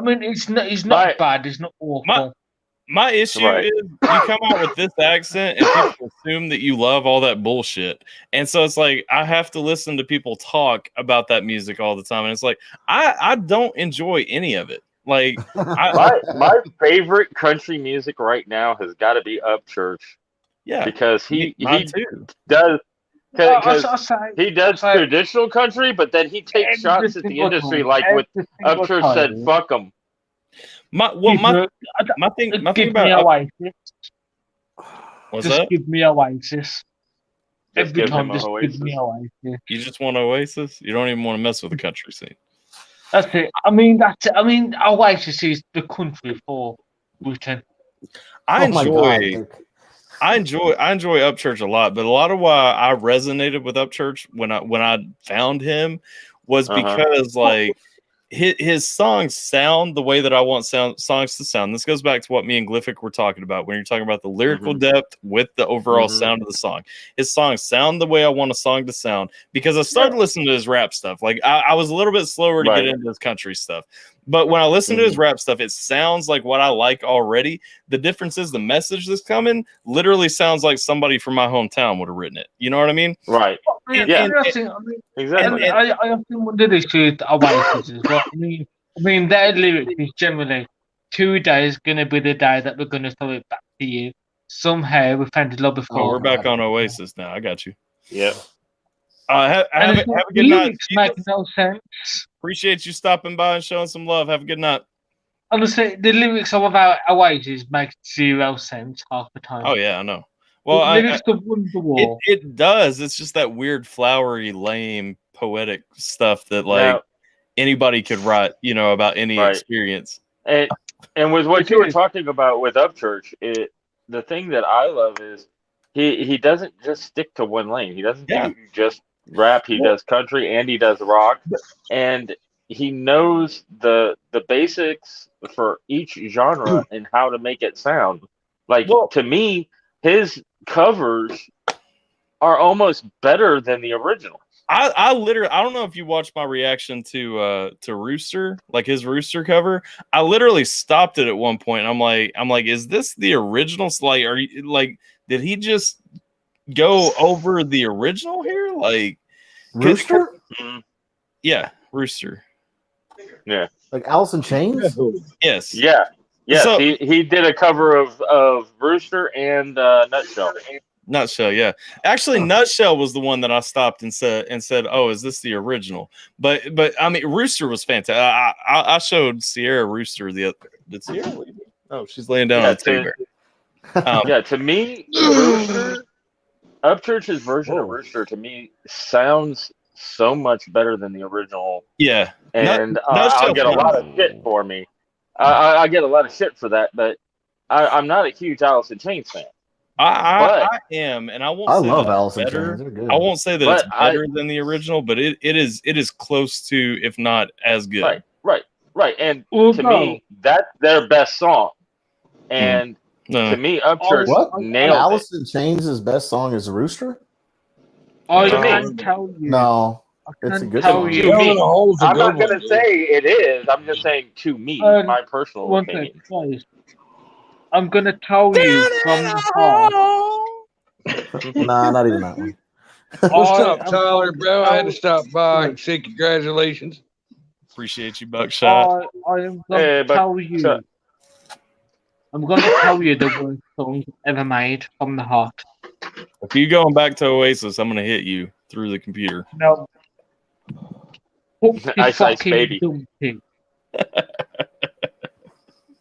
mean, it's not bad. It's not awful. My issue is you come out with this accent and people assume that you love all that bullshit. And so it's like I have to listen to people talk about that music all the time. And it's like I don't enjoy any of it. Like my favorite country music right now has got to be Upchurch. Yeah. Because he too. does he does I- traditional country, but then he takes shots at the industry like with Upchurch said, fuck them. My thing Give about me Oasis. What's Just that? give me Oasis. Every give time, him just Oasis. give me Oasis. You just want Oasis? You don't even want to mess with the country scene. That's it. I mean, that's it. I mean, Oasis is the country for Britain. I enjoy Upchurch a lot, but a lot of why I resonated with Upchurch when I found him was because like his songs sound the way that I want songs to sound. This goes back to what me and Glyphic were talking about when you're talking about the lyrical depth with the overall sound of the song. His songs sound the way I want a song to sound because I started listening to his rap stuff. Like I was a little bit slower to get into his country stuff. But when I listen to his rap stuff, it sounds like what I like already. The difference is the message that's coming literally sounds like somebody from my hometown would have written it. You know what I mean? Right. Exactly. I often wonder this with Oasis as well. I mean, their lyrics is generally 2 days going to be the day that we're going to throw it back to you. Somehow we found love before. Oh, we're back on Oasis now. I got you. Yeah. Have a good night. Make no sense. Appreciate you stopping by and showing some love. Have a good night. Honestly, the lyrics of about Oasis make 0 sense half the time. Oh yeah, I know. Well, the lyrics of Wonderwall. It does. It's just that weird, flowery, lame, poetic stuff that like anybody could write, about any experience. And with what you were talking about with Upchurch, the thing that I love is he doesn't just stick to one lane. He doesn't do just rap. He does country and he does rock, and he knows the basics for each genre and how to make it sound. Like to me, his covers are almost better than the original. I literally, I don't know if you watched my reaction to Rooster, like his Rooster cover. I literally stopped it at one point. And I'm like, is this the original? Like, are you like, did he just go over the original here? Like Rooster? Yeah, Rooster. Yeah. Like Alice in Chains? Yes. Yeah. Yes. So- he did a cover of Rooster and Nutshell. Nutshell, yeah. Actually, Nutshell was the one that I stopped and said, "Oh, is this the original?" But I mean, Rooster was fantastic. I showed Sierra Rooster the other. Did Sierra leave? Oh, she's laying down on the table. Yeah, to me, Rooster, Upchurch's version of Rooster to me sounds so much better than the original. Yeah, and Nutshell's I'll get a lot of shit for me. I get a lot of shit for that, but I'm not a huge Alice in Chains fan. I am, and I won't. I say love that Alice in it's better. Chains. They're good. I won't say that But it's better than the original, but it is close to, if not as good. Right. And Well, to no. me, that's their best song. And to me, Upchurch What? nailed Alice in Chains' best song is Rooster? I To me. can tell you. No. It's a good tell song. you. To me, Hole's a I'm good not one, going to dude. say it is. I'm just saying to me, my personal One opinion. second, guys. I'm gonna tell you from the heart. Nah, not even that one. What's I up, am Tyler, going bro? to I had to tell stop by you. and say congratulations. Appreciate you, Buckshot. I am going Hey, to tell Buckshot. you. I'm going to tell you the worst song ever made from the heart. If you going back to Oasis, I'm gonna hit you through the computer. No. Humpty Ice Ice fucking Baby. Dumpty.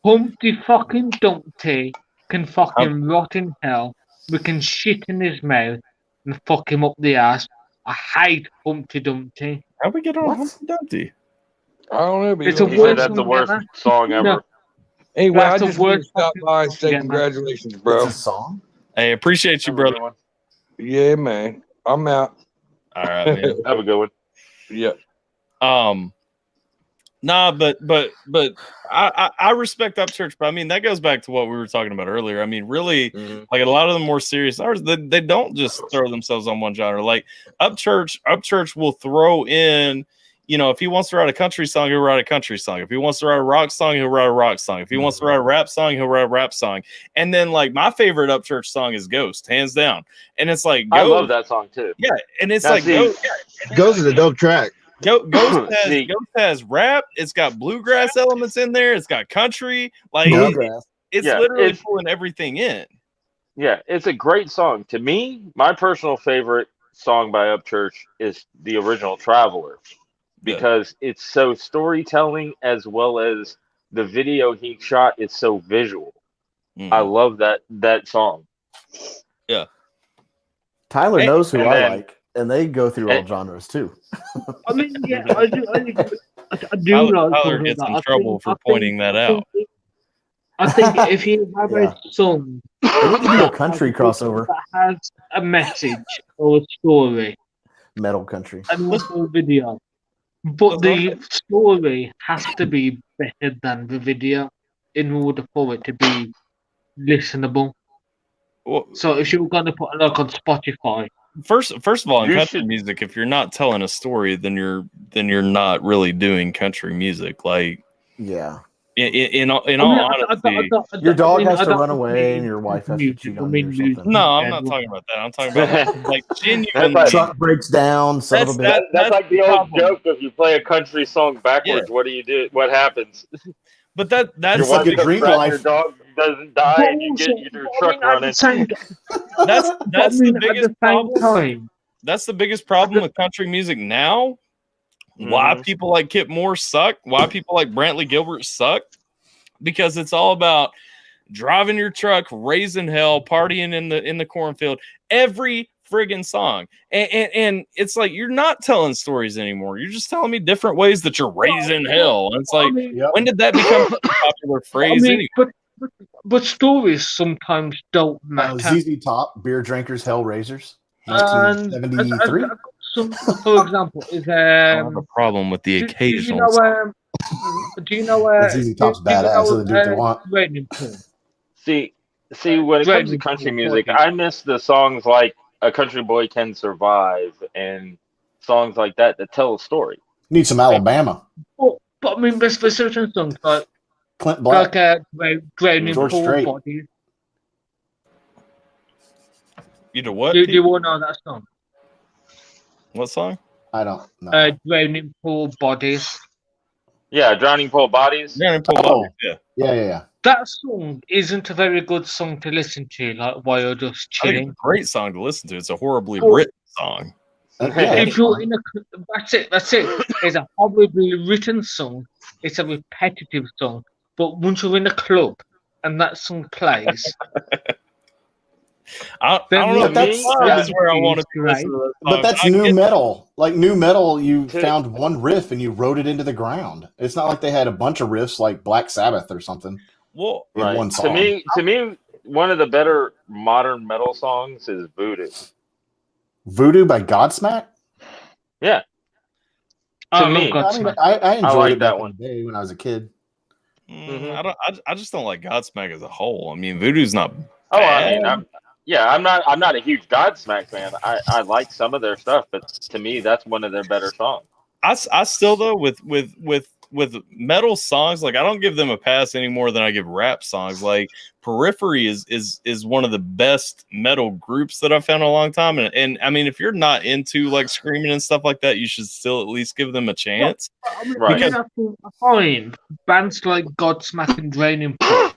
Humpty fucking Dumpty can fucking rot in hell. We can shit in his mouth and fuck him up the ass. I hate Humpty Dumpty. How'd we get on What? Humpty Dumpty? I don't know, but It's you a know, He said worst that's the song worst ever. song ever. No. anyway, I That's the just want to worst stop by and say Yeah, man. congratulations, It's bro. a song? Hey, appreciate you, Have a good brother. one. Yeah, man. I'm out. All right, man. Have a good one. Yeah. Nah, but I respect Upchurch, but I mean that goes back to what we were talking about earlier. I mean, really, like a lot of the more serious artists, they don't just throw themselves on one genre. Like Upchurch will throw in, you know, if he wants to write a country song, he'll write a country song. If he wants to write a rock song, he'll write a rock song. If he wants to write a rap song, he'll write a rap song. And then like my favorite Upchurch song is Ghost, hands down. And it's like I Ghost, love that song too. yeah, and it's Now, like see- Ghost. Ghost is a dope track. Ghost See- has rap. It's got bluegrass elements in there. It's got country. Like Bluegrass. it's Yeah, literally it's- pulling everything in. Yeah, it's a great song. To me, my personal favorite song by Upchurch is the original Traveler because it's so storytelling as well as the video he shot is so visual. I love that song. Yeah. Tyler knows who and I then- like, and they go through all genres too. I mean, yeah, I do like Tyler something gets that in I trouble for pointing that out. I think if you have Yeah. a song They need to do a country crossover. that has a message or a story Metal country. and also a video, but the story has to be better than the video in order for it to be listenable. Well, So if you're going to put it like on Spotify, first of all, in You country should- music, if you're not telling a story, then you're not really doing country music. Like Yeah. in all I mean, honesty, Your dog I mean, has I to don't run away mean and your wife has to music, cheat I on mean you or music. something. no, I'm Yeah, not well- talking about that. I'm talking about like genuinely. like- Truck breaks down, son of a bitch. That's like the old problem. joke: if you play a country song backwards, what do you do? What happens? But that's Your It's like wife a comes dream back, life. your dog doesn't die, and you get your truck running. that's the biggest problem. Time. That's the biggest problem with country music now. Why people like Kip Moore suck? Why people like Brantley Gilbert suck? Because it's all about driving your truck, raising hell, partying in the cornfield. Every friggin' song, and it's like you're not telling stories anymore. You're just telling me different ways that you're raising hell. And it's like, when did that become such a popular phrase? Anyway? But stories sometimes don't matter. ZZ Top, Beer Drinkers, Hell Raisers, And 1973. for example, is I have a problem with the occasional. do you know ZZ Top's badass, so they do what they want. Raining Pool? See, when it comes to country music, I miss the songs like A Country Boy Can Survive and songs like that tell a story. Need some Alabama. But I mean, there's certain songs like Clint Black, Drowning George Poor Strait. Bodies. You know what? Do you all know that song? What song? I don't know. Drowning Poor Bodies. Yeah, Drowning Poor Bodies. Drowning Poor Bodies. Yeah. That song isn't a very good song to listen to, like while you're just I think chilling. it's a great song to listen to. It's a horribly Well, written song. If you're in that's it. It's a horribly written song. It's a repetitive song. But once you're in a club and that song plays, I don't know. That's where I want to be listening to that But song. that's I new get- metal. Like new metal, you found one riff and you wrote it into the ground. It's not like they had a bunch of riffs like Black Sabbath or something. Well, in one To song. me, one of the better modern metal songs is Voodoo. Voodoo by Godsmack. Yeah. I me, love I mean, Godsmack. I enjoyed like it that back one. in the day when I was a kid. I just don't like Godsmack as a whole. I mean, Voodoo's not. Oh, I bad. mean, I'm not a huge Godsmack fan. I like some of their stuff, but to me, that's one of their better songs. I still though with metal songs, like I don't give them a pass any more than I give rap songs. Like Periphery is one of the best metal groups that I've found in a long time. And I mean, if you're not into like screaming and stuff like that, you should still at least give them a chance. I mean, Right. because I find bands like Godsmack and Drowning Poor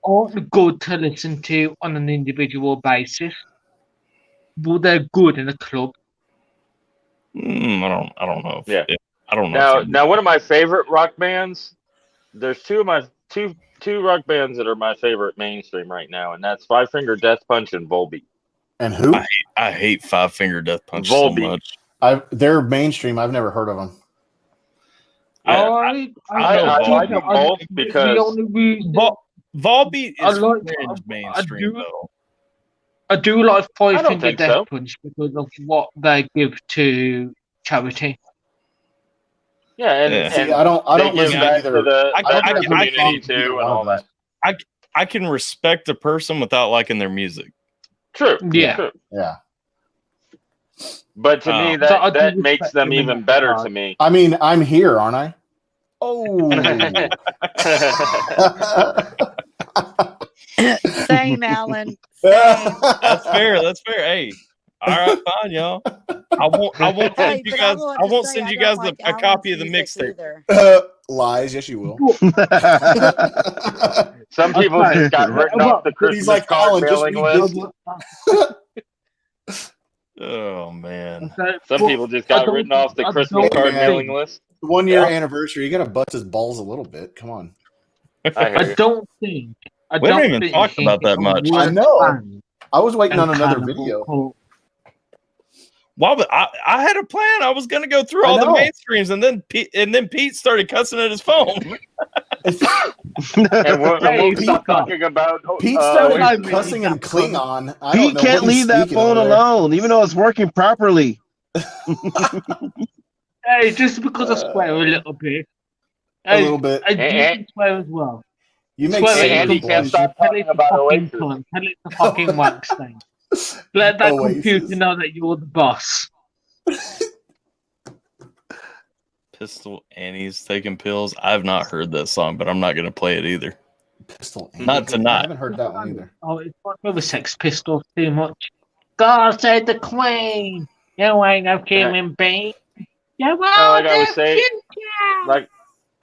aren't good to listen to on an individual basis, but they're good in a club. I don't know. Yeah. I don't know. Now, one of my favorite rock bands. There's two rock bands that are my favorite mainstream right now, and that's Five Finger Death Punch and Volbeat. And who? I hate Five Finger Death Punch Volbeat. so much. They're mainstream. I've never heard of them. Yeah, I like them both because the only reason Volbeat I is like- fringe mainstream though. I do like I Five don't Finger think Death so. Punch because of what they give to charity. yeah, and, Yeah. See, and I don't they listen give to back either. to the I community too and all that. I can respect a person without liking their music. True. Yeah. True. Yeah. But to me, So I do that makes respect them them in even that better regard. to me. I mean, I'm here, aren't I? Oh. Same, Alan. That's fair. That's fair. Hey, all right, fine, y'all. I won't Hey, send you but guys. want I to won't say send I you don't guys like a copy of the Alan's music mixtape. either. Lies. Yes, you will. Some people Okay. just got written off the But Christmas he's like, card Alan, just mailing read list. Oh man. Some people just got written off the Christmas card mailing list. 1 year anniversary. You got to bust his balls a little bit. Come on. I hear I you. don't think. I We don't haven't even think talked about that it's a much. I worse know. band I was waiting than on another Cannibal video. Corpse. Well, but I had a plan. I was going to go through I all the know. mainstreams, and then Pete started cussing at his phone. And we'll stop talking about. Pete I started mean, cussing in Klingon. I Pete don't know can't what he's leave that speaking phone over there. alone, even though it's working properly. Hey, just because I swear a little bit. A little bit. I do swear as well. You make Swear Satan Andy look can't blush. stop talking about Oasis. Tell it to fucking wax thing. Let that Oasis. computer know that you're the boss. Pistol Annie's taking pills. I've not heard that song, but I'm not going to play it either. Pistol Not I tonight. haven't heard that one either. Oh, it's not with the Sex Pistols too much. God save the Queen. You ain't no human being. You are like I was the saying, like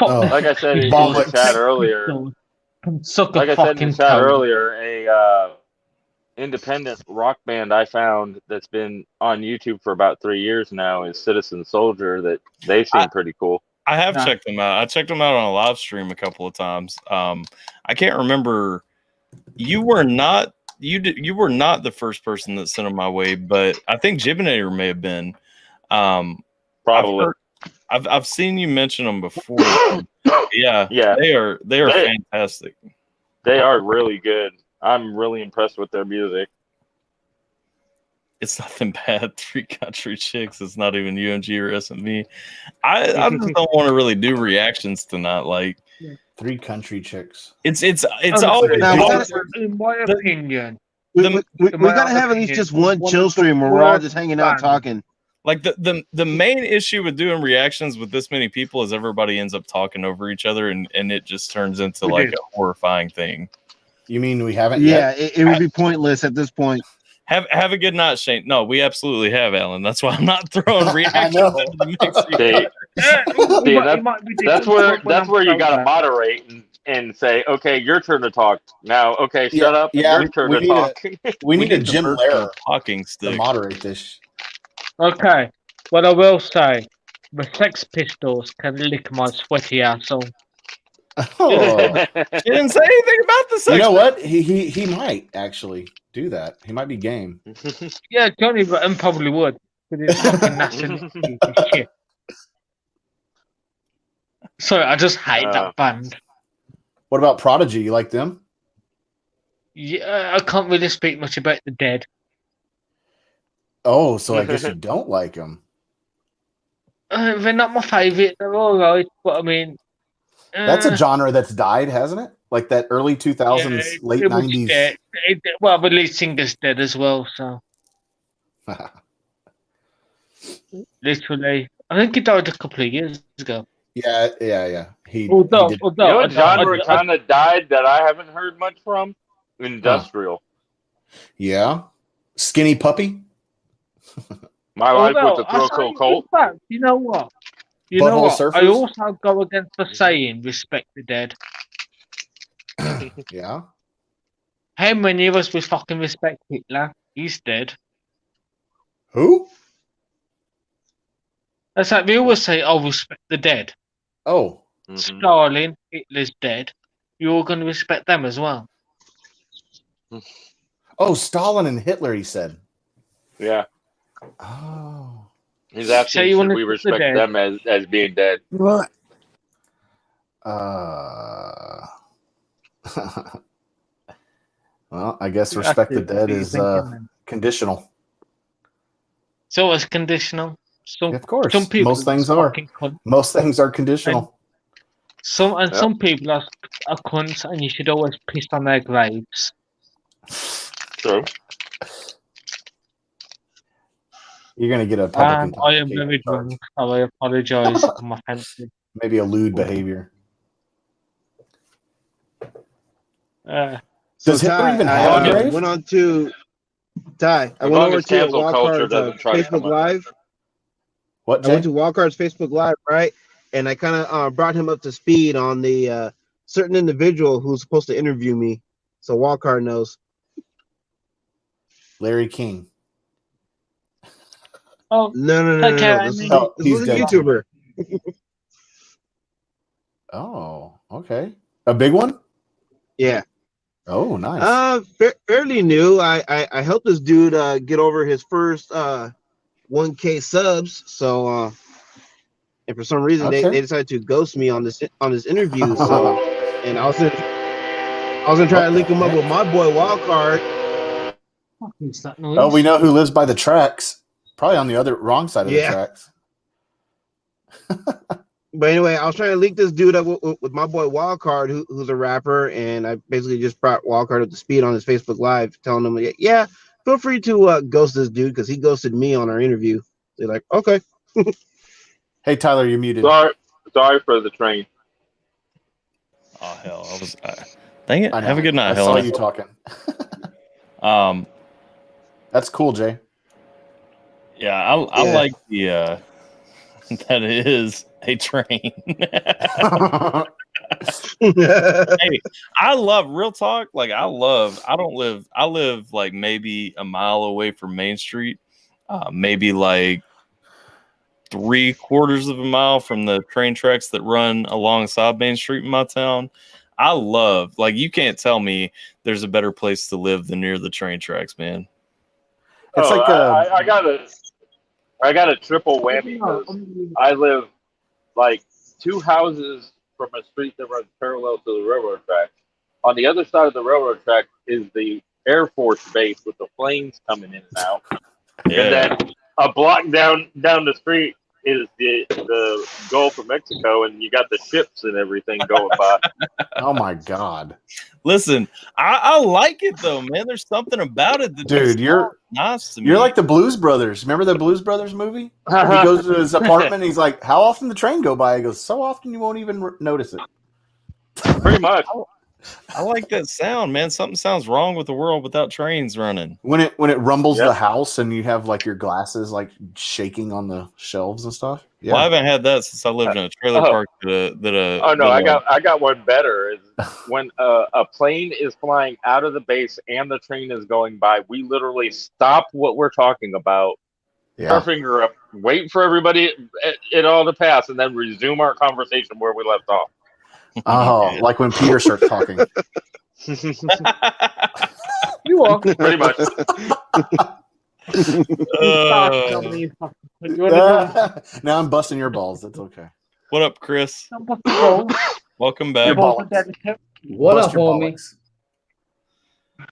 Oh. I said in Vomit. the chat earlier, Can suck a like I said in fucking the chat toe. earlier, a independent rock band I found that's been on YouTube for about 3 years now is Citizen Soldier. That they seem pretty cool. I have Yeah. checked them out. I checked them out on a live stream a couple of times. I can't remember. You were not the first person that sent them my way, but I think Jibinator may have been. Probably. I've seen you mention them before. Yeah, Yeah. they are They- fantastic. They are really good. I'm really impressed with their music. It's nothing bad. 3 Country Chicks. It's not even UMG or SMV. I just don't want to really do reactions tonight. Like 3 Country Chicks. it's Oh, always Now, in what- my opinion, We gotta have at least just one chill stream where we're all just hanging out talking. Like the main issue with doing reactions with this many people is everybody ends up talking over each other, and it just turns into like a horrifying thing. You mean we haven't Yeah, yet? it would be pointless at this point. Have a good night, Shane. No, we absolutely have, Alan. That's why I'm not throwing reactions into the mix. That's where you gotta moderate and say, okay, your turn to talk. Now, okay, shut up. Yeah, your turn to talk. We need a Jim Lehrer talking stick to moderate this. Okay. What I will say, the Sex Pistols can lick my sweaty asshole. Oh. He didn't say anything about the Sex. You know what? He might actually do that. He might be game. Yeah, Johnny Rotten probably would. With his fucking nasty shit. Sorry, I just hate that band. What about Prodigy? You like them? Yeah, I can't really speak much about the Dead. Oh, so I guess you don't like them. They're not my favourite. They're all right, but I mean, that's a genre that's died, hasn't it? Like that early 2000s, late 90s. Well, the lead singer's dead as well, so. Literally. I think he died a couple of years ago. Yeah. He you know what genre kind of died that I haven't heard much from? Industrial. Yeah. Skinny Puppy? My life with the Thrill Kill Cult. You know what? Surfers? I also go against the saying, respect the dead. Yeah. How many of us would fucking respect Hitler? He's dead. Who? That's like we always say, oh, respect the dead. Oh. Stalin, Hitler's dead. You're all going to respect them as well. Oh, Stalin and Hitler, he said. Yeah. Oh. He's asking should we respect them as being dead. What? Well, I guess respect the dead is conditional. So it's conditional. Of course. Some people Most things are. Most things are conditional. Some people are cunts, and you should always piss on their graves. True. You're gonna get a public. I am very drunk, so I apologize for my offensive. Maybe a lewd behavior. Does Hitler even have a grave? Went on to Ty. I went over to Wildcard's Facebook Live. What? I went to Wildcard's Facebook Live, right? And I kind of brought him up to speed on the certain individual who's supposed to interview me. So Wildcard knows. Larry King. Oh no! This is a YouTuber. Oh, okay. A big one? Yeah. Oh, nice. Fairly new. I helped this dude get over his first 1K subs. So and for some reason they decided to ghost me on this interview. So and I was gonna try to link him up with my boy Wildcard. Oh, we know who lives by the tracks. Probably on the wrong side of the tracks. But anyway, I was trying to link this dude up with my boy Wildcard, who's a rapper, and I basically just brought Wildcard up to speed on his Facebook Live, telling him, yeah, feel free to ghost this dude because he ghosted me on our interview. They're like, okay. Hey, Tyler, you're muted. Sorry for the train. Oh, hell. I was... dang it. Have a good night, I saw you talking. That's cool, Jay. Yeah, I like the that it is a train. Hey, I love real talk. Like I live like maybe a mile away from Main Street, maybe like 3/4 of a mile from the train tracks that run alongside Main Street in my town. I love, like, you can't tell me there's a better place to live than near the train tracks, man. It's like I got a triple whammy because I live like 2 houses from a street that runs parallel to the railroad track. On the other side of the railroad track is the Air Force base with the planes coming in and out. Yeah. And then a block down the street is the Gulf of Mexico, and you got the ships and everything going by. Oh my god! Listen, I like it though, man. There's something about it that Dude, you're nice to me. You're like the Blues Brothers. Remember the Blues Brothers movie? He goes to his apartment and he's like, "How often the train go by?" He goes, "So often you won't even notice it." Pretty much. I like that sound, man. Something sounds wrong with the world without trains running. When it rumbles the house and you have like your glasses like shaking on the shelves and stuff. Yeah. Well, I haven't had that since I lived in a trailer park. I got one better. Is when a plane is flying out of the base and the train is going by, we literally stop what we're talking about, Yeah. our finger up, wait for everybody it all to pass, and then resume our conversation where we left off. Oh, like when Peter starts talking. You are pretty much. Now I'm busting your balls. That's okay. What up, Chris? Welcome back. What up, homie?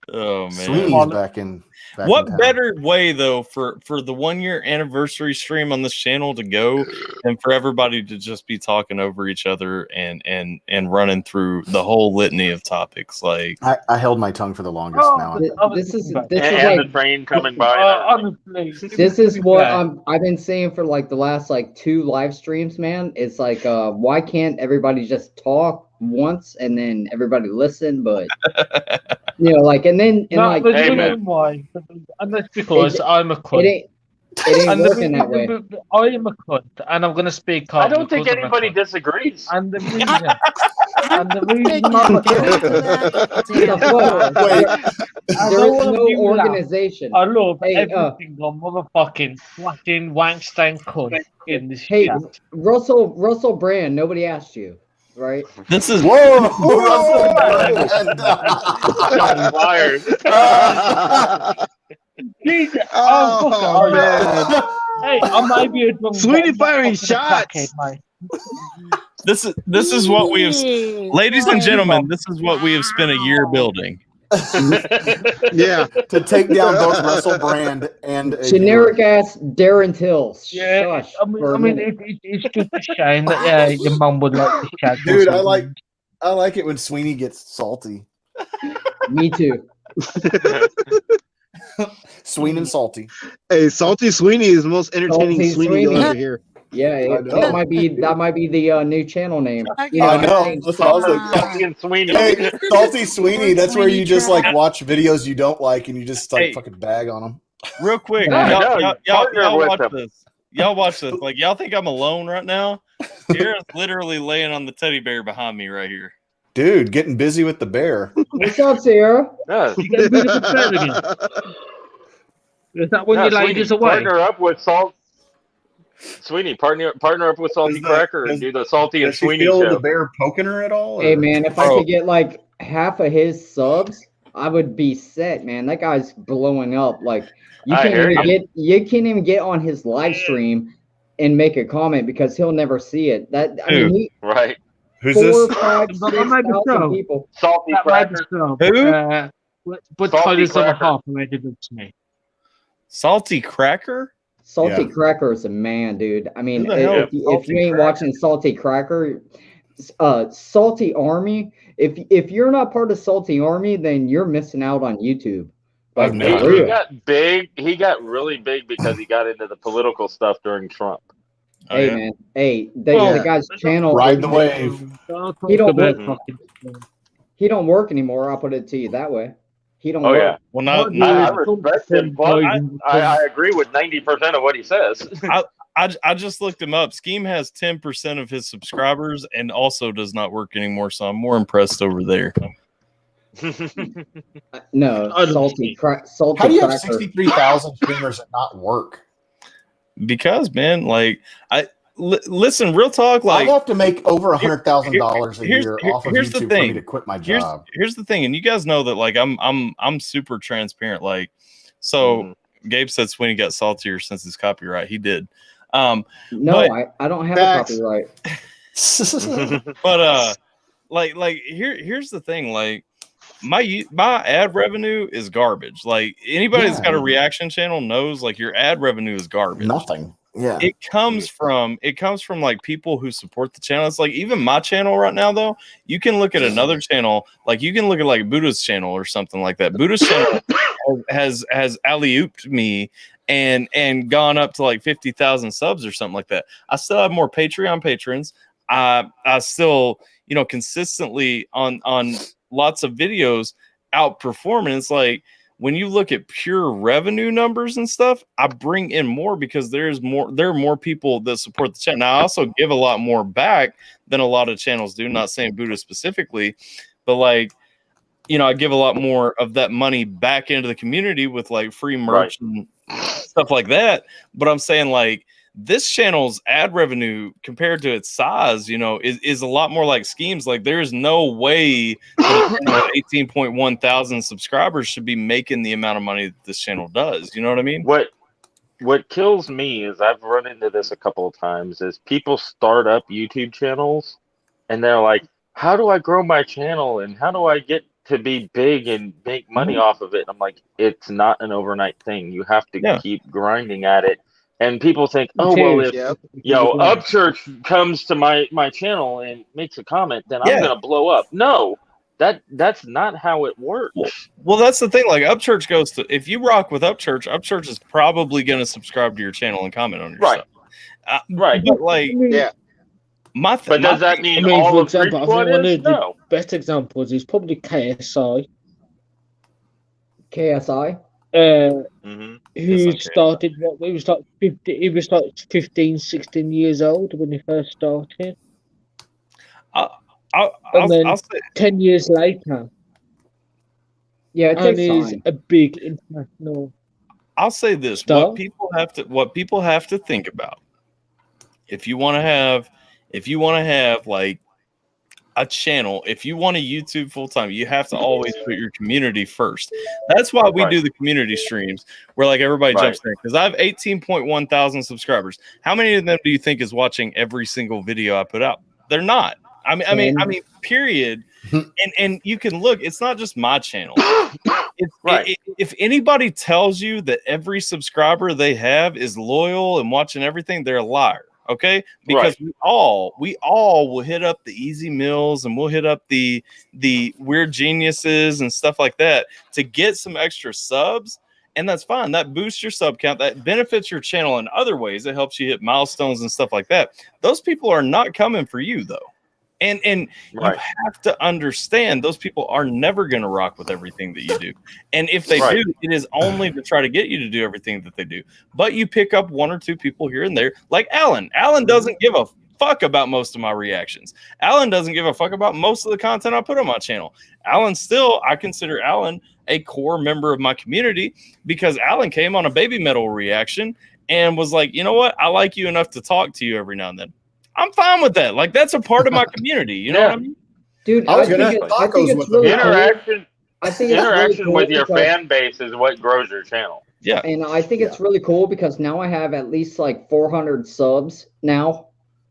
Oh man, Sweeney's back in. What better way though for the 1 year anniversary stream on this channel to go than for everybody to just be talking over each other and running through the whole litany of topics? Like I held my tongue for the longest. Now This is And like the train coming by. this is what I've been saying for like the last like 2 live streams, man. It's like why can't everybody just talk once and then everybody listen? But you know, like and like Hey, why? And that's because I'm a cunt. It ain't working that way. I am a cunt, and I'm gonna speak. I don't think anybody disagrees. And the reason, I'm a There is no organization. I love Hey, every single motherfucking fucking wankstein cunt in this Hey, chat. Russell Brand. Nobody asked you, right? This is Fired. Jesus, Oh, man. Hey, I might be a drunk. Sweeney but I'm firing not fucking a shots. crackhead, mate. this is what we have, ladies and gentlemen. This is what we have spent a year building. Yeah. to take down both Russell Brand and Generic ass Darren Till. Yeah, Shush I for a mean, minute. it's just a shame that your mum would like this chat. Dude, I like it when Sweeney gets salty. Me too. Sweeney and salty. Hey, Salty Sweeney is the most entertaining Salty Sweeney you'll Sweeney. ever hear. Yeah, that might be the new channel name. You I know. think- That's what I was like. Salty and Sweeney. Hey, Salty Sweeney. That's where you just like watch videos you don't like and you just like Hey. fucking bag on them. Real quick, Yeah, y'all with watch them. this. Y'all watch this. Like y'all think I'm alone right now? Sierra's literally laying on the teddy bear behind me right here. Dude, getting busy with the bear. What's up, Sierra? Yeah. You get a bit of a prayer again. Is that when Yeah, you Sweeney, ladies away? partner up with Sweeney, partner up with Salty Cracker and do the Salty and Does she Sweeney feel the show. bear poking her at all? Hey or- man, if I could get like half of his subs, I would be set, man. That guy's blowing up. Like you I can't hear even you. can't even get on his live stream and make a comment because he'll never see it. That I mean, he, Right. Who's 4, this? 5, But that might be 6,000 so. people. Salty That might be Cracker. so. Who? But Salty Tyler's on Cracker. half made it up to me. Salty Cracker? Salty Yeah. Cracker is a man, dude. I mean, Who the hell if is you Salty ain't Cracker? watching Salty Cracker, Salty Army. If you're not part of Salty Army, then you're missing out on YouTube. Like, I've for never- He real. got big. He got really big because he got into the political stuff during Trump. Oh, Hey yeah? man, hey, Well, the guy's channel. Ride the wave. He don't work. He don't work anymore. I'll put it to you that way. He don't Oh work. yeah, Well, not I respect him, but I agree with 90% of what he says. I just looked him up. Scheme has 10% of his subscribers and also does not work anymore. So I'm more impressed over there. No, Salty Salty How do you have Cracker. 63,000 streamers and not work? Because man, like listen, real talk. Like I have to make over $100,000 a year off of here's the YouTube for thing. me to quit my job. Here's the thing, and you guys know that like I'm super transparent. Like, so Gabe said Sweeney got saltier since his copyright. He did. No, but- I don't have Facts. a copyright. But like here's the thing. Like my ad revenue is garbage. Like anybody that's got a reaction channel knows like your ad revenue is garbage. Nothing. Yeah. It comes from like people who support the channel. It's like even my channel right now, though. You can look at another channel, like you can look at like Buddha's channel or something like that. Buddha's channel has alley-ooped me and gone up to like 50,000 subs or something like that. I still have more Patreon patrons. I still, consistently on lots of videos outperforming. It's like when you look at pure revenue numbers and stuff, I bring in more because there are more people that support the channel. Now, I also give a lot more back than a lot of channels do. Not saying Buddha specifically, but like, I give a lot more of that money back into the community with like free merch and stuff like that. But I'm saying like this channel's ad revenue compared to its size, is a lot more like Schemes. Like there's no way that 18.1 thousand subscribers should be making the amount of money that this channel does. You know what I mean? What kills me is I've run into this a couple of times is people start up YouTube channels and they're like, how do I grow my channel and how do I get to be big and make money off of it? And I'm like, it's not an overnight thing. You have to keep grinding at it. And people think, oh, well, if Upchurch comes to my channel and makes a comment, then I'm going to blow up. No, that's not how it works. Well, that's the thing. Like Upchurch goes to, if you rock with Upchurch is probably going to subscribe to your channel and comment on your stuff. Right. But like, but does that mean all for of example, I think Freakwood one is? of the No. best examples is probably KSI. KSI? Who started he was like 15, 16 years old when he first started. And then 10 years later. Yeah, it takes he's time. a big international. I'll say this: what people have to think about, if you want to have like a channel, if you want to YouTube full time, you have to always put your community first. That's why we do the community streams where like everybody jumps in. Because I have 18.1 thousand subscribers. How many of them do you think is watching every single video I put out? They're not. I mean, period. And you can look. It's not just my channel. If anybody tells you that every subscriber they have is loyal and watching everything, they're a liar. Okay, because we all will hit up the Easy Mills and we'll hit up the Weird Geniuses and stuff like that to get some extra subs, and that's fine. That boosts your sub count. That benefits your channel in other ways. It helps you hit milestones and stuff like that. Those people are not coming for you though. And you have to understand those people are never going to rock with everything that you do. And if they do, it is only to try to get you to do everything that they do. But you pick up one or two people here and there, like Alan. Alan doesn't give a fuck about most of my reactions. Alan doesn't give a fuck about most of the content I put on my channel. I consider Alan a core member of my community because Alan came on a Baby Metal reaction and was like, you know what? I like you enough to talk to you every now and then. I'm fine with that. Like that's a part of my community. You know what I mean? Dude, I think it's really interaction. I think interaction really with your fan base is what grows your channel. Yeah, and I think it's really cool because now I have at least like 400 subs now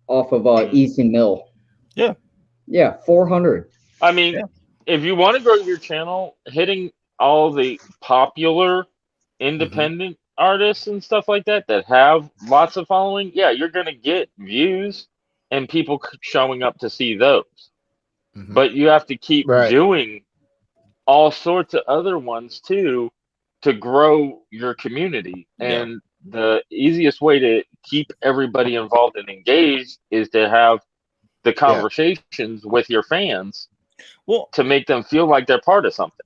off of Easy Mill. Yeah, 400. I mean, if you want to grow your channel, hitting all the popular independent artists and stuff like that have lots of following, you're gonna get views and people showing up to see those. But you have to keep doing all sorts of other ones too to grow your community. And the easiest way to keep everybody involved and engaged is to have the conversations with your fans to make them feel like they're part of something.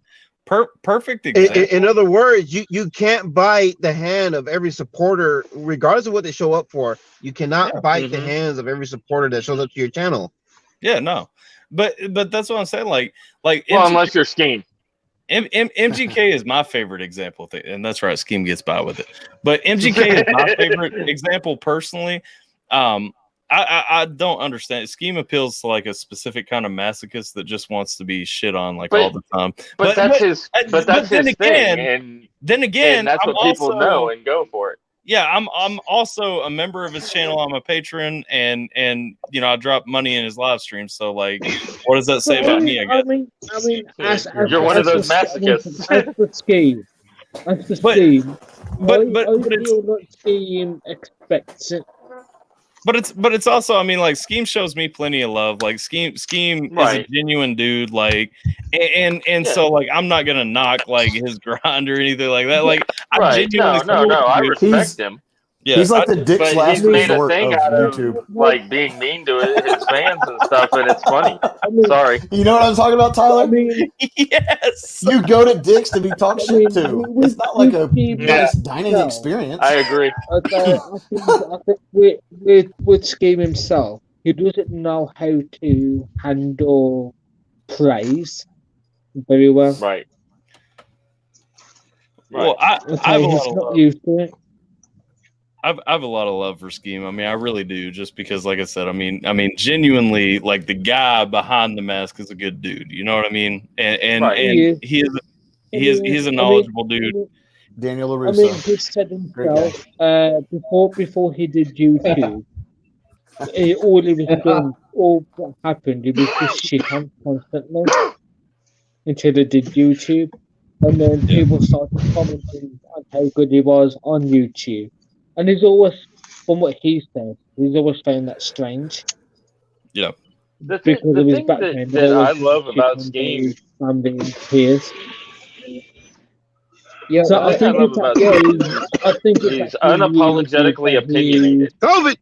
Perfect example. In other words, you can't bite the hand of every supporter, regardless of what they show up for. You cannot bite the hands of every supporter that shows up to your channel. Yeah, no, but that's what I'm saying. Like, unless you're Scheme. MGK is my favorite example, and that's right. Scheme gets by with it, but MGK is my favorite example personally. I don't understand. Scheme appeals to like a specific kind of masochist that just wants to be shit on all the time. But that's his thing. And that's what people know and go for it. Yeah, I'm also a member of his channel. I'm a patron, and I drop money in his live stream. So like, what does that say about me? I guess. I mean, you're one of those masochists. Scheme. That's the Scheme. But I it's, feel that Scheme expects it. but it's also, I mean, like Scheme shows me plenty of love. Like Scheme is a genuine dude. Like, and so like I'm not gonna knock like his grind or anything like that. Like, I genuinely No. I respect him. Yeah, he's like the Dick's But last he's made a resort thing of out YouTube. of like being mean to his fans and stuff, and it's funny. Sorry. You know what I'm talking about, Tyler? Yes. You go to Dick's to be talked shit to. It's not like a nice dining experience. I agree. I think with Scheme himself, he doesn't know how to handle praise very well. Right. Well, I have a lot he's of not love. used to it. I have a lot of love for Scheme. I mean, I really do, just because, like I said, I mean, genuinely, like the guy behind the mask is a good dude. You know what I mean? And he's a knowledgeable dude. Daniel I LaRusso. mean, he said himself before he did YouTube, all he was doing, all that happened, he was just shit on constantly until he did YouTube, and then people started commenting on how good he was on YouTube. And he's always, from what he said, he's always found that strange. Yeah. The thing that I love about Scheme. Family and peers. Yeah, So I think he's unapologetically opinionated. COVID.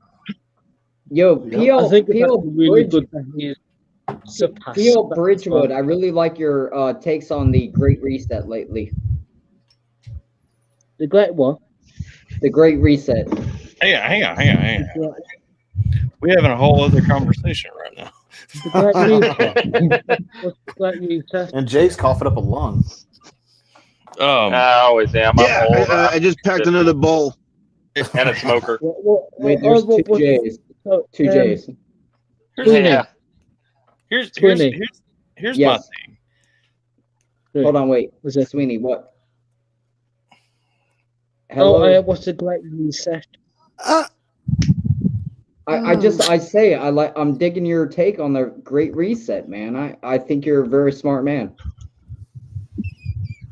Yo, I P.O. think it's really Bridge, good that he surpassed P.O. that Bridgewood, as I really like your takes on the Great Reset lately. The Great what? The Great Reset. Hang on. We're having a whole other conversation right now. And Jay's coughing up a lung. I always am. Yeah, I'm old. I just packed another bowl. And a smoker. Wait, there's two J's. Two J's. Here's Yes. my thing. Hold on, wait. Was that Sweeney? What? Hello. Hello. What's the Great Reset? I'm digging your take on the Great Reset, man. I think you're a very smart man.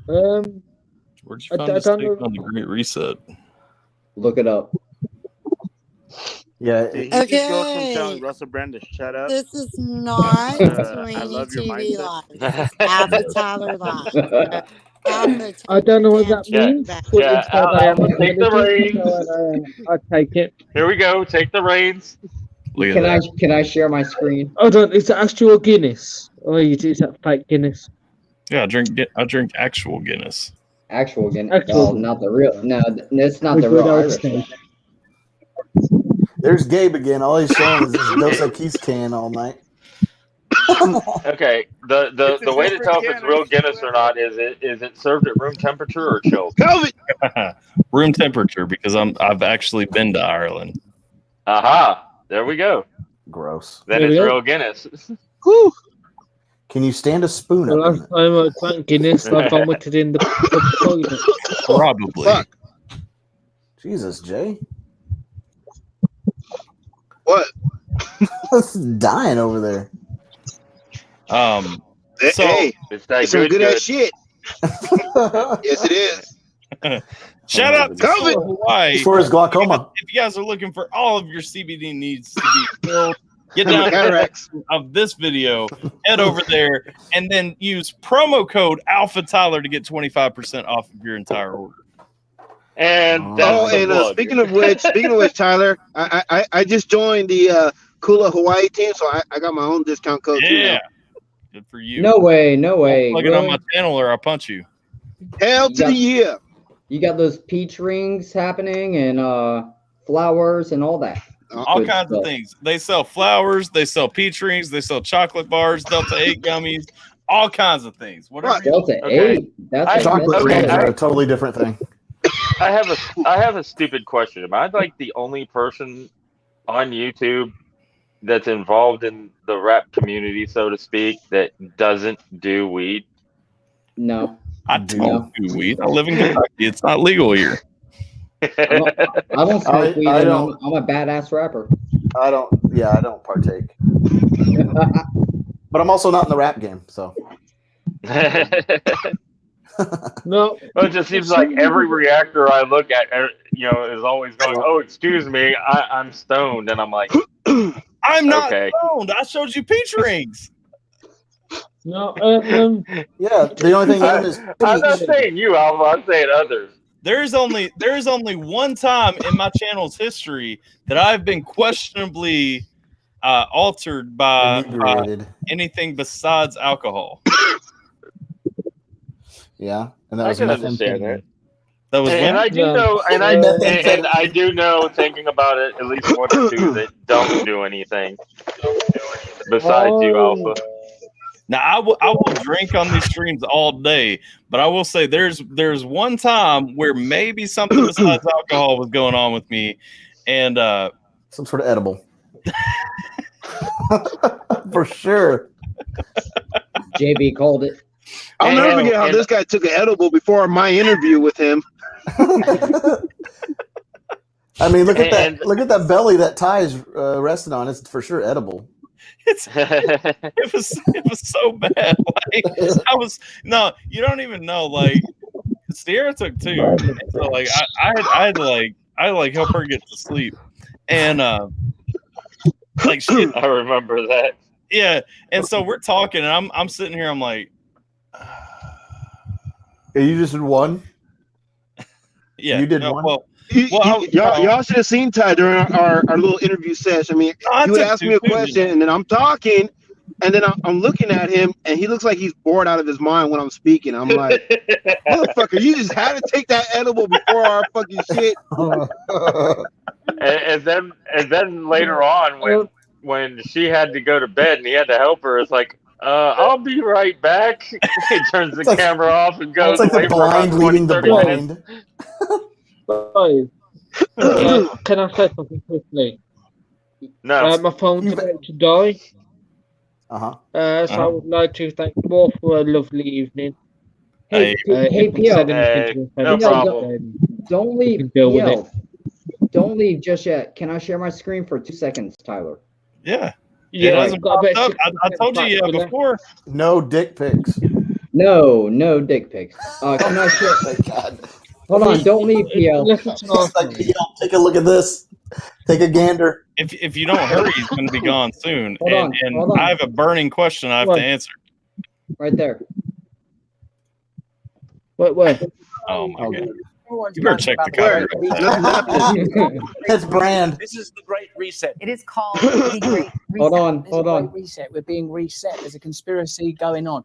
Where'd you find this take on the Great Reset? Look it up. Yeah. Did he just go from telling Russell Brand to shut up? This is not I love your TV mindset. Live. This is AlphaTyler Live. I don't know what that means. Take the reins. I'll take it. Here we go. Take the reins. Can I share my screen? Hold on, is that actual Guinness? Or is that fake Guinness? Yeah, I drink actual Guinness. Actual Guinness. Oh, not the real. No, it's not the real Irish. There's Gabe again. All he's showing is this Dos Equis can all night. Okay. The way to tell if it's real Guinness or not is it served at room temperature or chilled? COVID. Room temperature, because I've actually been to Ireland. Aha! There we go. Gross. Then it's real Guinness. Whew. Can you stand a spoon up? Last time I drank Guinness, I vomited in the toilet. Probably. Fuck. Jesus, Jay. What? Dying over there. Hey, it's some good ass shit. Yes, it is. Shout out to COVID. Hawaii. For his glaucoma. If you guys are looking for all of your CBD needs to be filled, get down to of this video, head over there, and then use promo code AlphaTyler to get 25% off of your entire order. And speaking of which, Tyler, I just joined the Kula Hawaii team, so I got my own discount code too. Yeah, now. good for you. No way. Plug it on my channel or I'll punch you. Hell to the year. You got those peach rings happening and flowers and all that. All kinds of things. They sell flowers, they sell peach rings, they sell chocolate bars, Delta 8 gummies, all kinds of things. Whatever. Delta 8? That's chocolate rings are a totally different thing. I have a stupid question. Am I like the only person on YouTube that's involved in the rap community, so to speak, that doesn't do weed? No. I don't do weed. I live in Kentucky. It's not legal here. I don't smoke weed. I I'm don't. a badass rapper. I don't partake. But I'm also not in the rap game, so. No. Well, it just seems like every reactor I look at, is always going, "Oh, excuse me, I'm stoned," and I'm like, I'm not okay. stoned. I showed you peach rings. No. Yeah, the only thing in is I'm not saying you, Alpha. I'm saying others. There is only one time in my channel's history that I've been questionably altered by anything besides alcohol. Yeah, and that I was can understand methamphetamine. that. That was And I do know, and I do know, thinking about it, at least one or two that don't do anything besides you, Alpha. Now I will drink on these streams all day, but I will say there's one time where maybe something besides alcohol was going on with me, and some sort of edible. For sure. JB called it. I'll never forget how this guy took an edible before my interview with him. I mean, look at that! Look at that belly that Ty is resting on. It's for sure edible. It was so bad. Like you don't even know. Like Sierra took two, and so like I had to help her get to sleep, and like she, I remember that. Yeah, and so we're talking, and I'm sitting here. I'm like, you just did one. Yeah, you did one. Well, y'all should have seen Ty during our little interview session. I mean, he would ask me a question, and then I'm talking, and then I'm looking at him, and he looks like he's bored out of his mind when I'm speaking. I'm like, motherfucker, you just had to take that edible before our fucking shit. and then later on, when she had to go to bed and he had to help her, it's like, I'll be right back. He turns the camera off and goes It's like away the for about blind 20, leading the 30 minutes. blind. Can I say something quickly? No. My phone's about to die. So I would like to thank you all for a lovely evening. Hey, PL. No problem. Don't leave. PL. Don't leave just yet. Can I share my screen for 2 seconds, Tyler? Yeah. Yeah, it hasn't popped up. I told you before. No dick pics. No dick pics. Can I share? Thank God. Hold on, don't leave, PL. Like, PL, take a look at this. Take a gander. If you don't hurry, he's going to be gone soon. Hold on. I have a burning question I have to answer. Right there. Wait. Oh my God. You better check the copyright. That's brand. This is the Great Reset. It is called the Great Reset. Hold on. Great Reset. We're being reset. There's a conspiracy going on.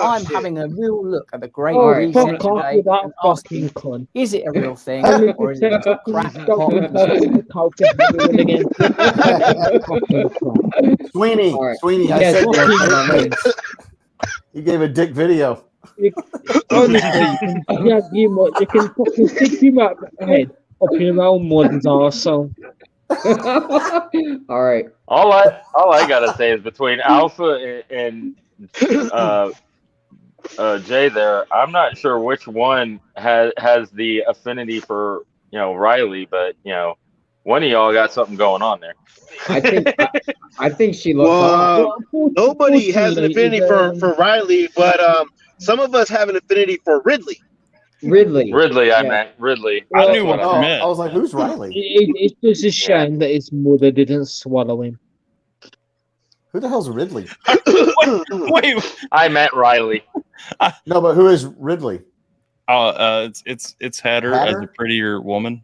I'm having a real look at the Great Reset today and asking, is it a real thing or is it just a crack Sweeney, I said you gave a dick video. Honestly, you can fucking stick him up the head up your own mother's arsehole. All right. All I gotta say is between Alpha and Jay there, I'm not sure which one has the affinity for Riley, but one of y'all got something going on there. I think she looks. Nobody has an affinity for Riley, but some of us have an affinity for Ridley. Ridley, I meant Ridley. I knew what I meant. I was like, who's Riley? It's just a shame that his mother didn't swallow him. Who the hell's Ridley? Wait, I meant Riley. No, but who is Ridley? It's Hatter as a prettier woman.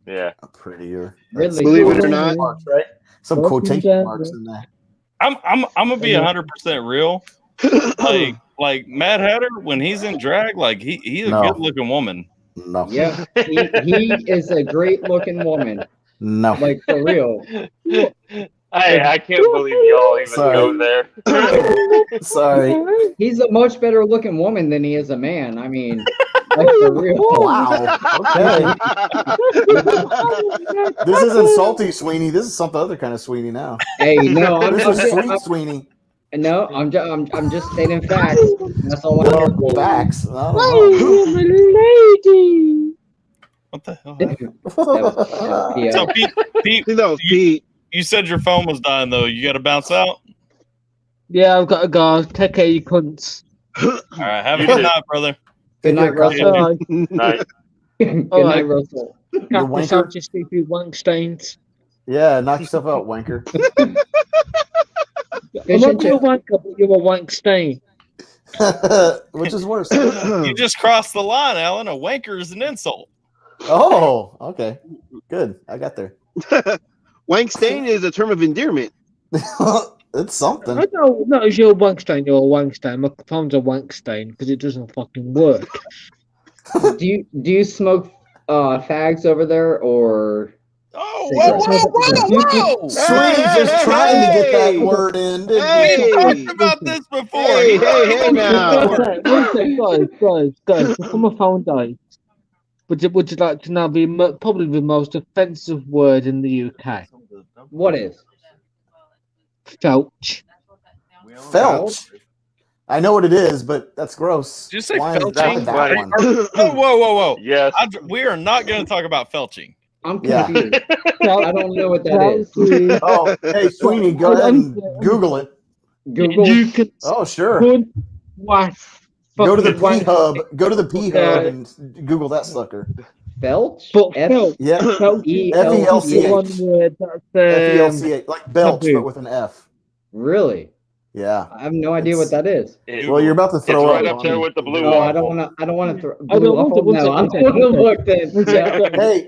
Yeah, prettier. Ridley, believe it or not, right? Some quotation marks in there. I'm gonna be 100% real. Like Mad Hatter when he's in drag, like he's a good looking woman. No. Yeah, he is a great looking woman. No. Like for real. I can't believe y'all even go there. Sorry. He's a much better looking woman than he is a man. I mean, like for real. Wow. Okay. This isn't salty Sweeney. This is something other kind of Sweeney now. Hey, no, this is sweet Sweeney. No, I'm just stating facts. That's all I'm here for. Facts. Lady. What the hell? So Pete, you said your phone was dying though. You got to bounce out. Yeah, I've got to go. Take care, you cunts. All right, have a good night, brother. Good night, Russell. Night. Good night, Russell. You wanker. Yourself just if you wank stains. Yeah, knock yourself out, wanker. I'm not a wanker, but you're a wank stain. Which is worse? You just crossed the line, Alan. A wanker is an insult. Oh, okay. Good. I got there. Wank stain is a term of endearment. It's something. I don't know if you're a wank stain, you're a wank stain. My phone's a wank stain because it doesn't fucking work. Do you smoke fags over there or? Oh, whoa! Sweetie's just trying to get that word in. We've talked about this before. Hey now. Guys, before my phone dies, would you like to know probably the most offensive word in the UK? What is? Felch. Felch? I know what it is, but that's gross. Did you say Why felching? that one? Whoa. Yes. We are not going to talk about felching. I'm confused. I don't know what that is. Oh, hey, Sweeney, go ahead and Google it. Google. You can Oh, sure. good wife. Go to the P Fucking Hub. Go to the P Hub and Google that sucker. Felch? But F- felch. Yeah. F-E-L-C-H. F-E-L-C-H. One word that's F-E-L-C-H. Like belch, taboo. but with an F. Really? Yeah. I have no idea what that is. Well, you're about to throw It's right up up there on with the blue Oh, waffle. I don't want to throw. I don't want to. No, I don't want to look then. Yeah. Hey,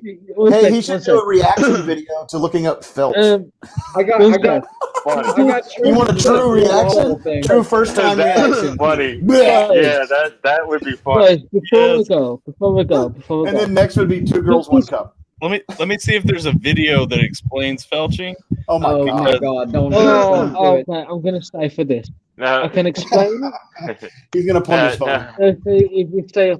he should do a reaction video to looking up felch. I got. You want a true reaction? True first time That's reaction. funny. Bleh. Yeah, that would be fun. Guys, before we go. And then next would be 2 girls, 1 cup. Let me see if there's a video that explains felching. Oh my god! Don't. Okay, I'm gonna stay for this. No. I can explain it. He's gonna plunge his phone. If you stay up.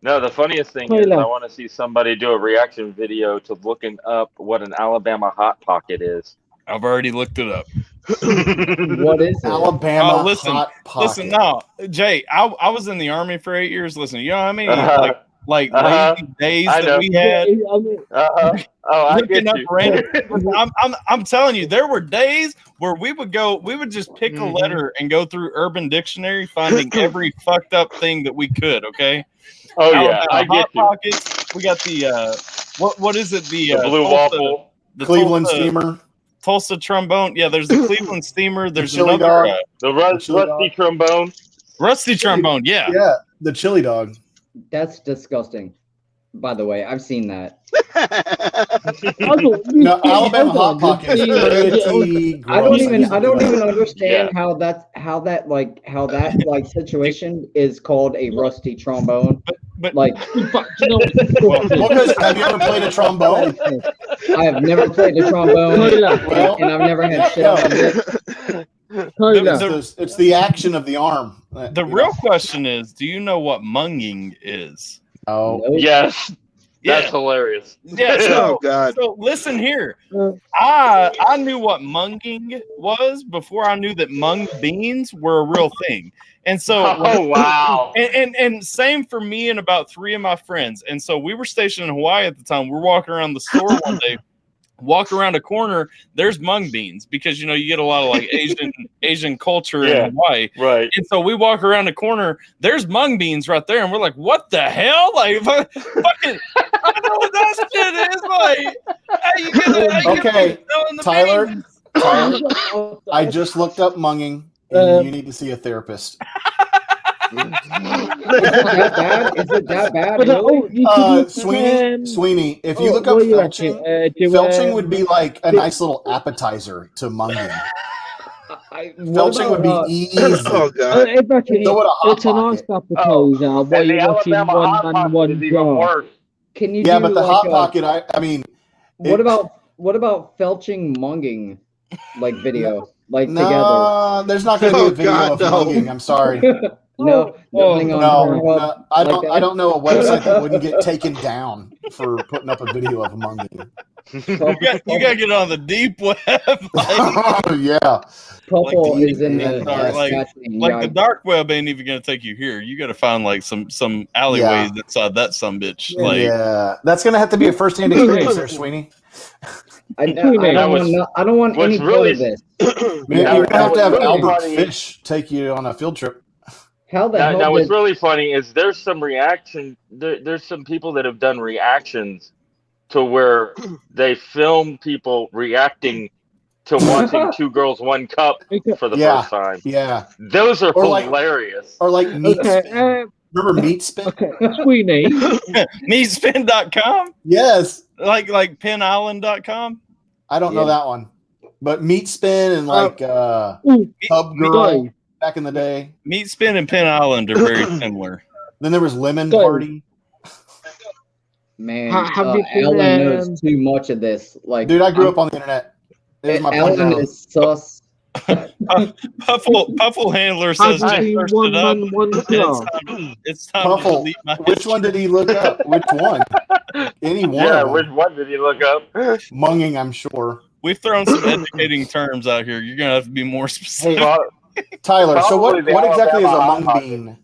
No, the funniest thing is I want to see somebody do a reaction video to looking up what an Alabama Hot Pocket is. I've already looked it up. What is it? Alabama Oh, listen, Hot Pocket. listen. No, Jay, I was in the Army for 8 years. Listen, you know how many lazy days I that know. we had Oh, I looking get up you. random. I'm telling you, there were days where we would just pick a letter and go through Urban Dictionary, finding every fucked up thing that we could. Okay. Oh yeah, I get Hot you. Pockets. We got the what is it? The blue Tulsa, waffle. the Cleveland Tulsa, Steamer. Tulsa trombone. Yeah, there's the Cleveland Steamer. There's chili another dog. The rusty trombone. rusty trombone. Yeah. Yeah, the chili dog. That's disgusting. By the way, I've seen that. No, Alabama Hot Pocket is pretty I don't even understand Yeah. how that situation is called a rusty trombone. But like, Because have you ever played a trombone? I have never played a trombone, Well, and I've never had shit on it. It's the action of the arm. The real question is, do you know what munging is? Oh, Yes. That's Yeah. hilarious. Yeah. Oh, God. So listen here. I knew what munging was before I knew that mung beans were a real thing. And so Oh wow. and same for me and about 3 of my friends. And so we were stationed in Hawaii at the time. We're walking around the store one day. Walk around a corner, there's mung beans because you get a lot of like Asian culture Yeah. in Hawaii. Right. And so we walk around the corner, there's mung beans right there, and we're like, what the hell? Like fucking I know what that shit is. Like how you gonna Okay, selling the Tyler. beans? Tyler, I just looked up munging, and you need to see a therapist. Is it that bad? Really? Sweeney, if you look up felching, felching would be like a nice little appetizer to munging. Felching would be easy. Oh God! So would a Hot It's a nice Pocket. appetizer while And the you're watching Alabama one Hot man, Pocket one is even jar. worse. Can you Yeah, do but the like Hot a- Pocket, I mean, What about felching munging like video like together? no, there's not going to be a Oh, video God, of no. munging. I'm sorry. No, nothing on No, I like don't. that? I don't know a website that wouldn't get taken down for putting up a video of munging. You got to get on the deep web. Oh yeah. Purple Like, is in the like the dark web ain't even gonna take you here. You got to find like some alleyways inside that sumbitch. Like Yeah, that's gonna have to be a first-hand experience there, Sweeney. I don't want what's any part really- of this. Man, Yeah, you're gonna have to have really Albert funny- Fish take you on a field trip. How the hell Now what's did really funny is there's some reaction. There's some people that have done reactions to where they film people reacting to watching Two Girls One Cup for the Yeah, first time. yeah. Those are Or like- hilarious. Or like meat Okay, spin. Remember meat spin? okay, Sweeney. Meatspin.com? Yes. Like PenIsland.com? I don't know that one. But meat spin and like Pub Girl Guys. back in the day. Meat Spin and Penn Island are very similar. Then there was Lemon Guys. Party. man? Have you been, Alan knows too much of this. Like, Dude, I grew up on the internet. It was my Alan playground. is sus. Puffle Handler says, Have just you searched seen it up. One Man, One Car? It's time to Puffle, delete my which one did he look up? Which one? Any one Yeah, of them. which one did you look up? Munging, I'm sure. We've thrown some educating terms out here. You're gonna have to be more specific. Tyler, so Probably the what exactly is a Alabama mung hot dog. bean?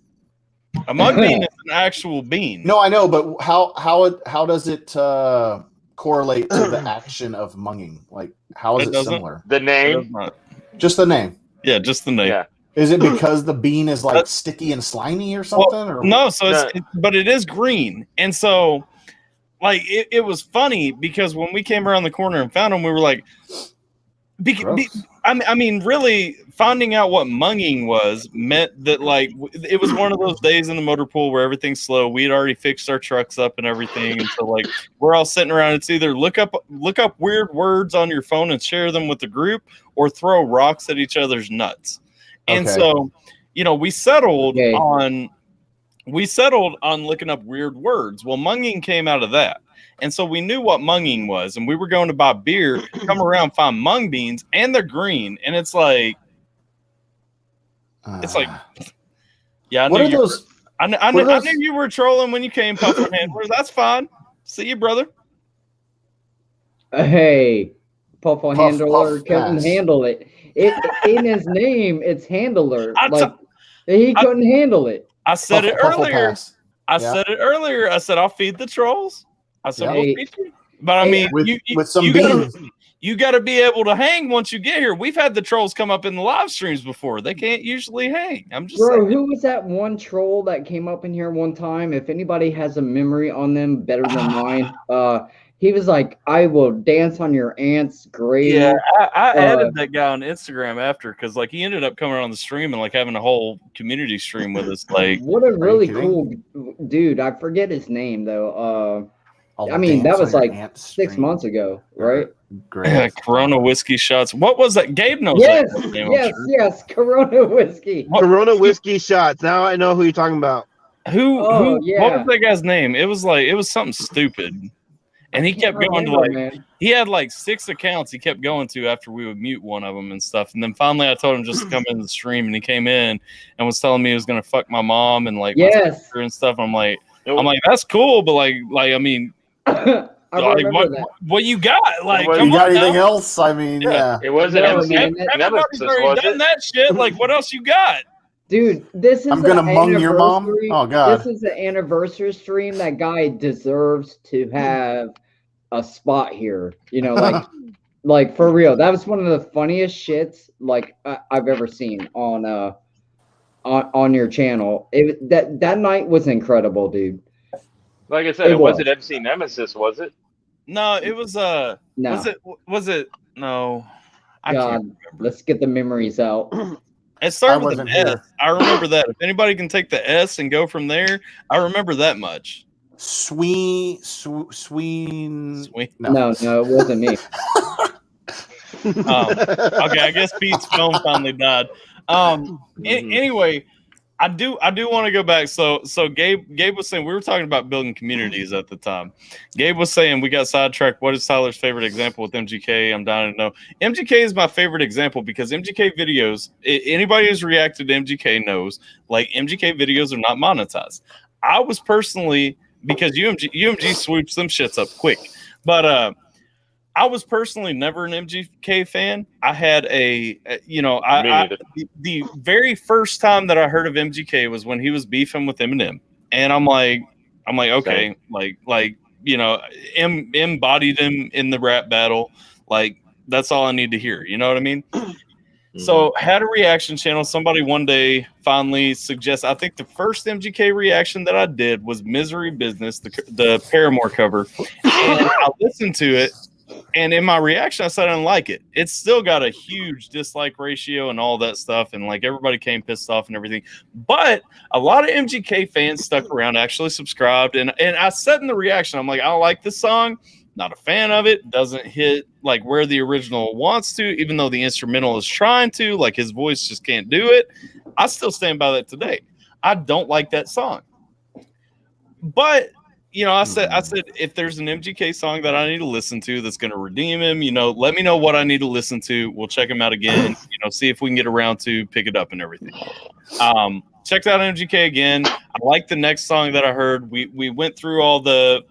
A mung bean is an actual bean. No, I know, but how does it correlate to the action of munging? Like, how is It it doesn't. similar? The It name. does not. Just the name. Yeah, just the name. Yeah. Is it because the bean is like sticky and slimy or something? Or No, so No. but it is green, and so like it was funny because when we came around the corner and found them, we were like, Gross. I mean, really finding out what munging was meant that like it was one of those days in the motor pool where everything's slow. We had already fixed our trucks up and everything, and so like we're all sitting around. It's either look up weird words on your phone and share them with the group, or throw rocks at each other's nuts. And Okay. so, you know, we settled Okay. on looking up weird words. Well, munging came out of that. And so we knew what munging was, and we were going to buy beer, come around, find mung beans, and they're green. And it's like, yeah, I what knew are you those? I knew you were trolling when you came, Puffin Handlers. That's fine. See you, brother. Hey, Puffle Puff, Handler puff, couldn't pass. handle it. It in his name, it's Handler. I Like he couldn't handle it. I said it Puffle earlier. pass. I Yeah. said it earlier. I said I'll feed the trolls. I said Yeah. we'll Hey. feed you. But I mean, With some you beans. got to be able to hang once you get here. We've had the trolls come up in the live streams before. They can't usually hang. I'm just Bro, saying. who was that one troll that came up in here one time? If anybody has a memory on them better than mine, he was like, "I will dance on your aunt's grave." Yeah, I added that guy on Instagram after because like he ended up coming on the stream and like having a whole community stream with us. Like, What a really kidding? cool dude. I forget his name though. I'll I mean, that dance was on your like aunt's 6 stream. months ago, right? Great. Corona whiskey shots. What was that? Gabe knows. Yes, that name, I'm yes, sure. yes. Corona whiskey. Corona whiskey shots. Now I know who you're talking about. Who? Oh, What yeah. was that guy's name? It was something stupid. And he kept going to remember, like man. he had like 6 accounts he kept going to after we would mute one of them and stuff. And then finally I told him just to come in the stream, and he came in and was telling me he was gonna fuck my mom and like my Yes. sister and stuff. I'm like that's cool, but like I mean, I like, remember that. what you got? Like, You come You got on anything now. else? I mean, yeah. It wasn't No, MC man, Everybody's Nemesis, already was done it? that shit. Like, what else you got? Dude, this is I'm gonna an mung your mom? anniversary- Oh, God. This is an anniversary stream. That guy deserves to have a spot here. You know, like for real. That was one of the funniest shits like I've ever seen on your channel. That night was incredible, dude. Like I said, It it wasn't was. MC Nemesis, was it? No, it was No. was it no. I God, can't remember. let's get the memories out. It started with an wasn't S. here. I remember that. If anybody can take the S and go from there, I remember that much. Sween. No, it wasn't me. Okay, I guess Pete's phone finally died. Anyway, I do want to go back. So Gabe was saying we were talking about building communities at the time. Gabe was saying we got sidetracked. What is Tyler's favorite example with MGK? I'm dying to know. MGK is my favorite example because MGK videos, anybody who's reacted to MGK knows, like MGK videos are not monetized. I was personally, because UMG swoops them shits up quick, but I was personally never an MGK fan. I had the very first time that I heard of MGK was when he was beefing with Eminem, and I'm like, okay, like you know, embodied him in the rap battle, like that's all I need to hear. You know what I mean? So had a reaction channel. Somebody one day finally suggested. I think the first MGK reaction that I did was "Misery Business," the Paramore cover, and I listened to it. And in my reaction, I said I didn't like it. It's still got a huge dislike ratio and all that stuff, and like everybody came pissed off and everything. But a lot of MGK fans stuck around, actually subscribed, and I said in the reaction, I'm like, I don't like this song. Not a fan of it. Doesn't hit like where the original wants to, even though the instrumental is trying to. Like his voice just can't do it. I still stand by that today. I don't like that song. But you know, I said if there's an MGK song that I need to listen to that's going to redeem him, you know, let me know what I need to listen to. We'll check him out again. You know, see if we can get around to pick it up and everything. Checked out MGK again. I like the next song that I heard. We went through all the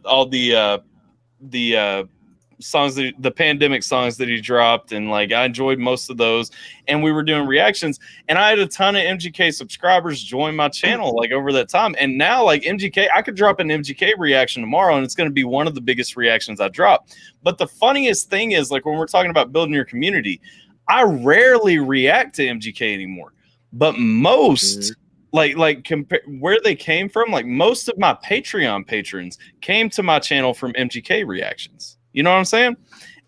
songs the pandemic songs that he dropped, and like I enjoyed most of those, and we were doing reactions, and I had a ton of MGK subscribers join my channel like over that time. And now like MGK, I could drop an MGK reaction tomorrow and it's going to be one of the biggest reactions I drop. But the funniest thing is, like, when we're talking about building your community, I rarely react to MGK anymore, but most where they came from, like most of my Patreon patrons came to my channel from MGK reactions. You know what I'm saying?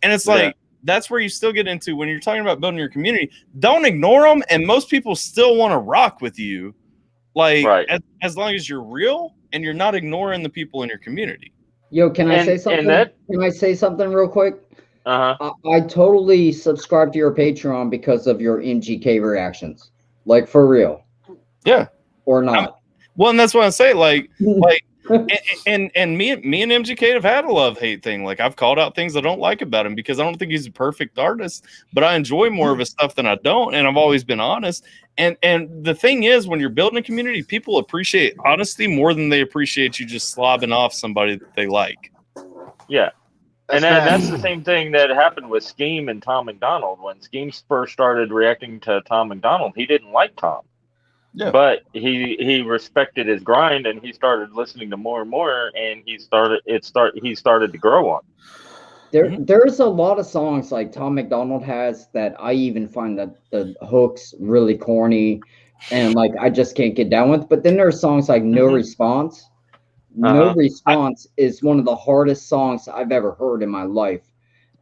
And it's like, that's where you still get into when you're talking about building your community. Don't ignore them. And most people still want to rock with you. Like, as long as you're real and you're not ignoring the people in your community. Yo, can I say something? Can I say something real quick? I totally subscribe to your Patreon because of your MGK reactions. Like, for real. Yeah. Or not. Well, and that's what I say. Like, and me and MGK have had a love-hate thing. Like, I've called out things I don't like about him because I don't think he's a perfect artist, but I enjoy more of his stuff than I don't, and I've always been honest. And the thing is, when you're building a community, people appreciate honesty more than they appreciate you just slobbing off somebody that they like. Yeah. And that's the same thing that happened with Scheme and Tom McDonald. When Scheme first started reacting to Tom McDonald, he didn't like Tom. Yeah. But he respected his grind, and he started listening to more and more, and he started to grow on. There's a lot of songs like Tom McDonald has that I even find that the hooks really corny and like I just can't get down with. But then there's songs like No Response. No Response is one of the hardest songs I've ever heard in my life.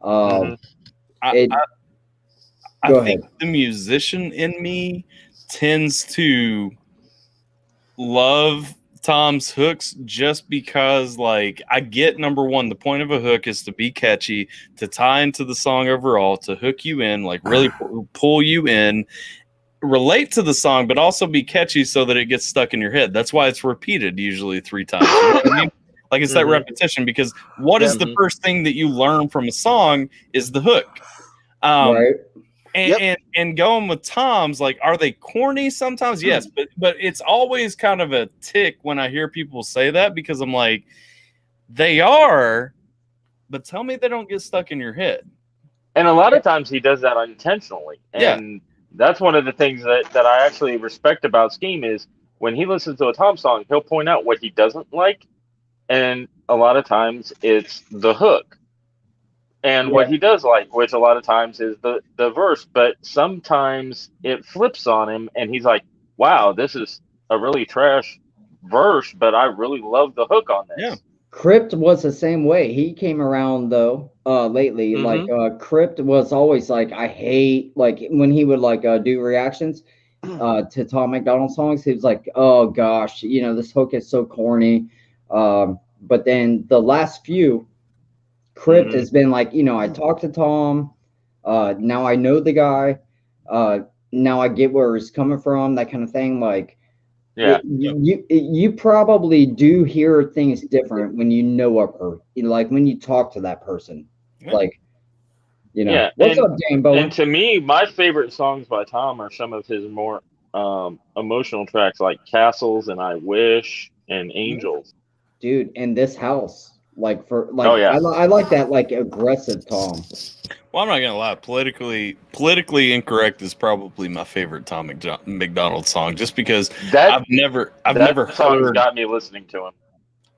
I think the musician in me tends to love Tom's hooks just because, like, I get, number one, the point of a hook is to be catchy, to tie into the song overall, to hook you in, like really pull you in, relate to the song, but also be catchy so that it gets stuck in your head. That's why it's repeated usually 3 times. You know what I mean? Like, it's that repetition, because what is the first thing that you learn from a song is the hook. Right. And going with Tom's, like, are they corny sometimes? Yes, but it's always kind of a tick when I hear people say that, because I'm like, they are, but tell me they don't get stuck in your head. And a lot of times he does that unintentionally. And that's one of the things that I actually respect about Scheme is when he listens to a Tom song, he'll point out what he doesn't like. And a lot of times it's the hook. And what he does like, which a lot of times is the verse, but sometimes it flips on him and he's like, wow, this is a really trash verse, but I really love the hook on this. Yeah. Crypt was the same way. He came around though lately. Like Crypt was always like, I hate, like when he would like do reactions to Tom McDonald songs, he was like, oh gosh, you know, this hook is so corny. But then the last few, Crypt has been like, you know, I talked to Tom, now I know the guy, now I get where he's coming from, that kind of thing. Like, you probably do hear things different when you know a person, like when you talk to that person, like, you know. What's up, Jambo? And to me, my favorite songs by Tom are some of his more emotional tracks, like Castles and I Wish and Angels. Dude, in This House. Like for like, I like that like aggressive Tom. Well, I'm not gonna lie. Politically Incorrect is probably my favorite Tom McDonald song, just because I've never song heard. Got me listening to him.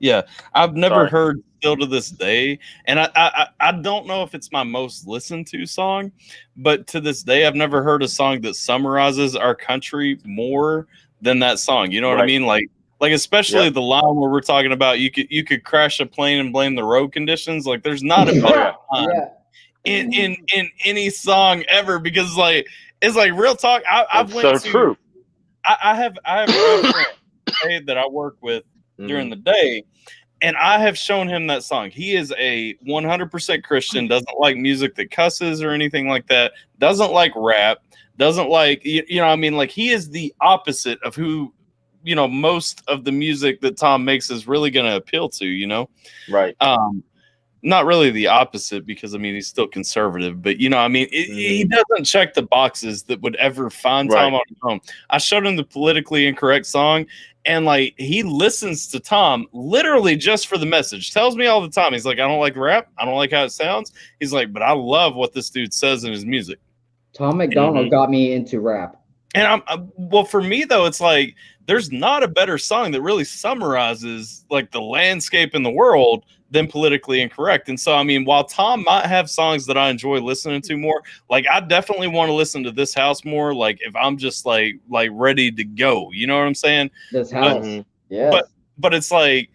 Yeah, I've never Sorry. heard still to this day, and I don't know if it's my most listened to song, but to this day I've never heard a song that summarizes our country more than that song. You know what I Right. mean? Like especially Yep. the line where we're talking about you could crash a plane and blame the road conditions. Like there's not a Oh, better yeah. line in any song ever, because like it's like real talk. I've It's went so true. I have a good friend that I work with during the day, and I have shown him that song. He is a 100% Christian, doesn't like music that cusses or anything like that, doesn't like rap, doesn't like, you know what I mean? Like he is the opposite of who, you know, most of the music that Tom makes is really going to appeal to, you know? Right. Not really the opposite, because I mean he's still conservative, but you know, I mean he doesn't check the boxes that would ever find Tom on his own. I showed him the politically incorrect song, and like he listens to Tom literally just for the message. Tells me all the time, he's like, I don't like rap, I don't like how it sounds. He's like, but I love what this dude says in his music. Tom McDonald got me into rap. And well, for me though, it's like there's not a better song that really summarizes like the landscape in the world than Politically Incorrect. And so, I mean, while Tom might have songs that I enjoy listening to more, like I definitely want to listen to This House more. Like if I'm just like ready to go, you know what I'm saying? This House, yeah. But it's like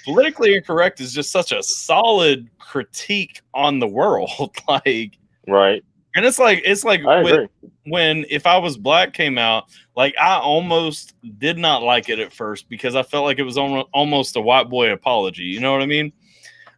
Politically Incorrect is just such a solid critique on the world, like right. And it's like I agree. when If I Was Black came out, like I almost did not like it at first because I felt like it was almost a white boy apology. You know what I mean?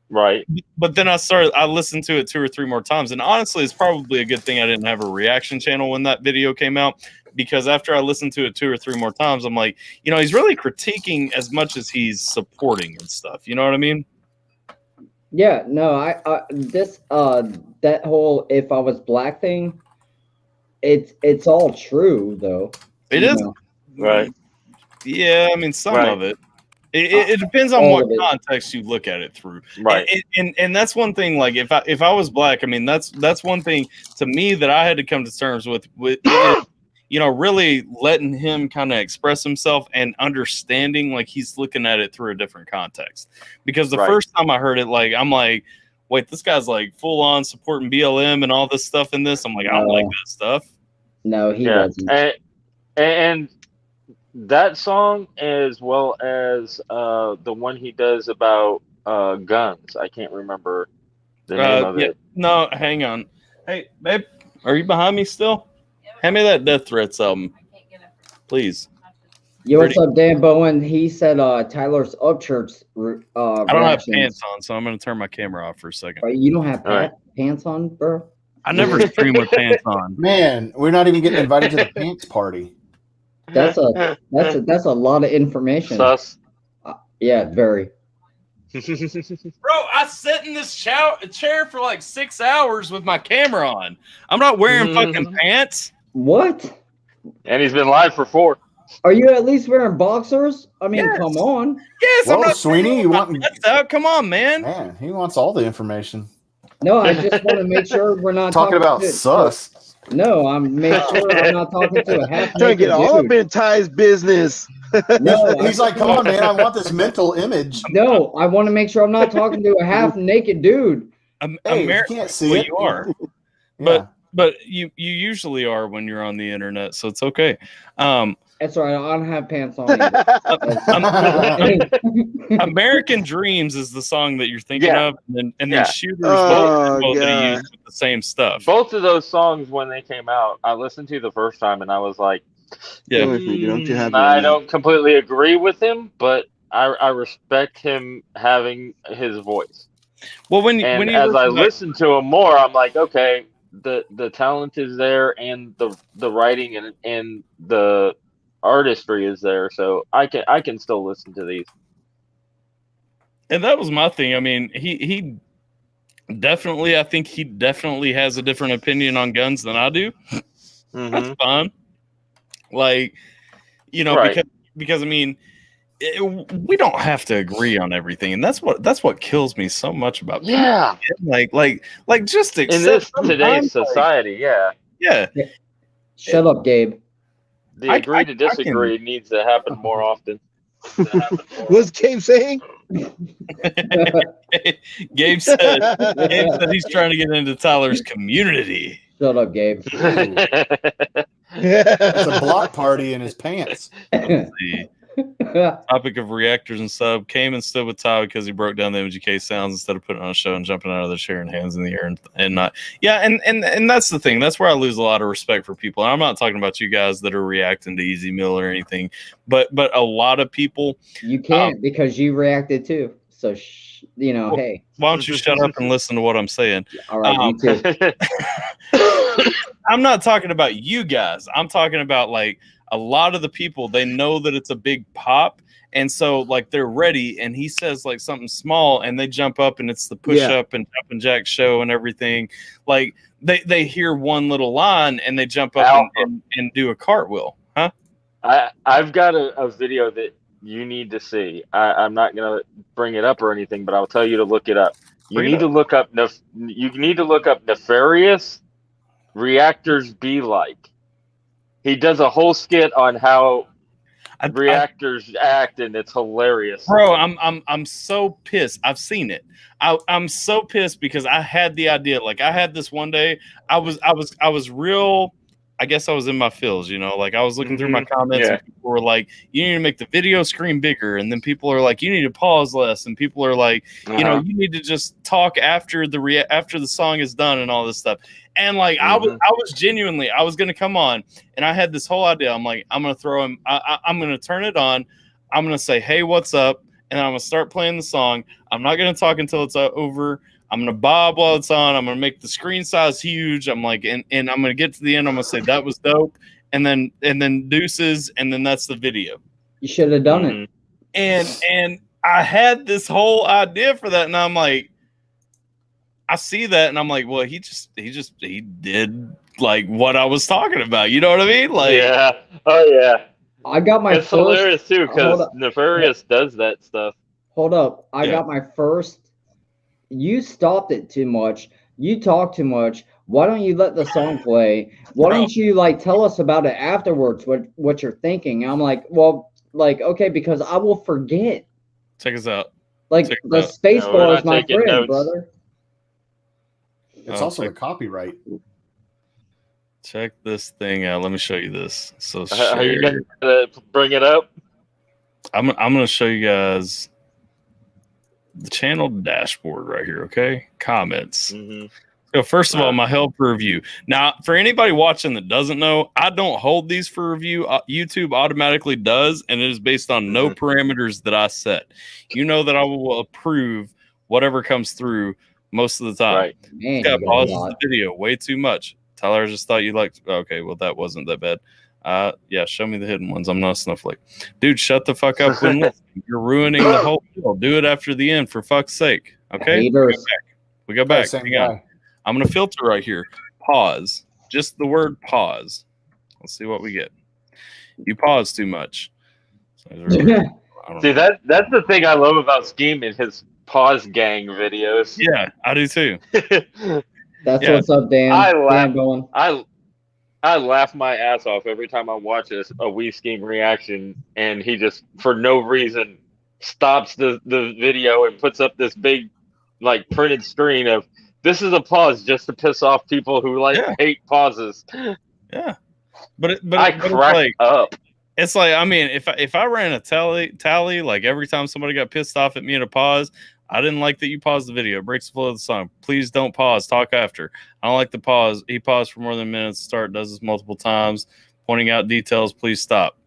Right. But then I listened to it 2 or 3 more times, and honestly, it's probably a good thing I didn't have a reaction channel when that video came out, because after I listened to it 2 or 3 more times, I'm like, you know, he's really critiquing as much as he's supporting and stuff. You know what I mean? Yeah, no, that whole If I Was Black thing, it's all true though. It is know. Right. Yeah, I mean some Right. of it. It depends on All what of it. context you look at it through. Right. And that's one thing. Like if I was black, I mean that's one thing to me that I had to come to terms with is, you know, really letting him kind of express himself and understanding like he's looking at it through a different context. Because the Right. first time I heard it, like I'm like, wait, this guy's like full on supporting BLM and all this stuff in this. I'm like, I don't like that stuff. No, he doesn't. And that song, as well as the one he does about guns. I can't remember the name of it. No, hang on. Hey, babe, are you behind me still? Hand me that Death Threats album, please. Yo, what's up, Dan Bowen? He said Tyler's Upchurch. I don't have pants on, so I'm going to turn my camera off for a second. You don't have pants on, bro? I never stream with pants on. Man, we're not even getting invited to the pants party. That's a lot of information. Sus. Yeah, very. Bro, I sat in this chair for like 6 hours with my camera on. I'm not wearing fucking pants. What? And he's been live for 4. Are you at least wearing boxers? I mean, Yes. come on. Yes, I'm Well, not Sweeney, you want? Come on, man. Man, he wants all the information. No, I just want to make sure we're not Talking about to, sus. No, I'm making sure I'm not talking to a half Trying to get all up in Ty's business. No, He's like, come on, man, I want this mental image. No, I want to make sure I'm not talking to a half naked dude. Hey, you can't see well, it. you are. Yeah. But you usually are when you're on the internet, so it's okay. That's right. I don't have pants on either. American Dreams is the song that you're thinking Yeah. of, and then Yeah. Shooters Oh, both that he God. used with the same stuff. Both of those songs, when they came out, I listened to the first time and I was like, Yeah. I don't completely agree with him, but I respect him having his voice. Well, when you as I listen listen to him more, I'm like, okay, the talent is there, and the writing and the artistry is there, so I can still listen to these. and that was my thing. I mean, he definitely, I think he definitely has a different opinion on guns than I do. That's fine. Like, you know, Right. because I mean, we don't have to agree on everything, and that's what kills me so much about people. Yeah. Like just In accept this sometimes, today's like, society, yeah. yeah. Shut up, Gabe. The agree to disagree needs to happen more often. What's Gabe saying? Gabe said he's trying to get into Tyler's community. Shut up, Gabe. It's a block party in his pants. Let's see. Topic of reactors and sub came and stood with Tyler because he broke down the MGK sounds instead of putting on a show and jumping out of the chair and hands in the air and not. Yeah, and that's the thing. That's where I lose a lot of respect for people. And I'm not talking about you guys that are reacting to Easy Mill or anything, but a lot of people. You can't because you reacted too. So hey. Why don't you shut up and listen to what I'm saying? All right, you too. I'm not talking about you guys. I'm talking about like a lot of the people. They know that it's a big pop, and so like they're ready. And he says like something small, and they jump up, and it's the push up and jumping jack show and everything. Like they hear one little line, and they jump up and do a cartwheel. Huh? I've got a video that you need to see. I'm not gonna bring it up or anything, but I'll tell you to look it up. You need to look up Nefarious Reactors Be Like. He does a whole skit on how reactors act, and it's hilarious. Bro, I'm so pissed. I've seen it. I'm so pissed because I had the idea. Like I had this one day. I was real. I guess I was in my feels, like I was looking through my comments and people were like, you need to make the video screen bigger. And then people are like, you need to pause less. And people are like, you need to just talk after the song is done and all this stuff. And like, I was genuinely, I was going to come on and I had this whole idea. I'm like, I'm going to throw him. I'm going to turn it on. I'm going to say, hey, what's up? And I'm going to start playing the song. I'm not going to talk until it's over. I'm going to bob while it's on. I'm going to make the screen size huge. I'm like, and I'm going to get to the end. I'm going to say that was dope. And then deuces. And then that's the video. You should have done it. And I had this whole idea for that. And I'm like, I see that. And I'm like, well, he did like what I was talking about. You know what I mean? Like, yeah. Oh yeah. I got my It's hilarious too. Cause Nefarious does that stuff. Hold up. I got my first. You stopped it too much. You talk too much. Why don't you let the song play? Why don't you like tell us about it afterwards? What you're thinking? And I'm like, well, like okay, because I will forget. Check us out. Like the space bar is my friend, brother. It's also a copyright. Check this thing out. Let me show you this. So are you gonna bring it up? I'm gonna show you guys the channel dashboard right here. Okay, comments. So first of all, my help for review. Now, for anybody watching that doesn't know, I don't hold these for review. YouTube automatically does, and it is based on no parameters that I set. You know that I will approve whatever comes through most of the time. Right. This guy pauses the video way too much. Tyler, I just thought you liked. Okay, well that wasn't that bad. Yeah, show me the hidden ones. I'm not a snowflake. Dude, shut the fuck up when listening. You're ruining the whole deal. Do it after the end, for fuck's sake. Okay? We go back. Hang on. I'm going to filter right here. Pause. Just the word pause. Let's see what we get. You pause too much. See, that's the thing I love about Scheme in his pause gang videos. Yeah, I do too. That's what's up, Dan. I laugh my ass off every time I watch a We Scheme reaction, and he just, for no reason, stops the video and puts up this big, like, printed screen of, this is a pause just to piss off people who, hate pauses. Yeah. But I crack up. It's like, I mean, if I ran a tally, like, every time somebody got pissed off at me in a pause, I didn't like that you paused the video. It breaks the flow of the song. Please don't pause. Talk after. I don't like the pause. He paused for more than a minute to start. Does this multiple times. Pointing out details. Please stop.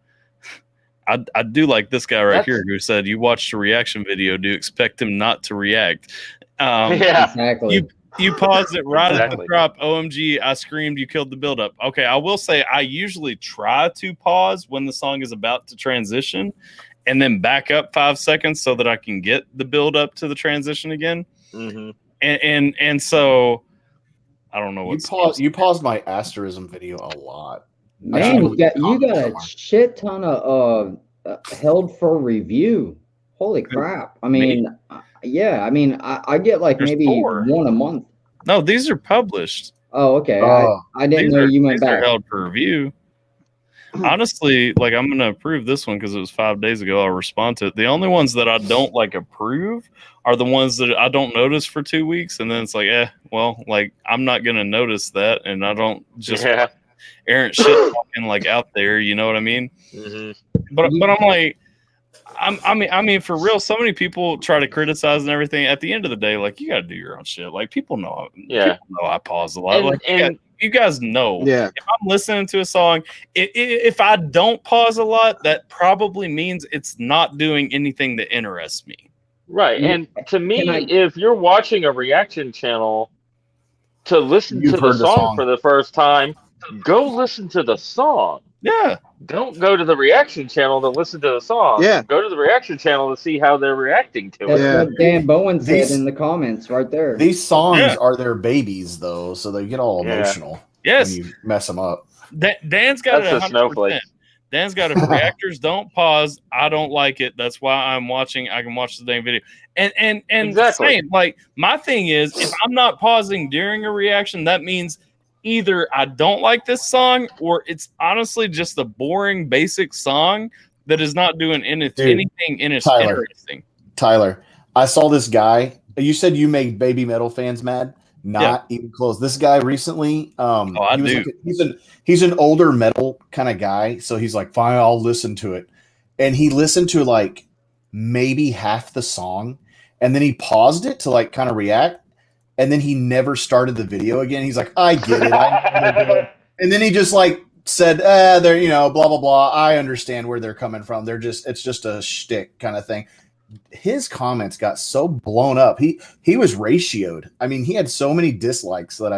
I do like this guy right here who said, you watched a reaction video. Do you expect him not to react? Yeah. Exactly. You paused it right at the drop. OMG, I screamed. You killed the buildup. Okay, I will say I usually try to pause when the song is about to transition, and then back up 5 seconds so that I can get the build up to the transition again. And so I don't know what you paused my asterism video a lot. Man, you got a shit ton of held for review. Holy crap. I mean, yeah, I mean I get like maybe 4. One a month. No, these are published. Oh, okay. I didn't know you went back. These are held for review. honestly, like I'm gonna approve this one because it was 5 days ago. I'll respond to it. The only ones that I don't like approve are the ones that I don't notice for 2 weeks, and then it's like, well, like I'm not gonna notice that, and I don't just errant shit talking like out there. You know what I mean? But I'm like, I mean, for real, so many people try to criticize and everything. At the end of the day, like you got to do your own shit. Like people know, I pause a lot. You guys know, if I'm listening to a song, if I don't pause a lot, that probably means it's not doing anything that interests me. Right, and to me, if you're watching a reaction channel to listen to the song for the first time, go listen to the song. Yeah. Don't go to the reaction channel to listen to the song. Yeah. Go to the reaction channel to see how they're reacting to That's it. what Dan Bowen said in the comments right there. These songs are their babies, though, so they get all Yeah. emotional Yes. when you mess them up. Dan's got That's it a 100%. snowflake. Dan's got it. If reactors don't pause, I don't like it. That's why I'm watching. I can watch the damn video. And Exactly. same, like my thing is, if I'm not pausing during a reaction, that means either I don't like this song or it's honestly just a boring, basic song that is not doing anything interesting. Tyler, I saw this guy. You said you made baby metal fans mad. Not even close. This guy recently, I do. He's an older metal kind of guy, so he's like, fine, I'll listen to it. And he listened to like maybe half the song, and then he paused it to like kind of react, and then he never started the video again. He's like, I get it, I know they're doing it. And then he just like said, they're blah blah blah. I understand where they're coming from. It's just a shtick kind of thing. His comments got so blown up. He was ratioed. I mean, he had so many dislikes that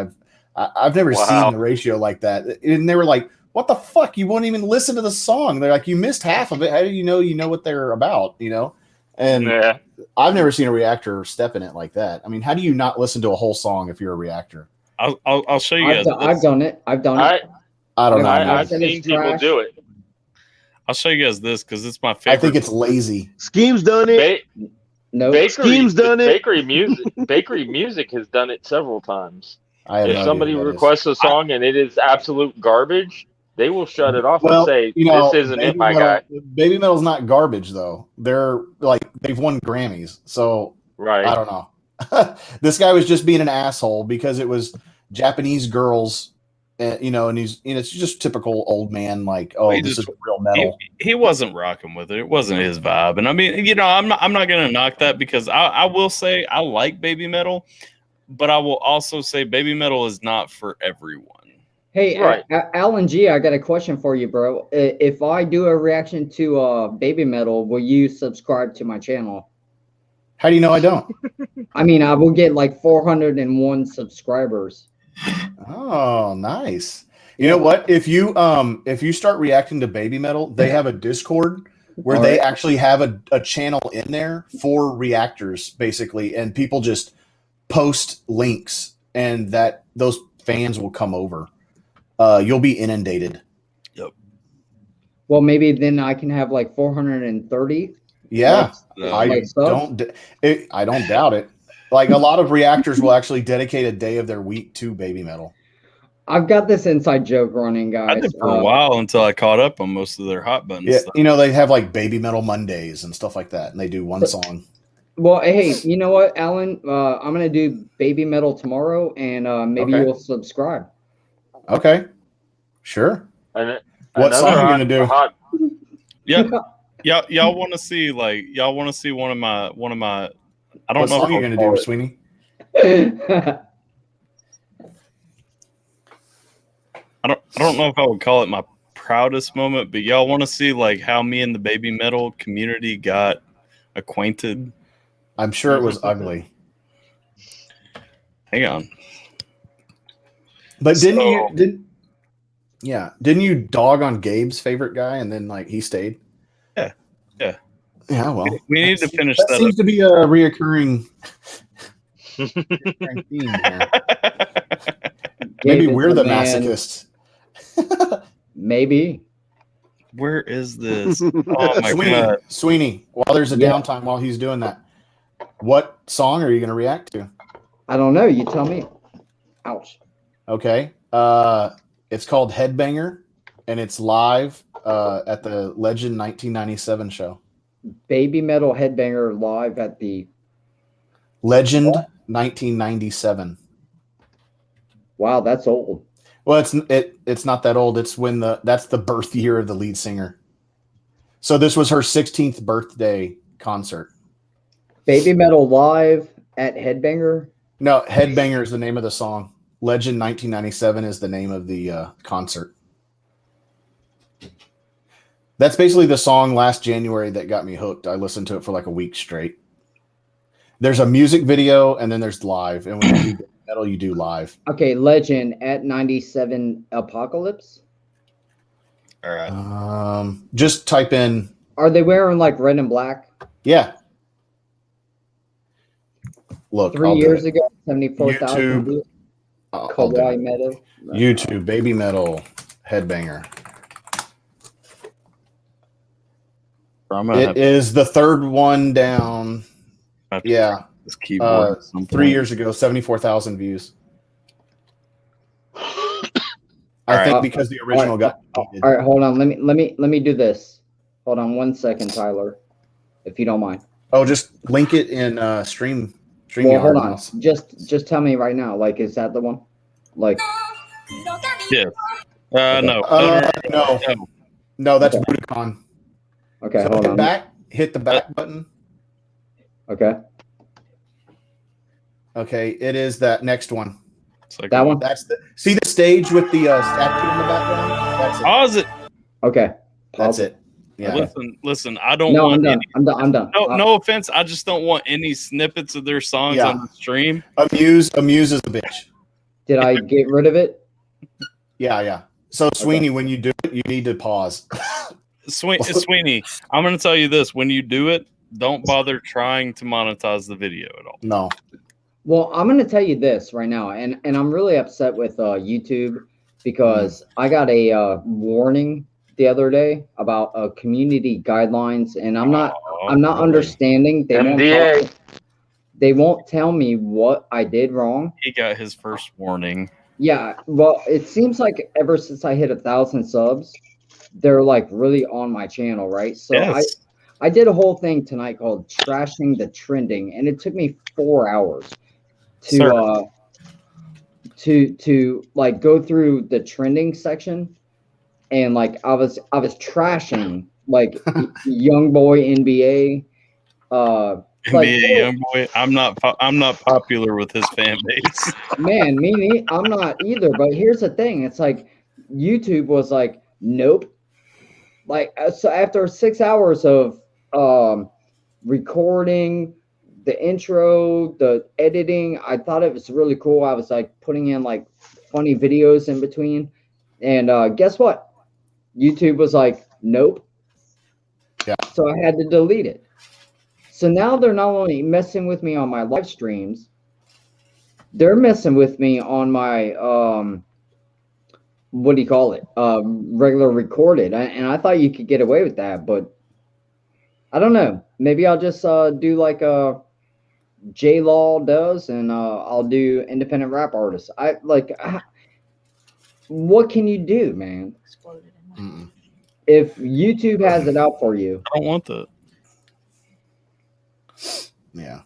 I've never seen the ratio like that. And they were like, "What the fuck? You won't even listen to the song." They're like, "You missed half of it. How do you know what they're about?" And I've never seen a reactor step in it like that. I mean, how do you not listen to a whole song if you're a reactor? I'll show you guys. I've done it. I don't know. I've seen people do it. I'll show you guys this because it's my favorite. I think it's lazy. Scheme's done it. Scheme's done it. Bakery music has done it several times. If no somebody idea what that requests a song and it is absolute garbage, they will shut it off and say, "This isn't it, my guy." Baby metal's not garbage though. They're like they've won Grammys, so I don't know. This guy was just being an asshole because it was Japanese girls. And it's just typical old man, like, this is real metal. He wasn't rocking with it. It wasn't his vibe. And I mean, I'm not gonna knock that because I will say I like baby metal, but I will also say baby metal is not for everyone. Hey, Alan G, I got a question for you, bro. If I do a reaction to baby metal, will you subscribe to my channel? How do you know I don't? I mean, I will get like 401 subscribers. Oh, nice. You know what? If you start reacting to baby metal, they have a Discord where they actually have a channel in there for reactors, basically, and people just post links, and that those fans will come over. You'll be inundated. Yep. Well, maybe then I can have like 430. Yeah, I don't doubt it. Like a lot of reactors will actually dedicate a day of their week to baby metal. I've got this inside joke running, guys. I did for a while until I caught up on most of their hot buttons. Yeah, stuff. They have like baby metal Mondays and stuff like that, and they do one song. Well, hey, you know what, Alan? I'm gonna do baby metal tomorrow, and maybe you'll subscribe. Okay, sure. What song are you gonna do? Y'all want to see one of my. I don't know what song you're gonna do, Sweeney. I don't know if I would call it my proudest moment, but y'all want to see like how me and the baby metal community got acquainted. I'm sure it was ugly. Hang on. But didn't you dog on Gabe's favorite guy and then like he stayed? Yeah, well, we need to finish that. Seems to be a reoccurring theme here. Maybe we're the masochists. Maybe. Where is this? Oh my God. Sweeney, while there's a downtime while he's doing that, what song are you going to react to? I don't know. You tell me. Ouch. Okay. It's called Headbanger and it's live at the Legend 1997 show. Baby Metal Headbanger live at the Legend 1997. Wow, that's old. Well, it's not that old. It's when that's the birth year of the lead singer. So this was her 16th birthday concert. Baby Metal live at Headbanger? No, Headbanger is the name of the song. Legend 1997 is the name of the concert. That's basically the song last January that got me hooked. I listened to it for like a week straight. There's a music video and then there's live. And when you do metal, you do live. Okay, Legend at 97 Apocalypse. All right. Just type in. Are they wearing like red and black? Yeah. Look, 3 years ago, 74,000 views. Kawaii Metal. YouTube, Baby Metal, Headbanger. It is the third one down. Yeah. This keyboard 3 years ago, 74,000 views. I think because the original got. All right, hold on. Let me do this. Hold on 1 second, Tyler, if you don't mind. Oh, just link it in stream. Well, hold on. Just tell me right now. Like, is that the one? Like. Yeah. No. No, that's Budokan. Okay, so hold on. Hit the back button. Okay. Okay, it is that next one. Like that one? See the stage with the statue in the background? That's it. Pause it. Okay. That's it. Yeah. Listen. I don't No, want. I'm done. No offense. I just don't want any snippets of their songs on the stream. Amuse is a bitch. Did I get rid of it? Yeah. So Sweeney, when you do it, you need to pause. Sweeney, I'm going to tell you this: when you do it, don't bother trying to monetize the video at all. No. Well, I'm going to tell you this right now, and I'm really upset with YouTube because I got a warning the other day about community guidelines, and I'm not understanding. They won't tell me what I did wrong. He got his first warning. Yeah, well, it seems like ever since I hit 1,000 subs, they're like really on my channel, right? So yes. I did a whole thing tonight called Trashing the Trending, and it took me 4 hours to like go through the trending section, and like I was trashing like Young Boy NBA, NBA Young Boy. I'm not popular with his fan base. Man, I'm not either. But here's the thing: it's like YouTube was like, nope. Like so, after 6 hours of recording, the intro, the editing, I thought it was really cool. I was like putting in like funny videos in between, and guess what? YouTube was like, nope. Yeah. So I had to delete it. So now they're not only messing with me on my live streams, they're messing with me on my what do you call it? Regular recorded. And I thought you could get away with that, but I don't know. Maybe I'll just do like J Law does, and I'll do independent rap artists. What can you do, man? If YouTube has it out for you, I don't want that. Yeah.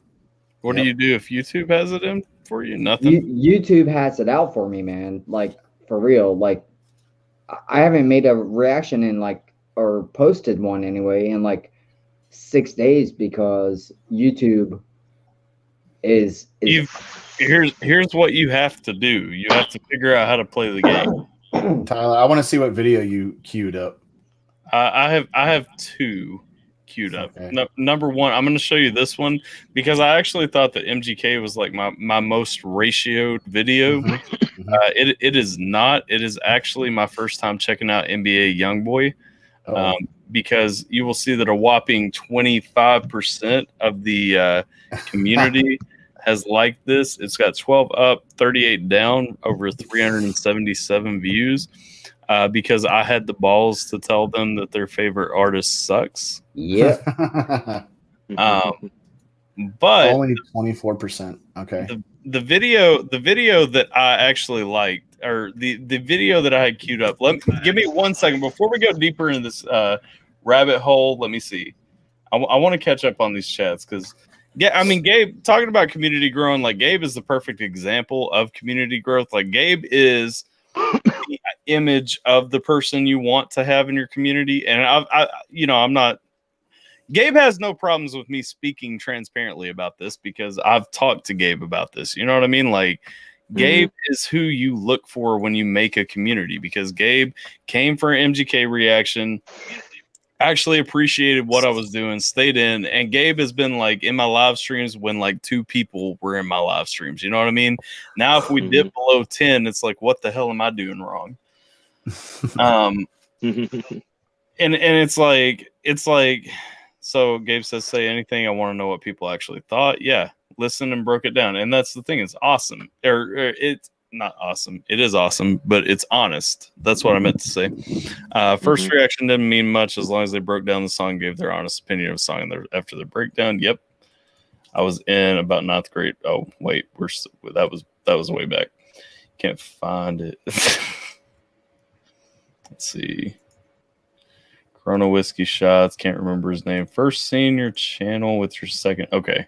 What do you do if YouTube has it in for you? Nothing. YouTube has it out for me, man. Like for real. Like I haven't made a reaction in like, or posted one anyway, in like 6 days because YouTube is here's what you have to do. You have to figure out how to play the game. Tyler, I want to see what video you queued up. I have two queued up. Okay. Number one, I'm going to show you this one because I actually thought that MGK was like my most ratioed video. It is not. It is actually my first time checking out NBA YoungBoy because you will see that a whopping 25% of the community has liked this. It's got 12 up, 38 down, over 377 views. Because I had the balls to tell them that their favorite artist sucks. Yeah. But only 24%. Okay. the video that I actually liked, or the video that I had queued up. Give me 1 second before we go deeper into this rabbit hole. Let me see. I want to catch up on these chats because, yeah, I mean, Gabe, talking about community growing, like Gabe is the perfect example of community growth. Like Gabe is the image of the person you want to have in your community, and I'm not. Gabe has no problems with me speaking transparently about this because I've talked to Gabe about this. You know what I mean? Like, Gabe is who you look for when you make a community, because Gabe came for an MGK reaction, actually appreciated what I was doing, stayed in, and Gabe has been like in my live streams when like 2 people were in my live streams. You know what I mean? Now, if we dip below 10, it's like, what the hell am I doing wrong? And it's like. So Gabe says, say anything. I want to know what people actually thought. Yeah, listen and broke it down. And that's the thing. It's awesome. Or it's not awesome. It is awesome, but it's honest. That's what I meant to say. First reaction didn't mean much as long as they broke down the song, gave their honest opinion of the song after the breakdown. Yep. I was in about 9th grade. Oh, wait. That was way back. Can't find it. Let's see. Corona Whiskey Shots. Can't remember his name. First seeing your channel with your second. Okay.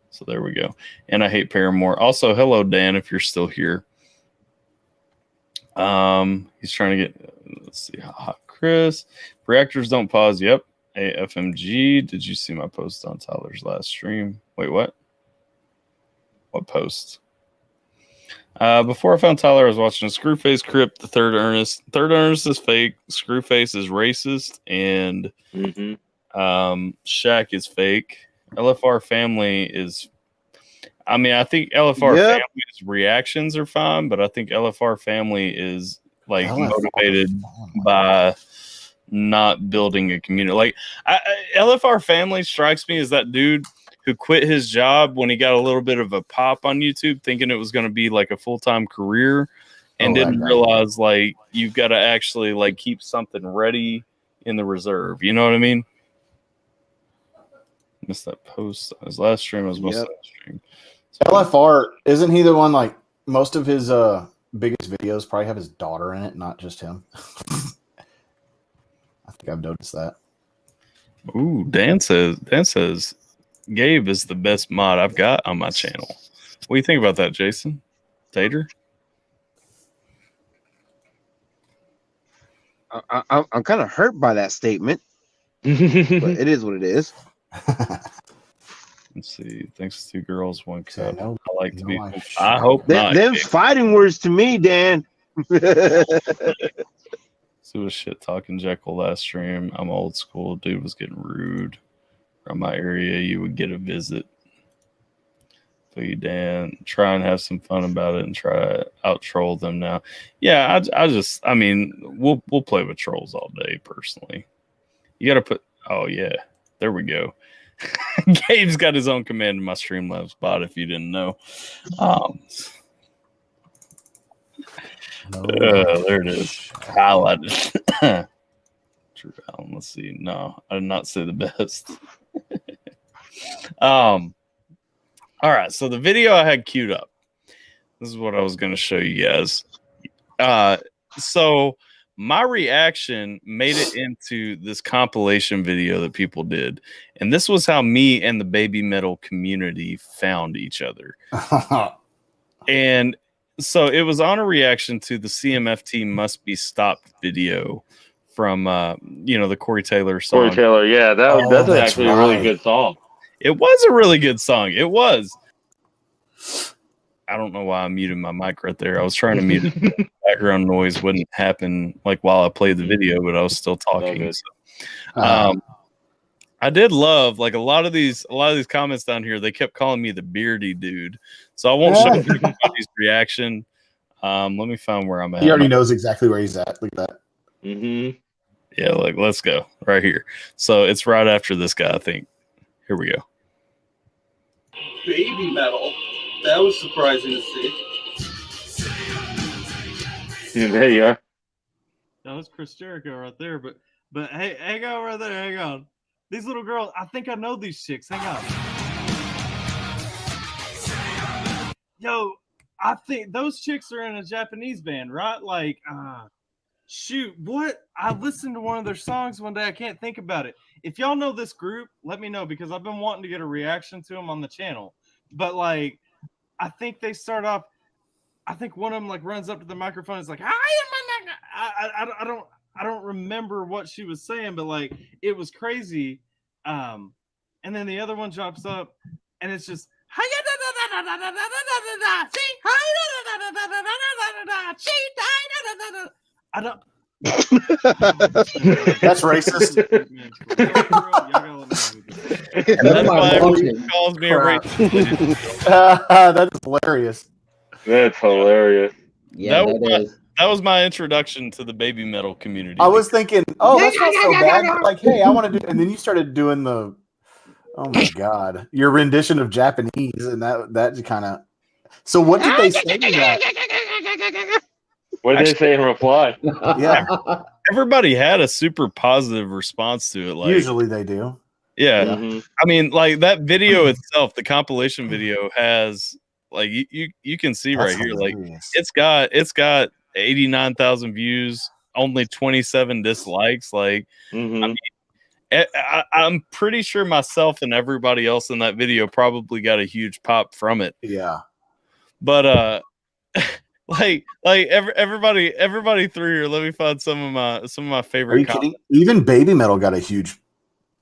So there we go. And I hate Paramore. Also, hello, Dan, if you're still here. He's trying to get, let's see. Hot Chris. Reactors don't pause. Yep. AFMG. Did you see my post on Tyler's last stream? Wait, what? What post? Before I found Tyler, I was watching a Screwface Crypt, the Third Ernest. Third Ernest is fake. Screwface is racist, and Shaq is fake. LFR Family is. I mean, I think LFR Family's reactions are fine, but I think LFR Family is like motivated by not building a community. Like LFR Family strikes me as that dude who quit his job when he got a little bit of a pop on YouTube, thinking it was going to be like a full-time career, and didn't realize like you've got to actually like keep something ready in the reserve. You know what I mean? Missed that post. His last stream was most of that stream. So, LFR, isn't he the one, like most of his biggest videos probably have his daughter in it, not just him? I think I've noticed that. Ooh, Dan says Gabe is the best mod I've got on my channel. What do you think about that, Jason? Tater? I'm kind of hurt by that statement, but it is what it is. Let's see. Thanks to 2 girls, 1 cup. I like to be. I hope not. Them's fighting words to me, Dan. So was shit talking Jekyll last stream. I'm old school. Dude was getting rude. From my area, you would get a visit. So you, Dan, try and have some fun about it and try to out troll them now. Yeah, I mean, we'll play with trolls all day. Personally, you got to put. Oh yeah, there we go. Gabe's got his own command in my Streamlabs bot. If you didn't know, there it is. Highlighted. True Allen. Let's see. No, I did not say the best. All right, so the video I had queued up. This is what I was going to show you guys. So my reaction made it into this compilation video that people did, and this was how me and the baby metal community found each other. And so it was on a reaction to the CMFT Must Be Stopped video from the Corey Taylor song. Corey Taylor, yeah, that's actually a really good song. It was a really good song. It was. I don't know why I muted my mic right there. I was trying to mute it. Background noise wouldn't happen like while I played the video, but I was still talking. So, I did love like a lot of these comments down here. They kept calling me the beardy dude. So I won't show everybody's reaction. Let me find where I'm at. He already knows exactly where he's at. Look at that. Mm-hmm. Yeah, like let's go right here. So it's right after this guy, I think. Here we go. Baby metal. That was surprising to see. Yeah, there you are. That was Chris Jericho right there. But hey, hang on right there. Hang on. These little girls, I think I know these chicks. Hang on. yo, I think those chicks are in a Japanese band, right? Like, shoot, what? I listened to one of their songs one day. I can't think about it. If y'all know this group, let me know because I've been wanting to get a reaction to them on the channel. But like, I think they start off. I think one of them like runs up to the microphone. And is like, I don't remember what she was saying, but like it was crazy. And then the other one drops up, and it's just. I don't. That's racist. And that's why everyone calls me a racist. That's hilarious. That's hilarious. Yeah, that was my introduction to the baby metal community. I was thinking, oh, that's not so bad. But like, hey, I want to do, and then you started doing the, oh my god, your rendition of Japanese, and that kind of. So what did they say to that? What did they say in reply? Yeah, everybody had a super positive response to it. Like usually they do. Yeah, Mhm. I mean, like that video itself, the compilation video has like you can see That's right here, like hilarious. it's got 89,000 views, only 27 dislikes. Like, I mean, I'm pretty sure myself and everybody else in that video probably got a huge pop from it. Yeah, but like everybody through here. Let me find some of my favorite. Are you kidding? Even Baby Metal got a huge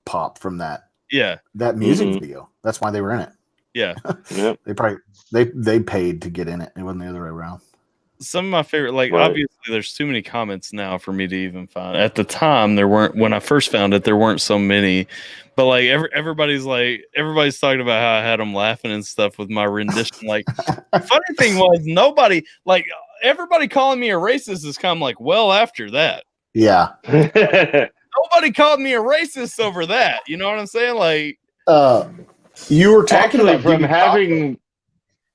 pop from that. Yeah, that music video. That's why they were in it. Yeah, yep. They probably they paid to get in it. It wasn't the other way around. Some of my favorite, like Right. obviously, there's too many comments now for me to even find. At the time, there weren't. When I first found it, there weren't so many. But like everybody's talking about how I had them laughing and stuff with my rendition. Like, the funny thing was nobody, like everybody calling me a racist has come like well after that. Yeah. Nobody called me a racist over that. You know what I'm saying? Like, you were talking Actually, about from Gimme having. Chocolate.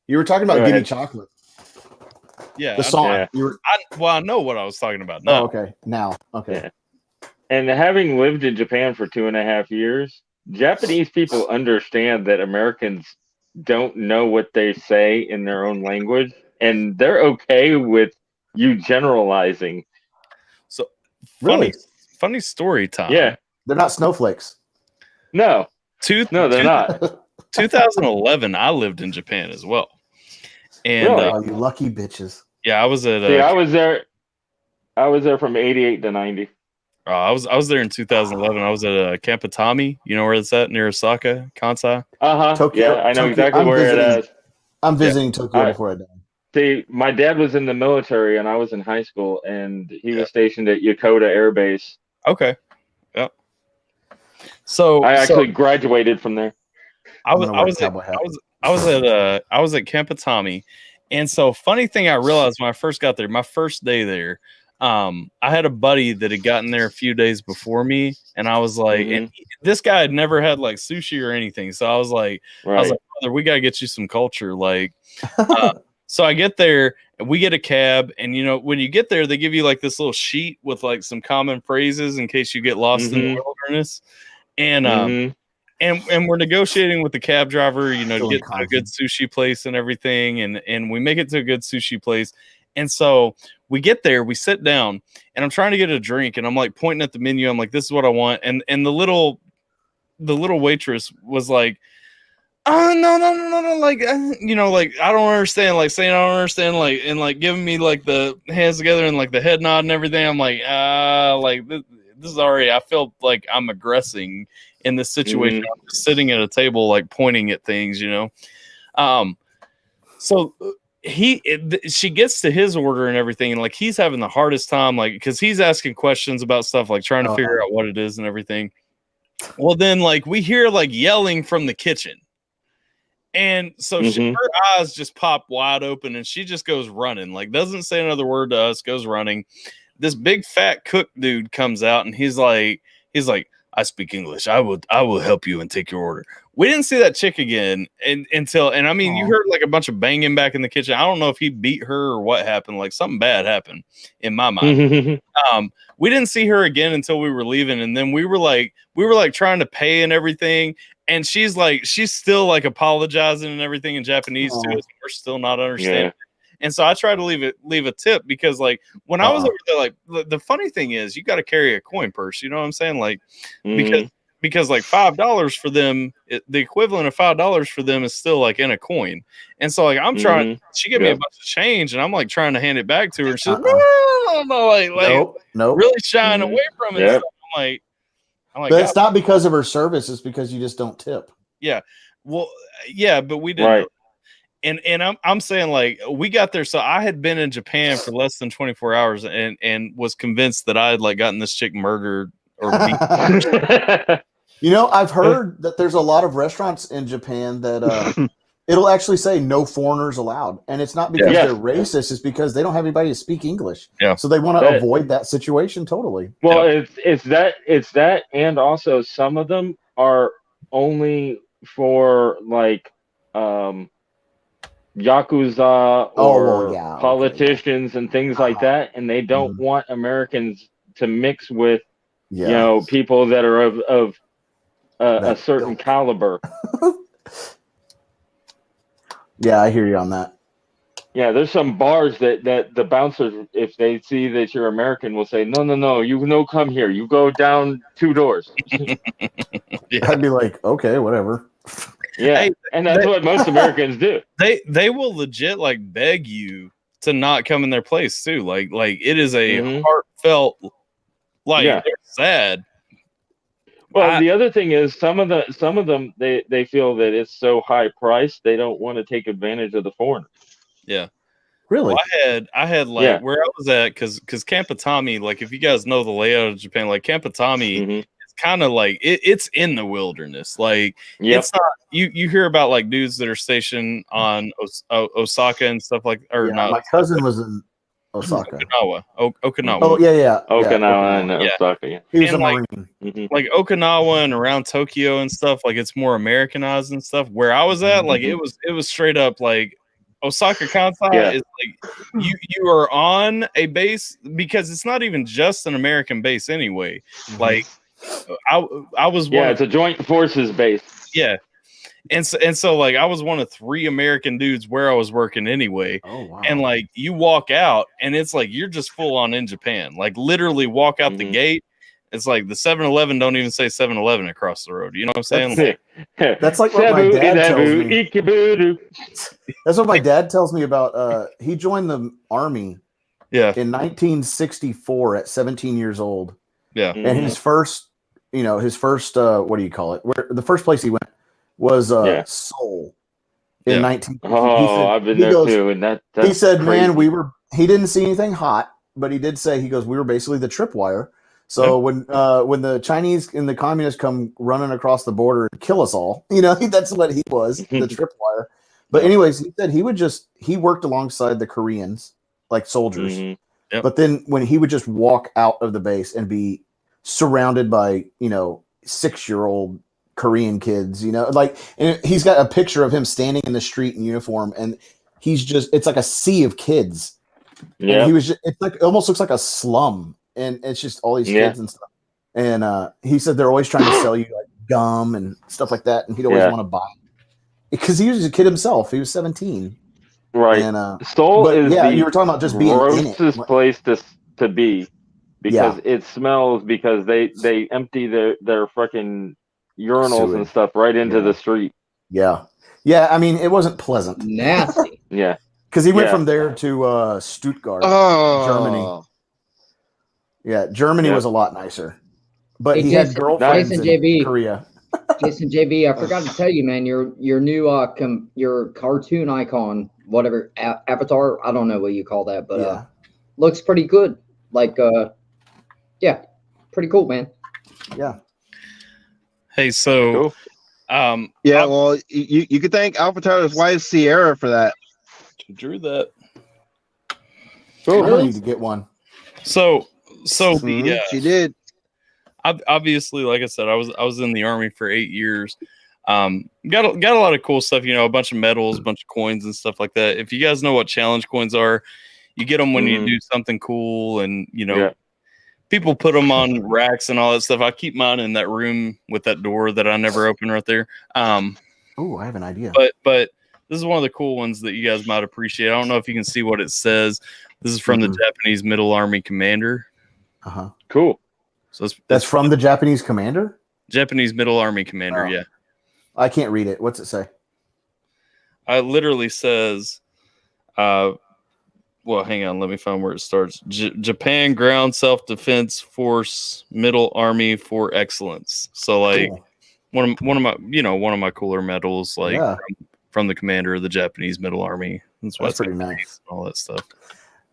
You were talking about Go Gimme ahead. Chocolate. yeah, The song. Yeah. You were. I know what I was talking about now. Oh, okay. Now, okay. Yeah. And having lived in Japan for 2.5 years, Japanese people understand that Americans don't know what they say in their own language, and they're okay with you generalizing. So Really? funny story time. Yeah. They're not snowflakes. No. No, they're not. 2011, I lived in Japan as well. And Really? Oh, you lucky bitches. yeah, I was at. See, I was there. I was there from 88 to 90. I was there in 2011. I was at Kampatami. You know where it's at, near Osaka, Kansai. Tokyo. Yeah, I know Tokyo. exactly I'm where visiting, it is. I'm visiting Tokyo I- before I die. See, my dad was in the military, and I was in high school, and he was stationed at Yokota Air Base. Okay. Yep. So I actually graduated from there. I was at Kampatami, and so funny thing I realized when I first got there, my first day there, I had a buddy that had gotten there a few days before me, and I was like, and this guy had never had like sushi or anything, so I was like, brother, we gotta get you some culture, like. So I get there and we get a cab, and you know when you get there, they give you like this little sheet with like some common phrases in case you get lost in the wilderness, and and we're negotiating with the cab driver, you know, to get to a good sushi place and everything, and we make it to a good sushi place, and so we get there, we sit down, and I'm trying to get a drink, and I'm like pointing at the menu, I'm like, this is what I want, and the little waitress was like, oh no, like you know, like I don't understand, like saying I don't understand, like and like giving me like the hands together and like the head nod and everything. I'm like like this is already, I feel like I'm aggressing in this situation. I'm just sitting at a table like pointing at things, you know. So she gets to his order and everything, and like he's having the hardest time, like because he's asking questions about stuff, like trying to figure out what it is and everything. Well, then like we hear like yelling from the kitchen. And so her eyes just pop wide open, and she just goes running, like doesn't say another word to us, goes running. This big fat cook dude comes out, and he's like, I speak English. I will help you and take your order. We didn't see that chick again until I mean, you heard like a bunch of banging back in the kitchen. I don't know if he beat her or what happened. Like something bad happened in my mind. We didn't see her again until we were leaving, and then we were like trying to pay and everything. And she's still like apologizing and everything in Japanese to us. We're still not understanding. Yeah. And so I try to leave a tip because like when I was over there, like the funny thing is you got to carry a coin purse. You know what I'm saying? Like because like $5 for them, the equivalent of $5 for them is still like in a coin. And so like I'm trying, she gave me a bunch of change and I'm like trying to hand it back to her. And she's like, nope, really shying away from it. So I'm like, but it's not because of her service. It's because you just don't tip. Yeah. Well, yeah, but we didn't. Right. And I'm saying like we got there. So I had been in Japan for less than 24 hours and was convinced that I had like gotten this chick murdered or beat. You know, I've heard that there's a lot of restaurants in Japan that it'll actually say no foreigners allowed. And it's not because they're racist, it's because they don't have anybody to speak English. Yeah. So they want to avoid that situation totally. Well, it's that and also some of them are only for like Yakuza or politicians and things like that, and they don't want Americans to mix with you know, people that are of a certain caliber. Yeah, I hear you on that. Yeah, there's some bars that the bouncers, if they see that you're American, will say, no, you no come here. You go down 2 doors. I'd be like, okay, whatever. Yeah, hey, and that's what most Americans do. They will legit like beg you to not come in their place too. Like it is a heartfelt, like they're sad. Well, the other thing is some of them they feel that it's so high priced they don't want to take advantage of the foreigners. Yeah. Really? Well, I had like where I was at because Kampatami, like if you guys know the layout of Japan, like Kampatami it's kind of like it's in the wilderness. Like it's not you hear about like dudes that are stationed on Osaka and stuff like not my cousin was in Osaka. Okinawa. Oh yeah. Okinawa and Osaka, yeah. He was a like, Marine. Like Okinawa and around Tokyo and stuff, like it's more Americanized and stuff. Where I was at, like it was straight up like Osaka Kansai is like you are on a base because it's not even just an American base anyway. Like I was it's a joint forces base. Yeah. And so like I was one of 3 American dudes where I was working anyway. Oh wow. And like you walk out and it's like you're just full on in Japan. Like literally walk out the gate. It's like the 7-Eleven don't even say 7-Eleven across the road. You know what I'm saying? That's like what my dad tells me. That's what my dad tells me about. He joined the army in 1964 at 17 years old. Yeah. And his first what do you call it? Where the first place he went was Seoul in 19. I've been there too, and that's he said, crazy. Man, he didn't see anything hot, but he did say, he goes, we were basically the tripwire. So when the Chinese and the communists come running across the border and kill us all, you know, that's what he was, the tripwire. But anyways, he said he worked alongside the Koreans like soldiers. But then when he would just walk out of the base and be surrounded by, 6-year-old Korean kids, like, and he's got a picture of him standing in the street in uniform, and it's like a sea of kids. Yeah. And he was it almost looks like a slum, and it's just all these kids and stuff. And he said they're always trying to sell you like gum and stuff like that, and he'd always want to buy it because he was a kid himself. He was 17. Right. And Seoul is you were talking about just being in it. Grossest place to be because it smells, because they empty their fucking urinals and stuff right into the street. Yeah. Yeah, I mean, it wasn't pleasant. Nasty. Yeah. Because he went from there to Stuttgart, Germany. Yeah, Germany was a lot nicer. But he had girlfriends in Korea. Jason JB, I forgot to tell you, man, your new your cartoon icon, whatever, avatar, I don't know what you call that, but looks pretty good. Like, pretty cool, man. Yeah. Hey, so, well, you could thank AlphaTyler's wife Sierra for that. She drew that. I need to get one. So she did. obviously, like I said, I was in the Army for 8 years. Got a lot of cool stuff, a bunch of medals, a bunch of coins and stuff like that. If you guys know what challenge coins are, you get them when you do something cool, and people put them on racks and all that stuff. I keep mine in that room with that door that I never open right there. Oh, I have an idea. But this is one of the cool ones that you guys might appreciate. I don't know if you can see what it says. This is from the Japanese Middle Army Commander. Cool. So that's from the Japanese commander? Japanese Middle Army Commander, yeah. I can't read it. What's it say? It literally says, well, hang on. Let me find where it starts. Japan Ground Self-Defense Force Middle Army for Excellence. So, like, one of my cooler medals, like, from the commander of the Japanese Middle Army. That's pretty nice. And all that stuff.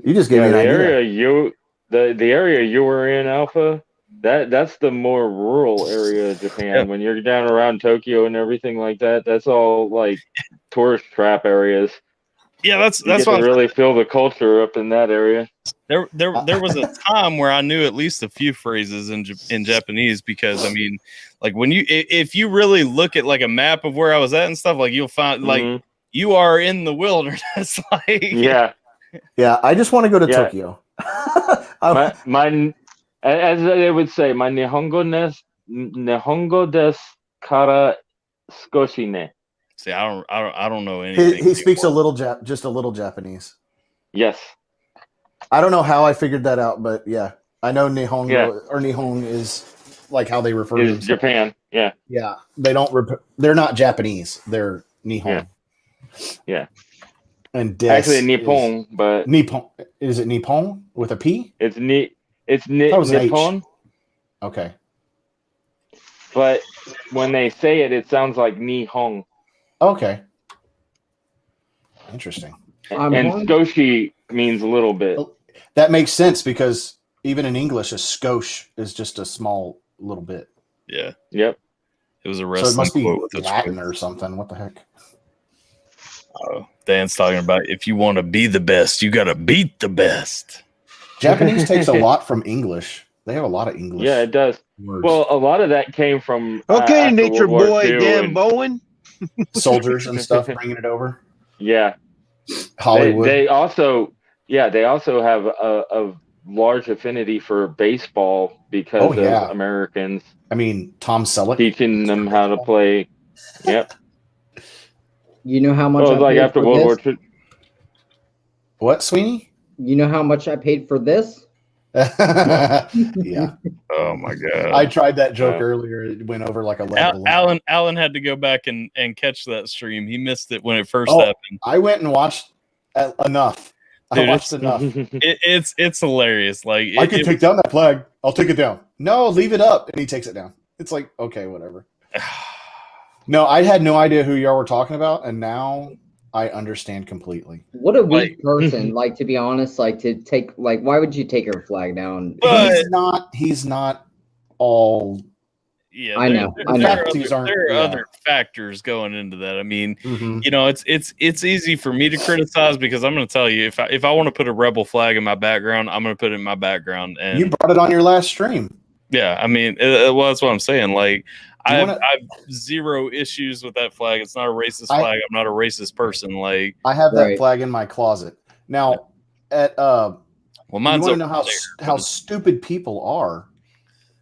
You just gave me an idea. The area you were in, Alpha, that's the more rural area of Japan. Yeah. When you're down around Tokyo and everything like that, that's all like tourist trap areas. Yeah, that's you get to really feel the culture up in that area. There was a time where I knew at least a few phrases in Japanese, because I mean, like, if you really look at like a map of where I was at and stuff, like, you'll find like you are in the wilderness. Like, yeah, I just want to go to Tokyo. my as they would say, my Nihongo desu kara skoshi ne. See, I don't know anything. He speaks just a little Japanese. Yes. I don't know how I figured that out, but yeah, I know Nihongo or Nihon is like how they refer to themselves. Japan. Yeah. Yeah. They're not Japanese. They're Nihon. Yeah. And actually Nippon, but Nippon, is it Nippon with a P? It's Nippon. Okay. But when they say it, it sounds like Nihon. Okay. Interesting. And skoshi means a little bit. That makes sense, because even in English, a skosh is just a small little bit. Yeah. Yep. It was a So it wrestling must be quote with Latin or something. What the heck? Dan's talking about, if you want to be the best, you got to beat the best. Japanese takes a lot from English. They have a lot of English. Yeah, it does. Words. Well, a lot of that came from Okay, Nature World War Boy, II Dan Bowen. Soldiers and stuff bringing it over. Yeah. Hollywood. They also have a large affinity for baseball because of Americans. I mean, Tom Selleck teaching them how to play. Yep. You know how much I paid after World War II. What, Sweeney? You know how much I paid for this? Yeah. Oh my god. I tried that joke earlier. It went over like a level. Alan had to go back and catch that stream. He missed it when it first happened. I went and watched enough. Dude, I watched enough. It's hilarious. Like, I can take down that flag. I'll take it down. No, leave it up. And he takes it down. It's like, okay, whatever. No, I had no idea who y'all were talking about, and now I understand completely. What a weak person, like, to be honest, like, to take, like, why would you take her flag down? He's not all. Yeah, I know. There are other factors going into that. I mean, it's easy for me to criticize, because I'm going to tell you, if I want to put a rebel flag in my background, I'm going to put it in my background. And you brought it on your last stream. Yeah, I mean, well, that's what I'm saying. Like, I have zero issues with that flag. It's not a racist flag. I'm not a racist person. Like, I have that flag in my closet now. At well, mine's you want to know how stupid people are.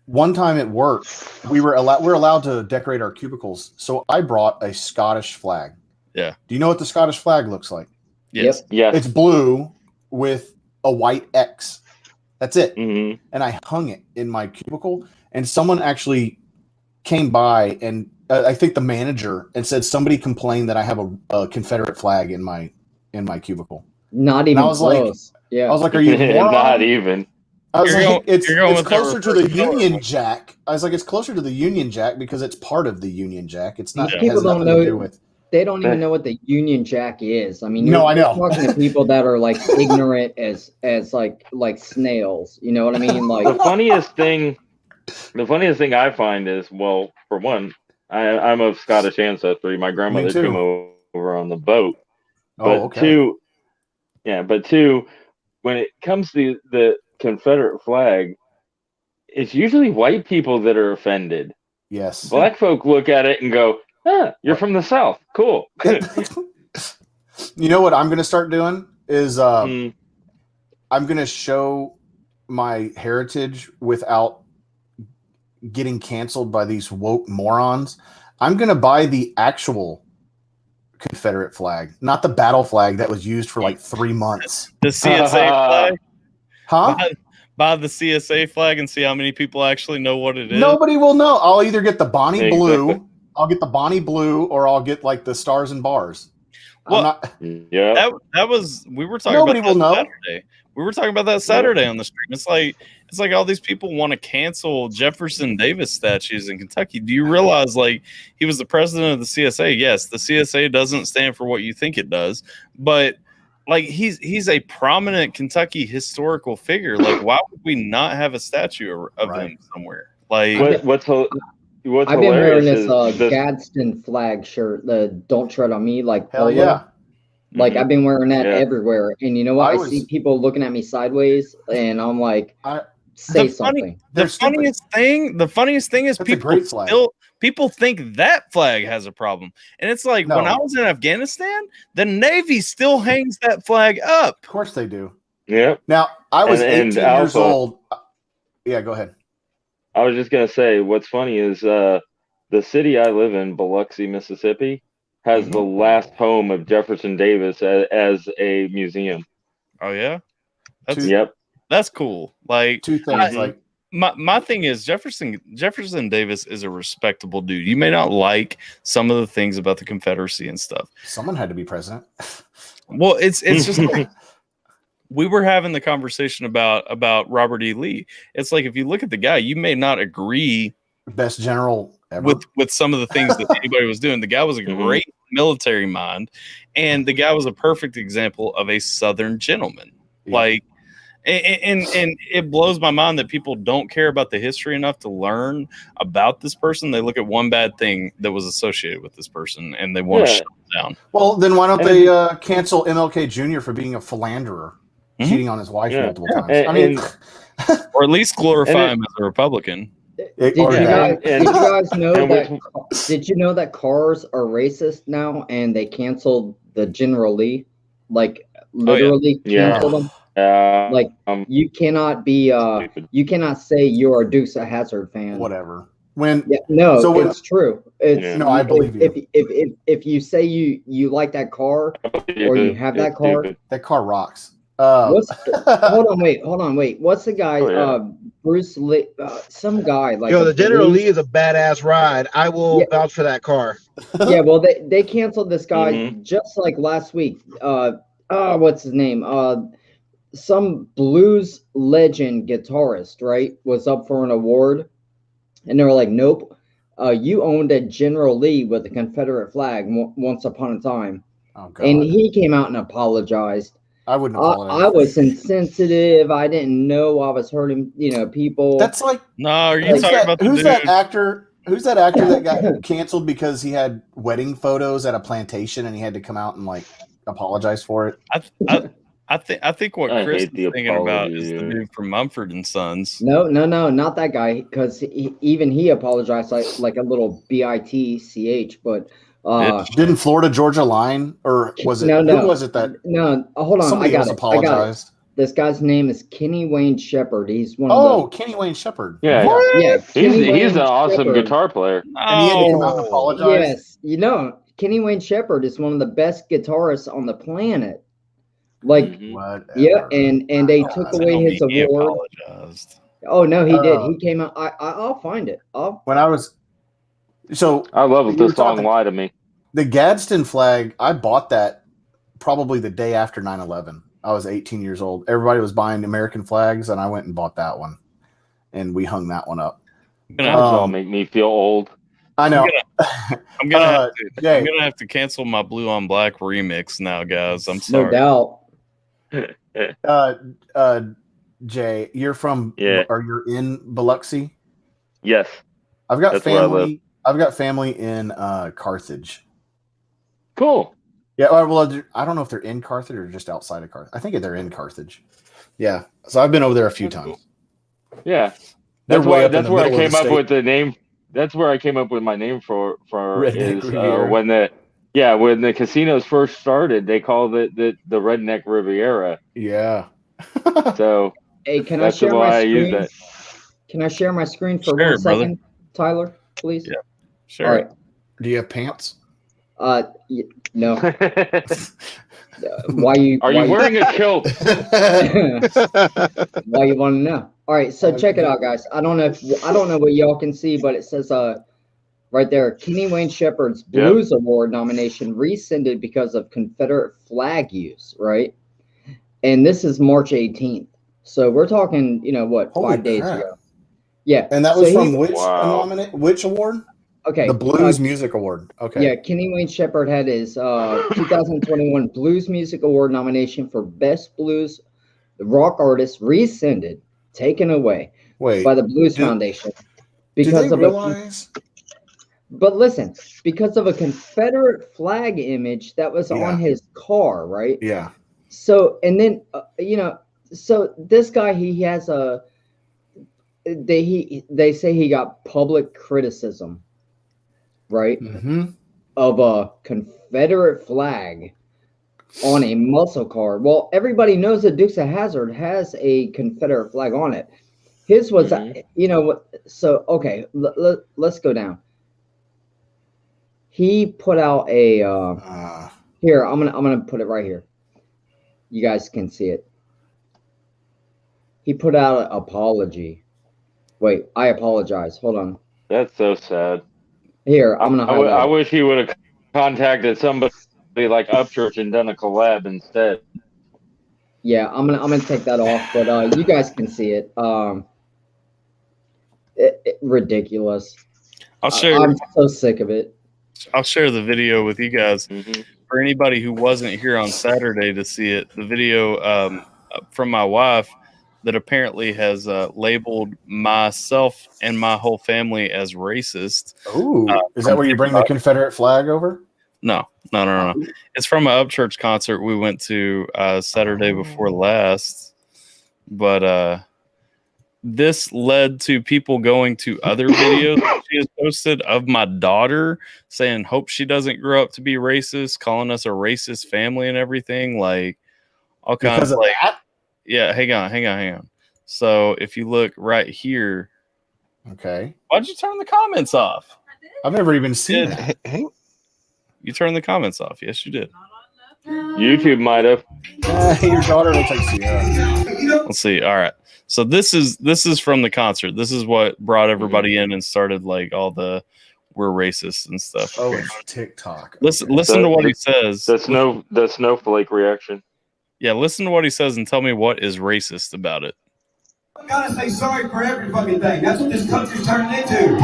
One time at work, we're allowed to decorate our cubicles, so I brought a Scottish flag. Yeah. Do you know what the Scottish flag looks like? Yes. Yes. It's blue with a white X. That's it. Mm-hmm. And I hung it in my cubicle, and someone actually came by, and I think the manager, and said somebody complained that I have a Confederate flag in my cubicle. Not even close. I was like, are you moron? Not even. I was like, it's closer to the Union Jack. I was like, it's closer to the Union Jack because it's part of the Union Jack. It's not. People don't know. with. They don't even know what the Union Jack is. I mean, no, I know. You're talking to people that are like ignorant as like snails. You know what I mean? Like, the funniest thing I find is, well, for one, I'm of Scottish ancestry. My grandmother came over on the boat. But two, when it comes to the Confederate flag, it's usually white people that are offended. Yes. Black folk look at it and go, you're from the South. Cool. You know what I'm going to start doing is I'm going to show my heritage without getting canceled by these woke morons. I'm going to buy the actual Confederate flag, not the battle flag that was used for like 3 months. The CSA flag? Huh? Buy the CSA flag and see how many people actually know what it is. Nobody will know. I'll either get the Bonnie Exactly. Blue, I'll get the Bonnie Blue, or I'll get like the stars and bars. Well, that was we were talking Nobody about will know. Saturday. We were talking about that Saturday on the stream. It's like all these people want to cancel Jefferson Davis statues in Kentucky. Do you realize like he was the president of the CSA? Yes, the CSA doesn't stand for what you think it does, but like he's a prominent Kentucky historical figure. Like, why would we not have a statue of him somewhere? Like, what's I've been wearing hilarious this is Gadsden flag shirt, the "Don't Tread on Me" like Hell polo. yeah. Like I've been wearing that Yeah. everywhere, and you know what? I see people looking at me sideways, and I'm like, say something. The funniest thing is people think that flag has a problem, and it's like when I was in Afghanistan, the Navy still hangs that flag up. Of course they do. Yeah. Now I was And 18 years Alpha- old. Yeah, go ahead. I was just gonna say, what's funny is the city I live in, Biloxi, Mississippi, has the last home of Jefferson Davis as a museum. Oh yeah, Yep. That's cool. Like two things. My thing is Jefferson Davis is a respectable dude. You may not like some of the things about the Confederacy and stuff. Someone had to be president. Well, it's just like, we were having the conversation about Robert E. Lee. It's like if you look at the guy, you may not agree best general ever. with some of the things that anybody was doing. The guy was a great military mind, and the guy was a perfect example of a Southern gentleman. Yeah. Like, and it blows my mind that people don't care about the history enough to learn about this person. They look at one bad thing that was associated with this person, and they want to shut it down. Well, then why don't they cancel MLK Jr. for being a philanderer, cheating on his wife multiple times? I mean, or at least glorify him as a Republican. Did you guys know that? Did you know that cars are racist now, and they canceled the General Lee? Like literally canceled them. Like you cannot be you cannot say you're a Dukes of Hazzard fan. Whatever. When it's true. It's I believe you. If you say you like that car or you have that car, that car rocks. Hold on, wait. What's the guy? Bruce Lee, some guy like. Yo, the General Lee is a badass ride. I will vouch for that car. Yeah, well, they canceled this guy just like last week. What's his name? Some blues legend guitarist, right, was up for an award, and they were like, "Nope, you owned a General Lee with a Confederate flag once upon a time." Oh, God. And he came out and apologized. I wouldn't apologize. I was insensitive. I didn't know I was hurting, people. That's like are you talking about who's that actor? Who's that actor that got canceled because he had wedding photos at a plantation and he had to come out and like apologize for it? I think what Chris is thinking about is the dude from Mumford and Sons. No, not that guy, because even he apologized like a little bitch, but didn't Florida Georgia line, or was it who was it that hold on, somebody else apologized? This guy's name is Kenny Wayne Shepherd. He's one of Kenny Wayne Shepherd. Yeah, he's an awesome guitar player. And he had to come out and apologize. Yes, Kenny Wayne Shepherd is one of the best guitarists on the planet. Like, yeah, and they took away his award. Apologized. Oh no, he did. He came out. I'll find it. When I was I love this song "Lie to Me." The Gadsden flag, I bought that probably the day after 9/11. I was 18 years old. Everybody was buying American flags, and I went and bought that one, and we hung that one up. That'll make me feel old. I know. I'm gonna have to cancel my Blue on Black remix now, guys. I'm sorry. No doubt. Jay, you're from or you're in Biloxi? Yes. I've got That's where I live. family. I've got family in Carthage. Cool. Yeah. Well, I don't know if they're in Carthage or just outside of Carthage. I think they're in Carthage. Yeah. So I've been over there a few times. Yeah. They're way up in That's the where I middle of came the up state. with the name. That's where I came up with my name for Redneck is Riviera. when the casinos first started, they called it the Redneck Riviera. Yeah. So hey, can I share my screen? Can I share my screen for 1 second, Tyler, please? Yeah, sure. All right. Do you have pants? No. Why you? Are you wearing a kilt? Why you want to know? All right, so check it out, guys. I don't know what y'all can see, but it says right there, Kenny Wayne Shepherd's Blues Award nomination rescinded because of Confederate flag use, right? And this is March 18th. So we're talking, what, Holy 5 days crap. ago. Yeah. And that was from which award? Okay. The Blues Music Award. Okay. Yeah, Kenny Wayne Shepherd had his 2021 Blues Music Award nomination for Best Blues Rock Artist rescinded, taken away by the Blues Foundation. Because of realize? But listen, because of a Confederate flag image that was on his car, right? Yeah. So, and then, so this guy, he has they say he got public criticism, right? Mm-hmm. Of a Confederate flag on a muscle car. Well, everybody knows that Dukes of Hazzard has a Confederate flag on it. His was, so, okay, let's go down. He put out a, here, I'm gonna put it right here. You guys can see it. He put out an apology. Wait, I apologize. Hold on. That's so sad. Here, I'm gonna highlight. I wish he would have contacted somebody like Upchurch and done a collab instead. Yeah, I'm gonna take that off, but you guys can see it. Ridiculous. I'll share. I'm so sick of it. I'll share the video with you guys. For anybody who wasn't here on Saturday to see it, the video from my wife that apparently has labeled myself and my whole family as racist. Ooh, is that where you bring the Confederate flag over? No. It's from an Upchurch concert we went to Saturday before last. But this led to people going to other videos she has posted of my daughter saying, hope she doesn't grow up to be racist, calling us a racist family and everything. Like all kinds of like that? Yeah, hang on. So if you look right here. Okay. Why'd you turn the comments off? I've never even seen that. You turned the comments off. Yes, you did. YouTube might have. Your daughter looks like Sierra. Let's see. All right. So this is from the concert. This is what brought everybody in and started like all the we're racist and stuff. Oh, it's TikTok. Listen to what he says. The snowflake reaction. Yeah, listen to what he says and tell me what is racist about it. I gotta say sorry for every fucking thing. That's what this country's turning into.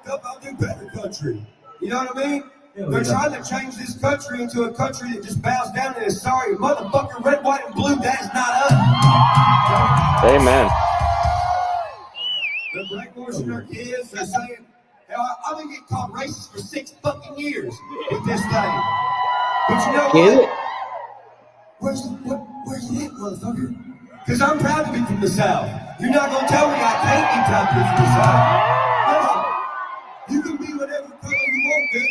I'll do better country. You know what I mean? They're trying to change this country into a country that just bows down and is sorry. Motherfucker, red, white, and blue, that is not us. Amen. The brainwashing our kids, they're saying, hell, I've been getting called racist for 6 fucking years with this thing. But you know what? Where's it, motherfucker? Because I'm proud to be from the South. You're not going to tell me I can't be proud to be from the South. Listen, you can be whatever color you want, dude.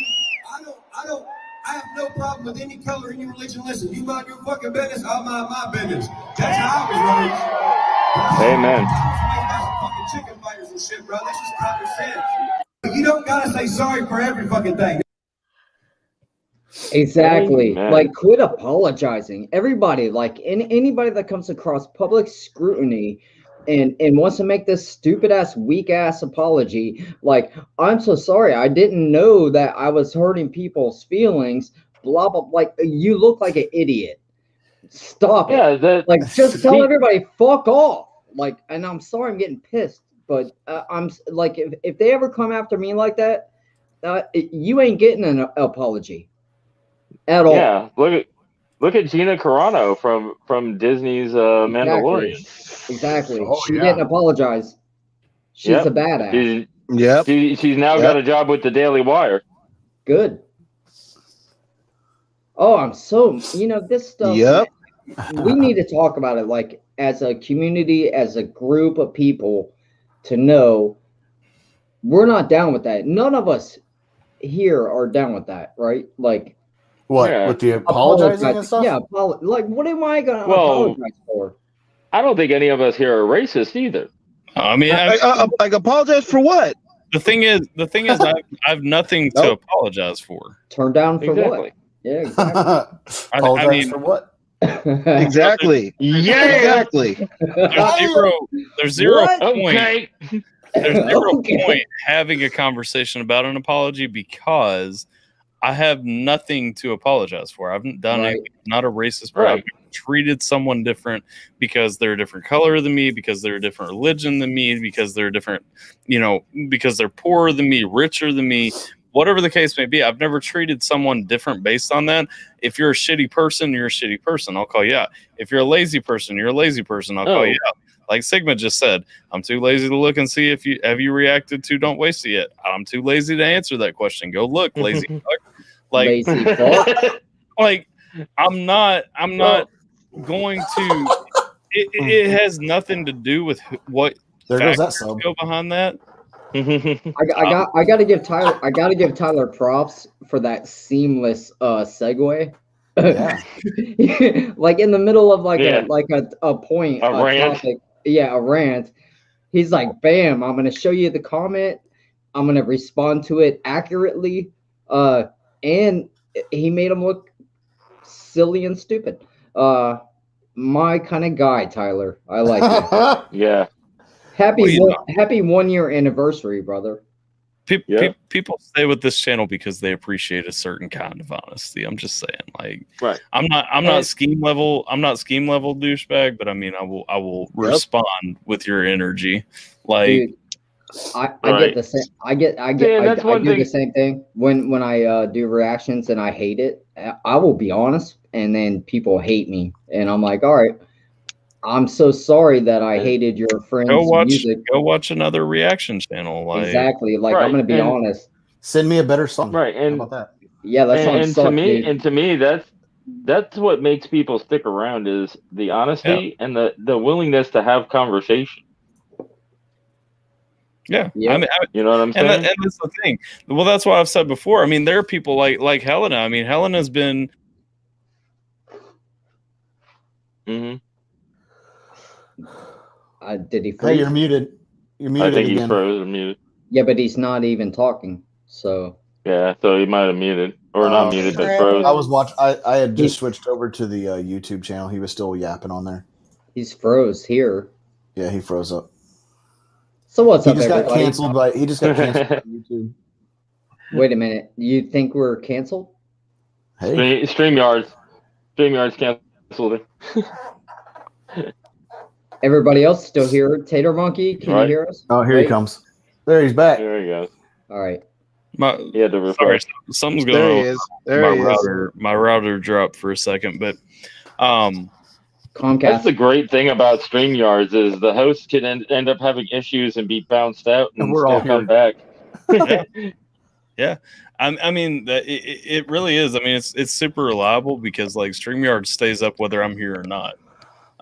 I have no problem with any color, any religion. Listen, you mind your fucking business, I'll mind my business. That's how I was raised. Amen. Fucking chicken fighters and shit, bro. That's just common sense. You don't gotta say sorry for every fucking thing. Exactly. Amen. Like, quit apologizing. Everybody, like anybody that comes across public scrutiny and wants to make this stupid ass, weak ass apology, like, I'm so sorry. I didn't know that I was hurting people's feelings. Blah blah. Like, you look like an idiot. Stop it. Like, just tell everybody, fuck off. Like, and I'm sorry, I'm getting pissed, but I'm like, if they ever come after me like that, you ain't getting an apology at all. Yeah, look at Gina Carano from Disney's Mandalorian. Exactly. She didn't apologize. She's a badass. She's now got a job with the Daily Wire. Good. Oh, I'm so, this stuff. we need to talk about it, like as a community, as a group of people, to know we're not down with that. None of us here are down with that, right? Like, what with the apologizing and stuff? Yeah, like what am I gonna apologize for? I don't think any of us here are racist either. I mean, like apologize for what? The thing is, I have nothing to apologize for. Turn down for what? Yeah, exactly. Apologize I mean, for what? Exactly. Yeah, exactly. There's zero What? point. Okay. There's zero Okay. point having a conversation about an apology because I have nothing to apologize for. I haven't done Right. anything. I'm not a racist, but I've treated someone different because they're a different color than me, because they're a different religion than me, because they're different, because they're poorer than me, richer than me, whatever the case may be. I've never treated someone different based on that. If you're a shitty person, you're a shitty person. I'll call you out. If you're a lazy person, you're a lazy person. I'll call you out. Like Sigma just said, I'm too lazy to look and see if you reacted to Don't Waste It Yet. I'm too lazy to answer that question. Go look, lazy fuck. Like, Lazy fuck. like I'm not going to. It has nothing to do with what There goes that factors sub. go behind that. I gotta give Tyler props for that seamless segue. Yeah. Like in the middle of like Yeah. a point, A rant. topic, a rant. He's like, bam, I'm gonna show you the comment. I'm gonna respond to it accurately. And he made him look silly and stupid. My kind of guy, Tyler. I like it. Yeah. Happy 1 year anniversary, brother. People stay with this channel because they appreciate a certain kind of honesty. I'm just saying, like, right. I'm not scheme level douchebag, but I mean, I will respond with your energy. Like, Dude, I get the same. I do the same thing when I do reactions and I hate it. I will be honest, and then people hate me, and I'm like, all right, I'm so sorry that I hated your friend's music. Go watch another reaction channel. Like, Exactly. Like, I'm gonna be honest. Send me a better song. Right. And how about that? Yeah, that song and sucked, to me, that's what makes people stick around is the honesty and the willingness to have conversation. Yeah, Yeah. I mean, you know what I'm saying? And that's the thing. Well, that's what I've said before. I mean, there are people like Helena. I mean, Helena's been. Mm-hmm. Did he freeze? Hey, you're muted. You're muted I think again. he's froze or muted. Yeah, but he's not even talking. So Yeah, so he might have muted or not muted, but froze. I was watching. I had just switched over to the YouTube channel. He was still yapping on there. he's froze here. Yeah, he froze up. So what's He up, just got everybody? canceled by. He just got canceled by YouTube. Wait a minute. You think we're canceled? Hey, StreamYards canceled it. Everybody else still here? Tater Monkey, can you hear us? oh, here he comes. There, he's back. There he goes. All right. He had to Sorry, refresh. something's There going he on. is. There he is. My router dropped for a second, but Comcast. That's the great thing about StreamYards is the host can end up having issues and be bounced out and we're still all come here. back. yeah, I mean, it really is. I mean, it's super reliable because like StreamYard stays up whether I'm here or not.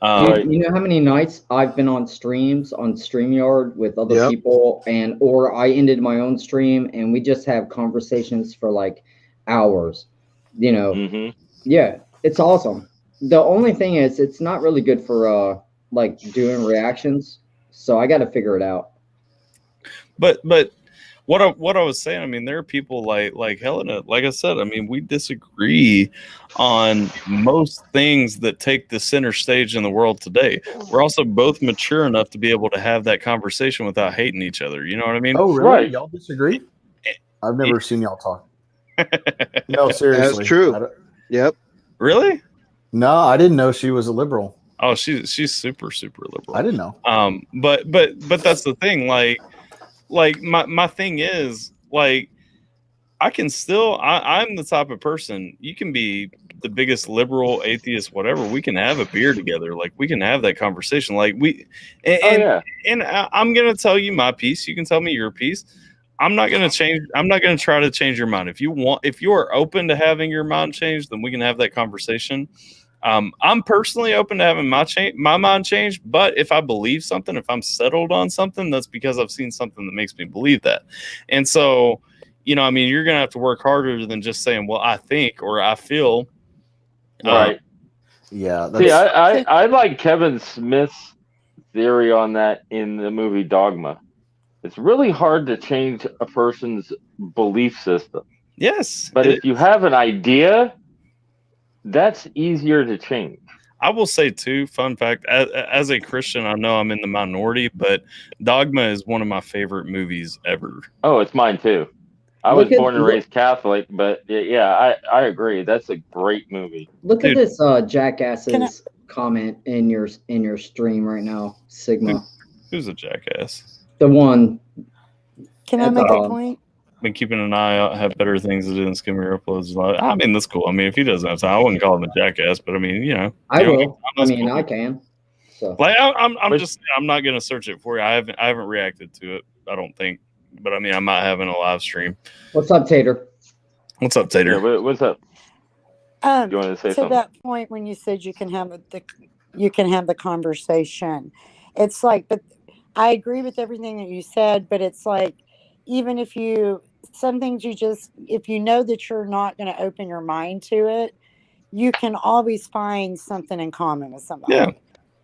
Dude, you know how many nights I've been on streams on StreamYard with other people, or I ended my own stream and we just have conversations for like hours. You know, yeah, it's awesome. The only thing is, it's not really good for like doing reactions. So I got to figure it out. But what I was saying, I mean, there are people like Helena. Like I said, I mean, we disagree on most things that take the center stage in the world today. We're also both mature enough to be able to have that conversation without hating each other. You know what I mean? Oh, really? Y'all disagree? I've never seen y'all talk. No, seriously. That's true. Yep. Really? No, I didn't know she was a liberal. Oh, she's super liberal. I didn't know. But that's the thing. Like my thing is like I can still I'm the type of person, you can be the biggest liberal, atheist, whatever. We can have a beer together. Like we can have that conversation. Like and I'm gonna tell you my piece. You can tell me your piece. I'm not gonna try to change your mind. If you are open to having your mind changed, then we can have that conversation. I'm personally open to having my mind changed, but if I believe something, if I'm settled on something, that's because I've seen something that makes me believe that. And so, you know, I mean, you're gonna have to work harder than just saying, well, I think or I feel. Right. Yeah. See, I like Kevin Smith's theory on that in the movie Dogma. It's really hard to change a person's belief system. Yes. But if you have an idea, that's easier to change. I will say too, fun fact, as a Christian, I know I'm in the minority, but Dogma is one of my favorite movies ever. Oh, it's mine too. I was born and raised Catholic, but yeah, I agree. That's a great movie. Look at this jackass's comment in your stream right now, Sigma. Who's a jackass? The one. Can I make a point? Been keeping an eye out, have better things to do than skim your uploads. I mean, that's cool. I mean, if he doesn't have time, I wouldn't call him a jackass, but I mean, you know, I you know, will. I mean, I can. So. Like, I'm just, I'm not gonna search it for you. I haven't reacted to it. I don't think, but I mean, I might have in a live stream. What's up, Tater? What's up, Tater? Yeah, what's up? You wanted to say To something? that point when you said you can have the conversation, it's like, but I agree with everything that you said, but it's like, even if some things if you know that you're not going to open your mind to it, you can always find something in common with somebody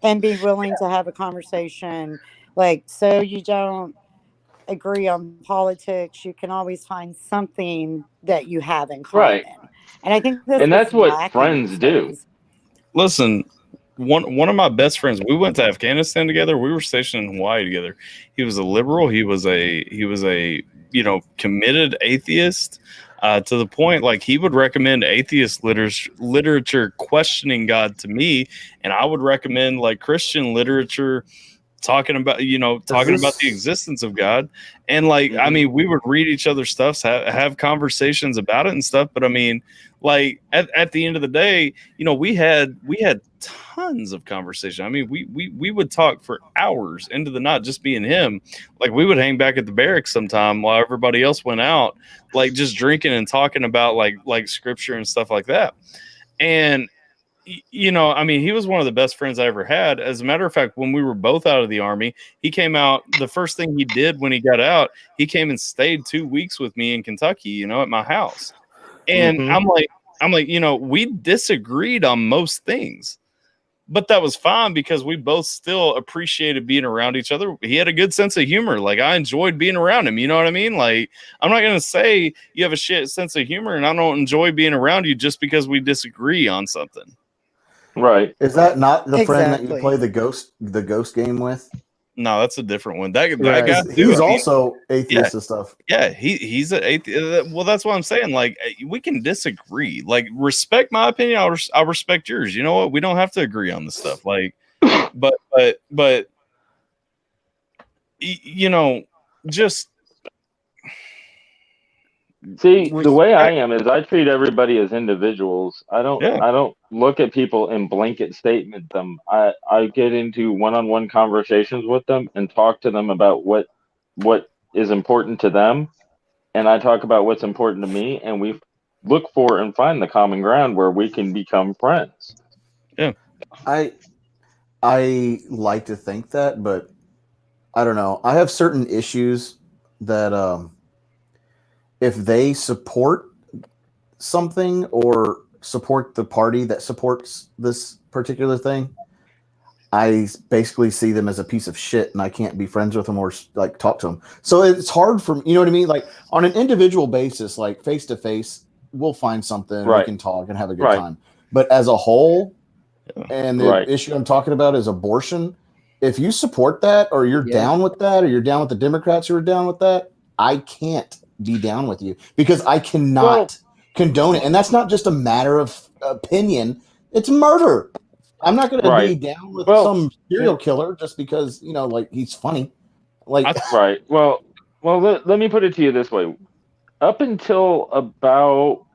and be willing to have a conversation. Like, so you don't agree on politics, you can always find something that you have in common. Right. And I think that's what friends do. Listen, one of my best friends, we went to Afghanistan together. We were stationed in Hawaii together. He was a liberal. He was a committed atheist to the point like he would recommend atheist literature questioning God to me, and I would recommend like Christian literature talking about the existence of God. And like, I mean, we would read each other's stuff, have conversations about it and stuff. But I mean, like at the end of the day, you know, we had tons of conversation. I mean, we would talk for hours into the night, just me and him. Like we would hang back at the barracks sometime while everybody else went out, like just drinking and talking about like scripture and stuff like that. And you know, I mean, he was one of the best friends I ever had. As a matter of fact, when we were both out of the Army, he came out. The first thing he did when he got out, he came and stayed 2 weeks with me in Kentucky, you know, at my house. And I'm like, you know, we disagreed on most things, but that was fine because we both still appreciated being around each other. He had a good sense of humor. Like I enjoyed being around him. You know what I mean? Like I'm not going to say you have a shit sense of humor and I don't enjoy being around you just because we disagree on something. Right. Is that not the friend that you play the ghost game with? No, that's a different one. That Yeah, guy he's also atheist and stuff. Yeah, he's an atheist. Well, that's what I'm saying. Like we can disagree. Like respect my opinion. I'll respect yours. You know what? We don't have to agree on this stuff. Like, but you know, just see the way I am is I treat everybody as individuals. I don't look at people in blanket statement them. I get into one-on-one conversations with them and talk to them about what is important to them, and I talk about what's important to me, and we look for and find the common ground where we can become friends. Yeah. I like to think that, but I don't know. I have certain issues that if they support something or support the party that supports this particular thing, I basically see them as a piece of shit and I can't be friends with them or like talk to them. So it's hard for me, you know what I mean? Like on an individual basis, like face to face, we'll find something, we can talk and have a good time. But as a whole, and the issue I'm talking about is abortion. If you support that or you're down with that or you're down with the Democrats who are down with that, I can't be down with you because I cannot condone it. And that's not just a matter of opinion. It's murder. I'm not going to be down with some serial killer just because, you know, like he's funny. Like right. Well, let me put it to you this way. Up until about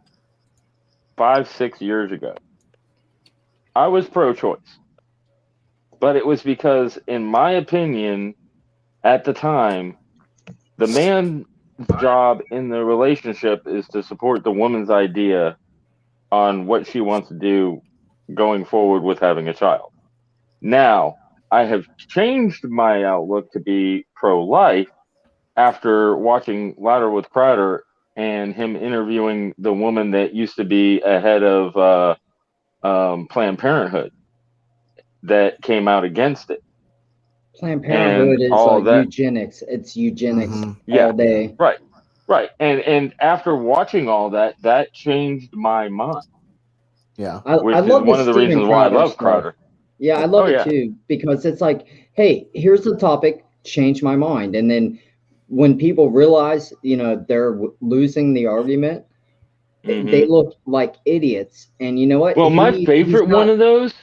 5-6 years ago, I was pro-choice. But it was because, in my opinion, at the time, the man's job in the relationship is to support the woman's idea on what she wants to do going forward with having a child. Now, I have changed my outlook to be pro-life after watching Louder with Crowder and him interviewing the woman that used to be ahead of Planned Parenthood that came out against it. Planned Parenthood is all that. eugenics. It's eugenics Yeah, all day. right. And after watching all that, that changed my mind. Yeah, which I is love one the of the Steven reasons why I Crowder love stuff. Crowder. Yeah, I love it too, because it's like, hey, here's the topic, change my mind. And then when people realize, they're losing the argument, they look like idiots. And you know what? Well, my favorite one of those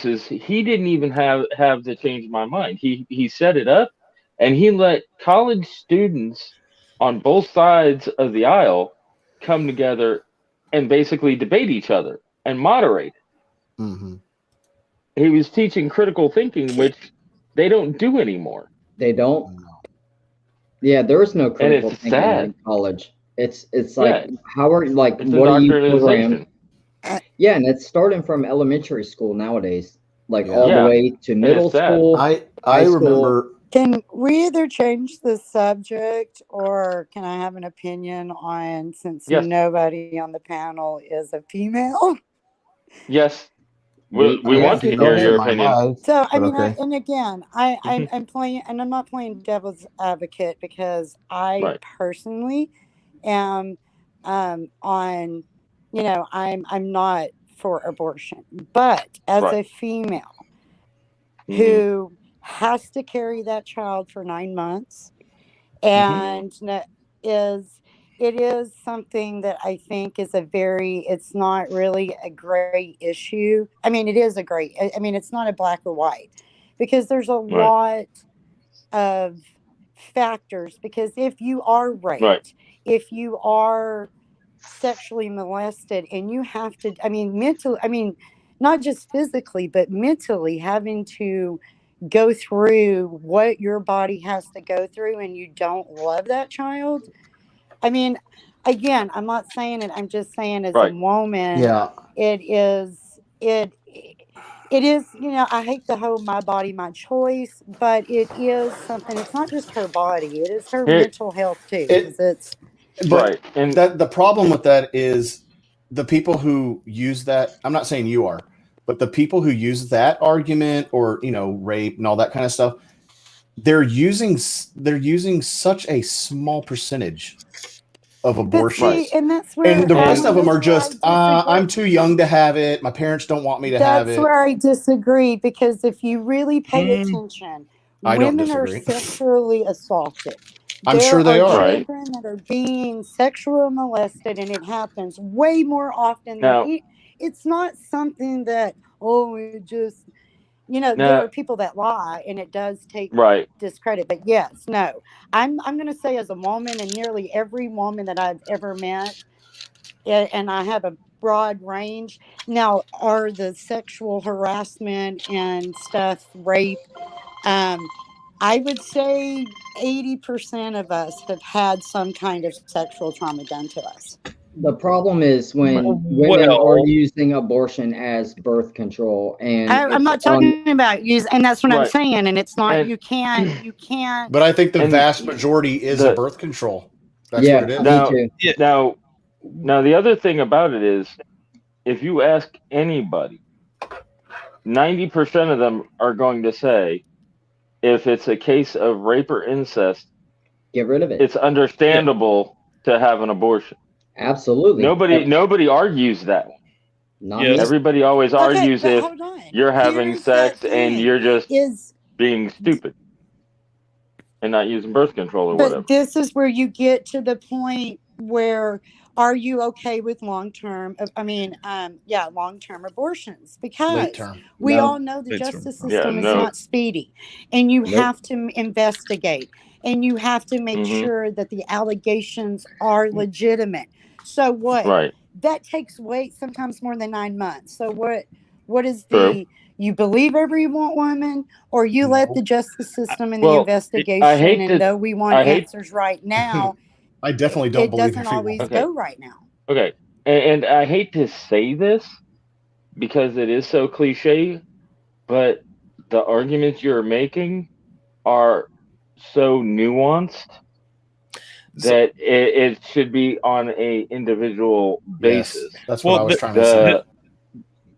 is he didn't even have to change my mind. He set it up, and he let college students on both sides of the aisle come together and basically debate each other and moderate. He was teaching critical thinking, which they don't do anymore. They don't. Yeah, there is no critical it's thinking sad. in college. It's like, Yeah. how are like, It's what are you indoctrination. programmed? Yeah, and it's starting from elementary school nowadays, like all the way to middle it's sad. school. I high school. remember. Can we either change the subject or can I have an opinion on, since Yes. nobody on the panel is a female? Yes. We want to hear your opinion. So I mean, okay. and again, I'm playing, and I'm not playing devil's advocate, because I personally am on, I'm not for abortion, but as a female who has to carry that child for 9 months, and it is something that I think is it's not really a gray issue. I mean, it is it's not a black or white, because there's a lot of factors. Because if you are raped, if you are sexually molested, and you have to, not just physically, but mentally having to go through what your body has to go through, and you don't love that child. I mean, again, I'm not saying it. I'm just saying, as a woman, it is. I hate the whole "my body, my choice," but it is something. It's not just her body; it is her mental health too. But the problem with that is the people who use that. I'm not saying you are, but the people who use that argument, or rape and all that kind of stuff, they're using such a small percentage of abortions, and that's where, and the rest of them are just I'm too young to have it. My parents don't want me to have it. That's where I disagree, because if you really pay attention, women are sexually assaulted. I'm sure they are. Children that are being sexually molested, and it happens way more often than it's not something that it just there are people that lie, and it does take discredit. But yes, no, I'm going to say, as a woman, and nearly every woman that I've ever met, and I have a broad range. Now, are the sexual harassment and stuff, rape, I would say 80% of us have had some kind of sexual trauma done to us. The problem is when women are using abortion as birth control, and I'm not talking about use, and that's what I'm saying. And it's not, you can't. But I think the vast majority is a birth control. That's what it is. Now, the other thing about it is, if you ask anybody, 90% of them are going to say, if it's a case of rape or incest, get rid of it. It's understandable to have an abortion. Absolutely. Nobody argues that one. Everybody always argues if you're having sex and you're just being stupid and not using birth control or whatever. But this is where you get to the point where, are you okay with long-term abortions? Because we all know the justice system is not speedy, and you have to investigate, and you have to make sure that the allegations are legitimate. So what? That takes sometimes more than 9 months. So what is you believe every woman, or you let the justice system and the investigation, and though we want answers right now, I definitely don't believe it doesn't always go right now. Okay. and I hate to say this because it is so cliche, but the arguments you're making are so nuanced that it should be on a individual basis. That's what I was trying to say.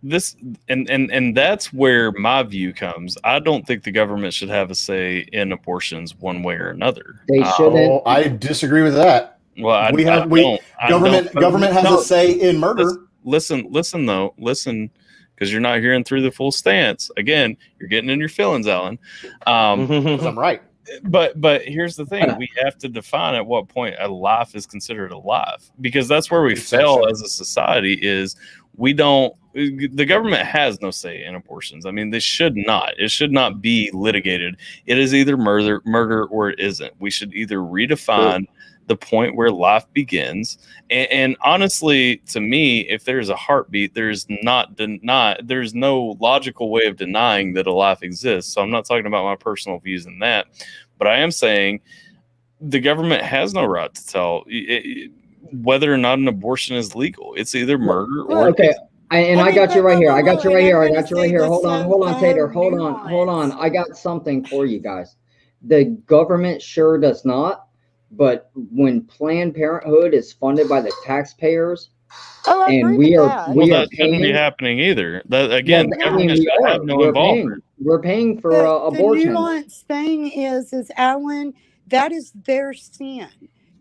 This and that's where my view comes. I don't think the government should have a say in abortions one way or another. They shouldn't. I disagree with that. Well, government has a say in murder. Listen, because you're not hearing through the full stance. Again, you're getting in your feelings, Alan. 'Cause I'm right. But here's the thing: we have to define at what point a life is considered a life, because that's where we fail as a society. Is we don't. The government has no say in abortions. I mean, they should not. It should not be litigated. It is either murder or it isn't. We should either redefine the point where life begins. And honestly, to me, if there's a heartbeat, there's no logical way of denying that a life exists. So I'm not talking about my personal views in that, but I am saying the government has no right to tell whether or not an abortion is legal. It's either murder or okay. I got you right here. I got you right here. Hold on, Tater. Hold on. I got something for you guys. The government sure does not. But when Planned Parenthood is funded by the taxpayers, and we are that shouldn't be happening either. That again, the government should have no involvement. We're paying for abortion. The nuanced thing is Alan, that is their sin.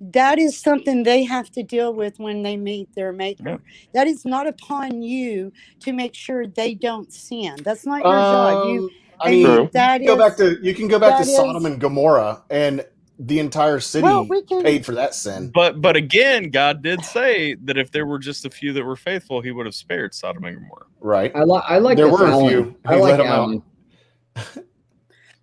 That is something they have to deal with when they meet their maker. Yeah. That is not upon you to make sure they don't sin. That's not your job. You can go back to Sodom and Gomorrah, and the entire city paid for that sin. But again, God did say that if there were just a few that were faithful, He would have spared Sodom and Gomorrah. Right. I like there this, were Alan. a few. I like Alan.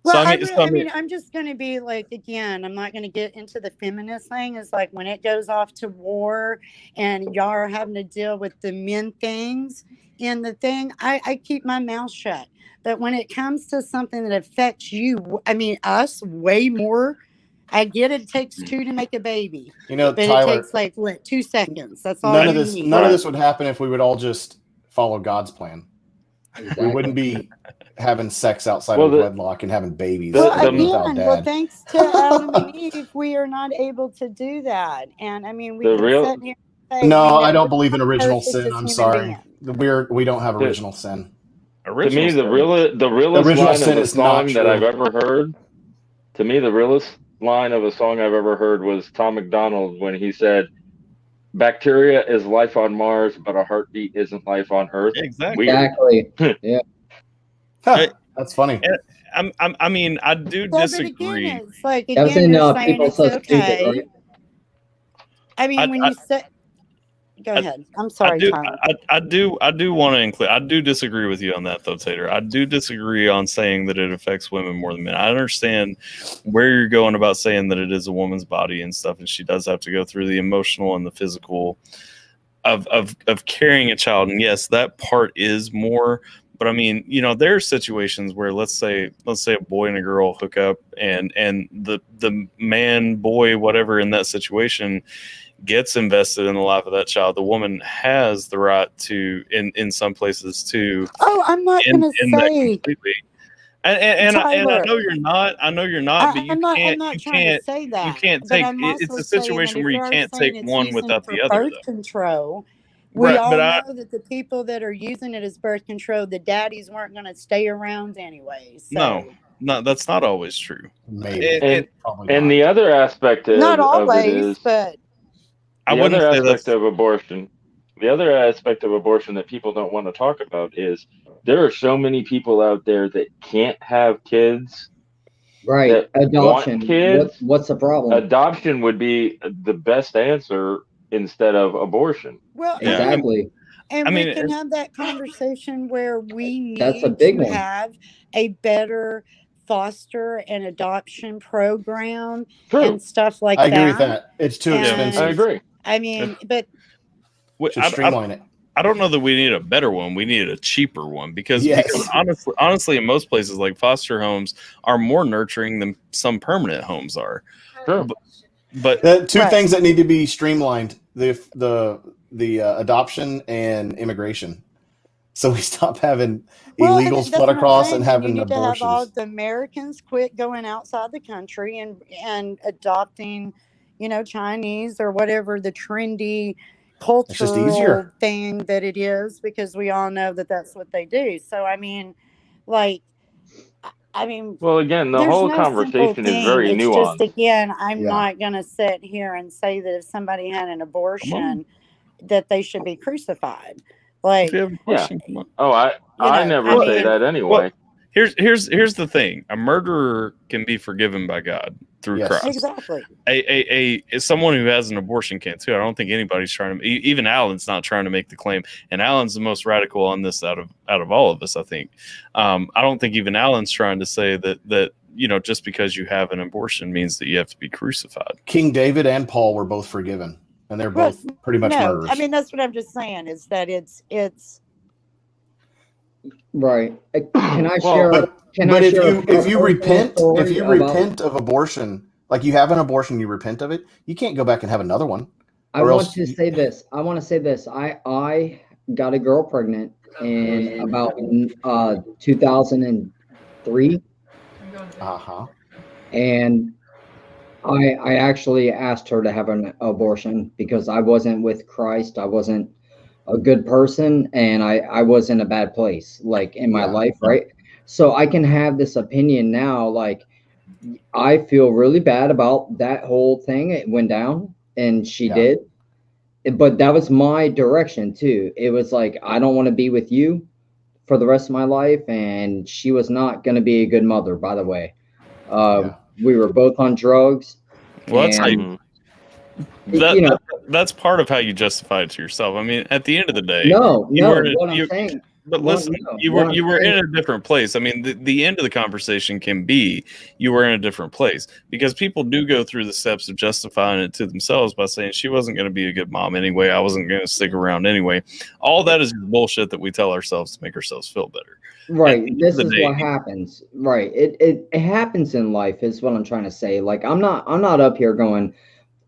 Well, I mean, I'm just going to be like, again, I'm not going to get into the feminist thing. It's like when it goes off to war and y'all are having to deal with the men things in the thing, I keep my mouth shut. But when it comes to something that affects you, I mean, us way more, I get it takes two to make a baby. But Tyler, it takes 2 seconds. That's all none you of this. need. None of this would happen if we would all just follow God's plan. We wouldn't be having sex outside of wedlock and having babies. Well, thanks to Adam and Eve, we are not able to do that. And I mean, we can sit here and say, I don't believe in original sin. I'm sorry. We don't have original sin. To me, the realest line of a song that I've ever heard. To me, the realest line of a song I've ever heard was Tom McDonald when he said, "Bacteria is life on Mars, but a heartbeat isn't life on Earth." Exactly. Yeah. That's funny. I mean, I do disagree. Again, it's like you're saying it's okay. Right? I mean, when you say, go ahead. I'm sorry, Tyler. I do want to include. I do disagree with you on that, though, Tater. I do disagree on saying that it affects women more than men. I understand where you're going about saying that it is a woman's body and stuff, and she does have to go through the emotional and the physical of carrying a child. And yes, that part is more. But I mean, there are situations where let's say a boy and a girl hook up, and the man, boy, whatever in that situation gets invested in the life of that child. The woman has the right to, in some places, to. Oh, I'm not going to say. And I know you're not. I know you're not. But I'm not trying to say that. You can't take. It's a situation where you can't take one without the other. Birth control. We all know that the people that are using it as birth control, the daddies weren't going to stay around anyway. So. No, that's not always true. Maybe. And the other aspect of not always, of it is, but the other aspect of abortion. The other aspect of abortion that people don't want to talk about is there are so many people out there that can't have kids. Right. Adoption. Kids. What's the problem? Adoption would be the best answer instead of abortion. Well, exactly. And we can have that conversation where we need to have a better foster and adoption program and stuff like that. I agree with that. It's too expensive. I agree. I mean, but should streamline it. I don't know that we need a better one. We need a cheaper one because honestly, in most places, like foster homes are more nurturing than some permanent homes are. True. But the two things that need to be streamlined: the adoption and immigration, so we stop having Well, illegals that's flood what I'm across saying. and Then you having need to have all abortions. the Americans quit going outside the country and adopting, Chinese or whatever the trendy It's just cultural easier. thing that it is, because we all know that that's what they do. So I mean, like, Well, again, the there's whole no simple conversation is thing. very It's just, nuanced. again, I'm Yeah. not going to sit here and say that if somebody had an Come on. abortion that they should be crucified. If Like, you have a Yeah. question, come on. Oh, I I never say mean, that Well, anyway. here's the thing: a murderer can be forgiven by God through Yes. Christ. exactly. Someone who has an abortion can too. I don't think anybody's trying to. Even Alan's not trying to make the claim, and Alan's the most radical on this out of all of us. I think. I don't think even Alan's trying to say that just because you have an abortion means that you have to be crucified. King David and Paul were both forgiven, and they're Well, both pretty much no, murderers. I mean, that's what I'm just saying is that it's Right. Can I Well, share? but Can but I if share you a if you personal repent story about? repent of abortion, like you have an abortion, you repent of it, you can't go back and have another one, I or want else. to say this. I want to say this. I got a girl pregnant in about 2003, and I actually asked her to have an abortion because I wasn't with Christ. I wasn't a good person, and I was in a bad place, like in my Yeah. life, right? So I can have this opinion now, like I feel really bad about that whole thing. It went down, and she Yeah. did. But that was my direction too. It was like, I don't want to be with you for the rest of my life. And she was not going to be a good mother, by the way. We were both on drugs. Well, that's how and, that's part of how you justify it to yourself. I mean, at the end of the day, No, you no. were What I'm saying. But Well, listen, no, you what were I'm in saying- a different place. I mean, the end of the conversation can be you were in a different place because people do go through the steps of justifying it to themselves by saying she wasn't going to be a good mom anyway. I wasn't going to stick around anyway. All that is bullshit that we tell ourselves to make ourselves feel better. Right. This is what happens. Right. It happens in life is what I'm trying to say. Like I'm not up here going,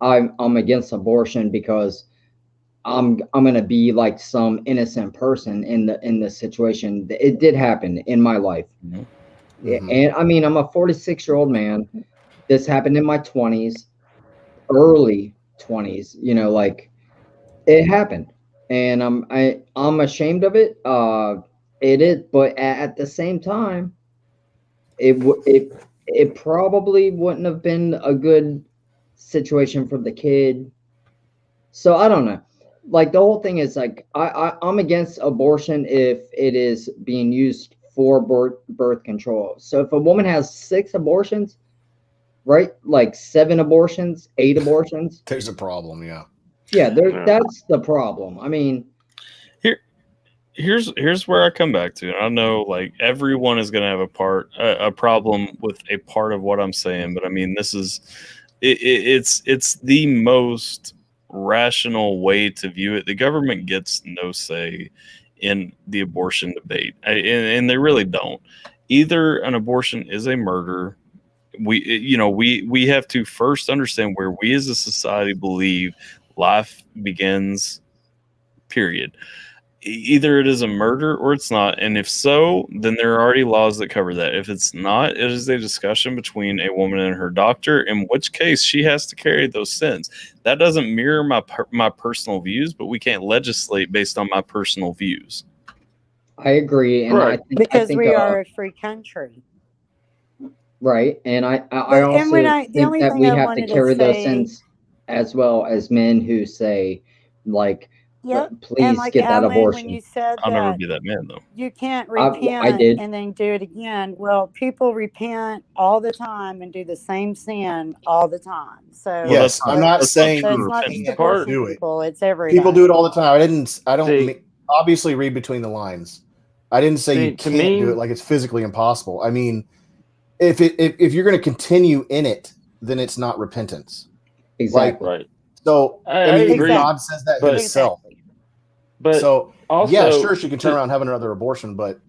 I'm against abortion because I'm gonna be like some innocent person in this situation. It did happen in my life. Mm-hmm. And I mean I'm a 46-year-old man. This happened in my 20s, early 20s, like it happened. And I'm ashamed of it. It is, but at the same time, it probably wouldn't have been a good situation for the kid. So I don't know. Like the whole thing is like I'm against abortion if it is being used for birth control. So if a woman has 6 abortions, right? Like 7 abortions, 8 abortions. There's a problem, yeah. Yeah, that's the problem. I mean, here's where I come back to. And I know like everyone is going to have a problem with a part of what I'm saying, but I mean this is it's the most rational way to view it. The government gets no say in the abortion debate, and they really don't. Either an abortion is a murder. We have to first understand where we as a society believe life begins, period. Either it is a murder or it's not, and if so, then there are already laws that cover that. If it's not, it is a discussion between a woman and her doctor, in which case she has to carry those sins. That doesn't mirror my personal views, but we can't legislate based on my personal views. I agree, and I think because we are a free country. Right, and I also think that we have to carry those sins as well as men who say, like, please like get that Alan, abortion. When you said I'll never that be that man, though. you can't I repent did. and then do it again. Well, people repent all the time and do the same sin all the time. So Yes, I'm not saying so you it's not just can't abortion do it. people; it's every People day. do it all the time. I don't obviously read between the lines. I didn't say you to can't me- do it like it's physically impossible. I mean, if you're going to continue in it, then it's not repentance. Exactly. Right. So I mean, agree, God says that but- himself. But So also, yeah, sure, she can turn around and have another abortion, but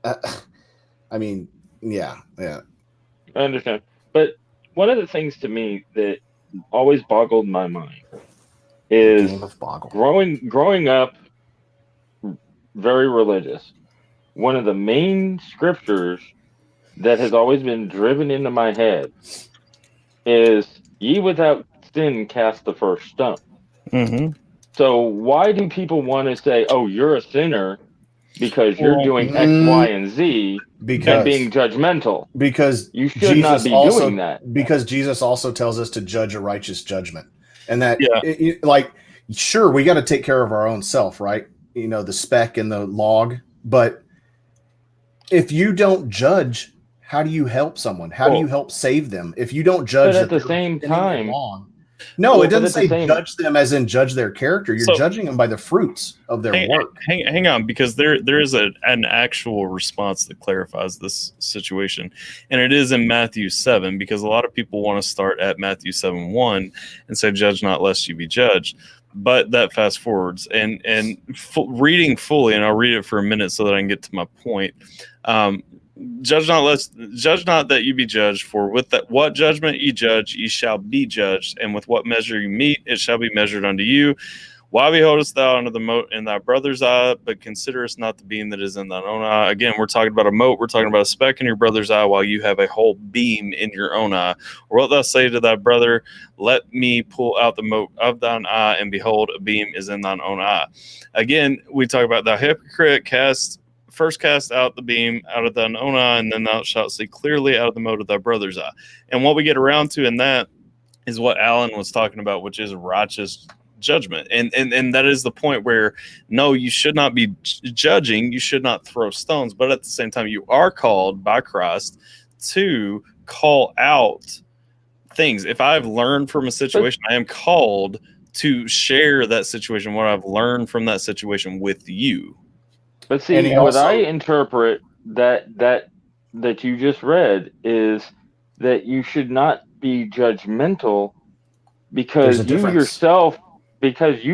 I mean, yeah. I understand. But one of the things to me that always boggled my mind is growing up very religious. One of the main scriptures that has always been driven into my head is ye without sin cast the first stone. Mm-hmm. So why do people want to say, oh, you're a sinner because you're doing X, Y, and Z and being judgmental? Because you should Jesus not be also, doing that. Because Jesus also tells us to judge a righteous judgment. And that, like, sure, we got to take care of our own self, right? You know, the speck and the log. But if you don't judge, how do you help someone? How do you help save them? If you don't judge But at the same time, no, it doesn't say judge them as in judge their character. You're judging them by the fruits of their work. Hang on, because there is an actual response that clarifies this situation, and it is in Matthew 7, because a lot of people want to start at Matthew 7:1 and say, "Judge not, lest you be judged." But that fast forwards and reading fully, and I'll read it for a minute so that I can get to my point. Judge not that you be judged, for with that what judgment ye judge, ye shall be judged, and with what measure you mete, it shall be measured unto you. Why beholdest thou under the mote in thy brother's eye, but considerest not the beam that is in thine own eye? Again, we're talking about a mote, we're talking about a speck in your brother's eye, while you have a whole beam in your own eye. Or wilt thou say to thy brother, let me pull out the mote of thine eye, and behold, a beam is in thine own eye? Again, we talk about thou hypocrite, first cast out the beam out of thine own eye, and then thou shalt see clearly out of the mote of thy brother's eye. And what we get around to in that is what Alan was talking about, which is righteous judgment. And that is the point where, no, you should not be judging, you should not throw stones, but at the same time, you are called by Christ to call out things. If I've learned from a situation, I am called to share that situation, what I've learned from that situation with you. But see, what I interpret that you just read is that you should not be judgmental because you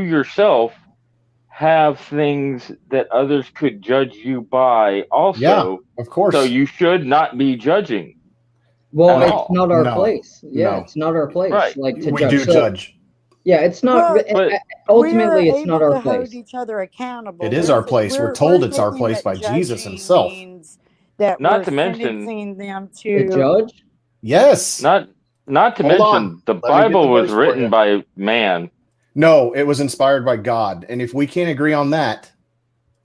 yourself have things that others could judge you by also. Yeah, of course. So you should not be judging. Well, it's not our place. Yeah, it's not our place. Right. Like to We judge. do So, judge. yeah, it's not. Ultimately, it's not our place. Hold each other accountable. It is our place. We're told it's our place by Jesus himself. That Not we're to mention sentencing them The to judge. Yes. Not to Hold mention on. the Let me get Bible the was verse for written you. by man. No, it was inspired by God. And if we can't agree on that,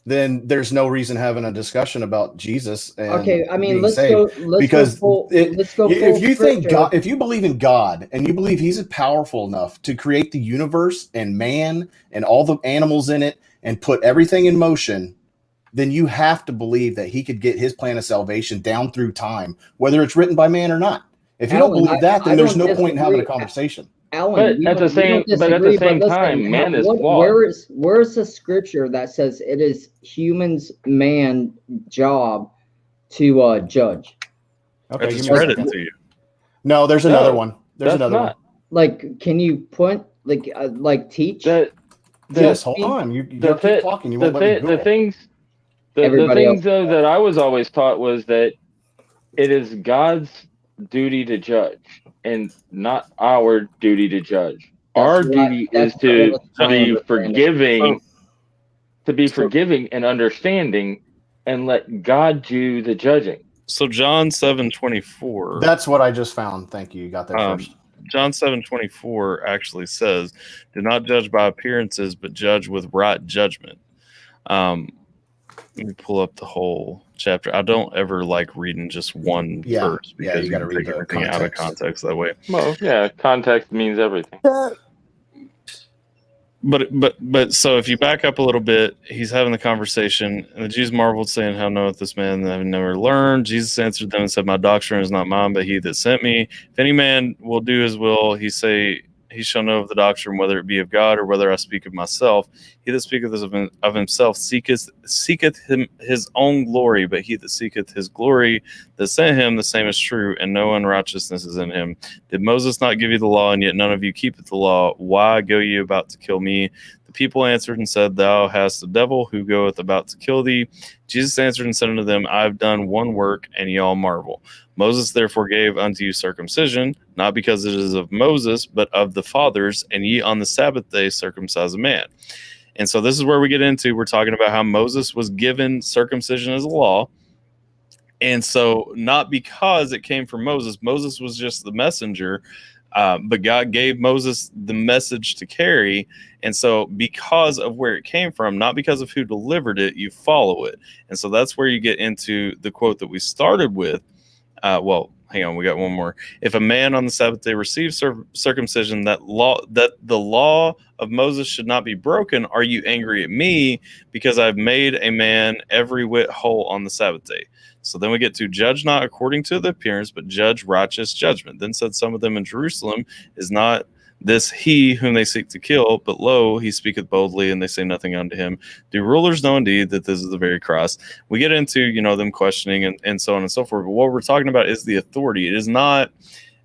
then there's no reason having a discussion about Jesus. And Okay, I mean, being let's saved. go. Let's Because go full. Let's go full if you think scripture. God, if you believe in God and you believe He's powerful enough to create the universe and man and all the animals in it and put everything in motion, then you have to believe that He could get His plan of salvation down through time, whether it's written by man or not. If you don't Alan, believe that, then I there's don't no point in having a disagree. conversation. Alan, But at the same time, man is flawed. Where's the scripture that says it is man's job to judge? Okay, That's give me a credit second. to you. No, there's another one. There's that's another not. one. Like, can you point like teach? Yes, hold on. You gotta keep talking. You won't let me Google. The things though that I was always taught was that it is God's duty to judge and not our duty to judge. Our duty is to be forgiving, and understanding, and let God do the judging. So John 7:24. That's what I just found. Thank you. You got there first. John 7:24 actually says, "Do not judge by appearances, but judge with right judgment." Let me pull up the whole chapter. I don't ever like reading just one verse because you got to read take everything out of context that way. Well, yeah, context means everything. But so if you back up a little bit, he's having the conversation, and Jesus marveled, saying, "How knoweth this man that I have never learned?" Jesus answered them and said, "My doctrine is not mine, but He that sent me. If any man will do His will, he shall know of the doctrine, whether it be of God or whether I speak of myself. He that speaketh of himself seeketh his own glory, but he that seeketh his glory that sent him, the same is true, and no unrighteousness is in him. Did Moses not give you the law, and yet none of you keepeth the law? Why go ye about to kill me? The people answered and said, Thou hast a devil who goeth about to kill thee. Jesus answered and said unto them, I have done one work, and ye all marvel. Moses therefore gave unto you circumcision, not because it is of Moses, but of the fathers, and ye on the Sabbath day circumcise a man. And so this is where we get into, we're talking about how Moses was given circumcision as a law. And so not because it came from Moses, Moses was just the messenger, but God gave Moses the message to carry. And so because of where it came from, not because of who delivered it, you follow it. And so that's where you get into the quote that we started with. Well, hang on, we got one more. If a man on the Sabbath day receives circumcision, that the law of Moses should not be broken, are you angry at me because I've made a man every whit whole on the Sabbath day? So then we get to judge not according to the appearance, but judge righteous judgment. Then said some of them in Jerusalem, is not this he whom they seek to kill, but lo, he speaketh boldly, and they say nothing unto him. Do rulers know indeed that this is the very Christ? We get into, them questioning and so on and so forth. But what we're talking about is the authority. It is not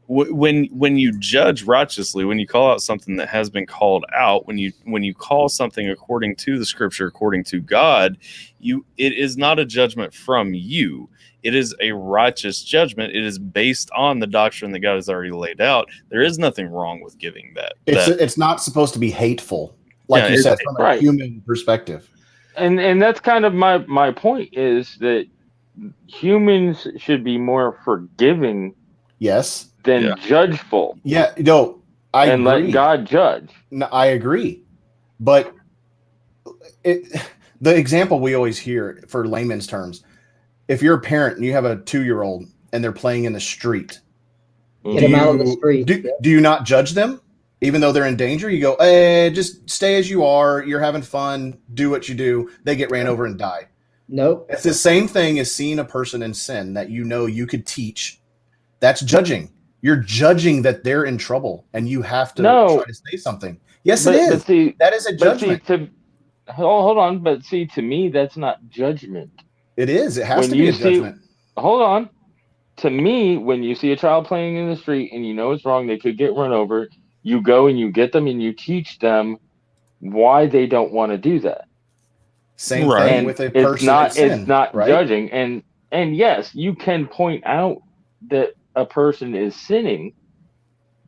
when you judge righteously, when you call out something that has been called out, when you call something according to the scripture, according to God, it is not a judgment from you. It is a righteous judgment. It is based on the doctrine that God has already laid out. There is nothing wrong with giving that. It's not supposed to be hateful, like you said, from a human perspective. And that's kind of my point, is that humans should be more forgiving. Yes. Than judgeful. Yeah, no, I agree. Let God judge. No, I agree. But the example we always hear for layman's terms, if you're a parent and you have a 2-year-old and they're playing in the street, get them out of the street. Do you not judge them? Even though they're in danger, you go, hey, just stay as you are. You're having fun. Do what you do. They get ran over and die. Nope. It's the same thing as seeing a person in sin that you could teach. That's judging. You're judging that they're in trouble, and you have to try to say something. Yes, it is. But see, that is a judgment. Hold on, but see, to me, that's not judgment. It is. It has to be a judgment. Hold on. To me, when you see a child playing in the street and you know it's wrong, they could get run over, you go and you get them and you teach them why they don't want to do that. Same thing with a person in sin. It's not judging. And yes, you can point out that a person is sinning,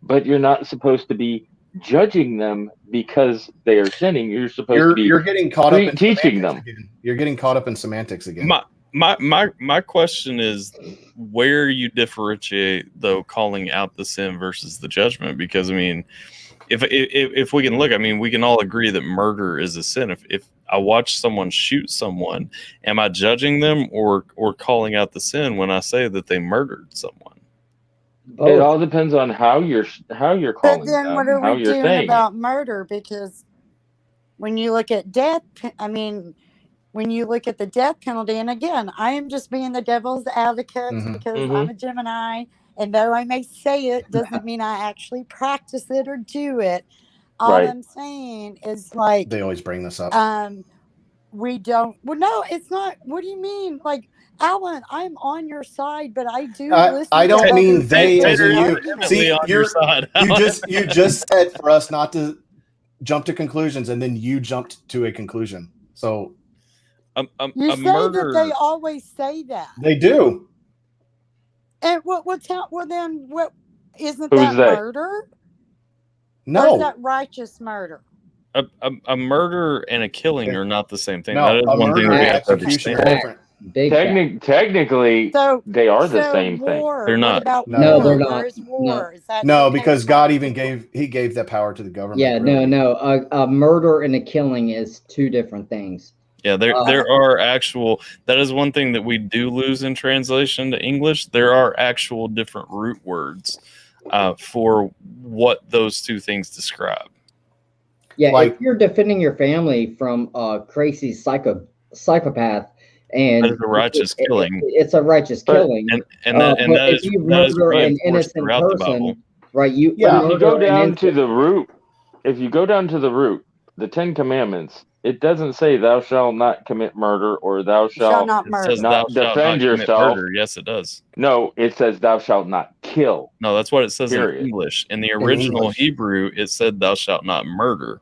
but you're not supposed to be judging them because they are sinning. You're supposed to be getting caught up in teaching them. Again. You're getting caught up in semantics again. My question is where you differentiate, though, calling out the sin versus the judgment, because I mean, if we can look, I mean, we can all agree that murder is a sin. If I watch someone shoot someone, am I judging them or calling out the sin when I say that they murdered someone? It all depends on how you're calling. But then what are we doing about murder? Because when you look at death, when you look at the death penalty, and again, I am just being the devil's advocate because I'm a Gemini, and though I may say it, doesn't mean I actually practice it or do it. All I'm saying is, like, they always bring this up. We don't. Well, no, it's not. What do you mean? Like, Alan, I'm on your side, but I do listen. I don't mean they as in you. See, on your side. you just said for us not to jump to conclusions, and then you jumped to a conclusion. So you say that they always say that. They do. And well, then what? Isn't that murder? No. Or is that righteous murder? A murder and a killing are not the same thing. No, that is one thing that we have to understand. Technically, they are the same thing. They're not. No, they're not. No, because God even gave that power to the government. Yeah, really. No. A murder and a killing is two different things. Yeah, there are actual. That is one thing that we do lose in translation to English. There are actual different root words for what those two things describe. Yeah, if you're defending your family from a crazy psychopath, and that is a righteous killing. It's a righteous killing. And that if you murder an innocent person, right? If you go down to the root, the 10 Commandments, it doesn't say thou shalt not commit murder or thou shalt not murder. It says not defend yourself. Yes, it does. No, it says thou shalt not kill. No, that's what it says in English. In the original Hebrew, it said thou shalt not murder.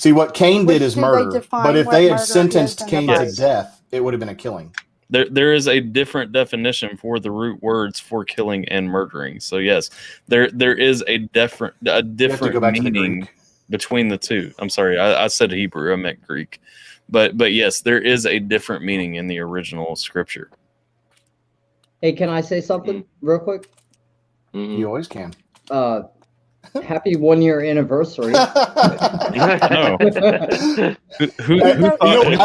See, what Cain Which did is do they murder. define But if what they had murder is sentenced in the Cain to Bible? death, it would have been a killing. There is a different definition for the root words for killing and murdering. So yes, there is a different go back to the meaning Greek. between the two. I'm sorry, I said Hebrew, I meant Greek. But yes, there is a different meaning in the original scripture. Hey, can I say something real quick? You always can. Happy 1 year anniversary. I know. I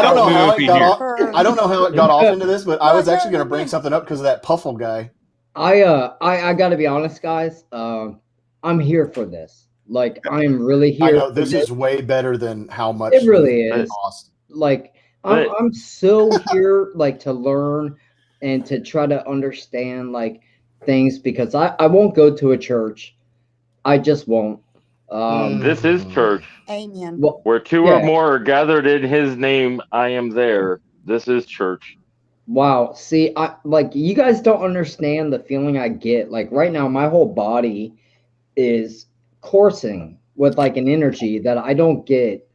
don't know how it got off. I don't know how it got off into this, but I was actually going to bring something up because of that Puffle guy. I got to be honest, guys. I'm here for this. Like, I'm really here. I know this is way better than how much it really is. Cost. Like, I'm so here, like, to learn and to try to understand like things, because I won't go to a church. I just won't. This is church. Amen. Where two or more are gathered in his name, I am there. This is church. Wow. See, I like, you guys don't understand the feeling I get. Like right now, my whole body is coursing with like an energy that I don't get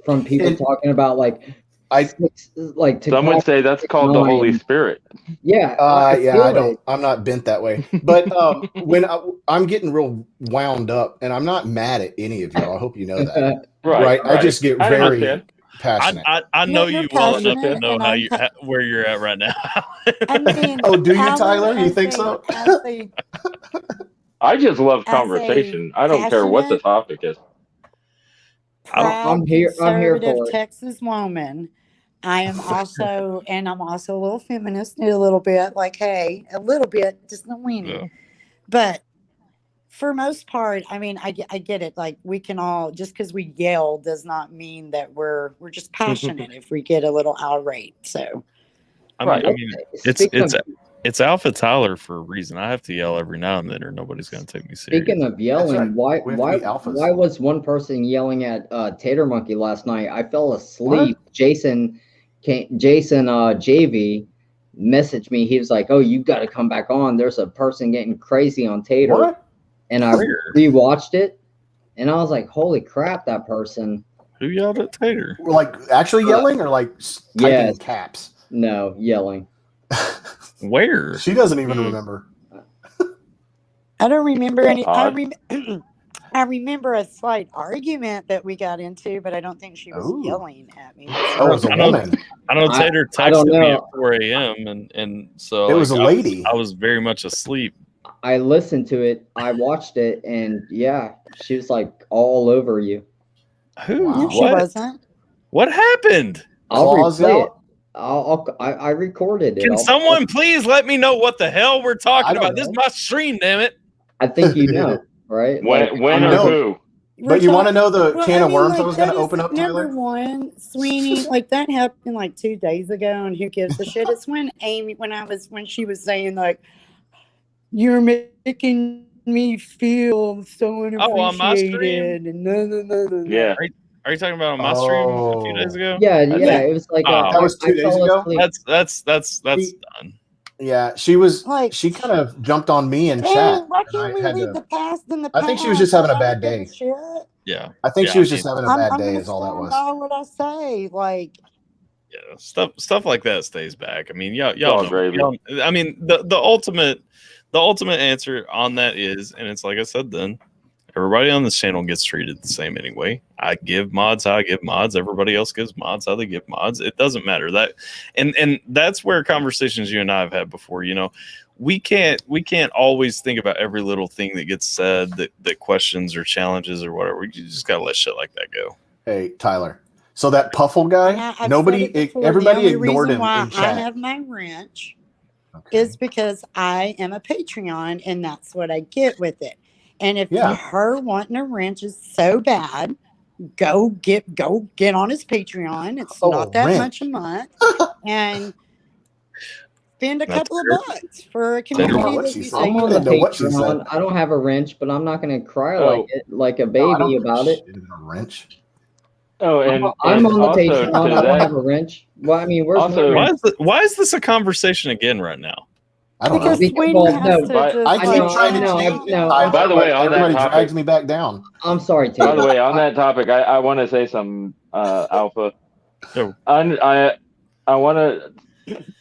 from people talking about like Some would say that's called the Holy Spirit. Yeah. I'm not bent that way. But when I'm getting real wound up, and I'm not mad at any of y'all. I hope you know that. Right. I just get very passionate. I know you well enough to know where you're at right now. Oh, do you, Tyler? You think so? I just love conversation. I don't care what the topic is. I'm here for it. Texas woman. I am also, and I'm also a little feminist, a little bit. Like, hey, a little bit, just not weenie. Yeah. But for most part, I mean, I get it. Like, we can all, just because we yell does not mean that we're just passionate if we get a little irate. So, I mean, it's AlphaTyler for a reason. I have to yell every now and then, or nobody's going to take me serious. Speaking of yelling, why was one person yelling at Tater Monkey last night? I fell asleep. What? Jason JV messaged me. He was like, "Oh, you got to come back on. There's a person getting crazy on Tater." What? And I rewatched it, and I was like, "Holy crap, that person!" Who yelled at Tater? Like actually yelling, or like typing in caps? No, yelling. Where? She doesn't even remember. I don't remember any. I remember a slight argument that we got into, but I don't think she was yelling at me. Oh, it was a woman. I know Tater texted me at 4 a.m. and so it was a lady. I was very much asleep. I listened to it. I watched it, and yeah, she was like all over you. Who? Wow. She wasn't. What happened? I'll replay it. I recorded it. Can someone please let me know what the hell we're talking about? This is my stream, damn it. I think you know, right? When or who? But you want to know the can of worms I was going to open up, Number Tyler? one, Sweeney, like that happened like 2 days ago, and who gives a shit? It's when Amy, when she was saying like, "You're making me feel so unappreciated," and no. Yeah. Are you talking about on my stream a few days ago? Yeah. It was like that was 2 days ago. That's done. Yeah, she was. Like, she kind of jumped on me in chat. Why can't we leave the past in the past? I think she was just having a bad day. Yeah, I think she was just having a bad day. Is all that was. Why would I say like? Yeah, stuff like that stays back. I mean, y'all know, I mean, the ultimate answer on that is, and it's like I said then. Everybody on this channel gets treated the same anyway. I give mods how I give mods. Everybody else gives mods how they give mods. It doesn't matter that, and that's where conversations you and I have had before. You know, we can't always think about every little thing that gets said that questions or challenges or whatever. You just gotta let shit like that go. Hey, Tyler. So that Puffle guy, everybody ignored him in chat. I have my wrench is because I am a Patreon, and that's what I get with it. And if her wanting a wrench is so bad, go get on his Patreon. It's not that much a month, and spend a couple of bucks for a community that you say. I'm on the Patreon. I don't have a wrench, but I'm not going to cry like a baby about it. A wrench. Oh, and I'm on the Patreon. I don't have a wrench. Well, I mean, why is this a conversation again right now? I don't Because know. Sweden has to But just I keep like, trying to change it. By the way, on that everybody topic, drags me back down. I'm sorry, by Taylor. the way, on that topic, I want to say some Alpha. I want to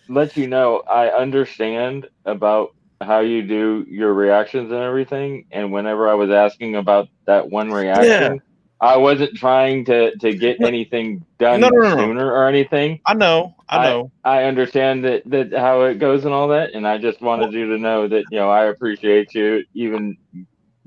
let you know I understand about how you do your reactions and everything. And whenever I was asking about that one reaction, I wasn't trying to get anything done No. sooner or anything. I know. I understand that how it goes and all that, and I just wanted you to know that I appreciate you even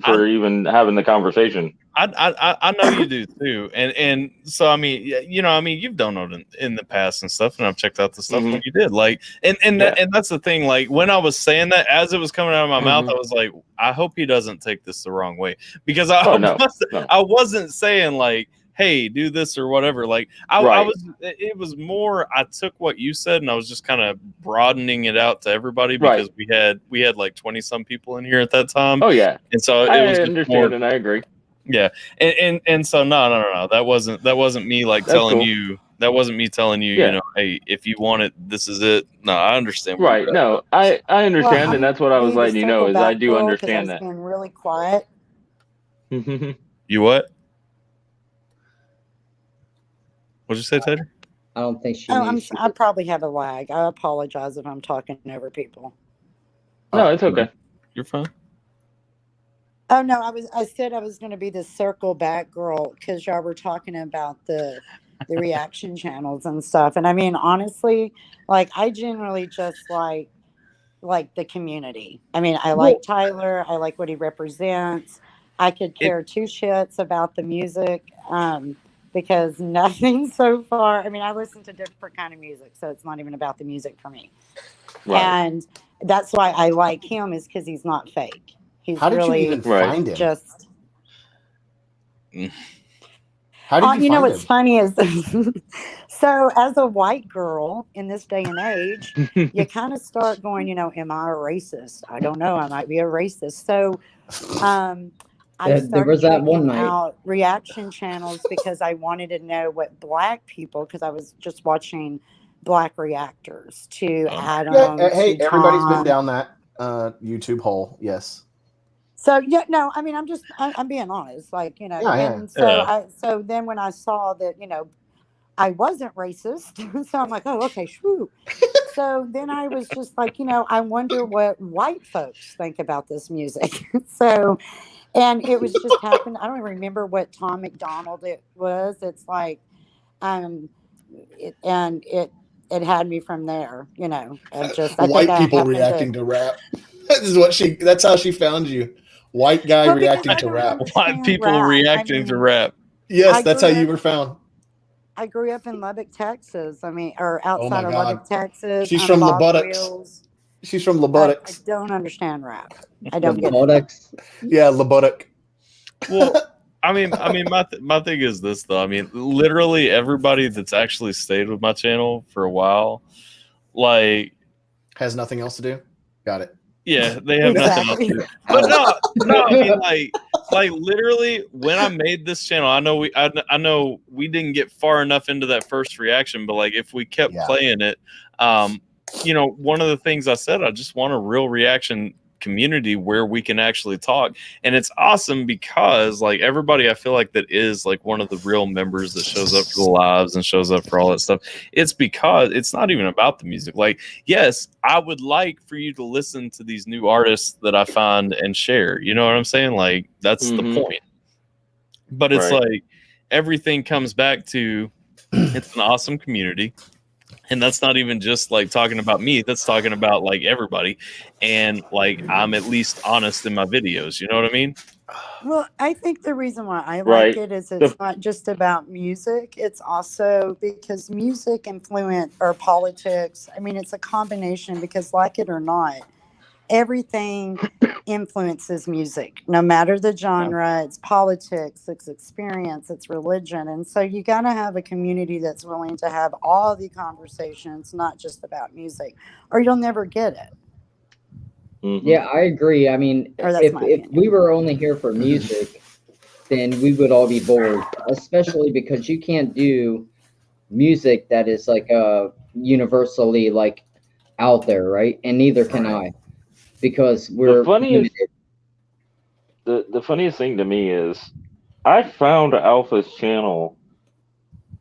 for even having the conversation. I know you do too, and so I mean, you've done it in the past and stuff, and I've checked out the stuff when you did, like, and that's the thing. Like when I was saying that, as it was coming out of my mouth, I was like, I hope he doesn't take this the wrong way, because I wasn't saying like, hey, do this or whatever. Like it was more, I took what you said and I was just kind of broadening it out to everybody, because we had like 20 some people in here at that time. Oh yeah, and so I it was understand just more, and I agree. yeah, and so no, that wasn't me like That's telling cool. you. That wasn't me telling you, Yeah. Hey, if you want it, this is it. No, I understand. where Right. you're at, No, I understand, well, and that's what I was need to letting you know circle is I back, do girl, because I understand was that. being really quiet. You what? What'd you say, Tater? I don't think she. I probably have a lag. I apologize if I'm talking over people. No, it's okay. You're fine. Oh no, I said I was going to be the circle back girl, because y'all were talking about the reaction channels and stuff. And I mean, honestly, like I generally just like the community. I mean, I like Tyler. I like what he represents. I could care two shits about the music, because nothing so far. I mean, I listen to different kind of music, so it's not even about the music for me. Right. And that's why I like him, is because he's not fake. He's How did really you even find him? just. How did you know find what's him? funny is, so as a white girl in this day and age, you kind of start going, am I a racist? I don't know. I might be a racist. So I There was started that one checking night. out reaction channels because I wanted to know what black people, because I was just watching black reactors to Adam. Yeah, hey, to everybody's been Tom. down that YouTube hole. Yes. So yeah, no, I mean, I'm being honest, like, and so then when I saw that, I wasn't racist, so I'm like, oh, okay, shoo. So then I was just like, I wonder what white folks think about this music. So, and it was just happened. I don't even remember what Tom McDonald it was. It's like, it had me from there, of just White people reacting to rap. That's how she found you. White guy reacting to rap. White people reacting to rap. Yes, that's how you were found. I grew up in Lubbock, Texas. I mean, or outside of Lubbock, Texas. She's from Bob Lubbock. Wheels. She's from Lubbock. I don't understand rap. I don't get it. Yeah, Lubbock. Well, I mean, my thing is this though. I mean, literally everybody that's actually stayed with my channel for a while, like, has nothing else to do. Got it. Yeah, they have nothing else to do. But no, I mean, like literally, when I made this channel, I know we didn't get far enough into that first reaction, but like if we kept playing it, one of the things I said, I just want a real reaction community where we can actually talk. And it's awesome because like everybody, I feel like that is like one of the real members that shows up for the lives and shows up for all that stuff. It's because it's not even about the music. Like, yes, I would like for you to listen to these new artists that I find and share, you know what I'm saying? Like that's the point. But it's like everything comes back to it's an awesome community. And that's not even just like talking about me. That's talking about like everybody. And like, I'm at least honest in my videos. You know what I mean? Well, I think the reason why I like it is it's not just about music. It's also because music influence or politics. I mean, it's a combination because like it or not, everything influences music, no matter the genre. It's politics, it's experience, it's religion. And so you got to have a community that's willing to have all the conversations, not just about music, or you'll never get it. Yeah, I agree. I mean, if we were only here for music, then we would all be bored, especially because you can't do music that is like universally like out there, right? And neither can I. because we're The funniest, limited. the funniest thing to me is I found Alpha's channel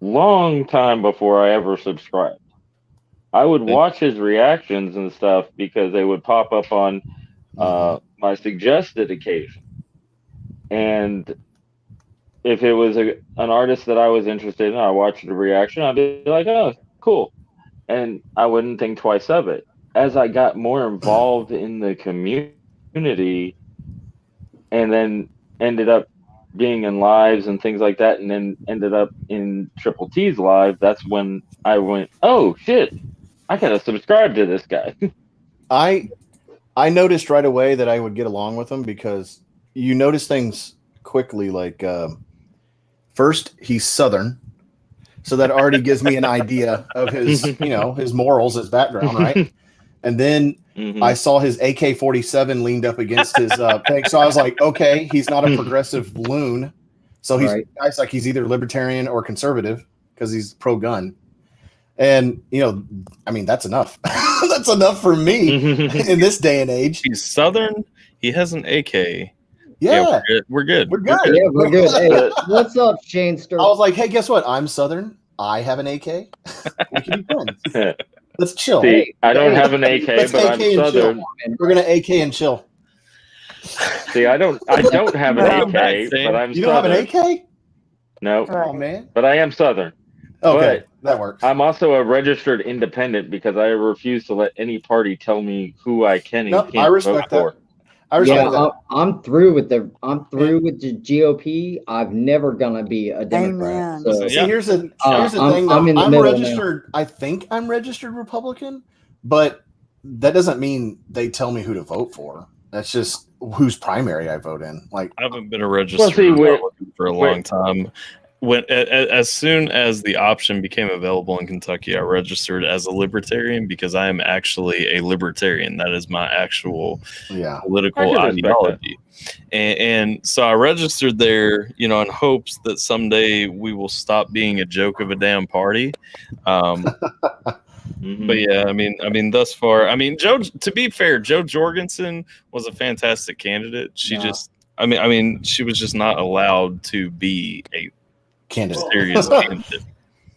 long time before I ever subscribed. I would watch his reactions and stuff because they would pop up on my suggested occasion. And if it was an artist that I was interested in, I watched the reaction, I'd be like, oh, cool. And I wouldn't think twice of it. As I got more involved in the community and then ended up being in lives and things like that, and then ended up in Triple T's live, that's when I went, oh, shit, I got to subscribe to this guy. I noticed right away that I would get along with him because you notice things quickly. Like first, he's Southern, so that already gives me an idea of his, his morals, his background, right? And then I saw his AK-47 leaned up against his peg, so I was like, okay, he's not a progressive loon. So he's like he's either libertarian or conservative because he's pro-gun. And I mean, that's enough. That's enough for me in this day and age. He's Southern. He has an AK. Yeah, we're good. Yeah, we're good. Hey, what's up, Shane Sturr? I was like, hey, guess what? I'm Southern. I have an AK. We can be friends. Let's chill. See, I don't have an AK, Let's but AK I'm and Southern. chill. We're gonna AK and chill. See, I don't have an AK, but I'm You don't have Southern. an AK? No. Oh man. But I am Southern. Okay, But that works. I'm also a registered independent because I refuse to let any party tell me who I can and Nope, can't I respect vote for. I respect that. I'm through with the GOP. I'm never gonna be a Democrat. Amen. So See, here's the thing. I'm in the I'm middle now. registered. I think I'm registered Republican, but that doesn't mean they tell me who to vote for. That's just whose primary I vote in. Like I haven't been a registered Republican for a long time. When as soon as the option became available in Kentucky, I registered as a libertarian because I am actually a libertarian. That is my actual political ideology. And so I registered there, in hopes that someday we will stop being a joke of a damn party. But yeah, I mean, thus far, Joe. To be fair, Joe Jorgensen was a fantastic candidate. She she was just not allowed to be a candidate. Serious candidate.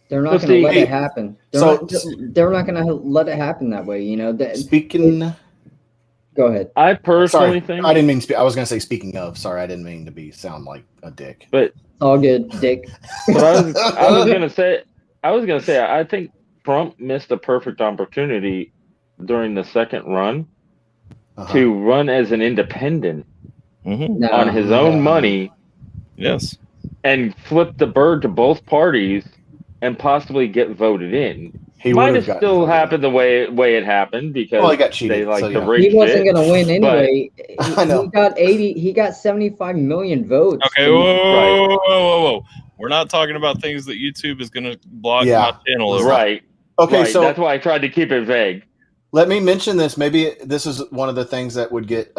They're not going to let it happen. They're not going to let it happen that way. Speaking. Go ahead. I personally think I didn't mean. I was going to say. Speaking of, sorry, I didn't mean to sound like a dick. But all good, dick. But I was going to say. I think Trump missed a perfect opportunity during the second run to run as an independent on his own money. Yes. And flip the bird to both parties and possibly get voted in. He might have still happened the way it happened because he got cheated, they like so, to rig He wasn't shit, going to win anyway. I know. He got 75 million votes. Okay, whoa. We're not talking about things that YouTube is going to block my channel over. Right. Okay, right. so that's why I tried to keep it vague. Let me mention this. Maybe this is one of the things that would get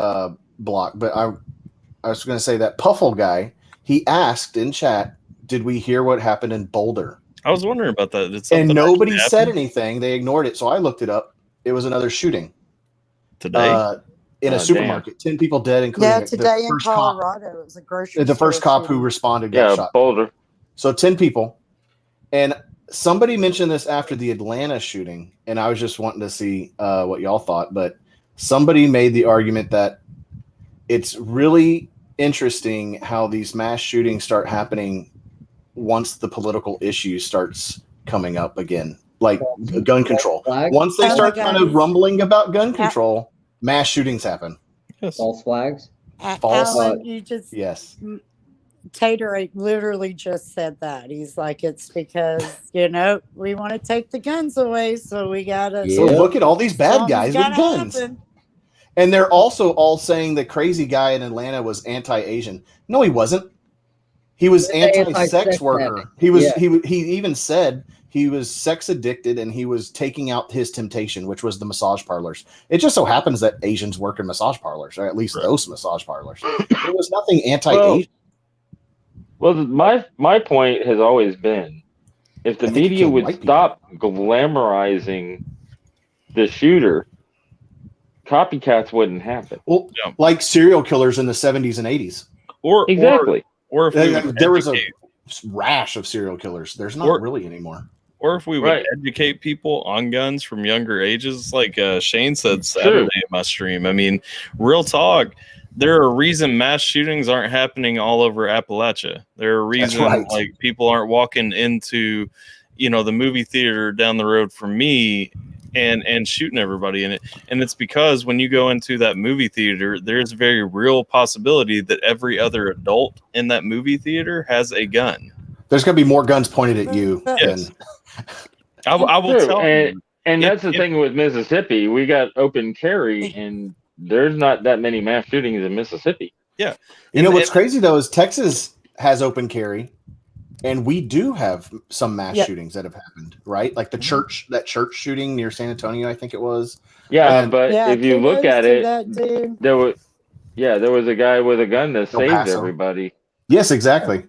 blocked, but I was going to say that Puffle guy, he asked in chat, did we hear what happened in Boulder? I was wondering about that. And nobody said anything. They ignored it. So I looked it up. It was another shooting. Today? In a supermarket. 10 people dead, including today in Colorado. It was a grocery the store first cop shooting. who responded got shot. Boulder. So 10 people. And somebody mentioned this after the Atlanta shooting. And I was just wanting to see what y'all thought. But somebody made the argument that it's really interesting how these mass shootings start happening once the political issue starts coming up again, like gun control. Once they start kind of rumbling about gun control, mass shootings happen. False flags. False. Alan, you just Tater literally just said that. He's like, it's because we want to take the guns away, so we gotta. So look at all these bad guys with guns. Happen. And they're also all saying the crazy guy in Atlanta was anti-Asian. No, he wasn't. He was anti-sex worker. He was. He even said he was sex addicted and he was taking out his temptation, which was the massage parlors. It just so happens that Asians work in massage parlors, or at least those massage parlors. There was nothing anti-Asian. Well, my point has always been, if the media would stop glamorizing the shooter, copycats wouldn't happen. Well, like serial killers in the 70s and 80s. Or Exactly. Or if we would there was a educate- rash of serial killers. There's not really anymore. Or if we would Right. educate people on guns from younger ages, like Shane said True. Saturday in my stream. I mean, real talk. There are a reason mass shootings aren't happening all over Appalachia. There are a reason right. like people aren't walking into, the movie theater down the road from me and shooting everybody in it. And it's because when you go into that movie theater, there's a very real possibility that every other adult in that movie theater has a gun. There's going to be more guns pointed at you. Yes. Than... I will True. tell you. And that's the thing with Mississippi. We got open carry, and there's not that many mass shootings in Mississippi. Yeah. You know what's crazy though is Texas has open carry, and we do have some mass shootings that have happened, right? Like that church shooting near San Antonio, I think it was. Yeah, And- but if you look at it, there was a guy with a gun that El saved Paso. everybody. Yes, exactly.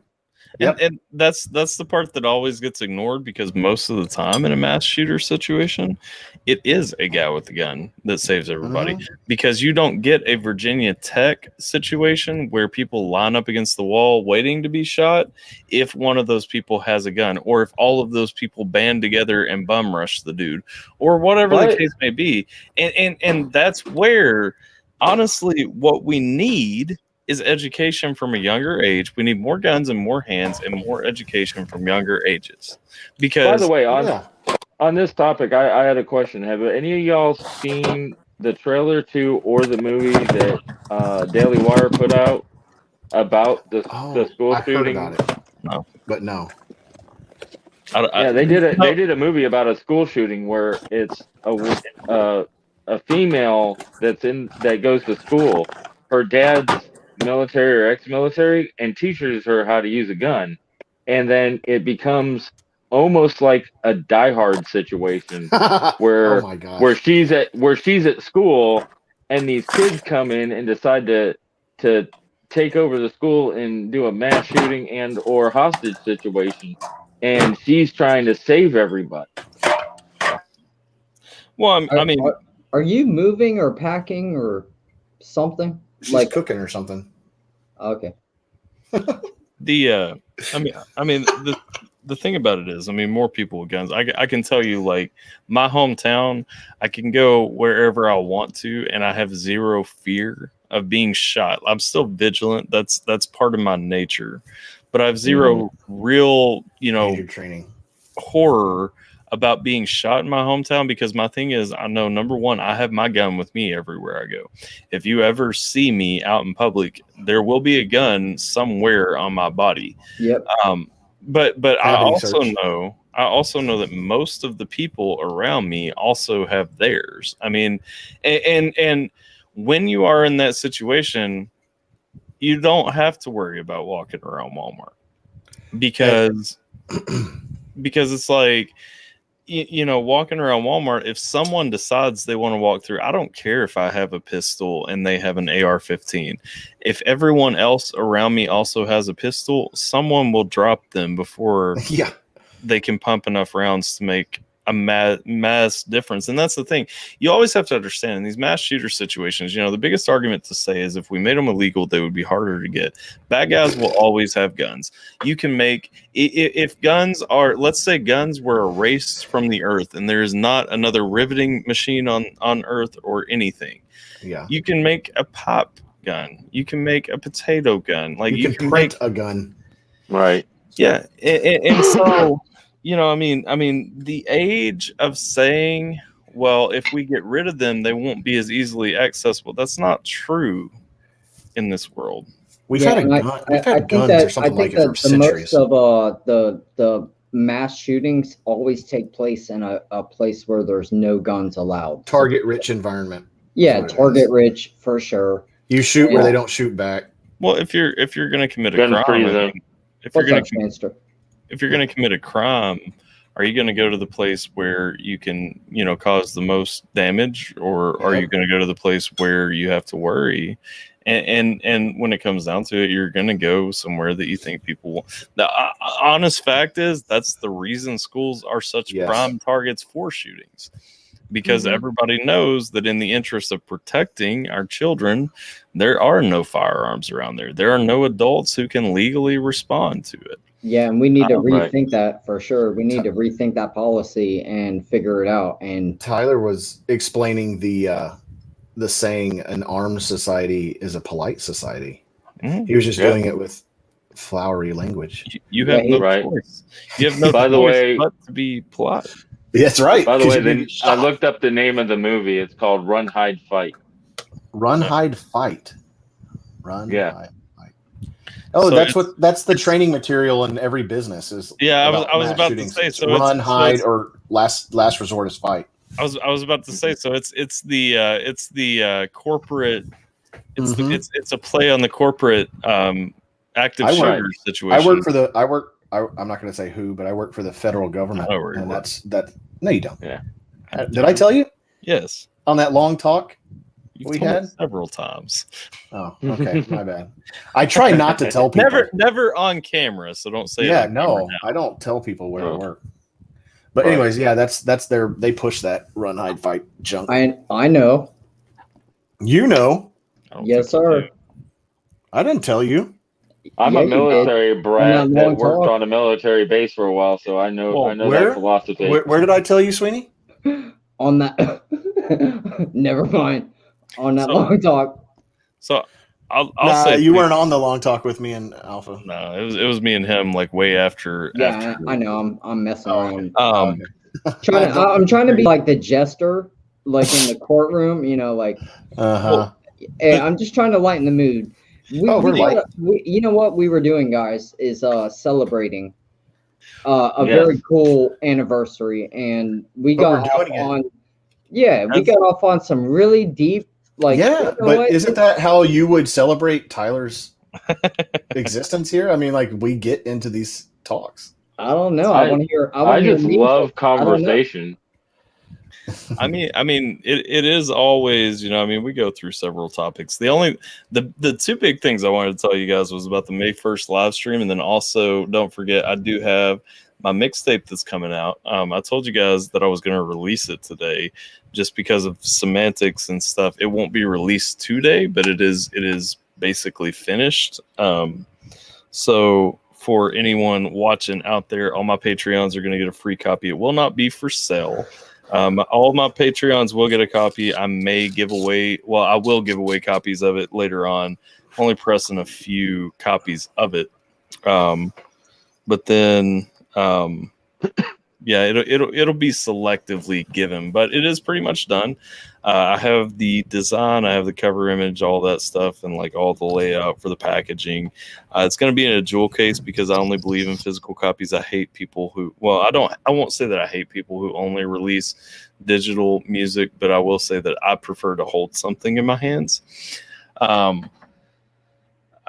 And that's the part that always gets ignored, because most of the time in a mass shooter situation, it is a guy with a gun that saves everybody. Because you don't get a Virginia Tech situation where people line up against the wall waiting to be shot if one of those people has a gun, or if all of those people band together and bum rush the dude, or whatever the Right. case may be. And that's where, honestly, what we need is education from a younger age. We need more guns and more hands and more education from younger ages. Because, By the way, on this topic, I had a question. Have any of y'all seen the trailer to or the movie that Daily Wire put out about the school I've shooting? heard about it. No. But no. Yeah, they did a movie about a school shooting where it's a female that goes to school. Her dad's military or ex-military, and teaches her how to use a gun, and then it becomes almost like a Die Hard situation where Oh my gosh. where she's at school, and these kids come in and decide to take over the school and do a mass shooting and or hostage situation, and she's trying to save everybody. Well, I mean, are you moving or packing or something? She's like cooking or something. Okay. the thing about it is, I mean, more people with guns. I can tell you, like, my hometown, I can go wherever I want to, and I have zero fear of being shot. I'm still vigilant. That's part of my nature, but I have zero real, training horror about being shot in my hometown, because my thing is, I know, number one, I have my gun with me everywhere I go. If you ever see me out in public, there will be a gun somewhere on my body. Yep. But I also search. know that most of the people around me also have theirs. I mean, and when you are in that situation, you don't have to worry about walking around Walmart, because it's like, walking around Walmart, if someone decides they want to walk through, I don't care if I have a pistol and they have an AR-15. If everyone else around me also has a pistol, someone will drop them before they can pump enough rounds to make a mass difference. And that's the thing. You always have to understand, in these mass shooter situations, the biggest argument to say is if we made them illegal, they would be harder to get. Bad guys will always have guns. You can make, if guns are, let's say guns were erased from the earth and there is not another riveting machine on earth or anything. Yeah. You can make a pop gun. You can make a potato gun. Like you can print a gun. Right. Yeah. And so, I mean, the age of saying, well, if we get rid of them, they won't be as easily accessible. That's not true in this world. We've had guns or something like it for centuries. Most of the mass shootings always take place in a place where there's no guns allowed. Target-rich environment. Yeah, target-rich for sure. You shoot where they don't shoot back. Well, if you're going to commit a crime, if you're going to commit a crime, are you going to go to the place where you can, cause the most damage, or are you going to go to the place where you have to worry? And when it comes down to it, you're going to go somewhere that you think people will. The honest fact is, that's the reason schools are such prime targets for shootings, because everybody knows that in the interest of protecting our children, there are no firearms around there. There are no adults who can legally respond to it. Yeah, and we need to Right. rethink that for sure. We need to rethink that policy and figure it out. And Tyler was explaining the saying, an armed society is a polite society. He was just doing it with flowery language. You have no choice. You have no By the choice way, but to be polite. That's right. By the 'cause way, you then get I shot. looked up the name of the movie. It's called Run, Hide, Fight. Run, hide, fight. Run, Yeah. hide, fight. Oh, So that's the training material in every business is. Yeah, I about was mass about shootings. to say, It's so it's- run, so hide, it's- or last resort is fight. I was about to say, so it's the corporate. It's a play on the corporate active shooter situation. I work for the. I'm not going to say who, but I work for the federal government, and that's that. No, you don't. Yeah. Did I tell you? Yes. On that long talk You've we told me had several times. Oh, okay, my bad. I try not to tell people. Never on camera, so don't say. Yeah, it on camera no, now. I don't tell people where I work. But anyways, yeah, that's they push that run, hide, fight junk. I know. You know. Yes, sir. I didn't tell you. I'm Yeah, a you military did. brat On that that long worked talk. on a military base for a while, so I know that philosophy. Where did I tell you, Sweeney? On that. Never mind. On that long talk. So I'll Nah, say you weren't on the long talk with me and Alpha. No, it was me and him like way after. Yeah, after. I know. I'm messing around. Um, I'm trying to be like the jester, like in the courtroom. You know, like. Hey, I'm just trying to lighten the mood. You know what we were doing, guys, is celebrating a very cool anniversary, and we got off on. Yeah, we got off on some really deep, like. Yeah, you know but what? isn't that how you would celebrate Tyler's existence here? I mean, like we get into these talks. I don't know. I want to hear. I just love I don't know. conversation. I mean, it is always, you know, I mean, we go through several topics. The two big things I wanted to tell you guys was about the May 1st live stream. And then also don't forget, I do have my mixtape that's coming out. I told you guys that I was going to release it today just because of semantics and stuff. It won't be released today, but it is basically finished. So for anyone watching out there, all my Patreons are going to get a free copy. It will not be for sale. All of my Patreons will get a copy. I will give away copies of it later on. Only pressing a few copies of it. But then, yeah, it'll be selectively given, but it is pretty much done. I have the design, I have the cover image, all that stuff, and like all the layout for the packaging. It's going to be in a jewel case because I only believe in physical copies. I hate people who, I won't say that I hate people who only release digital music, but I will say that I prefer to hold something in my hands.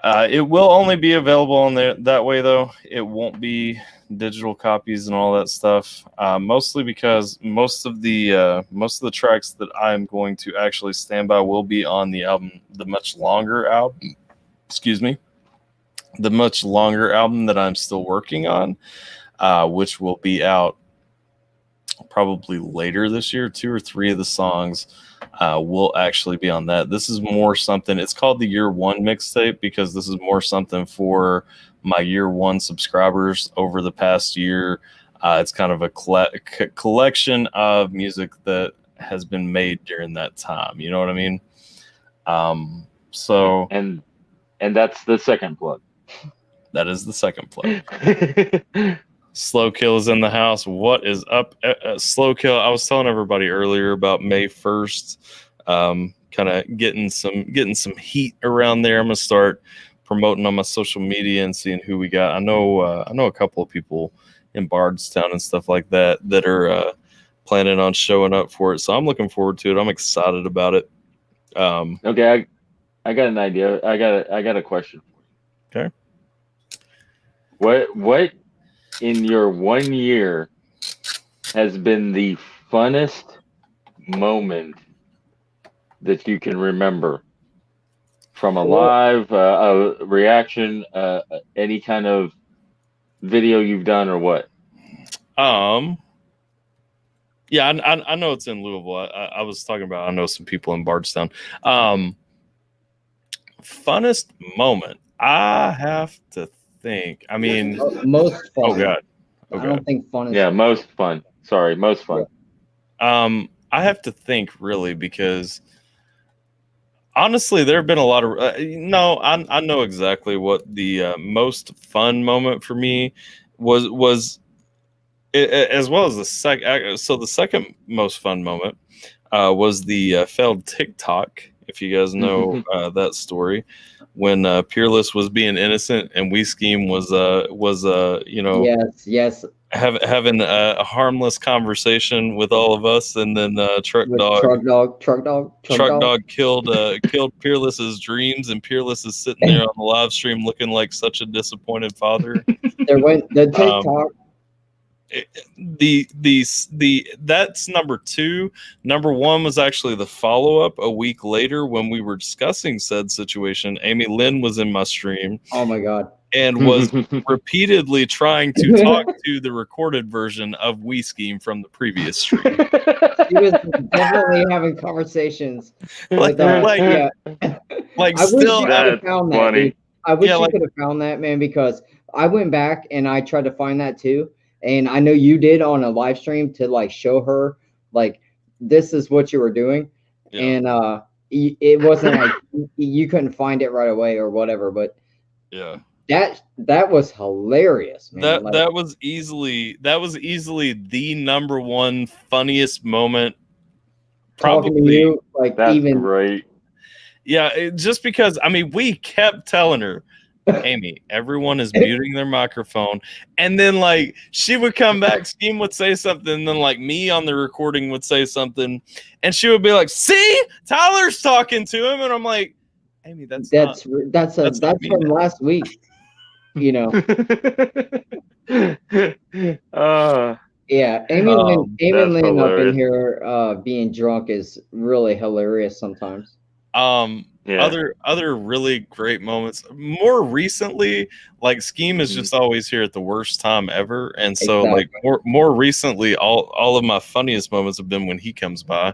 It will only be available on there that way, though. It won't be digital copies and all that stuff. Mostly because most of the tracks that I'm going to actually stand by will be on the album, the much longer album. Excuse me, the much longer album that I'm still working on, which will be out probably later this year. 2 or 3 of the songs will actually be on that. This is more something, it's called the Year One mixtape because this is more something for my Year One subscribers over the past year. It's kind of a collection of music that has been made during that time. You know what I mean? So and that's the second plug. That is the second plug. Slow Kill is in the house. What is up, Slow Kill? I was telling everybody earlier about May 1st. Kind of getting some heat around there. I'm gonna start promoting on my social media and seeing who we got. I know a couple of people in Bardstown and stuff like that are planning on showing up for it. So I'm looking forward to it. I'm excited about it. Okay, I got an idea. I got a question. Okay. What in your 1 year has been the funnest moment that you can remember from a live a reaction, any kind of video you've done or what? Yeah, I know it's in Louisville. I was talking about, I know some people in Bardstown. Funnest moment, I have to think. I mean, most fun. Oh God. I don't think fun is. Yeah, most fun. Sorry, most fun. I have to think really, because honestly, there have been a lot of. I know exactly what the most fun moment for me was, as well as the second. So the second most fun moment was the failed TikTok. If you guys know that story, when Peerless was being innocent and We Scheme was Yes. having a harmless conversation with all of us, and then Truck With Dog Truck Dog killed Peerless's dreams, and Peerless is sitting there on the live stream looking like such a disappointed father. There went the TikTok. That's number two. Number one was actually the follow-up a week later when we were discussing said situation. Amy Lynn was in my stream. Oh my God. And was repeatedly trying to talk to the recorded version of We Scheme from the previous stream. She was definitely having conversations with I wish you could have found that, dude. I wish you could have found that, man, because I went back and I tried to find that too. And I know you did on a live stream to like show her like this is what you were doing. Yeah. And it wasn't like you couldn't find it right away or whatever, but yeah. That was hilarious, man. That was easily the number one funniest moment. Talking to you, like that's even right. Yeah, just because I mean we kept telling her, Amy, everyone is muting their microphone, and then like she would come back, Scheme would say something, and then like me on the recording would say something, and she would be like, "See, Tyler's talking to him," and I'm like, Amy, that's from last week. You know. Yeah, Amy Lynn up in here being drunk is really hilarious sometimes. Other really great moments. More recently, like Scheme is just always here at the worst time ever, and so like more recently, all of my funniest moments have been when he comes by.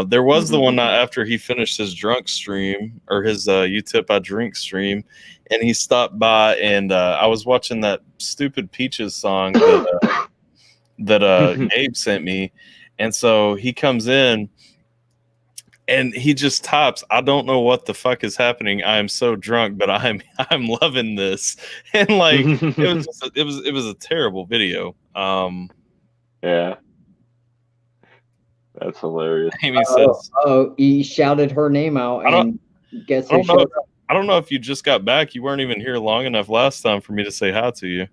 There was the one night after he finished his drunk stream or his You Tip I Drink stream, and he stopped by, and I was watching that stupid Peaches song that Gabe sent me, and so he comes in. And he just types, "I don't know what the fuck is happening. I am so drunk, but I'm loving this." And like it was a terrible video. Yeah, that's hilarious. Amy says, "Oh, he shouted her name out." And guess who showed up? I don't know if you just got back. You weren't even here long enough last time for me to say hi to you.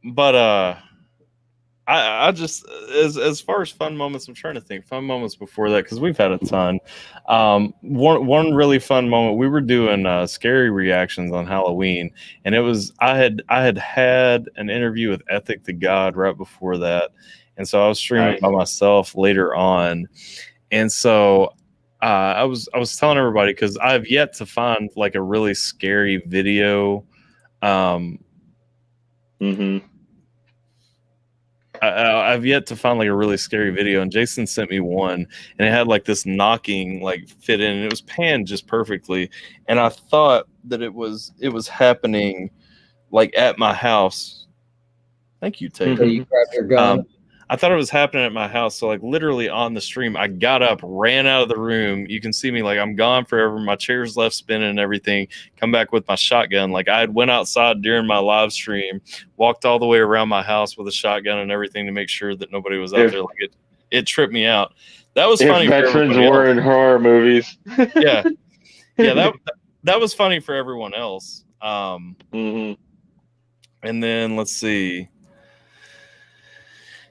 But I just as far as fun moments, I'm trying to think fun moments before that because we've had a ton. One really fun moment, we were doing scary reactions on Halloween, and it was I had an interview with Ethic the God right before that, and so I was streaming by myself later on, and so I was telling everybody because I've yet to find like a really scary video. I've yet to find like a really scary video, and Jason sent me one, and it had like this knocking like fit in, and it was panned just perfectly, and I thought that it was happening like at my house. Thank you, Taylor. So you grabbed your gun. I thought it was happening at my house, so like literally on the stream, I got up, ran out of the room. You can see me like I'm gone forever. My chair's left spinning and everything. Come back with my shotgun. Like I had went outside during my live stream, walked all the way around my house with a shotgun and everything to make sure that nobody was out there. Like it tripped me out. That was funny. Veterans were in horror movies. Yeah, that was funny for everyone else. And then let's see.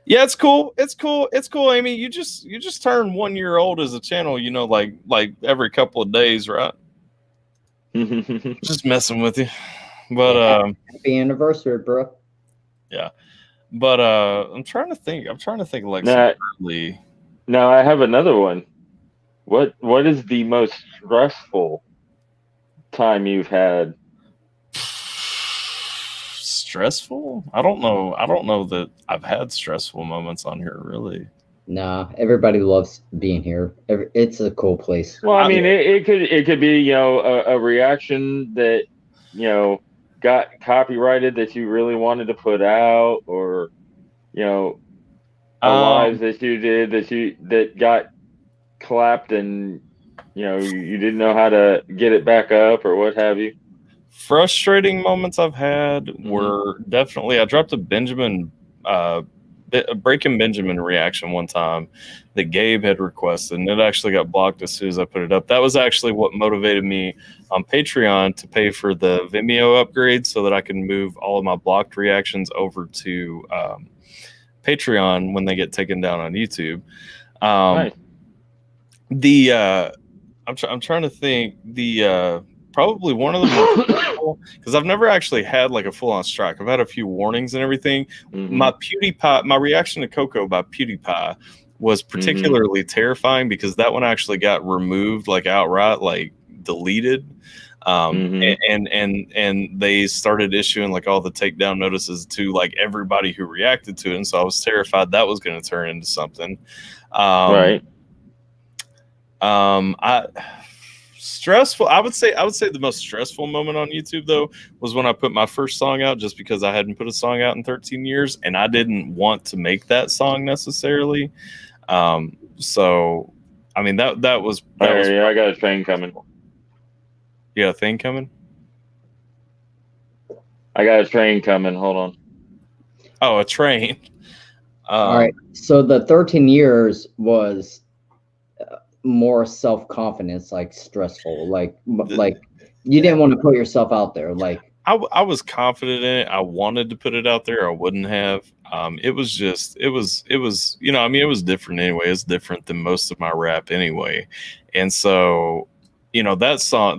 Yeah, it's cool. It's cool, Amy. You just turned 1 year old as a channel, you know, like every couple of days, right? Just messing with you. But happy anniversary, bro. Yeah. But I'm trying to think like Now I have another one. What is the most stressful time you've had? stressful. I don't know that I've had stressful moments on here really. Nah, everybody loves being here. It's a cool place. Well, I mean, it could be a reaction that got copyrighted that you really wanted to put out, or a live that you did that got clapped and you didn't know how to get it back up or what have you. Frustrating moments I've had were definitely, I dropped a Breaking Benjamin reaction one time that Gabe had requested, and it actually got blocked as soon as I put it up. That was actually what motivated me on Patreon to pay for the Vimeo upgrade so that I can move all of my blocked reactions over to Patreon when they get taken down on YouTube. Nice. I'm trying to think, probably one of them, because I've never actually had like a full-on strike. I've had a few warnings and everything. My reaction to Coco by PewDiePie was particularly terrifying because that one actually got removed, like outright, like deleted. And they started issuing like all the takedown notices to like everybody who reacted to it, and so I was terrified that was going to turn into something. Right. Stressful. I would say the most stressful moment on YouTube though was when I put my first song out, just because I hadn't put a song out in 13 years and I didn't want to make that song necessarily. So I mean that was yeah, I got a train coming. You got a thing coming? I got a train coming. Hold on. Oh, a train. All right. So the 13 years was more self-confidence, like stressful, like you didn't want to put yourself out there. Like I was confident in it. I wanted to put it out there. I wouldn't have. It was it was I mean, it was different anyway. It's different than most of my rap anyway. And so, that song,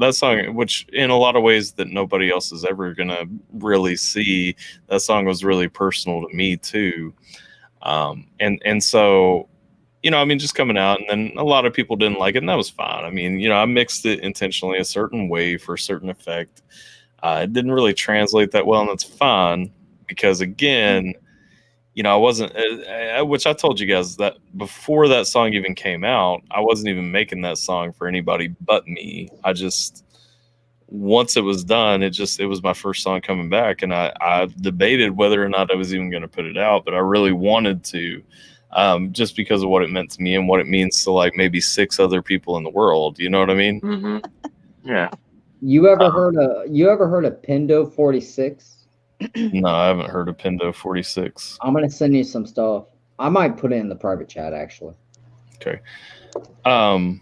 which in a lot of ways that nobody else is ever gonna really see, that song was really personal to me too. And so, I mean, just coming out, and then a lot of people didn't like it, and that was fine. I mean, I mixed it intentionally a certain way for a certain effect. It didn't really translate that well, and that's fine because, again, I wasn't, which I told you guys that before that song even came out, I wasn't even making that song for anybody but me. I just, once it was done, it was my first song coming back, and I debated whether or not I was even going to put it out, but I really wanted to. Just because of what it meant to me and what it means to like maybe 6 other people in the world. You know what I mean? Yeah. You ever heard of Pindo 46? No, I haven't heard of Pindo 46. I'm gonna send you some stuff. I might put it in the private chat actually. Okay. And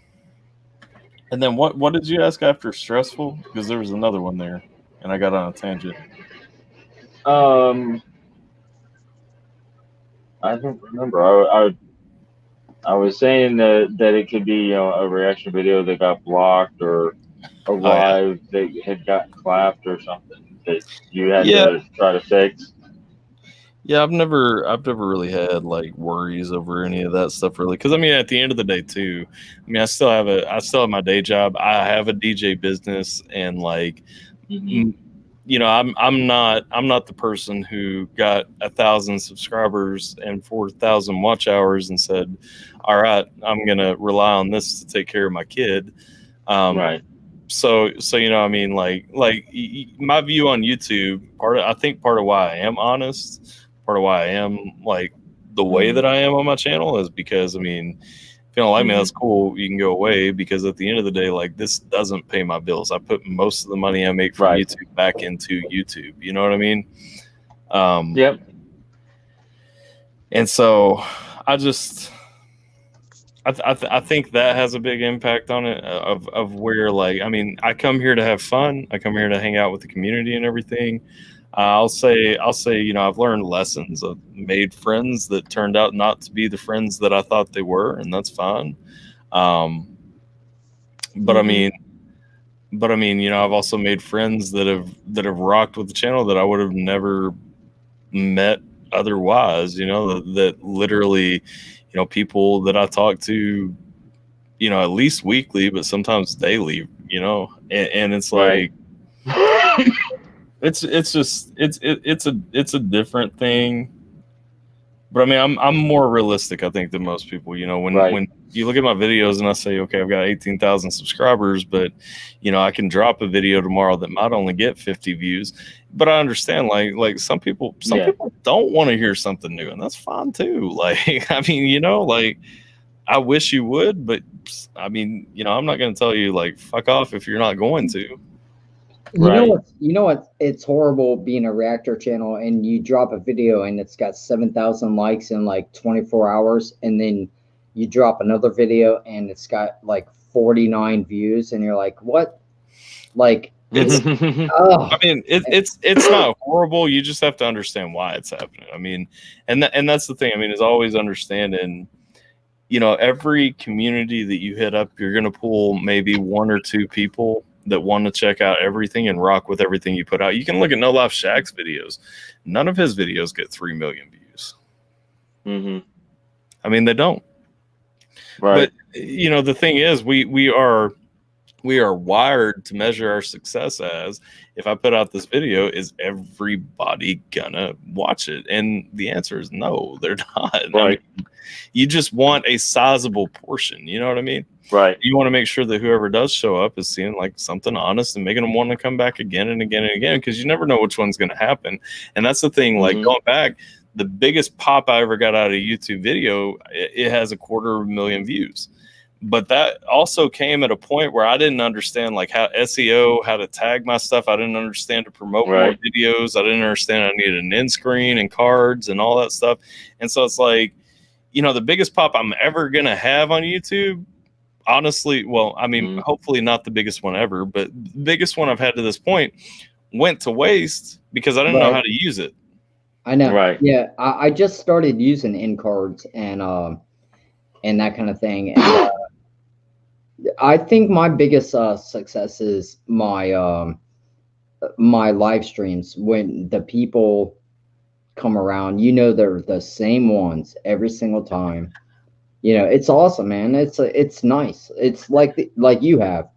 then what did you ask after stressful? Because there was another one there, and I got on a tangent. I don't remember. I was saying that it could be a reaction video that got blocked, or a live that had gotten clapped or something that you had to try to fix. Yeah, I've never really had like worries over any of that stuff really, because I mean at the end of the day too, I mean I still have my day job. I have a DJ business, and like I'm not the person who got 1,000 subscribers and 4,000 watch hours and said, all right, I'm gonna rely on this to take care of my kid. Right. So I mean like my view on YouTube, I think part of why I am honest, part of why I am like the way that I am on my channel is because, I mean, if you don't like me, that's cool. You can go away, because at the end of the day, like, this doesn't pay my bills. I put most of the money I make from YouTube back into YouTube. You know what I mean? Yep. And so I think that has a big impact on it of where, like, I mean, I come here to have fun. I come here to hang out with the community and everything. I'll say, I've learned lessons. I've made friends that turned out not to be the friends that I thought they were, and that's fine. But I mean, I've also made friends that have rocked with the channel that I would have never met otherwise. That literally, people that I talk to, at least weekly, but sometimes daily. And it's like. it's a different thing. But I mean, I'm more realistic, I think, than most people. You know, when you look at my videos and I say, okay, I've got 18,000 subscribers, but you know, I can drop a video tomorrow that might only get 50 views. But I understand, like some people don't want to hear something new, and that's fine too. Like, I mean, you know, like I wish you would, but I mean, you know, I'm not going to tell you like fuck off if you're not going to. You know what? It's horrible being a reactor channel and you drop a video and it's got 7,000 likes in like 24 hours, and then you drop another video and it's got like 49 views, and you're like, what? Like, it's I mean, it's not horrible. You just have to understand why it's happening. I mean, and that's the thing. I mean, is always understanding. You know, every community that you hit up, you're going to pull maybe one or two people that want to check out everything and rock with everything you put out. You can look at No Life Shaq's videos. None of his videos get 3 million views. Mm-hmm. I mean, they don't. Right. But, you know, the thing is, we are wired to measure our success as, if I put out this video, is everybody gonna watch it? And the answer is no, they're not. Right. I mean, you just want a sizable portion. You know what I mean? Right. You want to make sure that whoever does show up is seeing like something honest and making them want to come back again and again and again, because you never know which one's going to happen. And that's the thing. Like, going back, the biggest pop I ever got out of a YouTube video, it has 250,000 views. But that also came at a point where I didn't understand like how SEO, how to tag my stuff. I didn't understand to promote more videos. I didn't understand I needed an end screen and cards and all that stuff. And so it's like, you know, the biggest pop I'm ever going to have on YouTube, honestly, well, I mean, hopefully not the biggest one ever, but the biggest one I've had to this point went to waste because I didn't know how to use it. I know. Right. Yeah. I just started using end cards and that kind of thing. And, I think my biggest success is my my live streams, when the people come around. You know, they're the same ones every single time. You know, it's awesome, man. It's nice. It's like you have,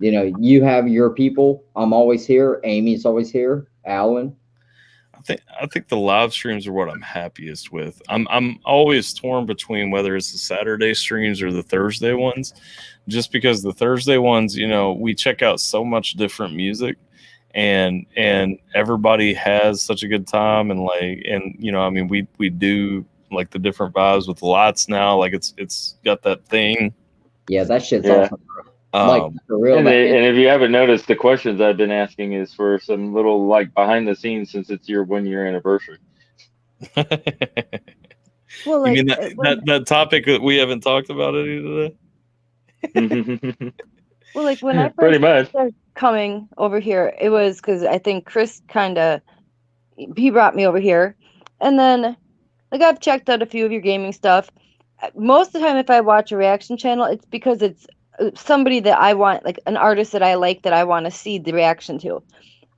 you know, you have your people. I'm always here. Amy's always here. Alan. I think the live streams are what I'm happiest with. I'm always torn between whether it's the Saturday streams or the Thursday ones, just because the Thursday ones, you know, we check out so much different music, and everybody has such a good time, and you know, I mean, we do like the different vibes with the lights now, like it's got that thing. Yeah, that shit's awesome. Like, for real. And if you haven't noticed, the questions I've been asking is for some little like behind the scenes, since it's your 1-year anniversary. Well, like, you mean that topic that we haven't talked about any today? Well, like when I first started coming over here, it was because I think Chris he brought me over here, and then like I've checked out a few of your gaming stuff. Most of the time, if I watch a reaction channel, it's because it's somebody that I want, like an artist that I like, that I want to see the reaction to.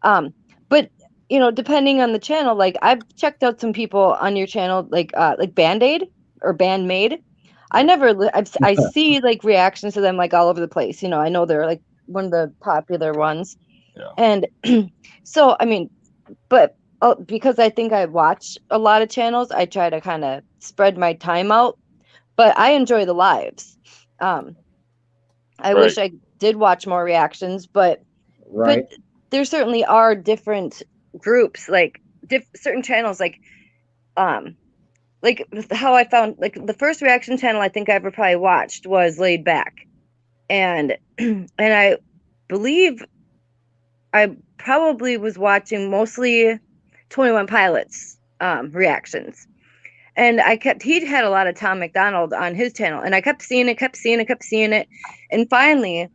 But you know, depending on the channel, like I've checked out some people on your channel, like Band-Aid or Bandmade. I see like reactions to them like all over the place. You know, I know they're like one of the popular ones. Yeah. And so, I mean, but because I think I watch a lot of channels, I try to kind of spread my time out, but I enjoy the lives. I wish I did watch more reactions, but there certainly are different groups, like certain channels, like how I found, like the first reaction channel I think I ever probably watched was Laid Back, and I believe I probably was watching mostly 21 Pilots reactions. And he had a lot of Tom McDonald on his channel, and I kept seeing it. And finally,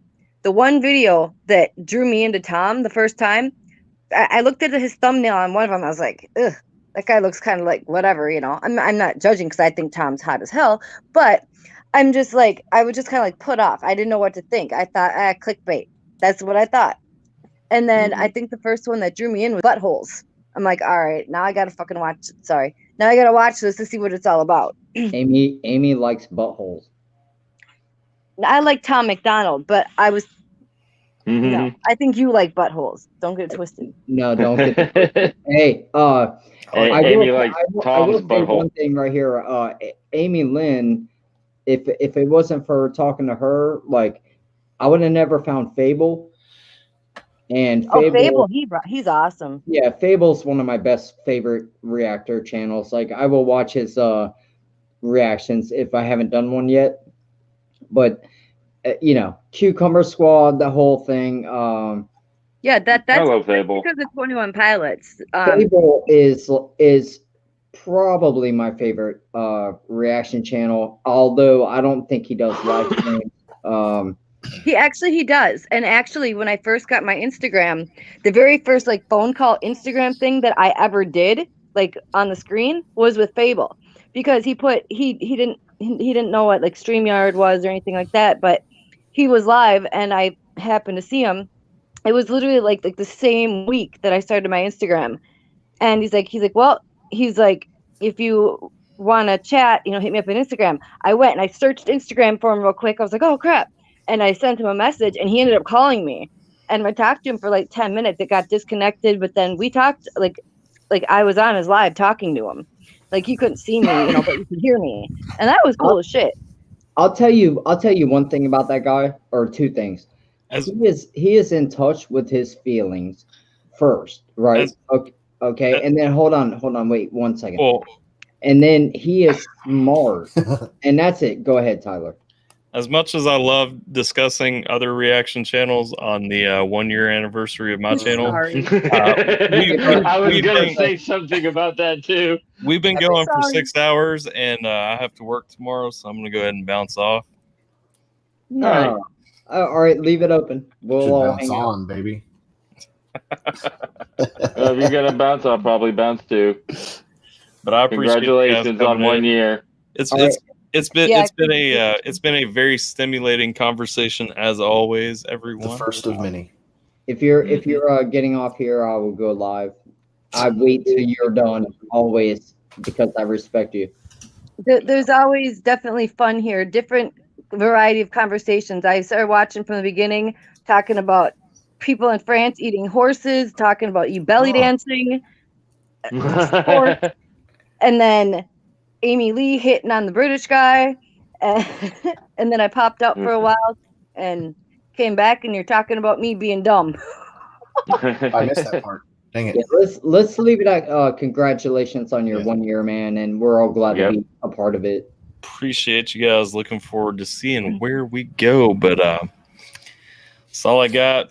the one video that drew me into Tom the first time, I looked at his thumbnail on one of them. I was like, ugh, that guy looks kind of like whatever, you know. I'm not judging because I think Tom's hot as hell, but I'm just like, I was just kind of like put off. I didn't know what to think. I thought, clickbait. That's what I thought. And then I think the first one that drew me in was Buttholes. I'm like, all right, now I got to fucking watch it. Sorry. Now I got to watch this to see what it's all about. Amy likes buttholes. I like Tom McDonald, but No, I think you like buttholes. Don't get it twisted. No, don't get it twisted. Hey, Amy like I will Tom's say butthole. one thing right here. Amy Lynn, if it wasn't for talking to her, like I would have never found Fable. And Fable, he's awesome. Yeah, Fable's one of my best favorite reactor channels. Like I will watch his reactions if I haven't done one yet. But you know, Cucumber Squad, the whole thing. Yeah, that's Fable because of 21 Pilots. Fable is probably my favorite reaction channel. Although I don't think he does live streams. He does. And actually, when I first got my Instagram, the very first like phone call Instagram thing that I ever did, like on the screen, was with Fable, because he didn't know what like StreamYard was or anything like that, but he was live and I happened to see him. It was literally like the same week that I started my Instagram, and he's like, if you want to chat, hit me up on Instagram. I went and I searched Instagram for him real quick. I was like, oh crap. And I sent him a message and he ended up calling me, and I talked to him for like 10 minutes. It got disconnected, but then we talked like I was on his live talking to him. Like you couldn't see me, but you could hear me. And that was cool as shit. I'll tell you one thing about that guy, or two things. He is in touch with his feelings first, right? Okay. And then hold on, wait 1 second. Well, and then he is smart. And that's it. Go ahead, Tyler. As much as I love discussing other reaction channels on the 1 year anniversary of my channel, I was going to say something about that too. We've been going for 6 hours, and I have to work tomorrow, so I'm going to go ahead and bounce off. No. All right, leave it open. We'll all bounce hang on, out. baby. If you're gonna bounce, I'll probably bounce too. But I appreciate you guys congratulations on coming 1 in. year. It's been a very stimulating conversation as always, everyone. The first of many. If you're getting off here, I will go live. I wait till you're done, always, because I respect you. There's always definitely fun here. Different variety of conversations. I started watching from the beginning, talking about people in France eating horses, talking about you belly dancing, sports, and then Amy Lee hitting on the British guy, and then I popped out for a while and came back, and you're talking about me being dumb. I missed that part. Dang it. Yeah, let's leave it at congratulations on your 1 year, man, and we're all glad to be a part of it. Appreciate you guys. Looking forward to seeing where we go. But that's all I got.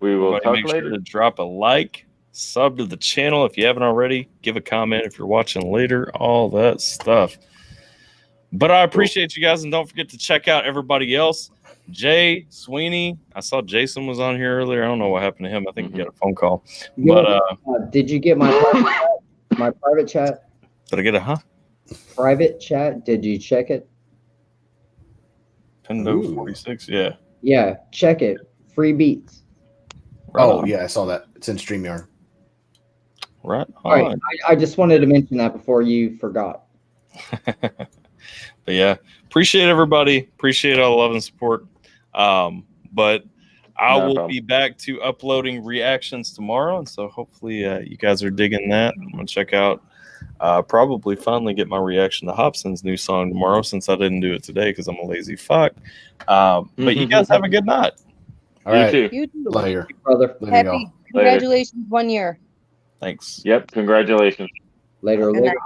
We will talk make later. sure to drop a like, sub to the channel if you haven't already. Give a comment if you're watching later. All that stuff. But I appreciate you guys, and don't forget to check out everybody else. Jay Sweeney. I saw Jason was on here earlier. I don't know what happened to him. I think he got a phone call. But did you get my private chat? Did I get a private chat? Did you check it? Pendo 46. Yeah. Yeah, check it. Free beats. Yeah, I saw that. It's in StreamYard. Right. All right. I just wanted to mention that before you forgot. But yeah, appreciate everybody. Appreciate all the love and support. But I will be back to uploading reactions tomorrow, and so hopefully you guys are digging that. I'm gonna check out. Probably finally get my reaction to Hobson's new song tomorrow, since I didn't do it today because I'm a lazy fuck. But you guys have a good night. All right. You too. Later, brother. Happy congratulations, 1 year. Thanks. Yep. Congratulations. Later. Good night.